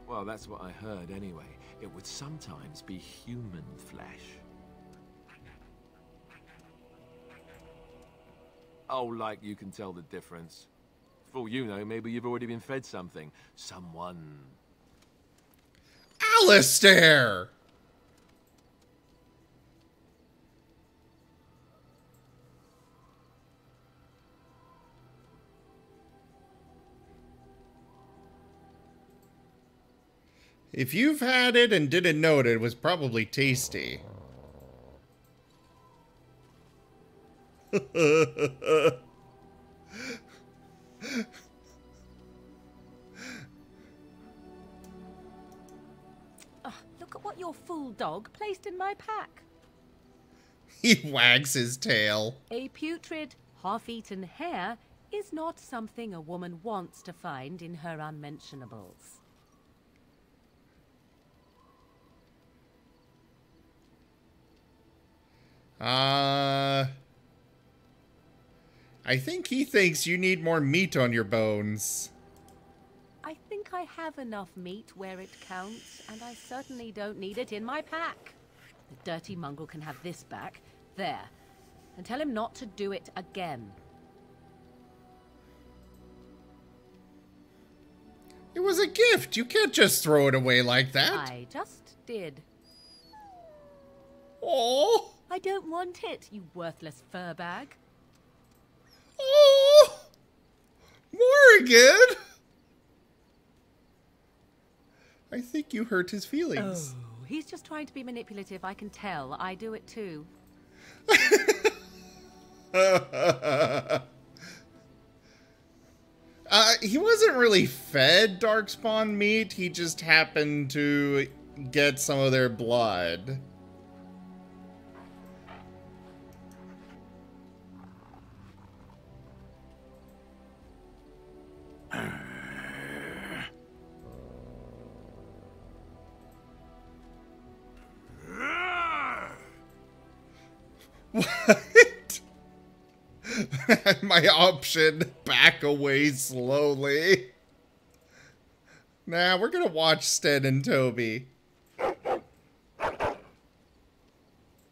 Well, that's what I heard anyway. It would sometimes be human flesh. Oh, like you can tell the difference. For all you know, maybe you've already been fed something. Someone. Alistair! If you've had it and didn't know it, it was probably tasty. Look at what your fool dog placed in my pack. He wags his tail. A putrid, half-eaten hare is not something a woman wants to find in her unmentionables. I think he thinks you need more meat on your bones. I think I have enough meat where it counts, and I certainly don't need it in my pack. The dirty mongrel can have this back. There. And tell him not to do it again. It was a gift. You can't just throw it away like that. I just did. Oh. I don't want it, you worthless fur bag. Oh. Morrigan. I think you hurt his feelings. Oh, he's just trying to be manipulative, I can tell. I do it too. He wasn't really fed Darkspawn meat. He just happened to get some of their blood. What? My option, back away slowly. Nah, we're gonna watch Sten and Toby.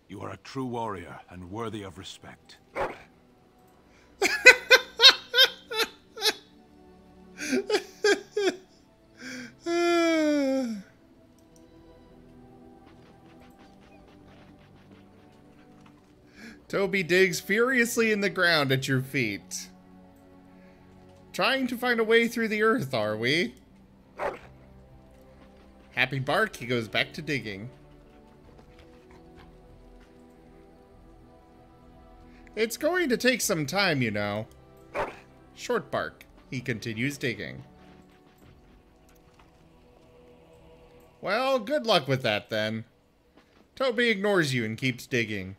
You are a true warrior and worthy of respect. Toby digs furiously in the ground at your feet. Trying to find a way through the earth, are we? Happy bark, he goes back to digging. It's going to take some time, you know. Short bark, he continues digging. Well, good luck with that then. Toby ignores you and keeps digging.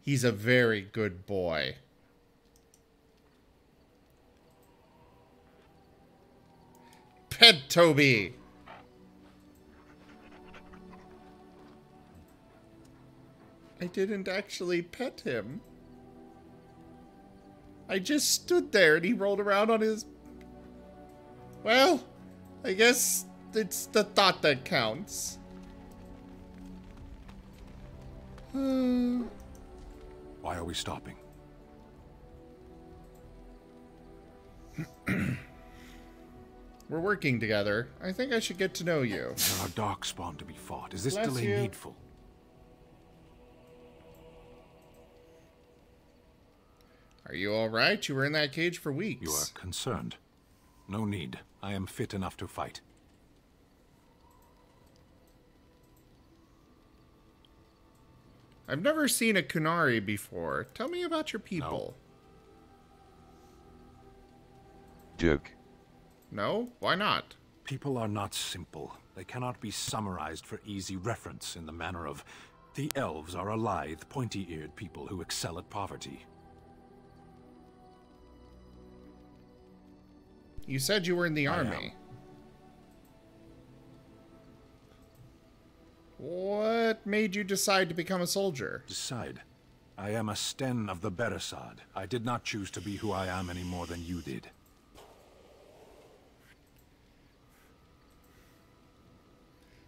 He's a very good boy. Pet Toby! I didn't actually pet him. I just stood there and he rolled around on his... Well, I guess it's the thought that counts. Why are we stopping? We're working together. I think I should get to know you. There are darkspawn to be fought. Is this Bless delay you. needful? Are you alright? You were in that cage for weeks. You are concerned. No need. I am fit enough to fight. I've never seen a Kunari before. Tell me about your people. Duke. No? Why not? People are not simple. They cannot be summarized for easy reference in the manner of... The elves are a lithe, pointy-eared people who excel at poverty. You said you were in the army. What made you decide to become a soldier? Decide. I am a Sten of the Beresad. I did not choose to be who I am any more than you did.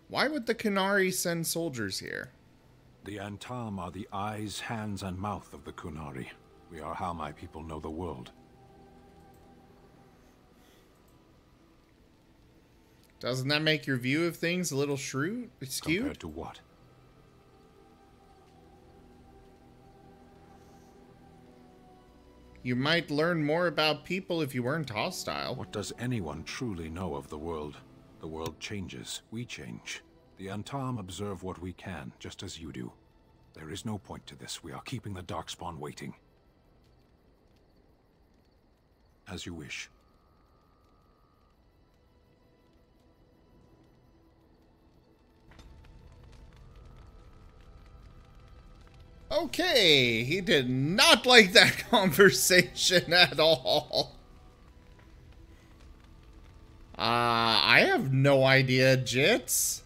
Why would the Kunari send soldiers here? The Antam are the eyes, hands, and mouth of the Kunari. We are how my people know the world. Doesn't that make your view of things a little skewed? Compared to what? You might learn more about people if you weren't hostile. What does anyone truly know of the world? The world changes. We change. The Antam observe what we can, just as you do. There is no point to this. We are keeping the Darkspawn waiting. As you wish. Okay, he did not like that conversation at all. I have no idea, Jits.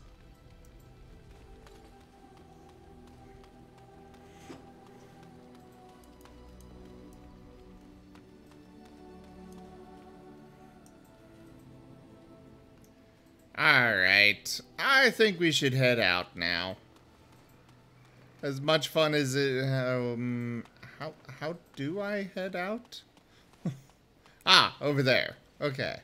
Alright, I think we should head out now. As much fun as it, how do I head out? Ah, over there. Okay.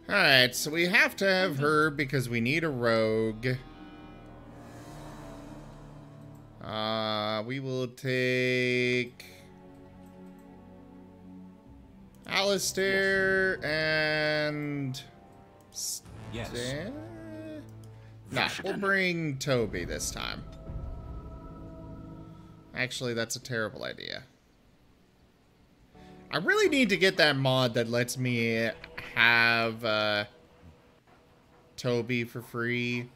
Alright, so we have to have her because we need a rogue. We will take Alistair and Yes. Nah, we'll bring Toby this time. Actually, that's a terrible idea. I really need to get that mod that lets me have Toby for free.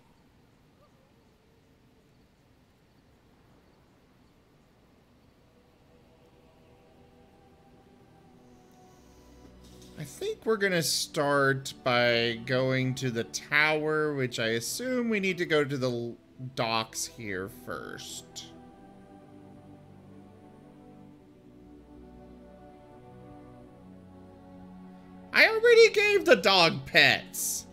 I think we're gonna start by going to the tower, which I assume we need to go to the docks here first. I already gave the dog pets.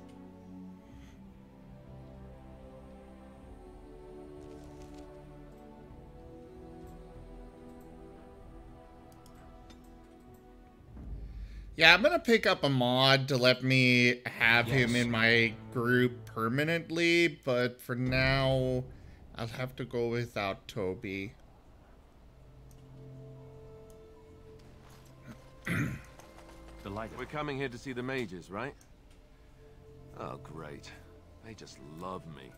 Yeah, I'm gonna pick up a mod to let me have him in my group permanently, but for now, I'll have to go without Toby. We're coming here to see the mages, right? Oh, great. They just love me.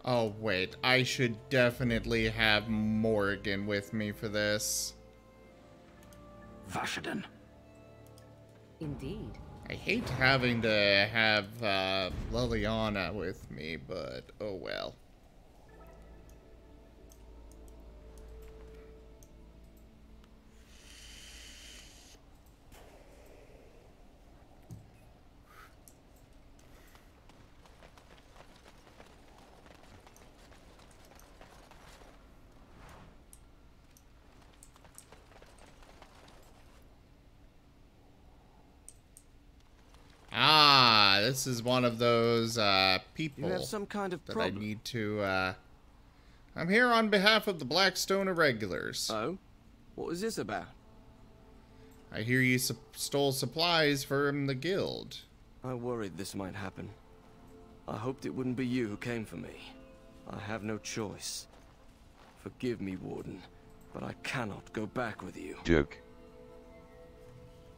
Oh, wait. I should definitely have Morgan with me for this. Vashaden. Indeed. I hate having to have Liliana with me, but oh well. Ah, this is one of those people You have some kind of that problem. I need to. I'm here on behalf of the Blackstone Irregulars. Oh, what is this about? I hear you stole supplies from the guild. I worried this might happen. I hoped it wouldn't be you who came for me. I have no choice. Forgive me, Warden, but I cannot go back with you. Joke.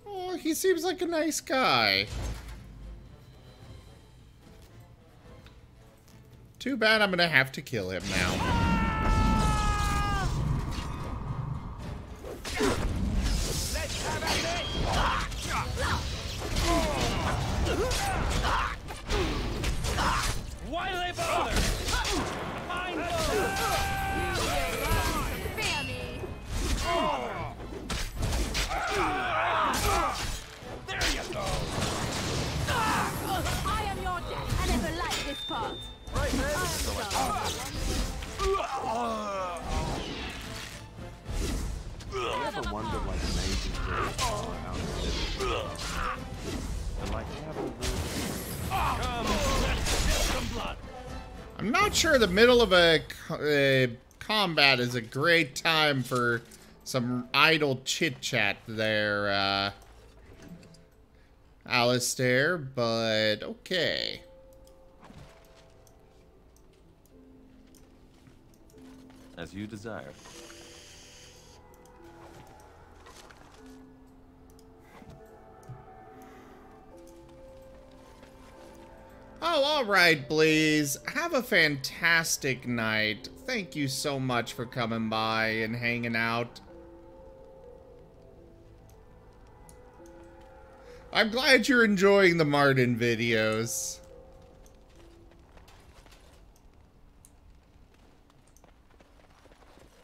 Oh, he seems like a nice guy. Too bad I'm gonna have to kill him now. Why do they bother? Mind Fear me. There you go. I am your death. I never liked this part. Right, man. You ever wonder why the mages do it? And like I'm not sure the middle of a combat is a great time for some idle chit-chat there, Alistair, but okay. As you desire. Oh, alright, Blaze. Have a fantastic night. Thank you so much for coming by and hanging out. I'm glad you're enjoying the Martin videos.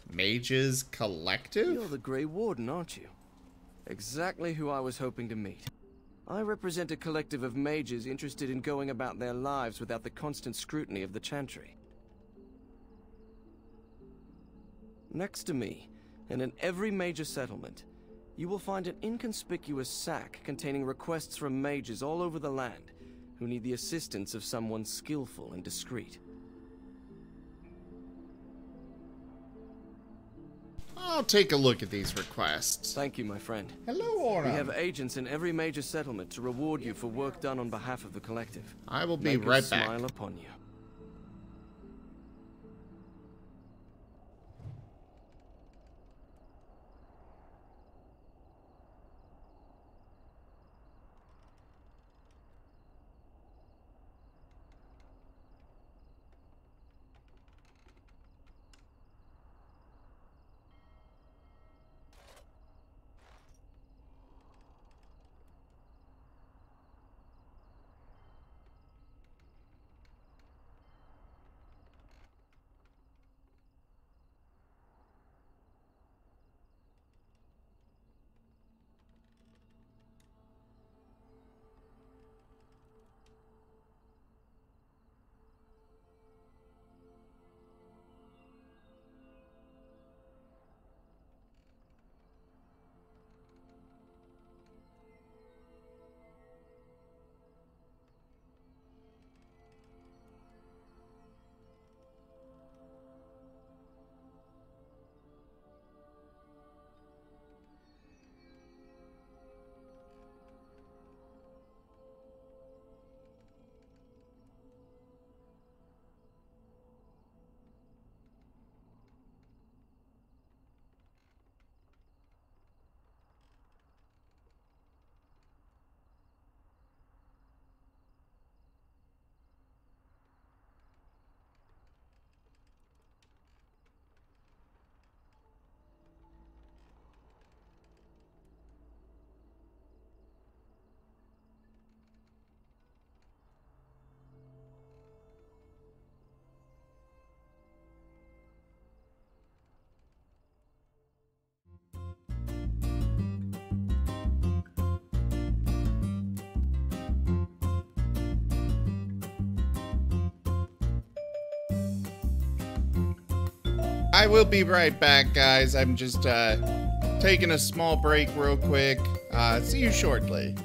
Mages Collective? You're the Grey Warden, aren't you? Exactly who I was hoping to meet. I represent a collective of mages interested in going about their lives without the constant scrutiny of the Chantry. Next to me, and in every major settlement, you will find an inconspicuous sack containing requests from mages all over the land who need the assistance of someone skillful and discreet. I'll take a look at these requests. Thank you, my friend. Hello, Aura. We have agents in every major settlement to reward you for work done on behalf of the collective. I will be May right God back. Smile upon you. I will be right back, guys. I'm just taking a small break real quick. See you shortly.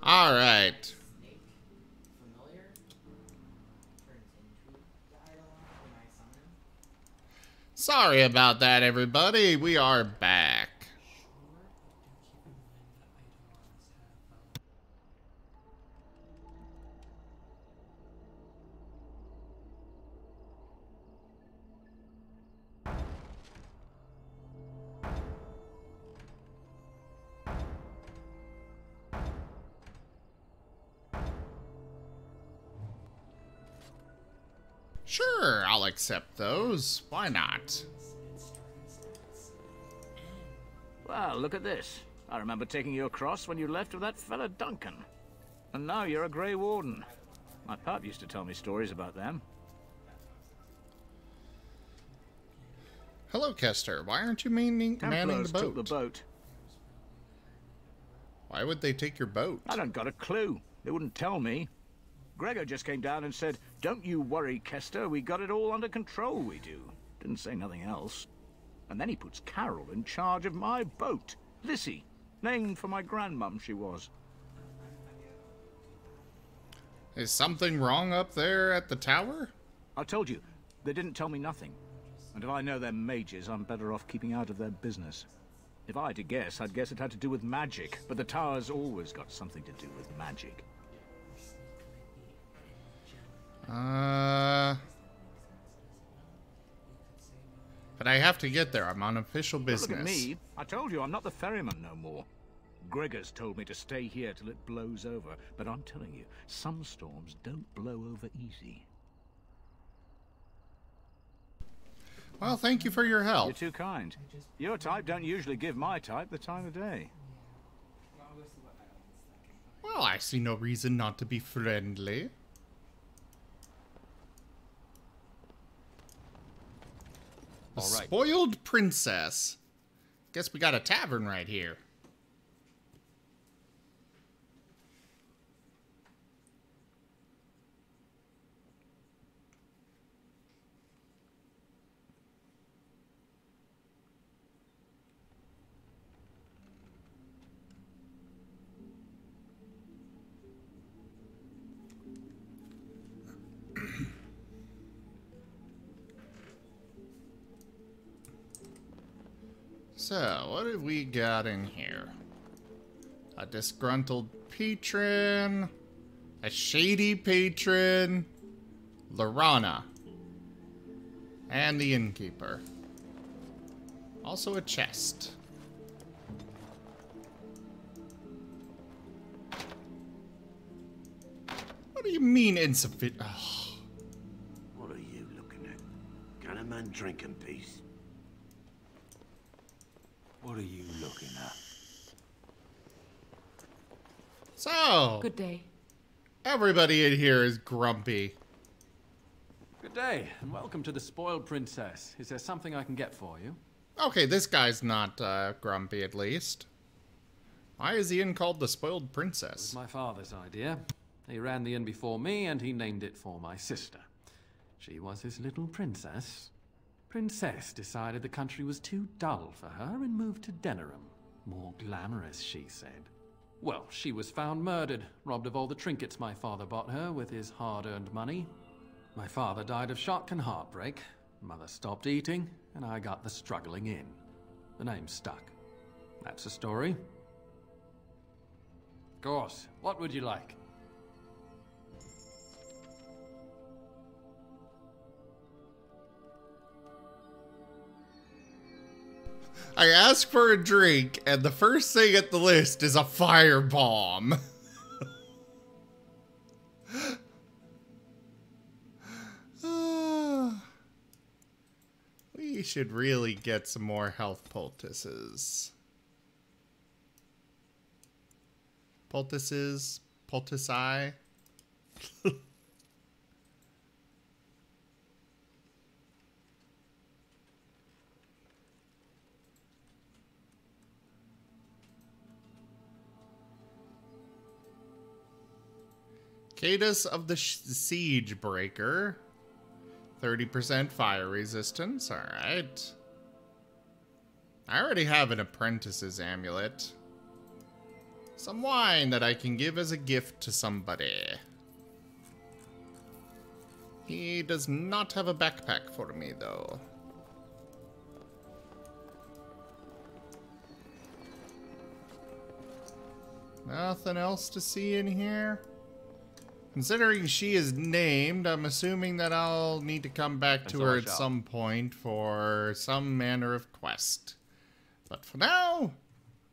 All right. Sorry about that, everybody. We are back. Sure, I'll accept those. Why not? Well, look at this. I remember taking you across when you left with that fella Duncan. And now you're a Grey Warden. My pap used to tell me stories about them. Hello, Kester. Why aren't you manning the boat? Took the boat. Why would they take your boat? I don't got a clue. They wouldn't tell me. Gregor just came down and said, "Don't you worry, Kester. We got it all under control, we do." Didn't say nothing else. And then he puts Carol in charge of my boat. Lissy. Named for my grandmum, she was. Is something wrong up there at the tower? I told you, they didn't tell me nothing. And if I know they're mages, I'm better off keeping out of their business. If I had to guess, I'd guess it had to do with magic. But the tower's always got something to do with magic. But I have to get there. I'm on official business. Look at me. I told you I'm not the ferryman no more. Gregor's told me to stay here till it blows over. But I'm telling you, some storms don't blow over easy. Well, thank you for your help. You're too kind. Your type don't usually give my type the time of day. Well, I see no reason not to be friendly. The Spoiled Princess. Guess we got a tavern right here. So, what have we got in here? A disgruntled patron, a shady patron, Lorana, and the innkeeper. Also a chest. What do you mean insufficient? Oh. What are you looking at? Can a man drink in peace? What are you looking at? So, good day. Everybody in here is grumpy. Good day, and welcome to the Spoiled Princess. Is there something I can get for you? Okay, this guy's not grumpy at least. Why is the inn called the Spoiled Princess? It was my father's idea. He ran the inn before me, and he named it for my sister. She was his little princess. Princess decided the country was too dull for her and moved to Denerim. More glamorous, she said. Well, she was found murdered, robbed of all the trinkets my father bought her with his hard-earned money. My father died of shock and heartbreak. Mother stopped eating, and I got the struggling in. The name stuck. That's the story. Of course. What would you like? I ask for a drink, and the first thing at the list is a firebomb. We should really get some more health poultices. Poultici. Cadus of the Siege Breaker. 30% fire resistance. Alright. I already have an apprentice's amulet. Some wine that I can give as a gift to somebody. He does not have a backpack for me, though. Nothing else to see in here? Considering she is named, I'm assuming that I'll need to come back to her at some point for some manner of quest. But for now,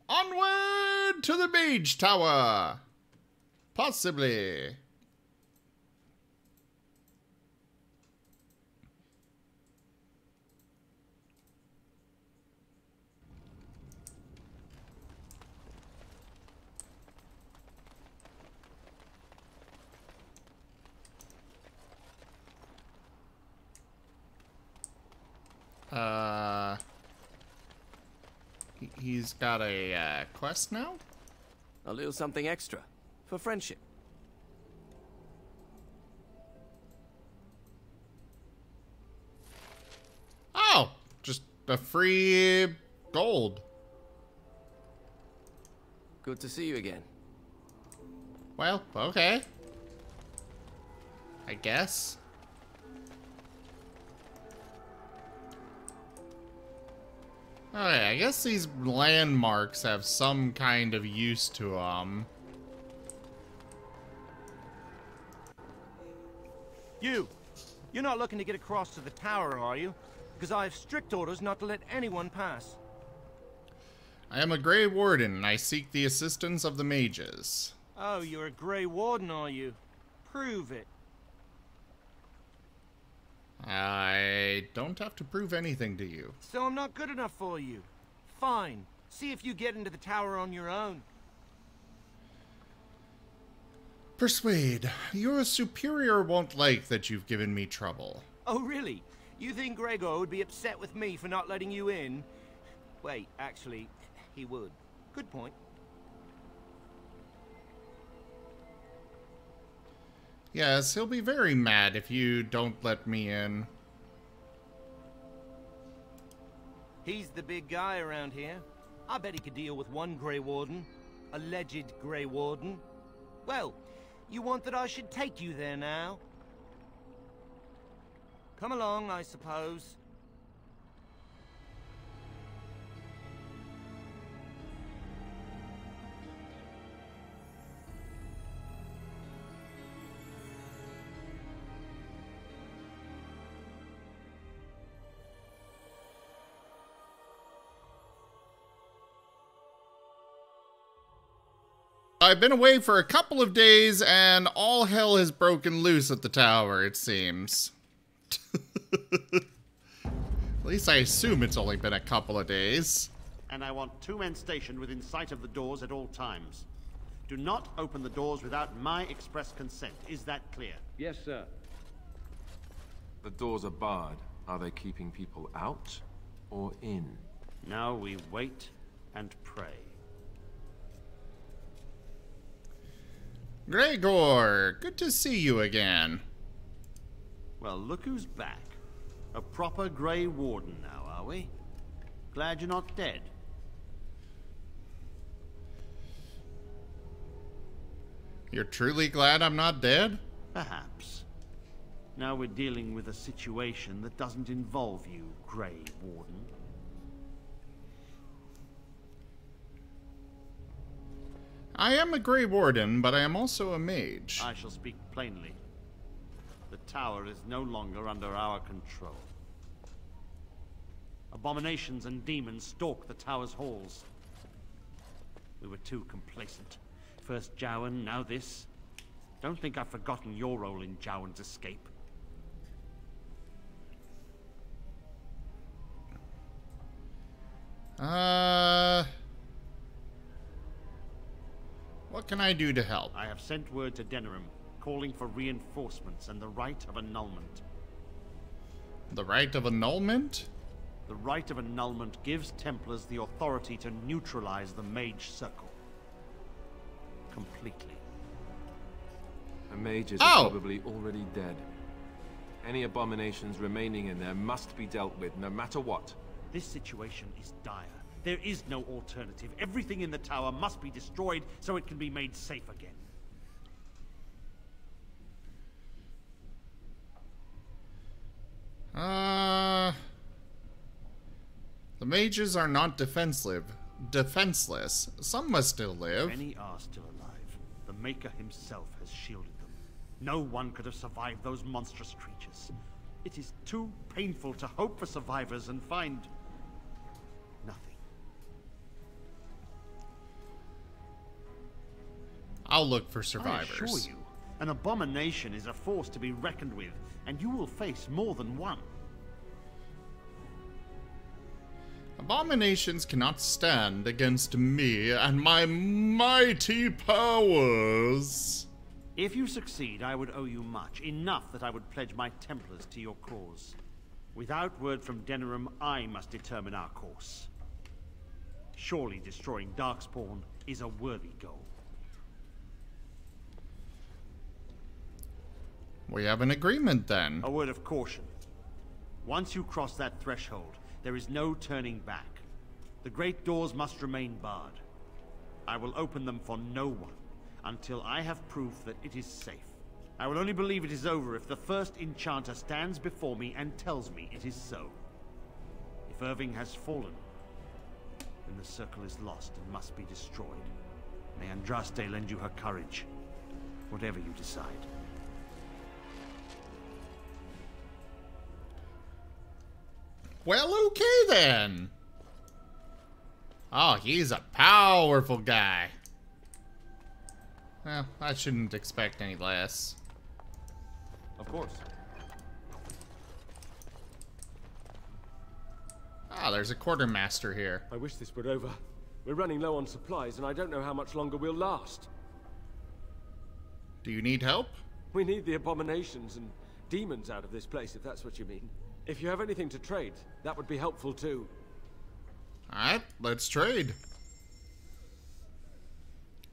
onward to the Mage Tower! Possibly. He's got a quest now? A little something extra for friendship. Oh, just a free gold. Good to see you again. Well, okay. I guess. Okay, I guess these landmarks have some kind of use to them. You're not looking to get across to the tower, are you? Because I have strict orders not to let anyone pass. I am a Grey Warden, and I seek the assistance of the mages. Oh, you're a Grey Warden, are you? Prove it. I don't have to prove anything to you. So I'm not good enough for you. Fine. See if you get into the tower on your own. Persuade. Your superior won't like that you've given me trouble. Oh, really? You think Gregor would be upset with me for not letting you in? Wait, actually, he would. Good point. Yes, he'll be very mad if you don't let me in. He's the big guy around here. I bet he could deal with one Grey Warden. Alleged Grey Warden. Well, you want that I should take you there now? Come along, I suppose. I've been away for a couple of days, and all hell has broken loose at the tower, it seems. At least I assume it's only been a couple of days. And I want 2 men stationed within sight of the doors at all times. Do not open the doors without my express consent. Is that clear? Yes, sir. The doors are barred. Are they keeping people out or in? Now we wait and pray. Gregor, good to see you again. Well, look who's back. A proper Grey Warden now, are we? Glad you're not dead. You're truly glad I'm not dead? Perhaps. Now we're dealing with a situation that doesn't involve you, Grey Warden. I am a Grey Warden, but I am also a mage. I shall speak plainly. The tower is no longer under our control. Abominations and demons stalk the tower's halls. We were too complacent. First Jowan, now this. Don't think I've forgotten your role in Jowan's escape. What can I do to help? I have sent word to Denerim, calling for reinforcements and the right of annulment. The right of annulment? The right of annulment gives Templars the authority to neutralize the Mage Circle. Completely. The mages are probably already dead. Any abominations remaining in there must be dealt with, no matter what. This situation is dire. There is no alternative. Everything in the tower must be destroyed so it can be made safe again. The mages are not defenseless. Some must still live. Many are still alive. The Maker himself has shielded them. No one could have survived those monstrous creatures. It is too painful to hope for survivors and find nothing. I'll look for survivors. I assure you, an abomination is a force to be reckoned with, and you will face more than one. Abominations cannot stand against me and my mighty powers. If you succeed, I would owe you much. Enough that I would pledge my Templars to your cause. Without word from Denerim, I must determine our course. Surely destroying Darkspawn is a worthy goal. We have an agreement then. A word of caution. Once you cross that threshold, there is no turning back. The great doors must remain barred. I will open them for no one until I have proof that it is safe. I will only believe it is over if the first enchanter stands before me and tells me it is so. If Irving has fallen, then the circle is lost and must be destroyed. May Andraste lend you her courage, whatever you decide. Well, okay then. Oh, he's a powerful guy. Well, I shouldn't expect any less. Of course. Ah, there's a quartermaster here. I wish this were over. We're running low on supplies, and I don't know how much longer we'll last. Do you need help? We need the abominations and demons out of this place, if that's what you mean. If you have anything to trade, that would be helpful too. Alright, let's trade.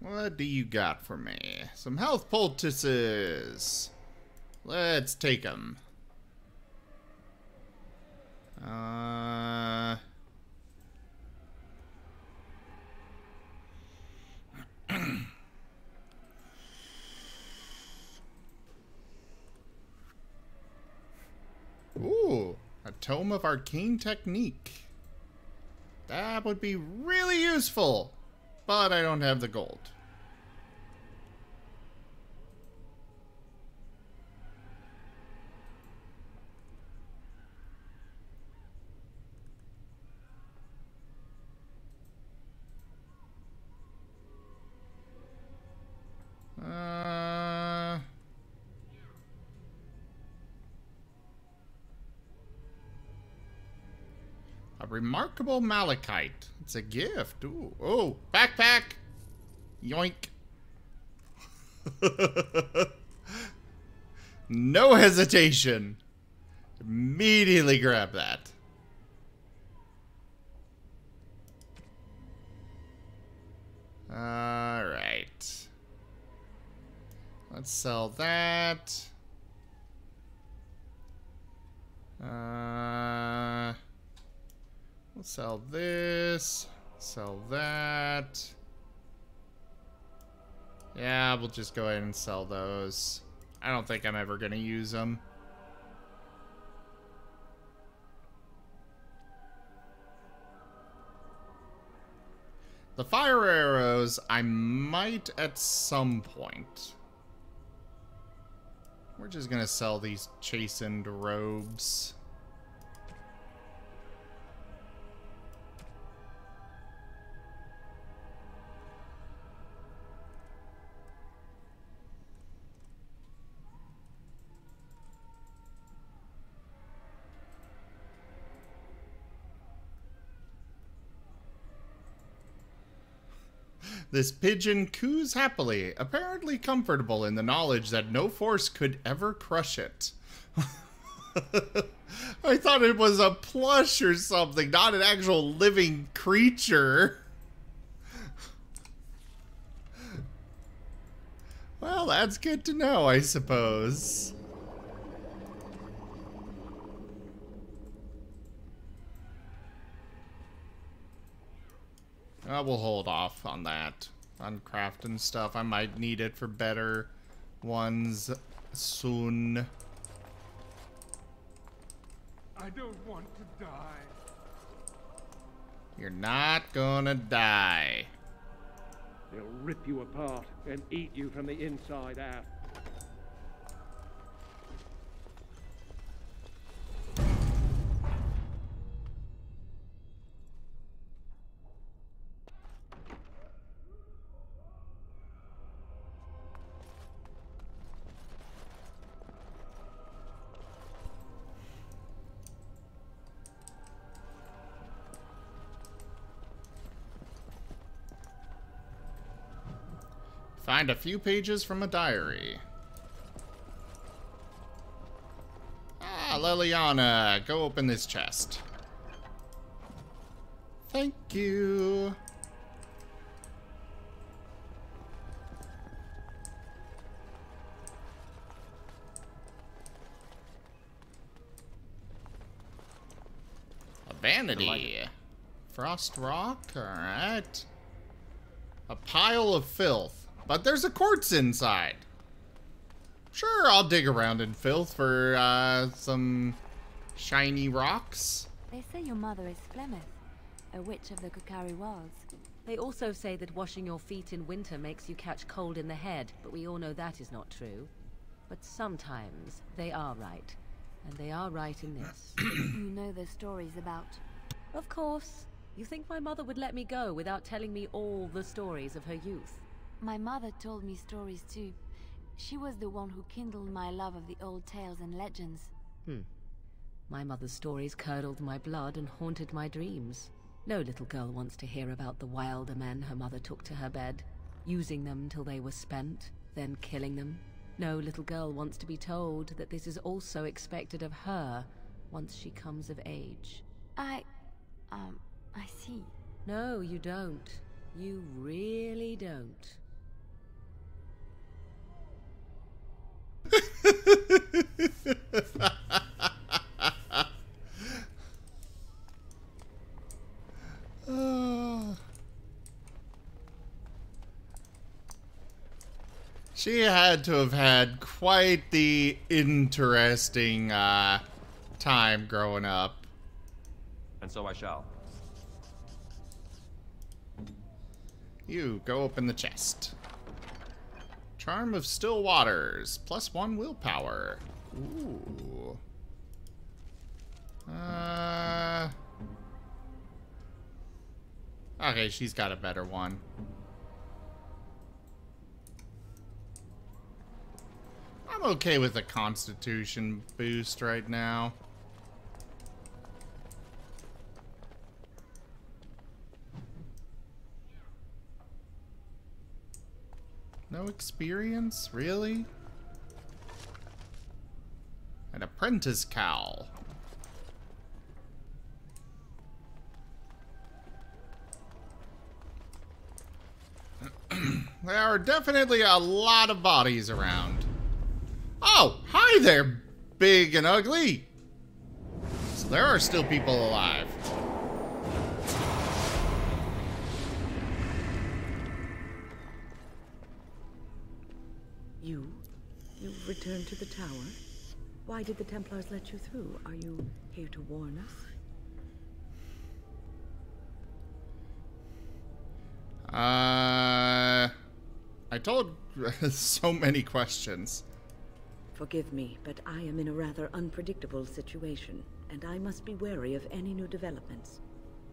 What do you got for me? Some health poultices. Let's take them. Ooh, a Tome of Arcane Technique. That would be really useful, but I don't have the gold. A remarkable malachite. It's a gift. Ooh. Oh, backpack. Yoink. No hesitation. Immediately grab that. All right. Let's sell that. We'll sell this. Sell that. Yeah, we'll just go ahead and sell those. I don't think I'm ever going to use them. The fire arrows, I might at some point. We're just going to sell these chastened robes. This pigeon coos happily, apparently comfortable in the knowledge that no force could ever crush it. I thought it was a plush or something, not an actual living creature. Well, that's good to know, I suppose. We'll hold off on that. On crafting stuff. I might need it for better ones soon. I don't want to die. You're not gonna die. They'll rip you apart and eat you from the inside out. Find a few pages from a diary. Ah, Liliana, go open this chest. Thank you. A vanity. Frost rock, alright. A pile of filth. But there's a quartz inside. Sure, I'll dig around in filth for some shiny rocks. They say your mother is Flemeth, a witch of the Kukari Wilds. They also say that washing your feet in winter makes you catch cold in the head, but we all know that is not true. But sometimes they are right, and they are right in this. You know the stories about... Of course. You think my mother would let me go without telling me all the stories of her youth? My mother told me stories too. She was the one who kindled my love of the old tales and legends. My mother's stories curdled my blood and haunted my dreams. No little girl wants to hear about the wilder men her mother took to her bed, using them till they were spent, then killing them. No little girl wants to be told that this is also expected of her once she comes of age. I see. No, you don't. You really don't. She had to have had quite the interesting time growing up. And so I shall. You go open the chest. Charm of Still Waters, +1 willpower. Ooh. Okay, she's got a better one. I'm okay with a Constitution boost right now. No experience? Really? An apprentice cowl. There are definitely a lot of bodies around. Oh, hi there, big and ugly. So there are still people alive. You've returned to the tower? Why did the Templars let you through? Are you here to warn us? I told so many questions. Forgive me, but I am in a rather unpredictable situation, and I must be wary of any new developments.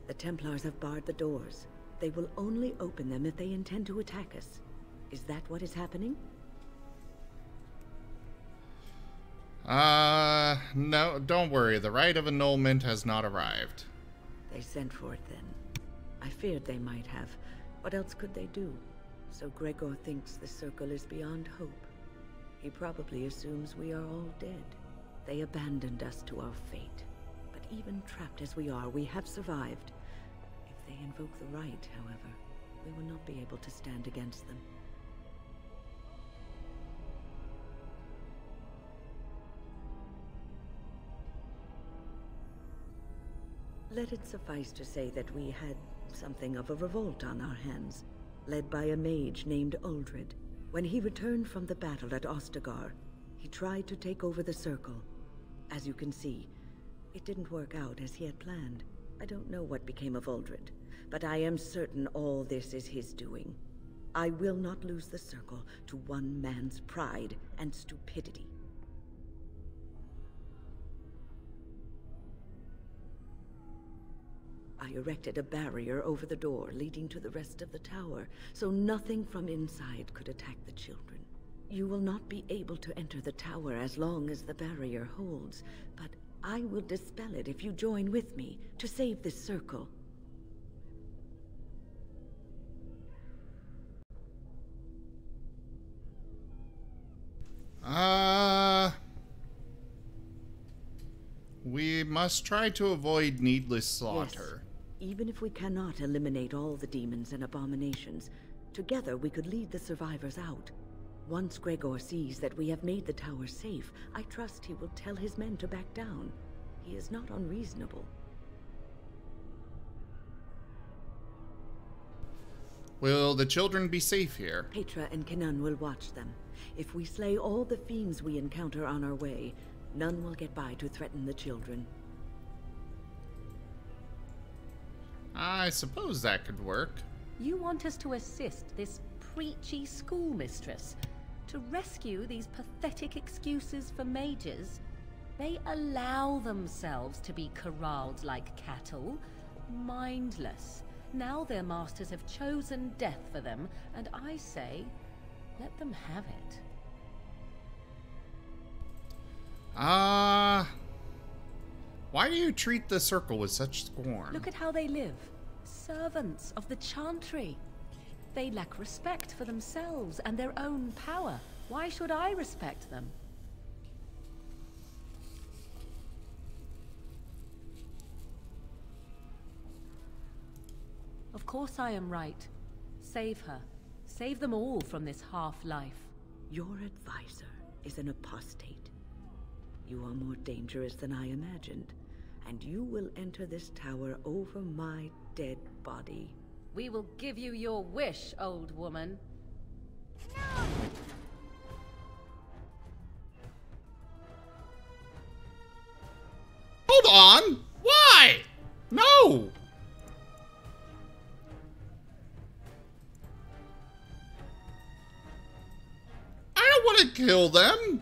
The Templars have barred the doors. They will only open them if they intend to attack us. Is that what is happening? No, don't worry. The rite of annulment has not arrived. They sent for it then. I feared they might have. What else could they do? So Gregor thinks the circle is beyond hope. He probably assumes we are all dead. They abandoned us to our fate. But even trapped as we are, we have survived. If they invoke the rite, however, we will not be able to stand against them. Let it suffice to say that we had something of a revolt on our hands, led by a mage named Uldred. When he returned from the battle at Ostagar, he tried to take over the Circle. As you can see, it didn't work out as he had planned. I don't know what became of Uldred, but I am certain all this is his doing. I will not lose the Circle to one man's pride and stupidity. I erected a barrier over the door leading to the rest of the tower, so nothing from inside could attack the children. You will not be able to enter the tower as long as the barrier holds, but I will dispel it if you join with me to save this Circle. We must try to avoid needless slaughter. Yes. Even if we cannot eliminate all the demons and abominations, together we could lead the survivors out. Once Gregor sees that we have made the tower safe, I trust he will tell his men to back down. He is not unreasonable. Will the children be safe here? Petra and Kenan will watch them. If we slay all the fiends we encounter on our way, none will get by to threaten the children. I suppose that could work. You want us to assist this preachy schoolmistress to rescue these pathetic excuses for mages? They allow themselves to be corralled like cattle, mindless. Now their masters have chosen death for them, and I say, let them have it. Why do you treat the Circle with such scorn? Look at how they live. Servants of the Chantry. They lack respect for themselves and their own power. Why should I respect them? Of course I am right. Save her. Save them all from this half-life. Your advisor is an apostate. You are more dangerous than I imagined, and you will enter this tower over my dead body. We will give you your wish, old woman. Hold on! Why? No! I don't want to kill them!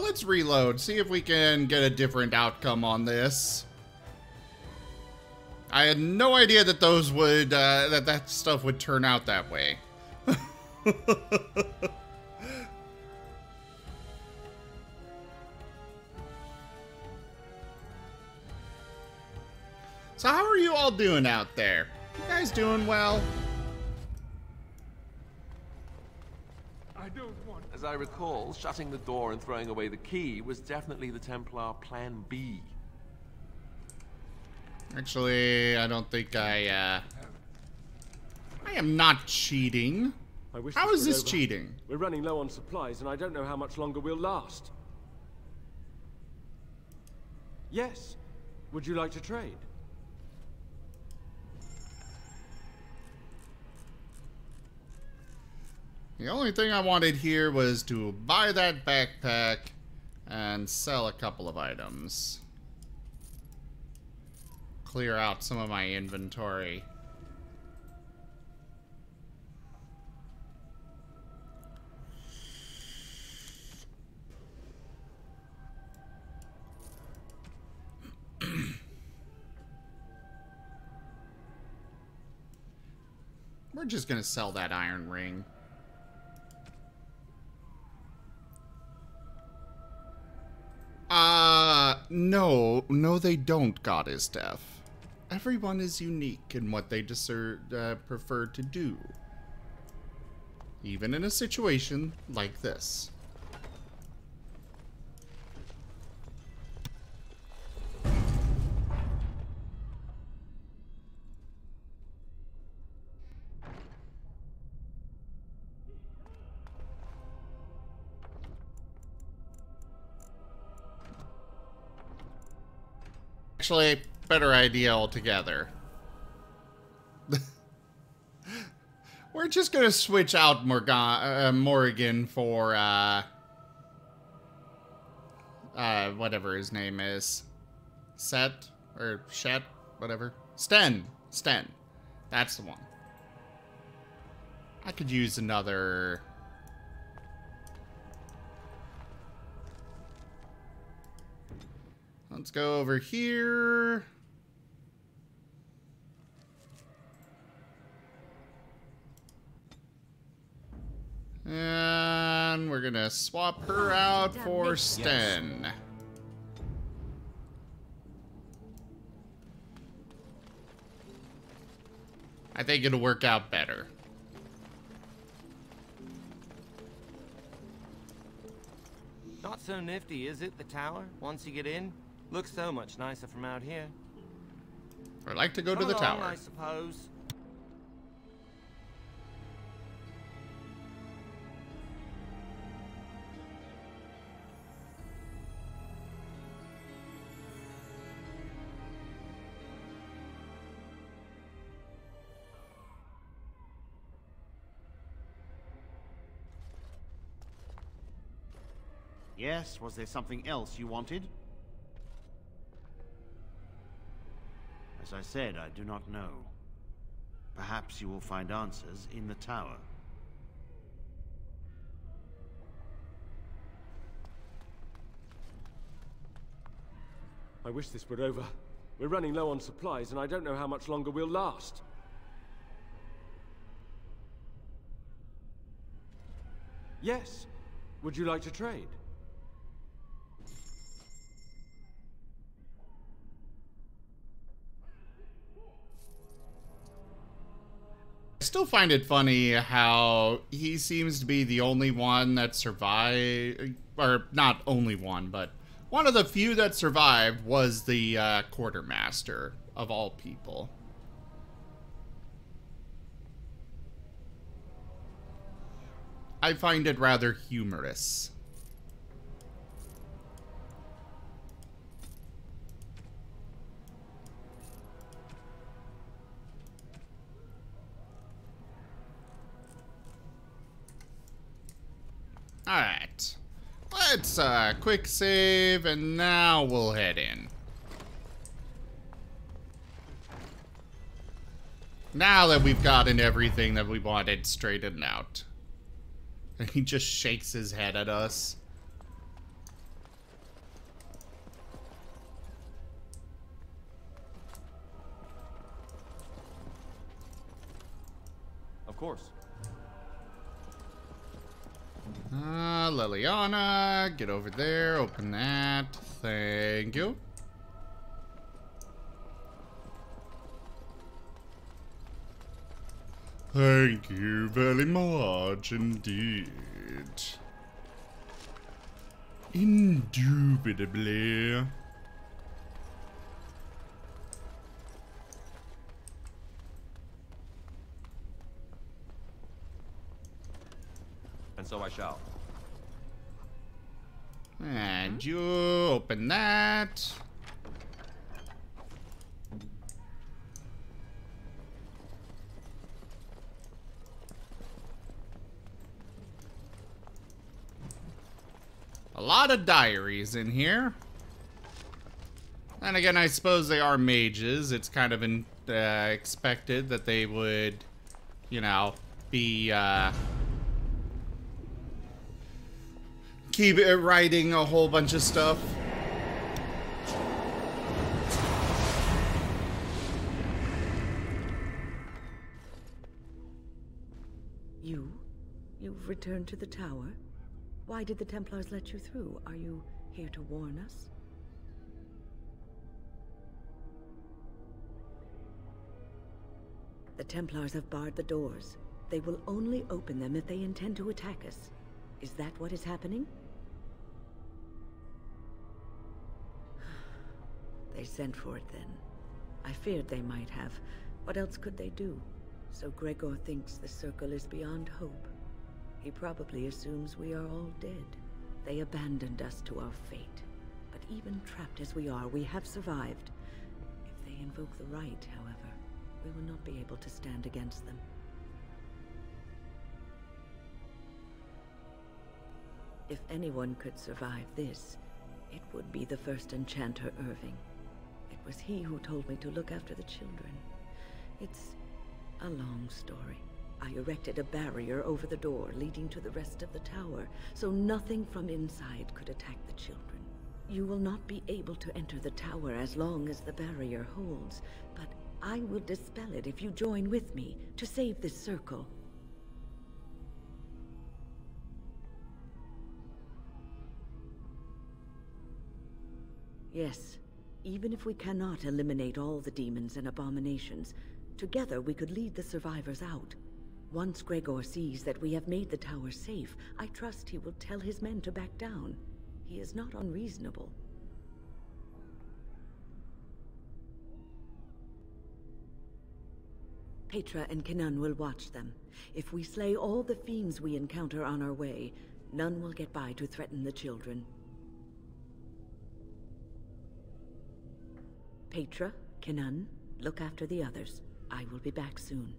Let's reload, see if we can get a different outcome on this. I had no idea that those would, that stuff would turn out that way. So how are you all doing out there? You guys doing well? As I recall, shutting the door and throwing away the key was definitely the Templar Plan B. Actually, I don't think I am not cheating. How is this cheating? We're running low on supplies, and I don't know how much longer we'll last. Yes. Would you like to trade? The only thing I wanted here was to buy that backpack and sell a couple of items. Clear out some of my inventory. We're just gonna sell that iron ring. No, they don't, Goddess Death. Everyone is unique in what they prefer to do. Even in a situation like this. Actually, better idea altogether. We're just gonna switch out Morrigan for, whatever his name is. Set? Or Shet? Whatever. Sten. That's the one. I could use another... Let's go over here. And we're gonna swap her out for Sten. I think it'll work out better. Not so nifty, is it, the tower, once you get in? Looks so much nicer from out here. I'd like to go Come to the along, tower. I suppose. Yes, was there something else you wanted? As I said, I do not know. Perhaps you will find answers in the tower. I wish this were over. We're running low on supplies, and I don't know how much longer we'll last. Yes. Would you like to trade? I still find it funny how he seems to be the only one that survived, or not only one, but one of the few that survived was the quartermaster of all people. I find it rather humorous. Alright. Let's quick save, and now we'll head in. Now that we've gotten everything that we wanted straightened out. And he just shakes his head at us. Of course. Liliana, get over there, open that. Thank you. Thank you very much indeed. Indubitably. And so I shall. And you open that. A lot of diaries in here. And again, I suppose they are mages. It's kind of expected that they would, you know, be keep writing a whole bunch of stuff. You've returned to the tower? Why did the Templars let you through? Are you here to warn us? The Templars have barred the doors. They will only open them if they intend to attack us. Is that what is happening? They sent for it then. I feared they might have. What else could they do? So Gregor thinks the Circle is beyond hope. He probably assumes we are all dead. They abandoned us to our fate. But even trapped as we are, we have survived. invoke the right, however, we will not be able to stand against them. If anyone could survive this, it would be the first enchanter Irving. It was he who told me to look after the children. It's a long story. I erected a barrier over the door leading to the rest of the tower, so nothing from inside could attack the children. You will not be able to enter the tower as long as the barrier holds, but I will dispel it if you join with me to save this circle. Yes, even if we cannot eliminate all the demons and abominations, together we could lead the survivors out. Once Gregor sees that we have made the tower safe, I trust he will tell his men to back down. He is not unreasonable. Petra and Kenan will watch them. If we slay all the fiends we encounter on our way, none will get by to threaten the children. Petra, Kenan, look after the others. I will be back soon.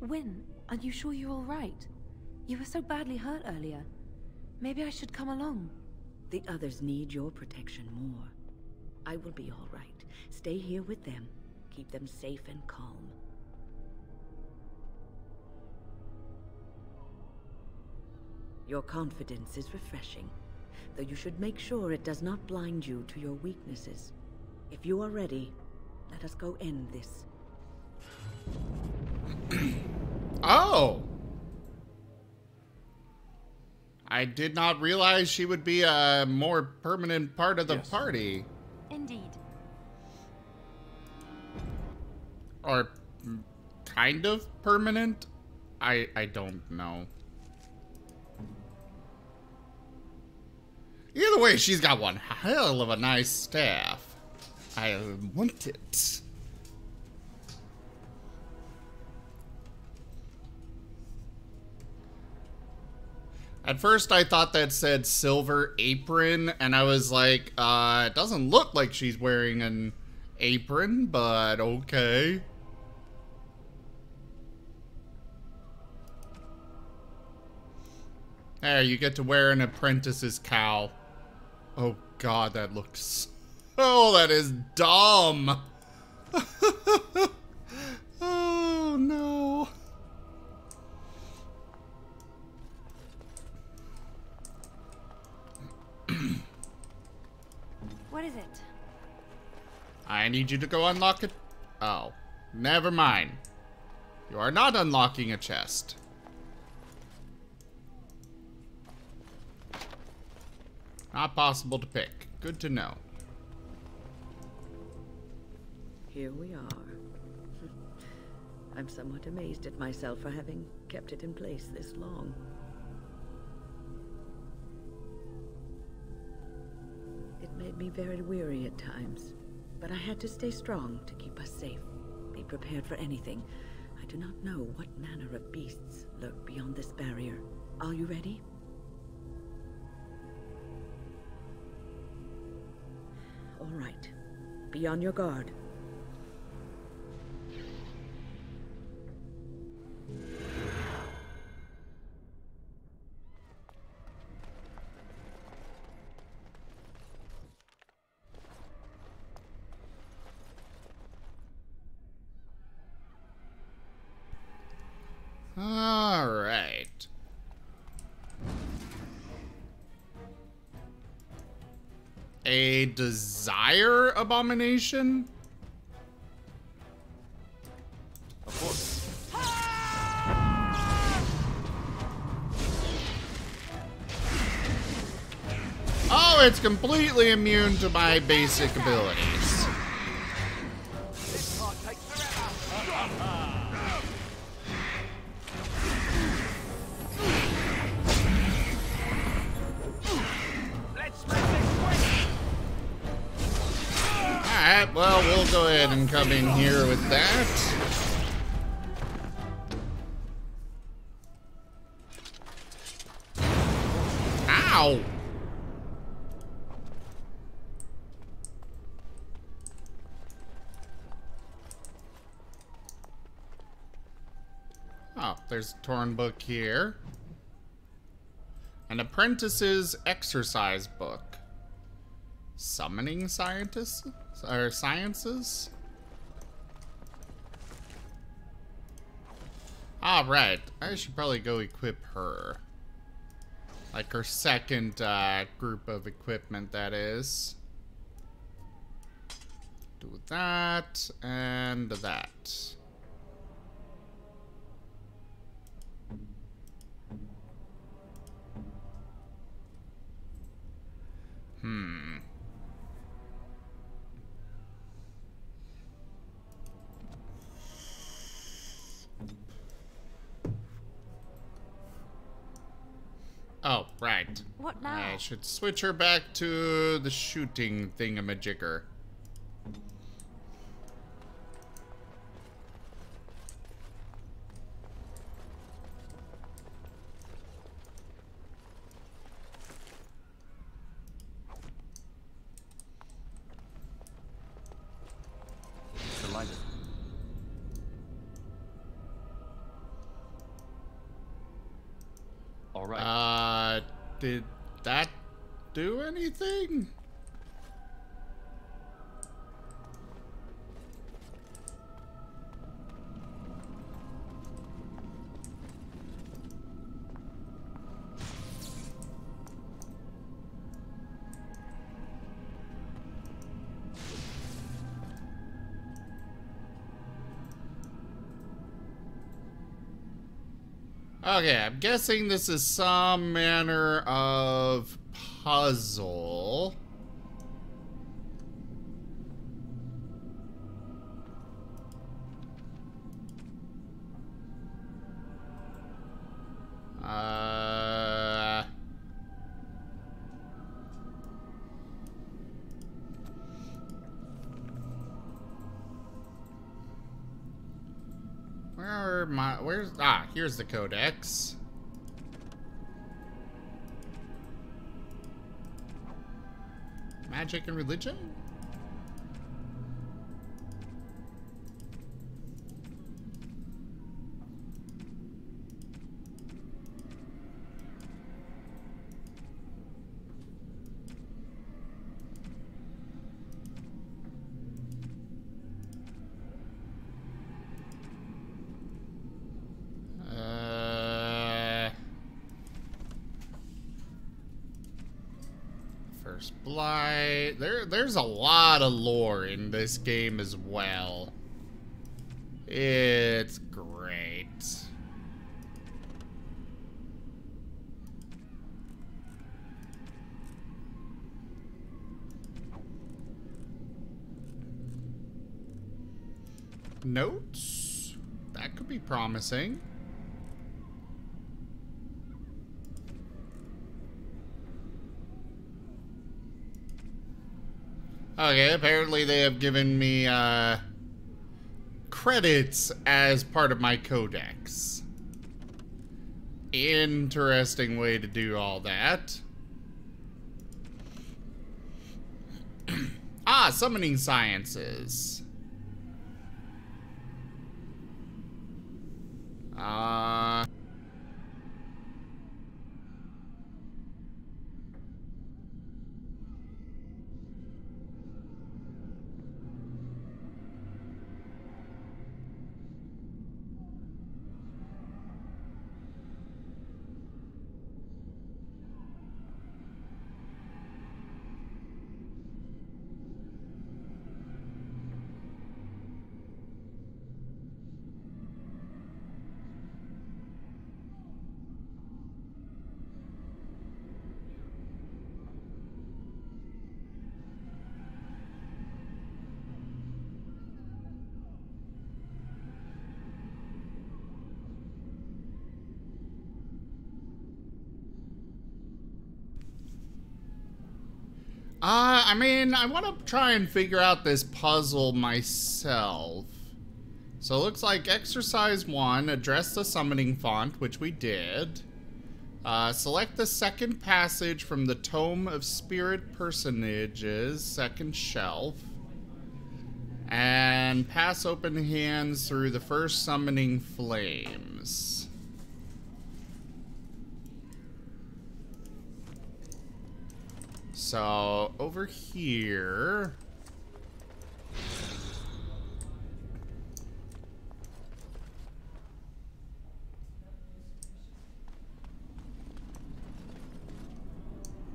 Wynne, are you sure you're all right? You were so badly hurt earlier. Maybe I should come along. The others need your protection more. I will be all right. Stay here with them. Keep them safe and calm. Your confidence is refreshing, though you should make sure it does not blind you to your weaknesses. If you are ready, let us go end this. Oh! I did not realize she would be a more permanent part of the party. Indeed. Or kind of permanent? I don't know. Either way, she's got one hell of a nice staff. I want it. At first, I thought that said silver apron, and I was like, it doesn't look like she's wearing an apron, but okay. There, you get to wear an apprentice's cowl. Oh god, that looks... Oh, that is dumb! Oh, no. What is it? I need you to go unlock it. Oh, never mind. You are not unlocking a chest. Not possible to pick. Good to know. Here we are. I'm somewhat amazed at myself for having kept it in place this long. It made me very weary at times, but I had to stay strong to keep us safe. Be prepared for anything. I do not know what manner of beasts lurk beyond this barrier. Are you ready? All right. Be on your guard. All right. A desire abomination? Of course. Oh, it's completely immune to my basic abilities. Alright, well, we'll go ahead and come in here with that. Ow! Oh, there's a torn book here. An apprentice's exercise book. Summoning scientists? Or sciences? Ah, right. I should probably go equip her. Like her second group of equipment, that is. Do that and that. Oh, right. What now? I should switch her back to the shooting thingamajigger. Delighted. All right. Did that do anything? Okay, I'm guessing this is some manner of puzzle. Here's the codex. Magic and religion? Blight. There's a lot of lore in this game as well. It's great. Notes? That could be promising. Okay, apparently they have given me credits as part of my codex. Interesting way to do all that. Summoning sciences. I mean, I want to try and figure out this puzzle myself. So it looks like exercise 1, address the summoning font, which we did. Select the second passage from the Tome of Spirit Personages, second shelf. And pass open hands through the first summoning flames. So, over here...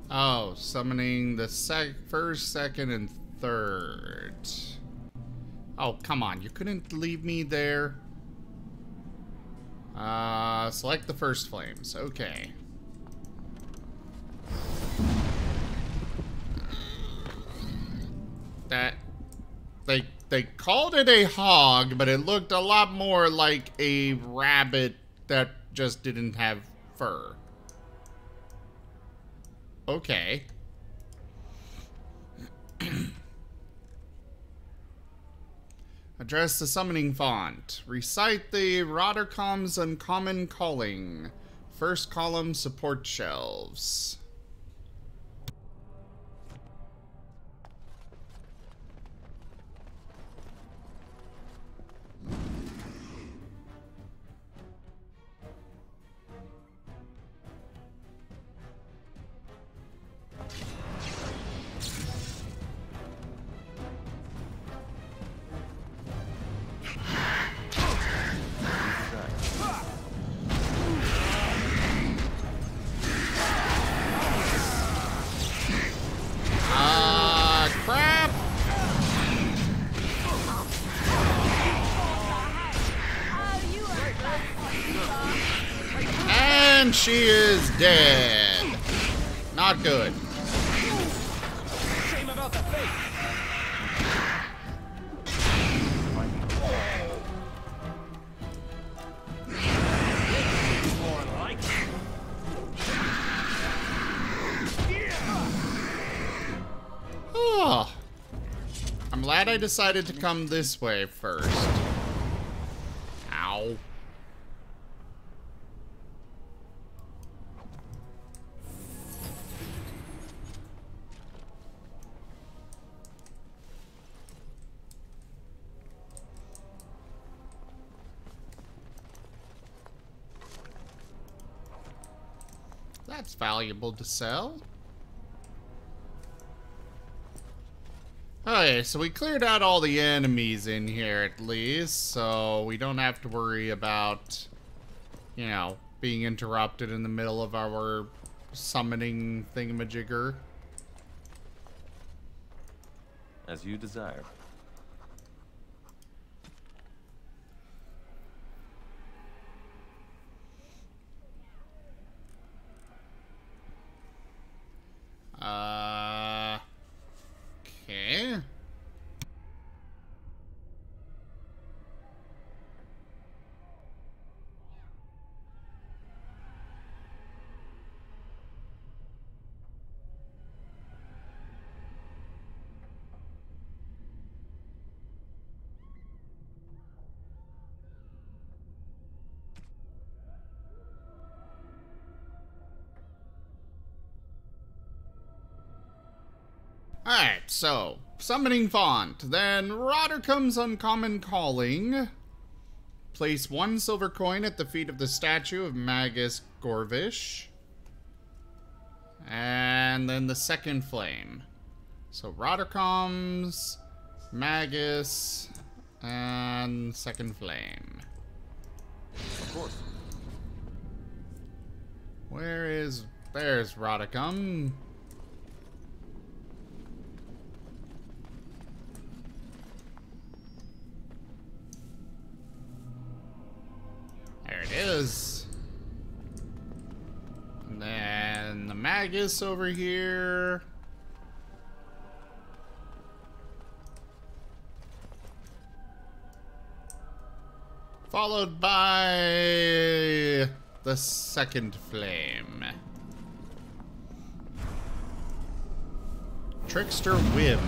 Oh, summoning the first, second, and third. Oh, come on. You couldn't leave me there. Select the first flames. Okay. That... They called it a hog, but it looked a lot more like a rabbit that just didn't have fur. Okay. Address the summoning font. Recite the Rotterdam's uncommon calling. First column support shelves. Crap! And she is dead. Not good. Shame about the fate. More like Oh. I'm glad I decided to come this way first. Ow. That's valuable to sell. Okay, so we cleared out all the enemies in here at least, so we don't have to worry about, you know, being interrupted in the middle of our summoning thingamajigger. As you desire. Okay. Alright, so, summoning font, then Rotterdam's uncommon calling. Place 1 silver coin at the feet of the statue of Magus Gorvish. And then the second flame. So Rotterdam's, Magus, and second flame. Of course. There's Rotterdam. There it is. And then the Magus over here. Followed by the second flame. Trickster Whim.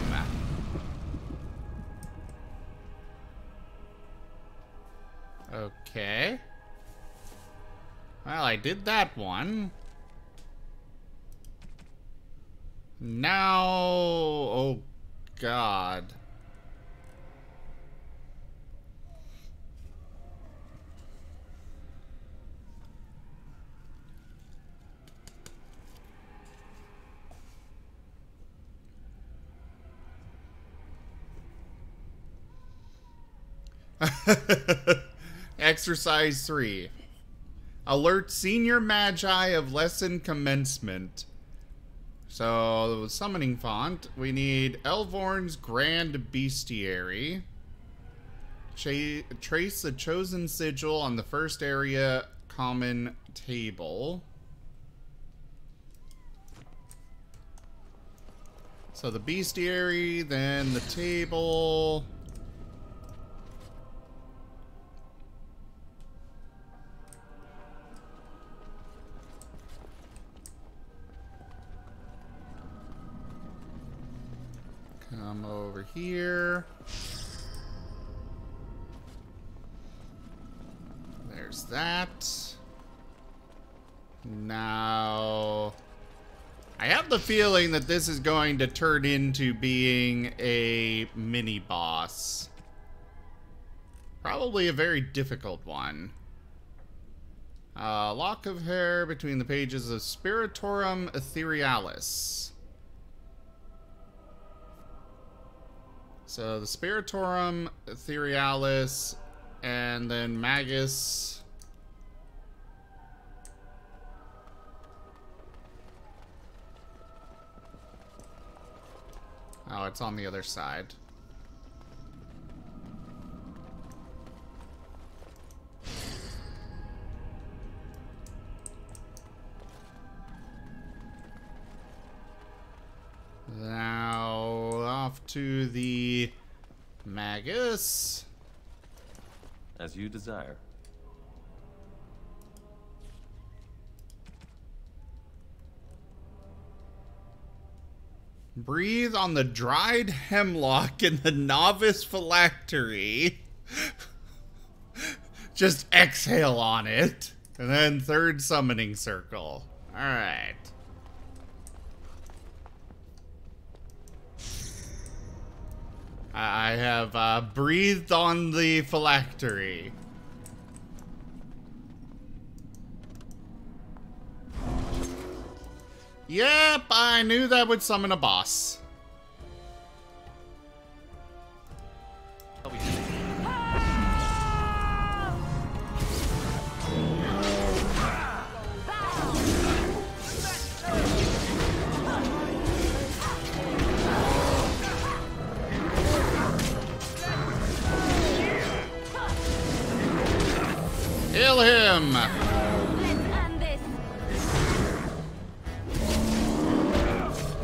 Okay. Well, I did that one. Now... Oh, God. Exercise 3. Alert Senior Magi of Lesson Commencement. So, summoning font. We need Elvorn's Grand Bestiary. Trace the chosen sigil on the first area common table. So the bestiary, then the table. Come over here. There's that. Now, I have the feeling that this is going to turn into being a mini-boss. Probably a very difficult one. Lock of hair between the pages of Spiritorum Etherealis. So the Spiritorum Etherealis and then Magus. Oh, it's on the other side. Now, off to the Magus. As you desire. Breathe on the dried hemlock in the novice phylactery. Just exhale on it. And then third summoning circle. Alright. I have breathed on the phylactery. Yep, I knew that would summon a boss. Kill him!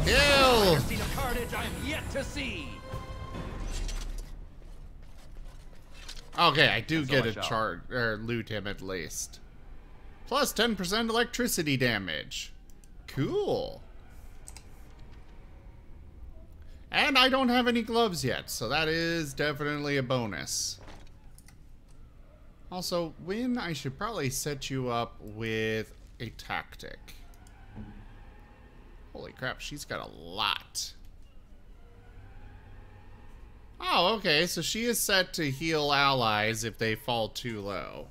Kill! Okay, I do get a charge, or loot him at least. Plus 10% electricity damage. Cool. And I don't have any gloves yet, so that is definitely a bonus. Also, Wynn, I should probably set you up with a tactic. Holy crap, she's got a lot. Oh, okay, so she is set to heal allies if they fall too low.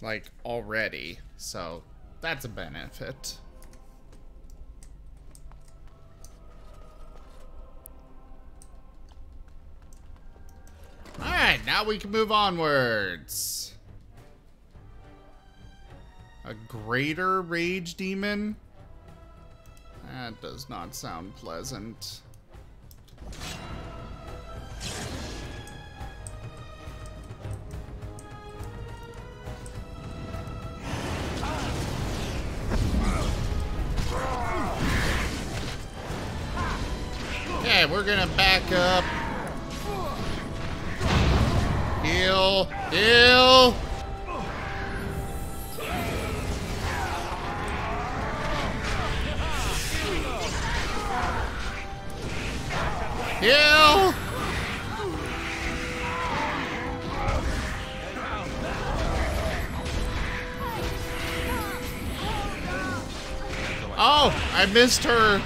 Like, already. So, that's a benefit. Alright, now we can move onwards. A greater rage demon? That does not sound pleasant. Okay, we're gonna back up. Heal! Heal! Heal! Oh, I missed her.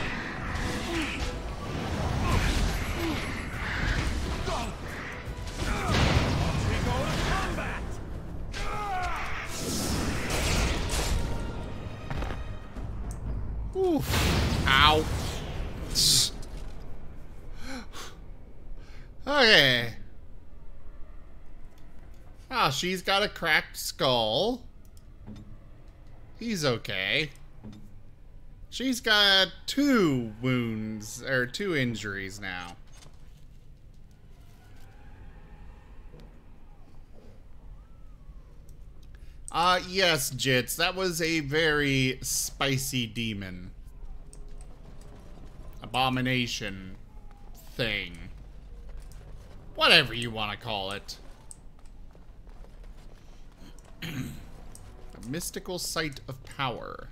Oof. Ow. Okay. Ah, she's got a cracked skull. He's okay. She's got 2 wounds, or 2 injuries now. Yes, Jits, that was a very spicy demon. Abomination thing. Whatever you want to call it. A mystical site of power.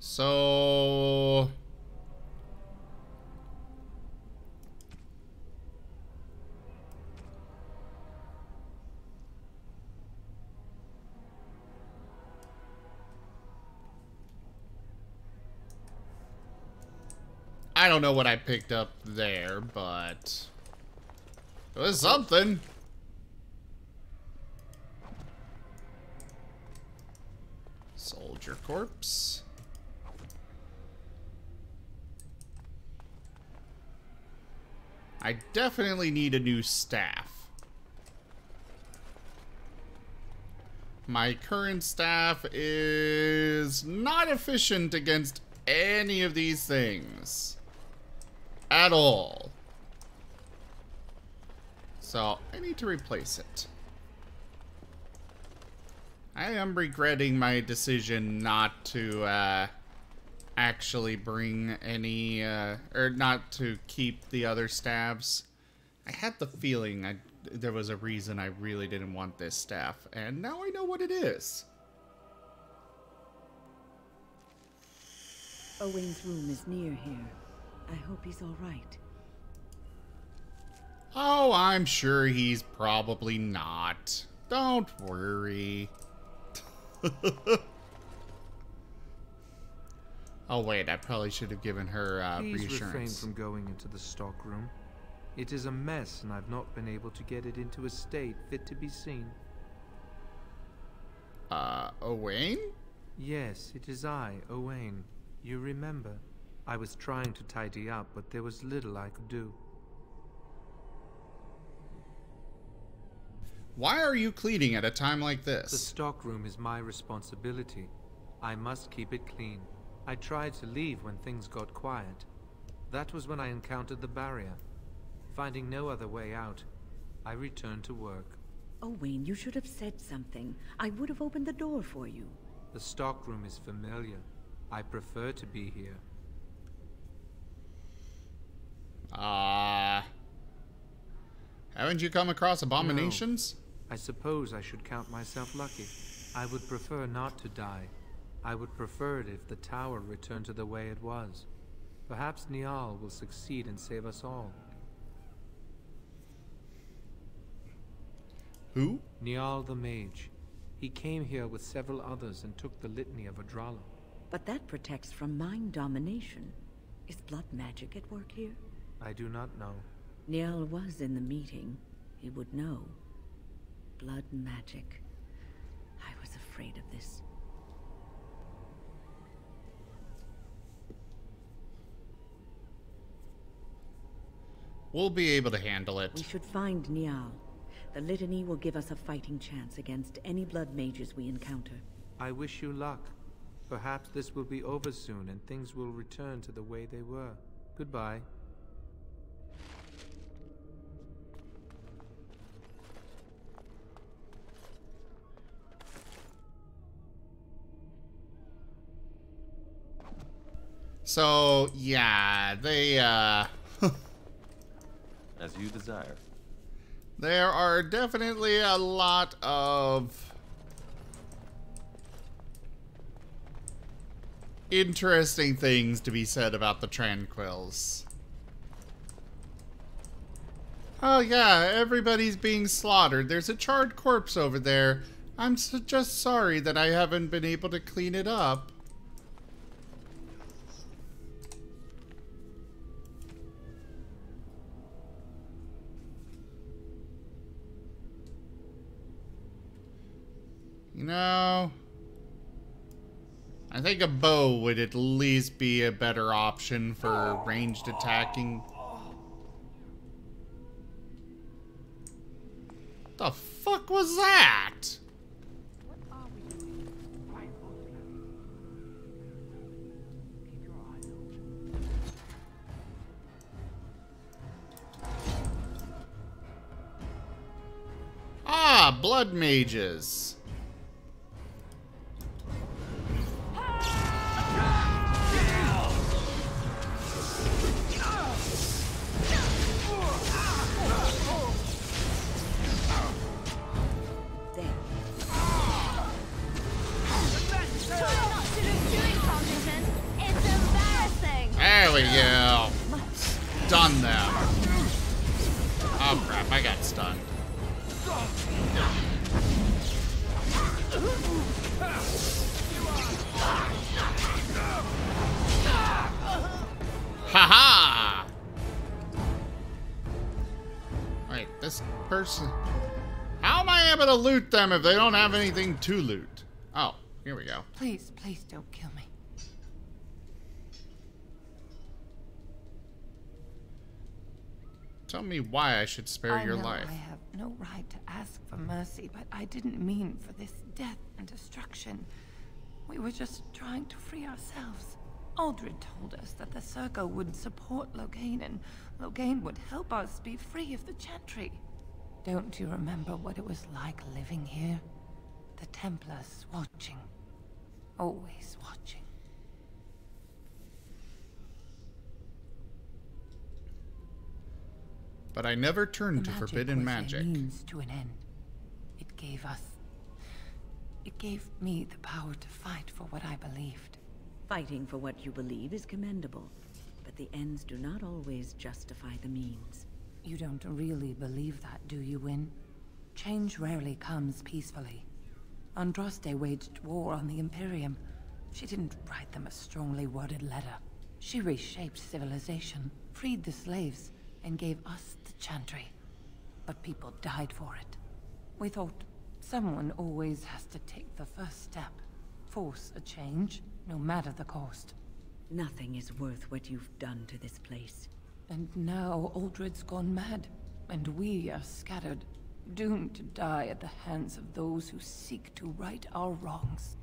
So... I don't know what I picked up there, but it was something. Soldier corpse. I definitely need a new staff. My current staff is not efficient against any of these things. At all. So, I need to replace it. I am regretting my decision not to, actually bring any, or not to keep the other staffs. I had the feeling there was a reason I really didn't want this staff, and now I know what it is. Owain's room is near here. I hope he's all right. Oh, I'm sure he's probably not. Don't worry. Oh wait, I probably should have given her Please refrain reassurance. from going into the stockroom. It is a mess, and I've not been able to get it into a state fit to be seen. Owain? Yes, it is I, Owain. You remember? I was trying to tidy up, but there was little I could do. Why are you cleaning at a time like The this? stockroom is my responsibility. I must keep it clean. I tried to leave when things got quiet. That was when I encountered the barrier. Finding no other way out, I returned to work. Owain, you should have said something. I would have opened the door for you. The stockroom is familiar. I prefer to be here. Haven't you come across abominations? No. I suppose I should count myself lucky. I would prefer not to die. I would prefer it if the tower returned to the way it was. Perhaps Niall will succeed and save us all. Who? Niall the Mage. He came here with several others and took the litany of Adralla. But that protects from mind domination. Is blood magic at work here? I do not know. Niall was in the meeting. He would know. Blood magic. I was afraid of this. We'll be able to handle it. We should find Niall. The litany will give us a fighting chance against any blood mages we encounter. I wish you luck. Perhaps this will be over soon and things will return to the way they were. Goodbye. So, yeah, they, As you desire. There are definitely a lot of interesting things to be said about the Tranquils. Oh yeah, everybody's being slaughtered. There's a charred corpse over there. I'm just sorry that I haven't been able to clean it up. You know, I think a bow would at least be a better option for ranged attacking. The fuck was that? Ah, blood mages. There we go. Stun them. Oh crap, I got stunned. Haha! Wait, this person... How am I able to loot them if they don't have anything to loot? Oh, here we go. Please, please don't kill me. Tell me why I should spare your life. I have no right to ask for mercy, but I didn't mean for this death and destruction. We were just trying to free ourselves. Aldred told us that the Circle would support Loghain, and Loghain would help us be free of the Chantry. Don't you remember what it was like living here? The Templars watching. Always watching. But I never turned to forbidden magic. Means to an end. It gave me the power to fight for what I believed. Fighting for what you believe is commendable, but the ends do not always justify the means. You don't really believe that, do you, Wynne? Change rarely comes peacefully. Andraste waged war on the Imperium. She didn't write them a strongly worded letter. She reshaped civilization, freed the slaves, and gave us the Chantry. But people died for it. We thought someone always has to take the first step. Force a change, no matter the cost. Nothing is worth what you've done to this place. And now Aldred's gone mad, and we are scattered, doomed to die at the hands of those who seek to right our wrongs.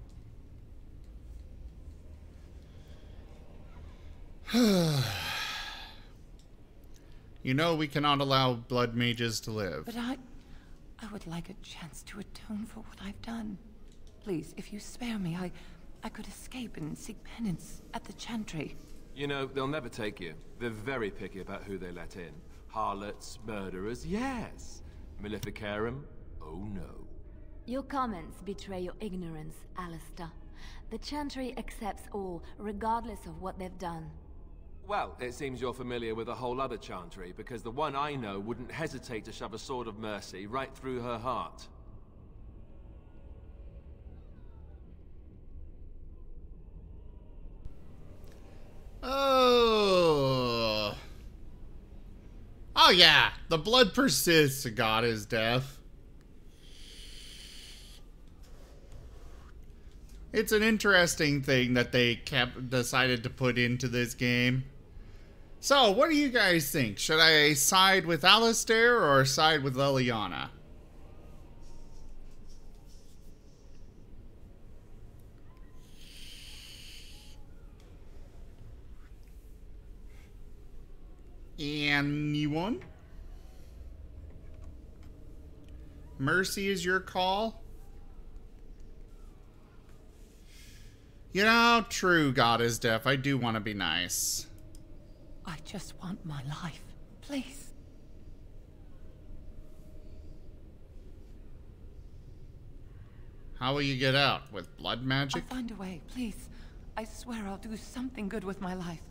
You know we cannot allow blood mages to live. But I would like a chance to atone for what I've done. Please, if you spare me, I could escape and seek penance at the Chantry. You know, they'll never take you. They're very picky about who they let in. Harlots, murderers, yes. Maleficarum, oh no. Your comments betray your ignorance, Alistair. The Chantry accepts all, regardless of what they've done. Well, it seems you're familiar with a whole other Chantry, because the one I know wouldn't hesitate to shove a sword of mercy right through her heart. Oh. Oh yeah, the blood persists, God is death. It's an interesting thing that they decided to put into this game. So, what do you guys think? Should I side with Alistair or side with Leliana? Anyone? Mercy is your call? You know, true, God is deaf. I do want to be nice. I just want my life, please. How will you get out? With blood magic? I'll find a way, please. I swear I'll do something good with my life.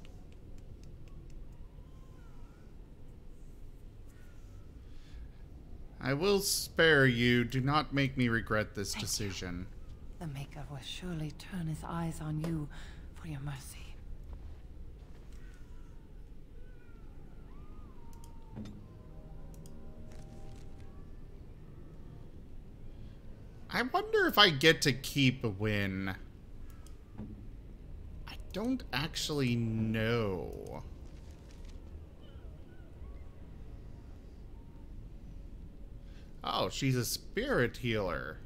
I will spare you. Do not make me regret this decision. The Maker will surely turn his eyes on you for your mercy. I wonder if I get to keep a win. I don't actually know. Oh, she's a spirit healer.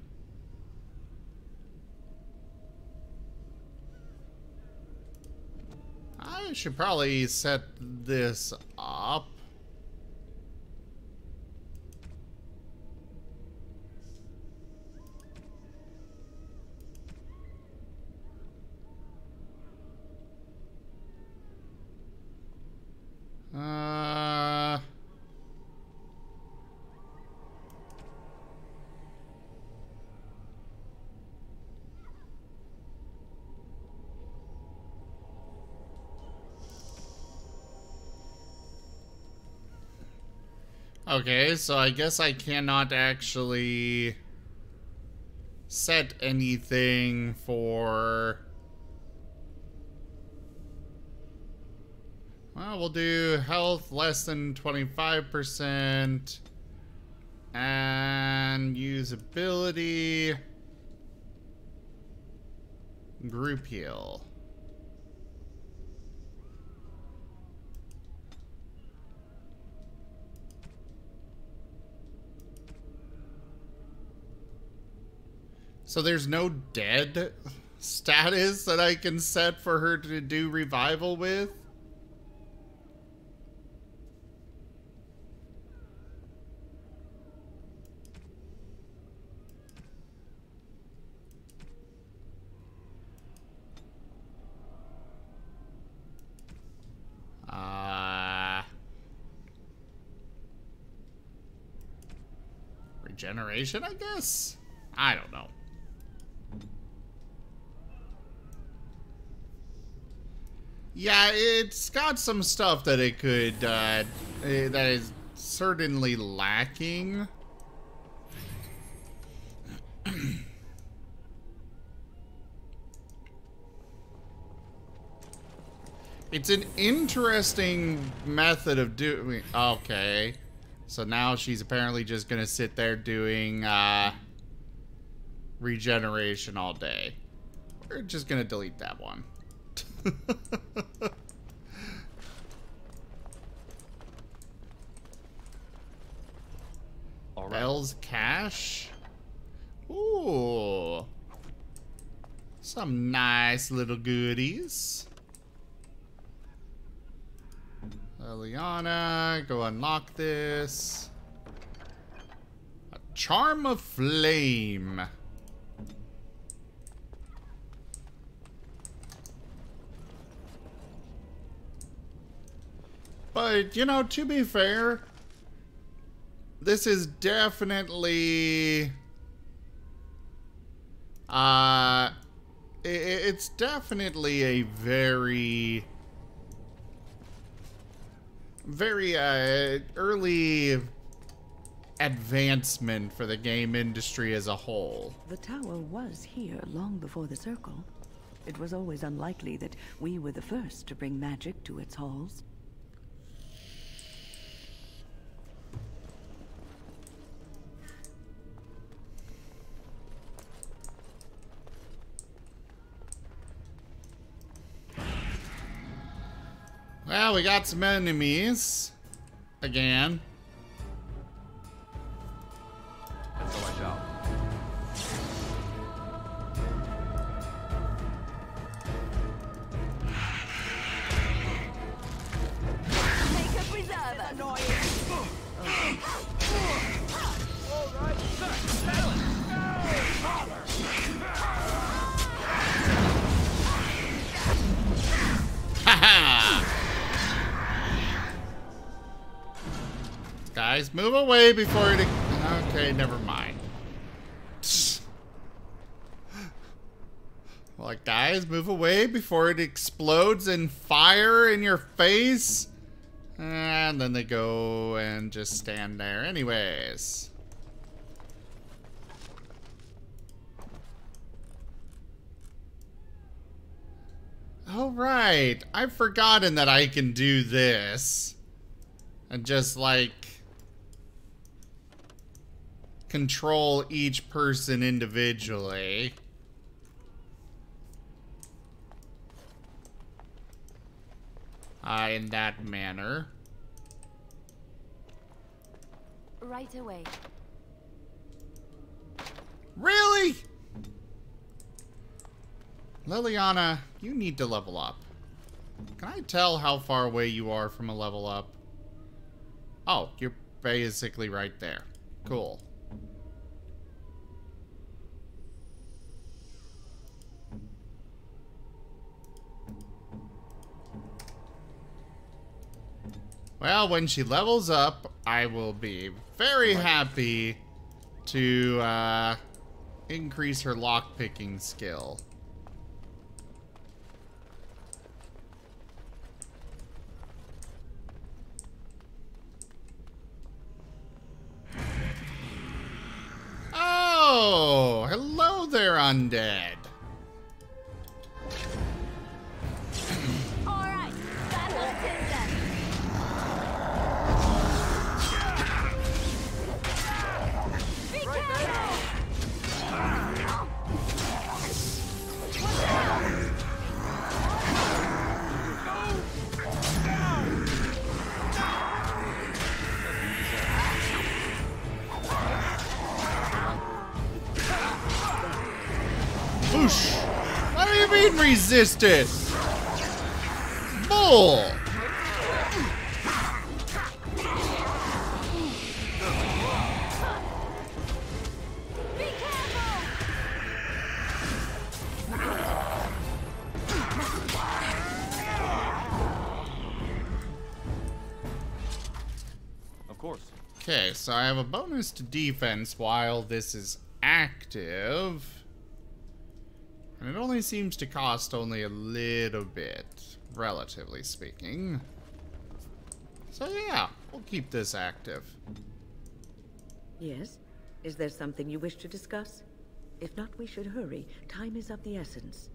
I should probably set this up. Okay, so I guess I cannot actually set anything for... Well, we'll do health less than 25% and usability, group heal. So there's no dead status that I can set for her to do revival with? Regeneration, I guess? I don't know. Yeah, it's got some stuff that it could, that is certainly lacking. It's an interesting method of doing... Okay. So now she's apparently just gonna sit there doing, regeneration all day. We're just gonna delete that one. All right. Bell's Cash. Ooh. Some nice little goodies. Liliana, go unlock this. A Charm of Flame. But, you know, to be fair, this is definitely... it's definitely a very early advancement for the game industry as a whole. The tower was here long before the circle. It was always unlikely that we were the first to bring magic to its halls. Well, we got some enemies. Again. That's all I shall. Make a preserver. Alright, balance. Haha! Guys, move away before it... Okay, never mind. Like, guys, move away before it explodes in fire in your face. And then they go and just stand there anyways. Oh, right. I've forgotten that I can do this. And just, like, control each person individually. In that manner. Right away. Really? Liliana, you need to level up. Can I tell how far away you are from a level up? Oh, you're basically right there. Cool. Well, when she levels up, I will be very happy to increase her lockpicking skill. Oh, hello there, undead. Whoosh! What do you mean resisted? Bull! Of course. Okay, so I have a bonus to defense while this is active. And it only seems to cost only a little bit, relatively speaking. So yeah, we'll keep this active. Yes? Is there something you wish to discuss? If not, we should hurry. Time is of the essence.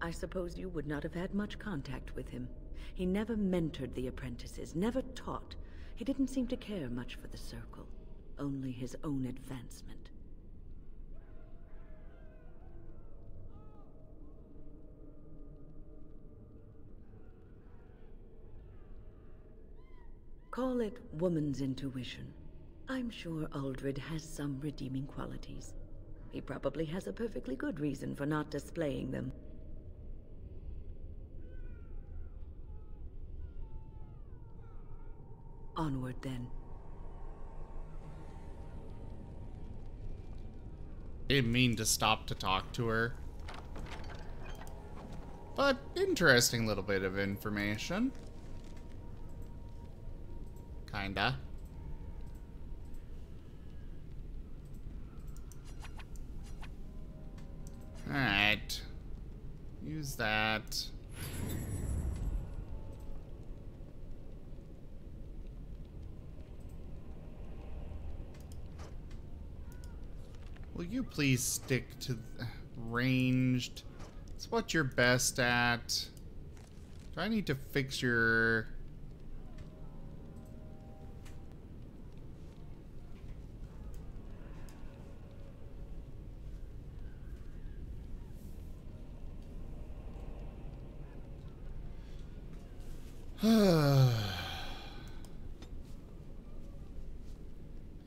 I suppose you would not have had much contact with him. He never mentored the apprentices, never taught. He didn't seem to care much for the Circle. Only his own advancement. Call it woman's intuition. I'm sure Uldred has some redeeming qualities. He probably has a perfectly good reason for not displaying them. Onward, then. Didn't mean to stop to talk to her. But interesting little bit of information. Kinda. Alright. Use that. Will you please stick to ranged? It's what you're best at. Do I need to fix your...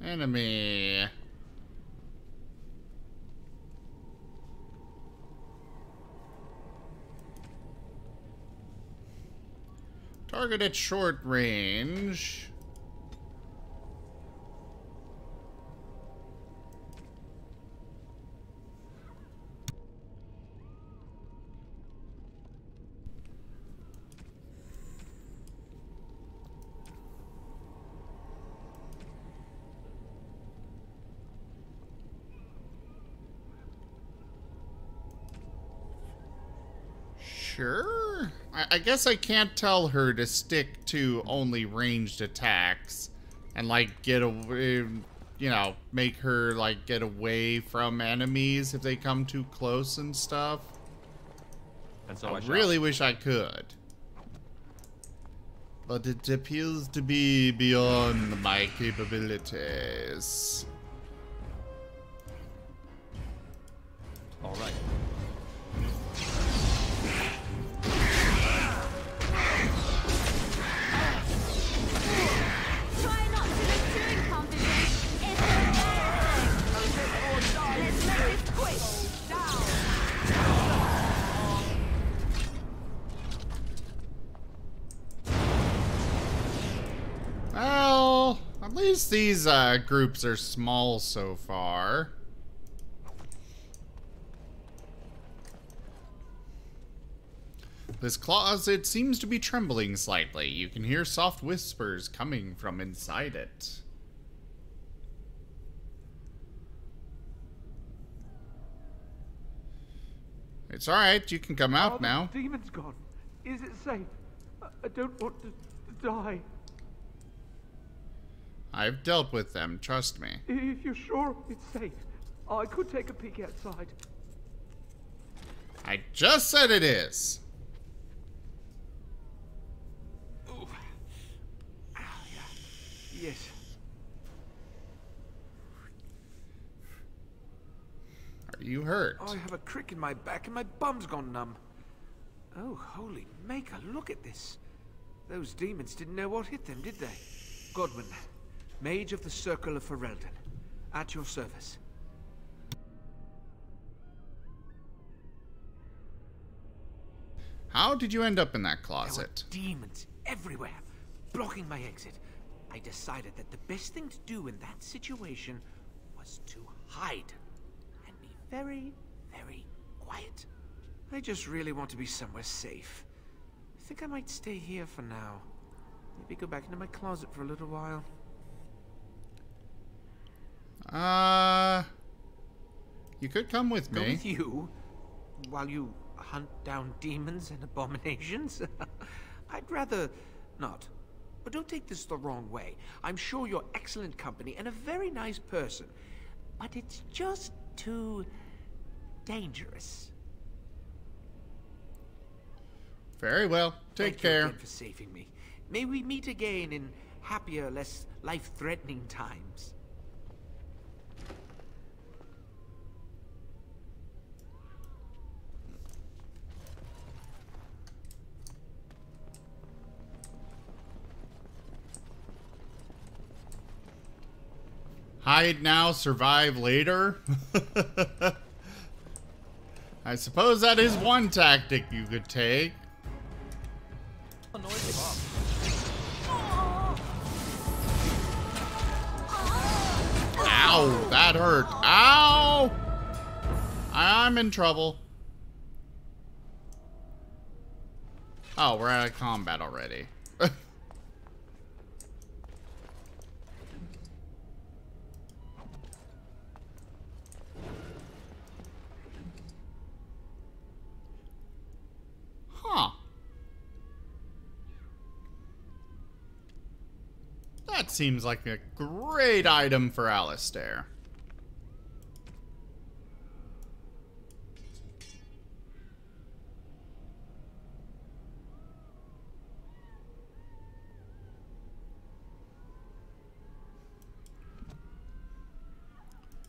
Enemy. Target at short range. Sure. I guess I can't tell her to stick to only ranged attacks and, like, get away, you know, make her, like, get away from enemies if they come too close and stuff. And so I really wish I could. But it appears to be beyond my capabilities. All right. Try not to be too incompetent. It's embarrassing. Let's make this quick. Well, at least these groups are small so far. This closet seems to be trembling slightly. You can hear soft whispers coming from inside it. It's alright, you can come out now. The demon's gone. Is it safe? I don't want to die. I've dealt with them, trust me. If you're sure it's safe, I could take a peek outside. I just said it is. Yes. Are you hurt? I have a crick in my back and my bum's gone numb. Oh, holy maker, look at this. Those demons didn't know what hit them, did they? Godwin, Mage of the Circle of Ferelden, at your service. How did you end up in that closet? There were demons everywhere, blocking my exit. I decided that the best thing to do in that situation was to hide and be very, very quiet. I just really want to be somewhere safe. I think I might stay here for now. Maybe go back into my closet for a little while. You could come with me. Go with you? While you hunt down demons and abominations? I'd rather not. But don't take this the wrong way. I'm sure you're excellent company and a very nice person. But it's just too dangerous. Very well. Take care. Thank you again for saving me. May we meet again in happier, less life-threatening times. Hide now, survive later. I suppose that is one tactic you could take. Ow, that hurt. Ow! I'm in trouble. Oh, we're out of combat already. Huh. That seems like a great item for Alistair.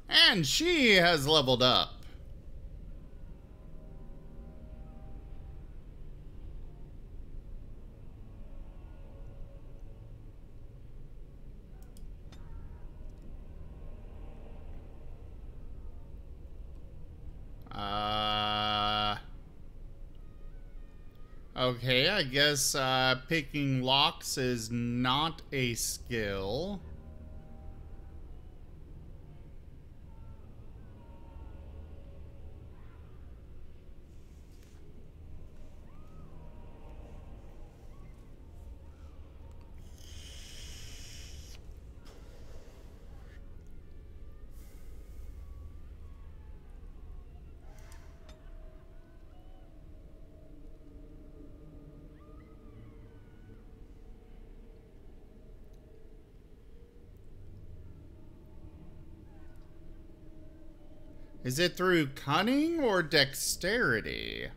And she has leveled up. Okay, I guess picking locks is not a skill. Is it through cunning or dexterity?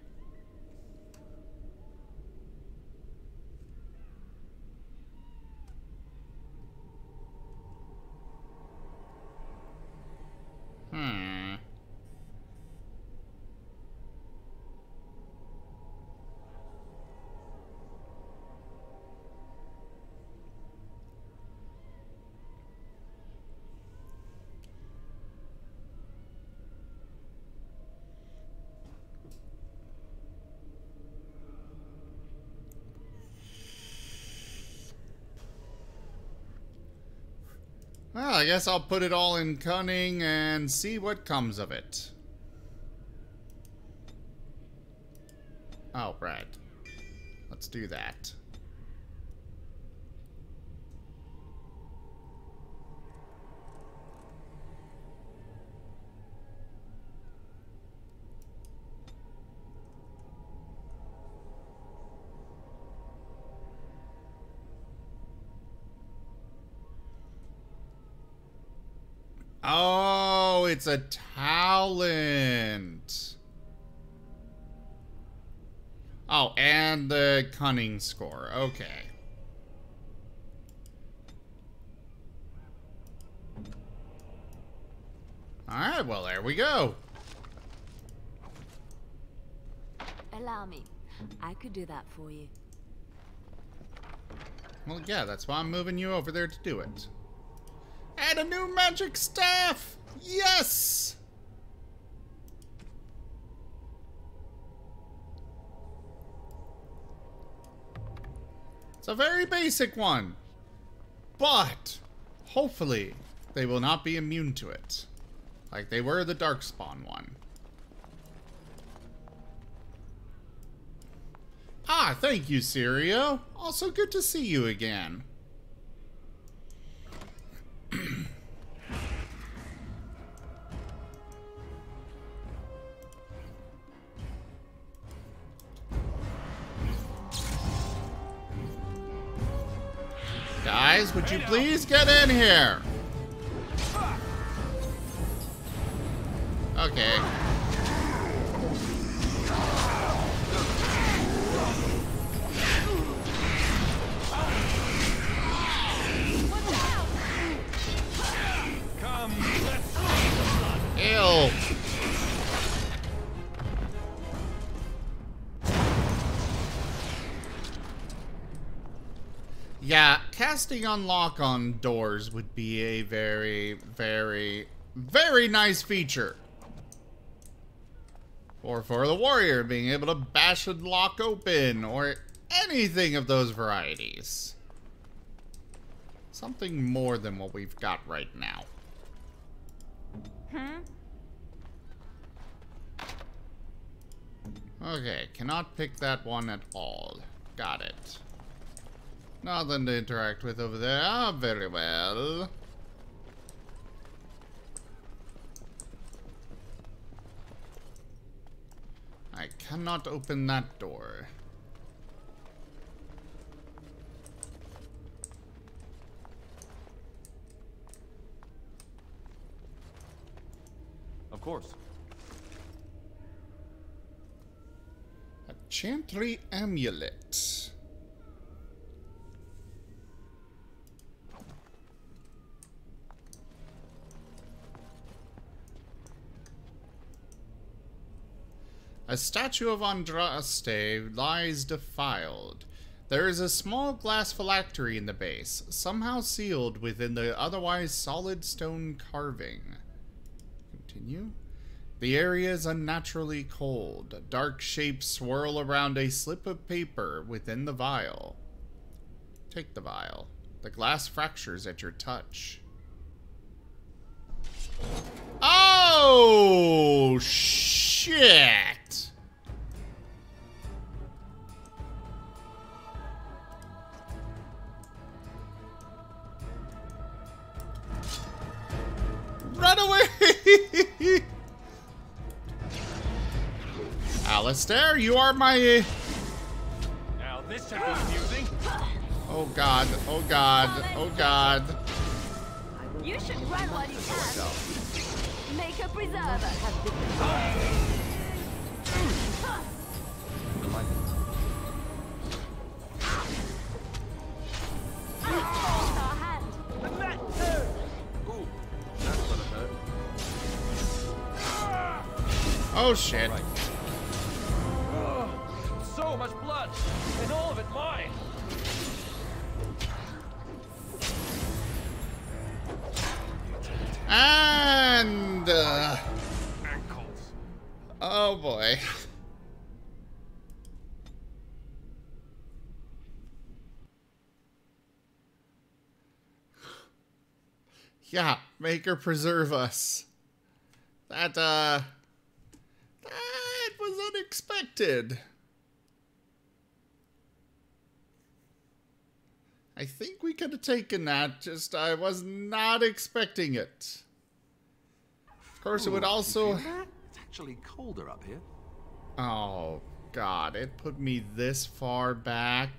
Well, I guess I'll put it all in cunning and see what comes of it. Oh, right. Let's do that. Oh, it's a talent. Oh, and the cunning score. Okay. Alright, well, there we go. Allow me. I could do that for you. Well, yeah, that's why I'm moving you over there to do it. And a new magic staff! Yes! It's a very basic one. But, hopefully, they will not be immune to it. Like they were the Darkspawn one. Ah, thank you, Sirio. Also good to see you again. Guys, would you please get in here? Okay. Come, let's Ew. Yeah, casting unlock on doors would be a very, very, very nice feature. Or for the warrior, being able to bash and lock open, or anything of those varieties. Something more than what we've got right now. Okay, cannot pick that one at all. Got it. Nothing to interact with over there. Ah, very well. I cannot open that door. Of course. A Chantry Amulet. A statue of Andraste lies defiled. There is a small glass phylactery in the base, somehow sealed within the otherwise solid stone carving. Continue. The area is unnaturally cold. Dark shapes swirl around a slip of paper within the vial. Take the vial. The glass fractures at your touch. Oh, shit! Run away! Alistair, you are my... Now this should be amusing. Oh god, oh god, oh god. You should run while you can. Maker Preserver. Oh shit. Right. Oh, so much blood, and all of it mine. And Ankles. oh boy. Yeah, Maker preserve us. That was unexpected. I think we could have taken that, just I was not expecting it. Of course, it would also... It's actually colder up here. Oh, God, it put me this far back.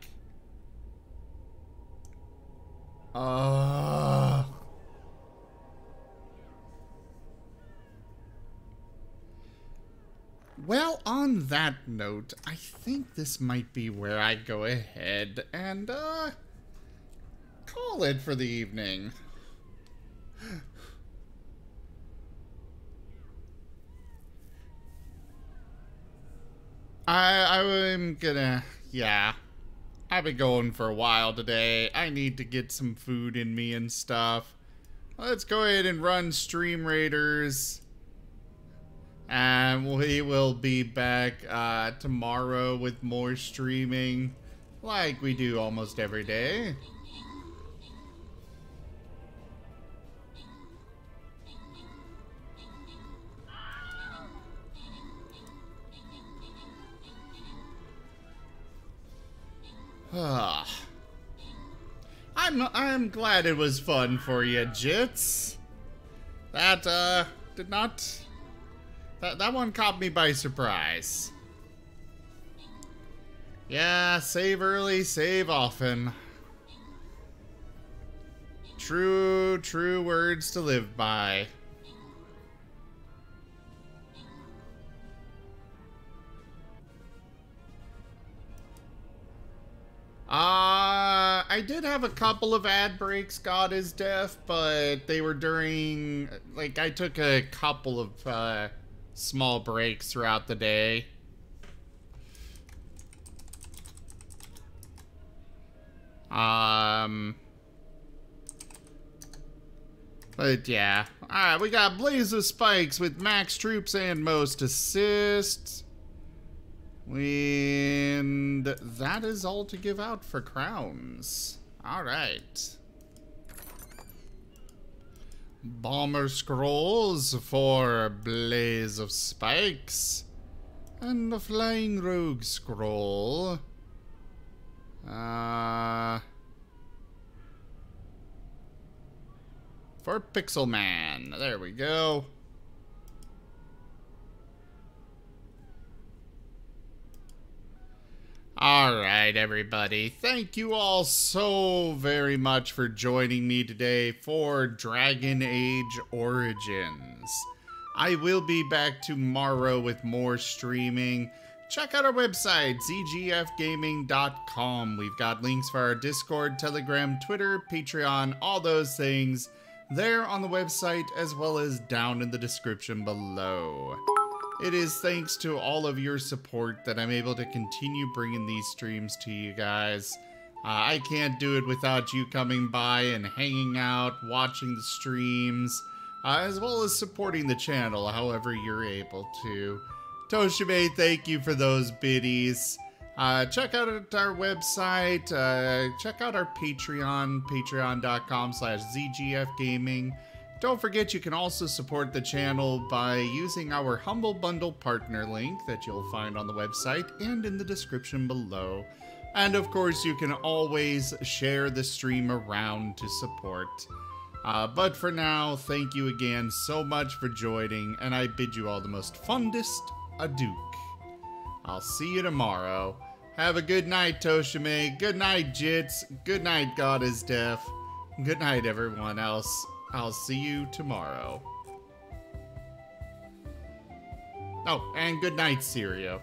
Well, on that note, I think this might be where I go ahead and, call it for the evening. I'm gonna, yeah. I've been going for a while today. I need to get some food in me and stuff. Let's go ahead and run Stream Raiders. And we will be back tomorrow with more streaming, like we do almost every day. I'm glad it was fun for you, Jits. That did not... That one caught me by surprise. Yeah, save early, save often. True words to live by. I did have a couple of ad breaks, God is deaf, but they were during, like, I took a couple of, small breaks throughout the day. But yeah. Alright, we got Blaze of Spikes with max troops and most assists. And that is all to give out for crowns. Alright. Bomber scrolls for Blaze of Spikes. And the Flying Rogue scroll. For Pixel Man. There we go. Alright, everybody. Thank you all so very much for joining me today for Dragon Age Origins. I will be back tomorrow with more streaming. Check out our website, zgfgaming.com. We've got links for our Discord, Telegram, Twitter, Patreon, all those things there on the website, as well as down in the description below. It is thanks to all of your support that I'm able to continue bringing these streams to you guys. I can't do it without you coming by and hanging out, watching the streams, as well as supporting the channel however you're able to. Toshime, thank you for those biddies. Check out our website, check out our Patreon, patreon.com/zgfgaming. Don't forget you can also support the channel by using our Humble Bundle partner link that you'll find on the website and in the description below. And of course you can always share the stream around to support. But for now, thank you again so much for joining, and I bid you all the most fondest adieu. I'll see you tomorrow. Have a good night, Toshime. Good night, Jits. Good night, God is Deaf. Good night, everyone else. I'll see you tomorrow. Oh, and good night, Sirio.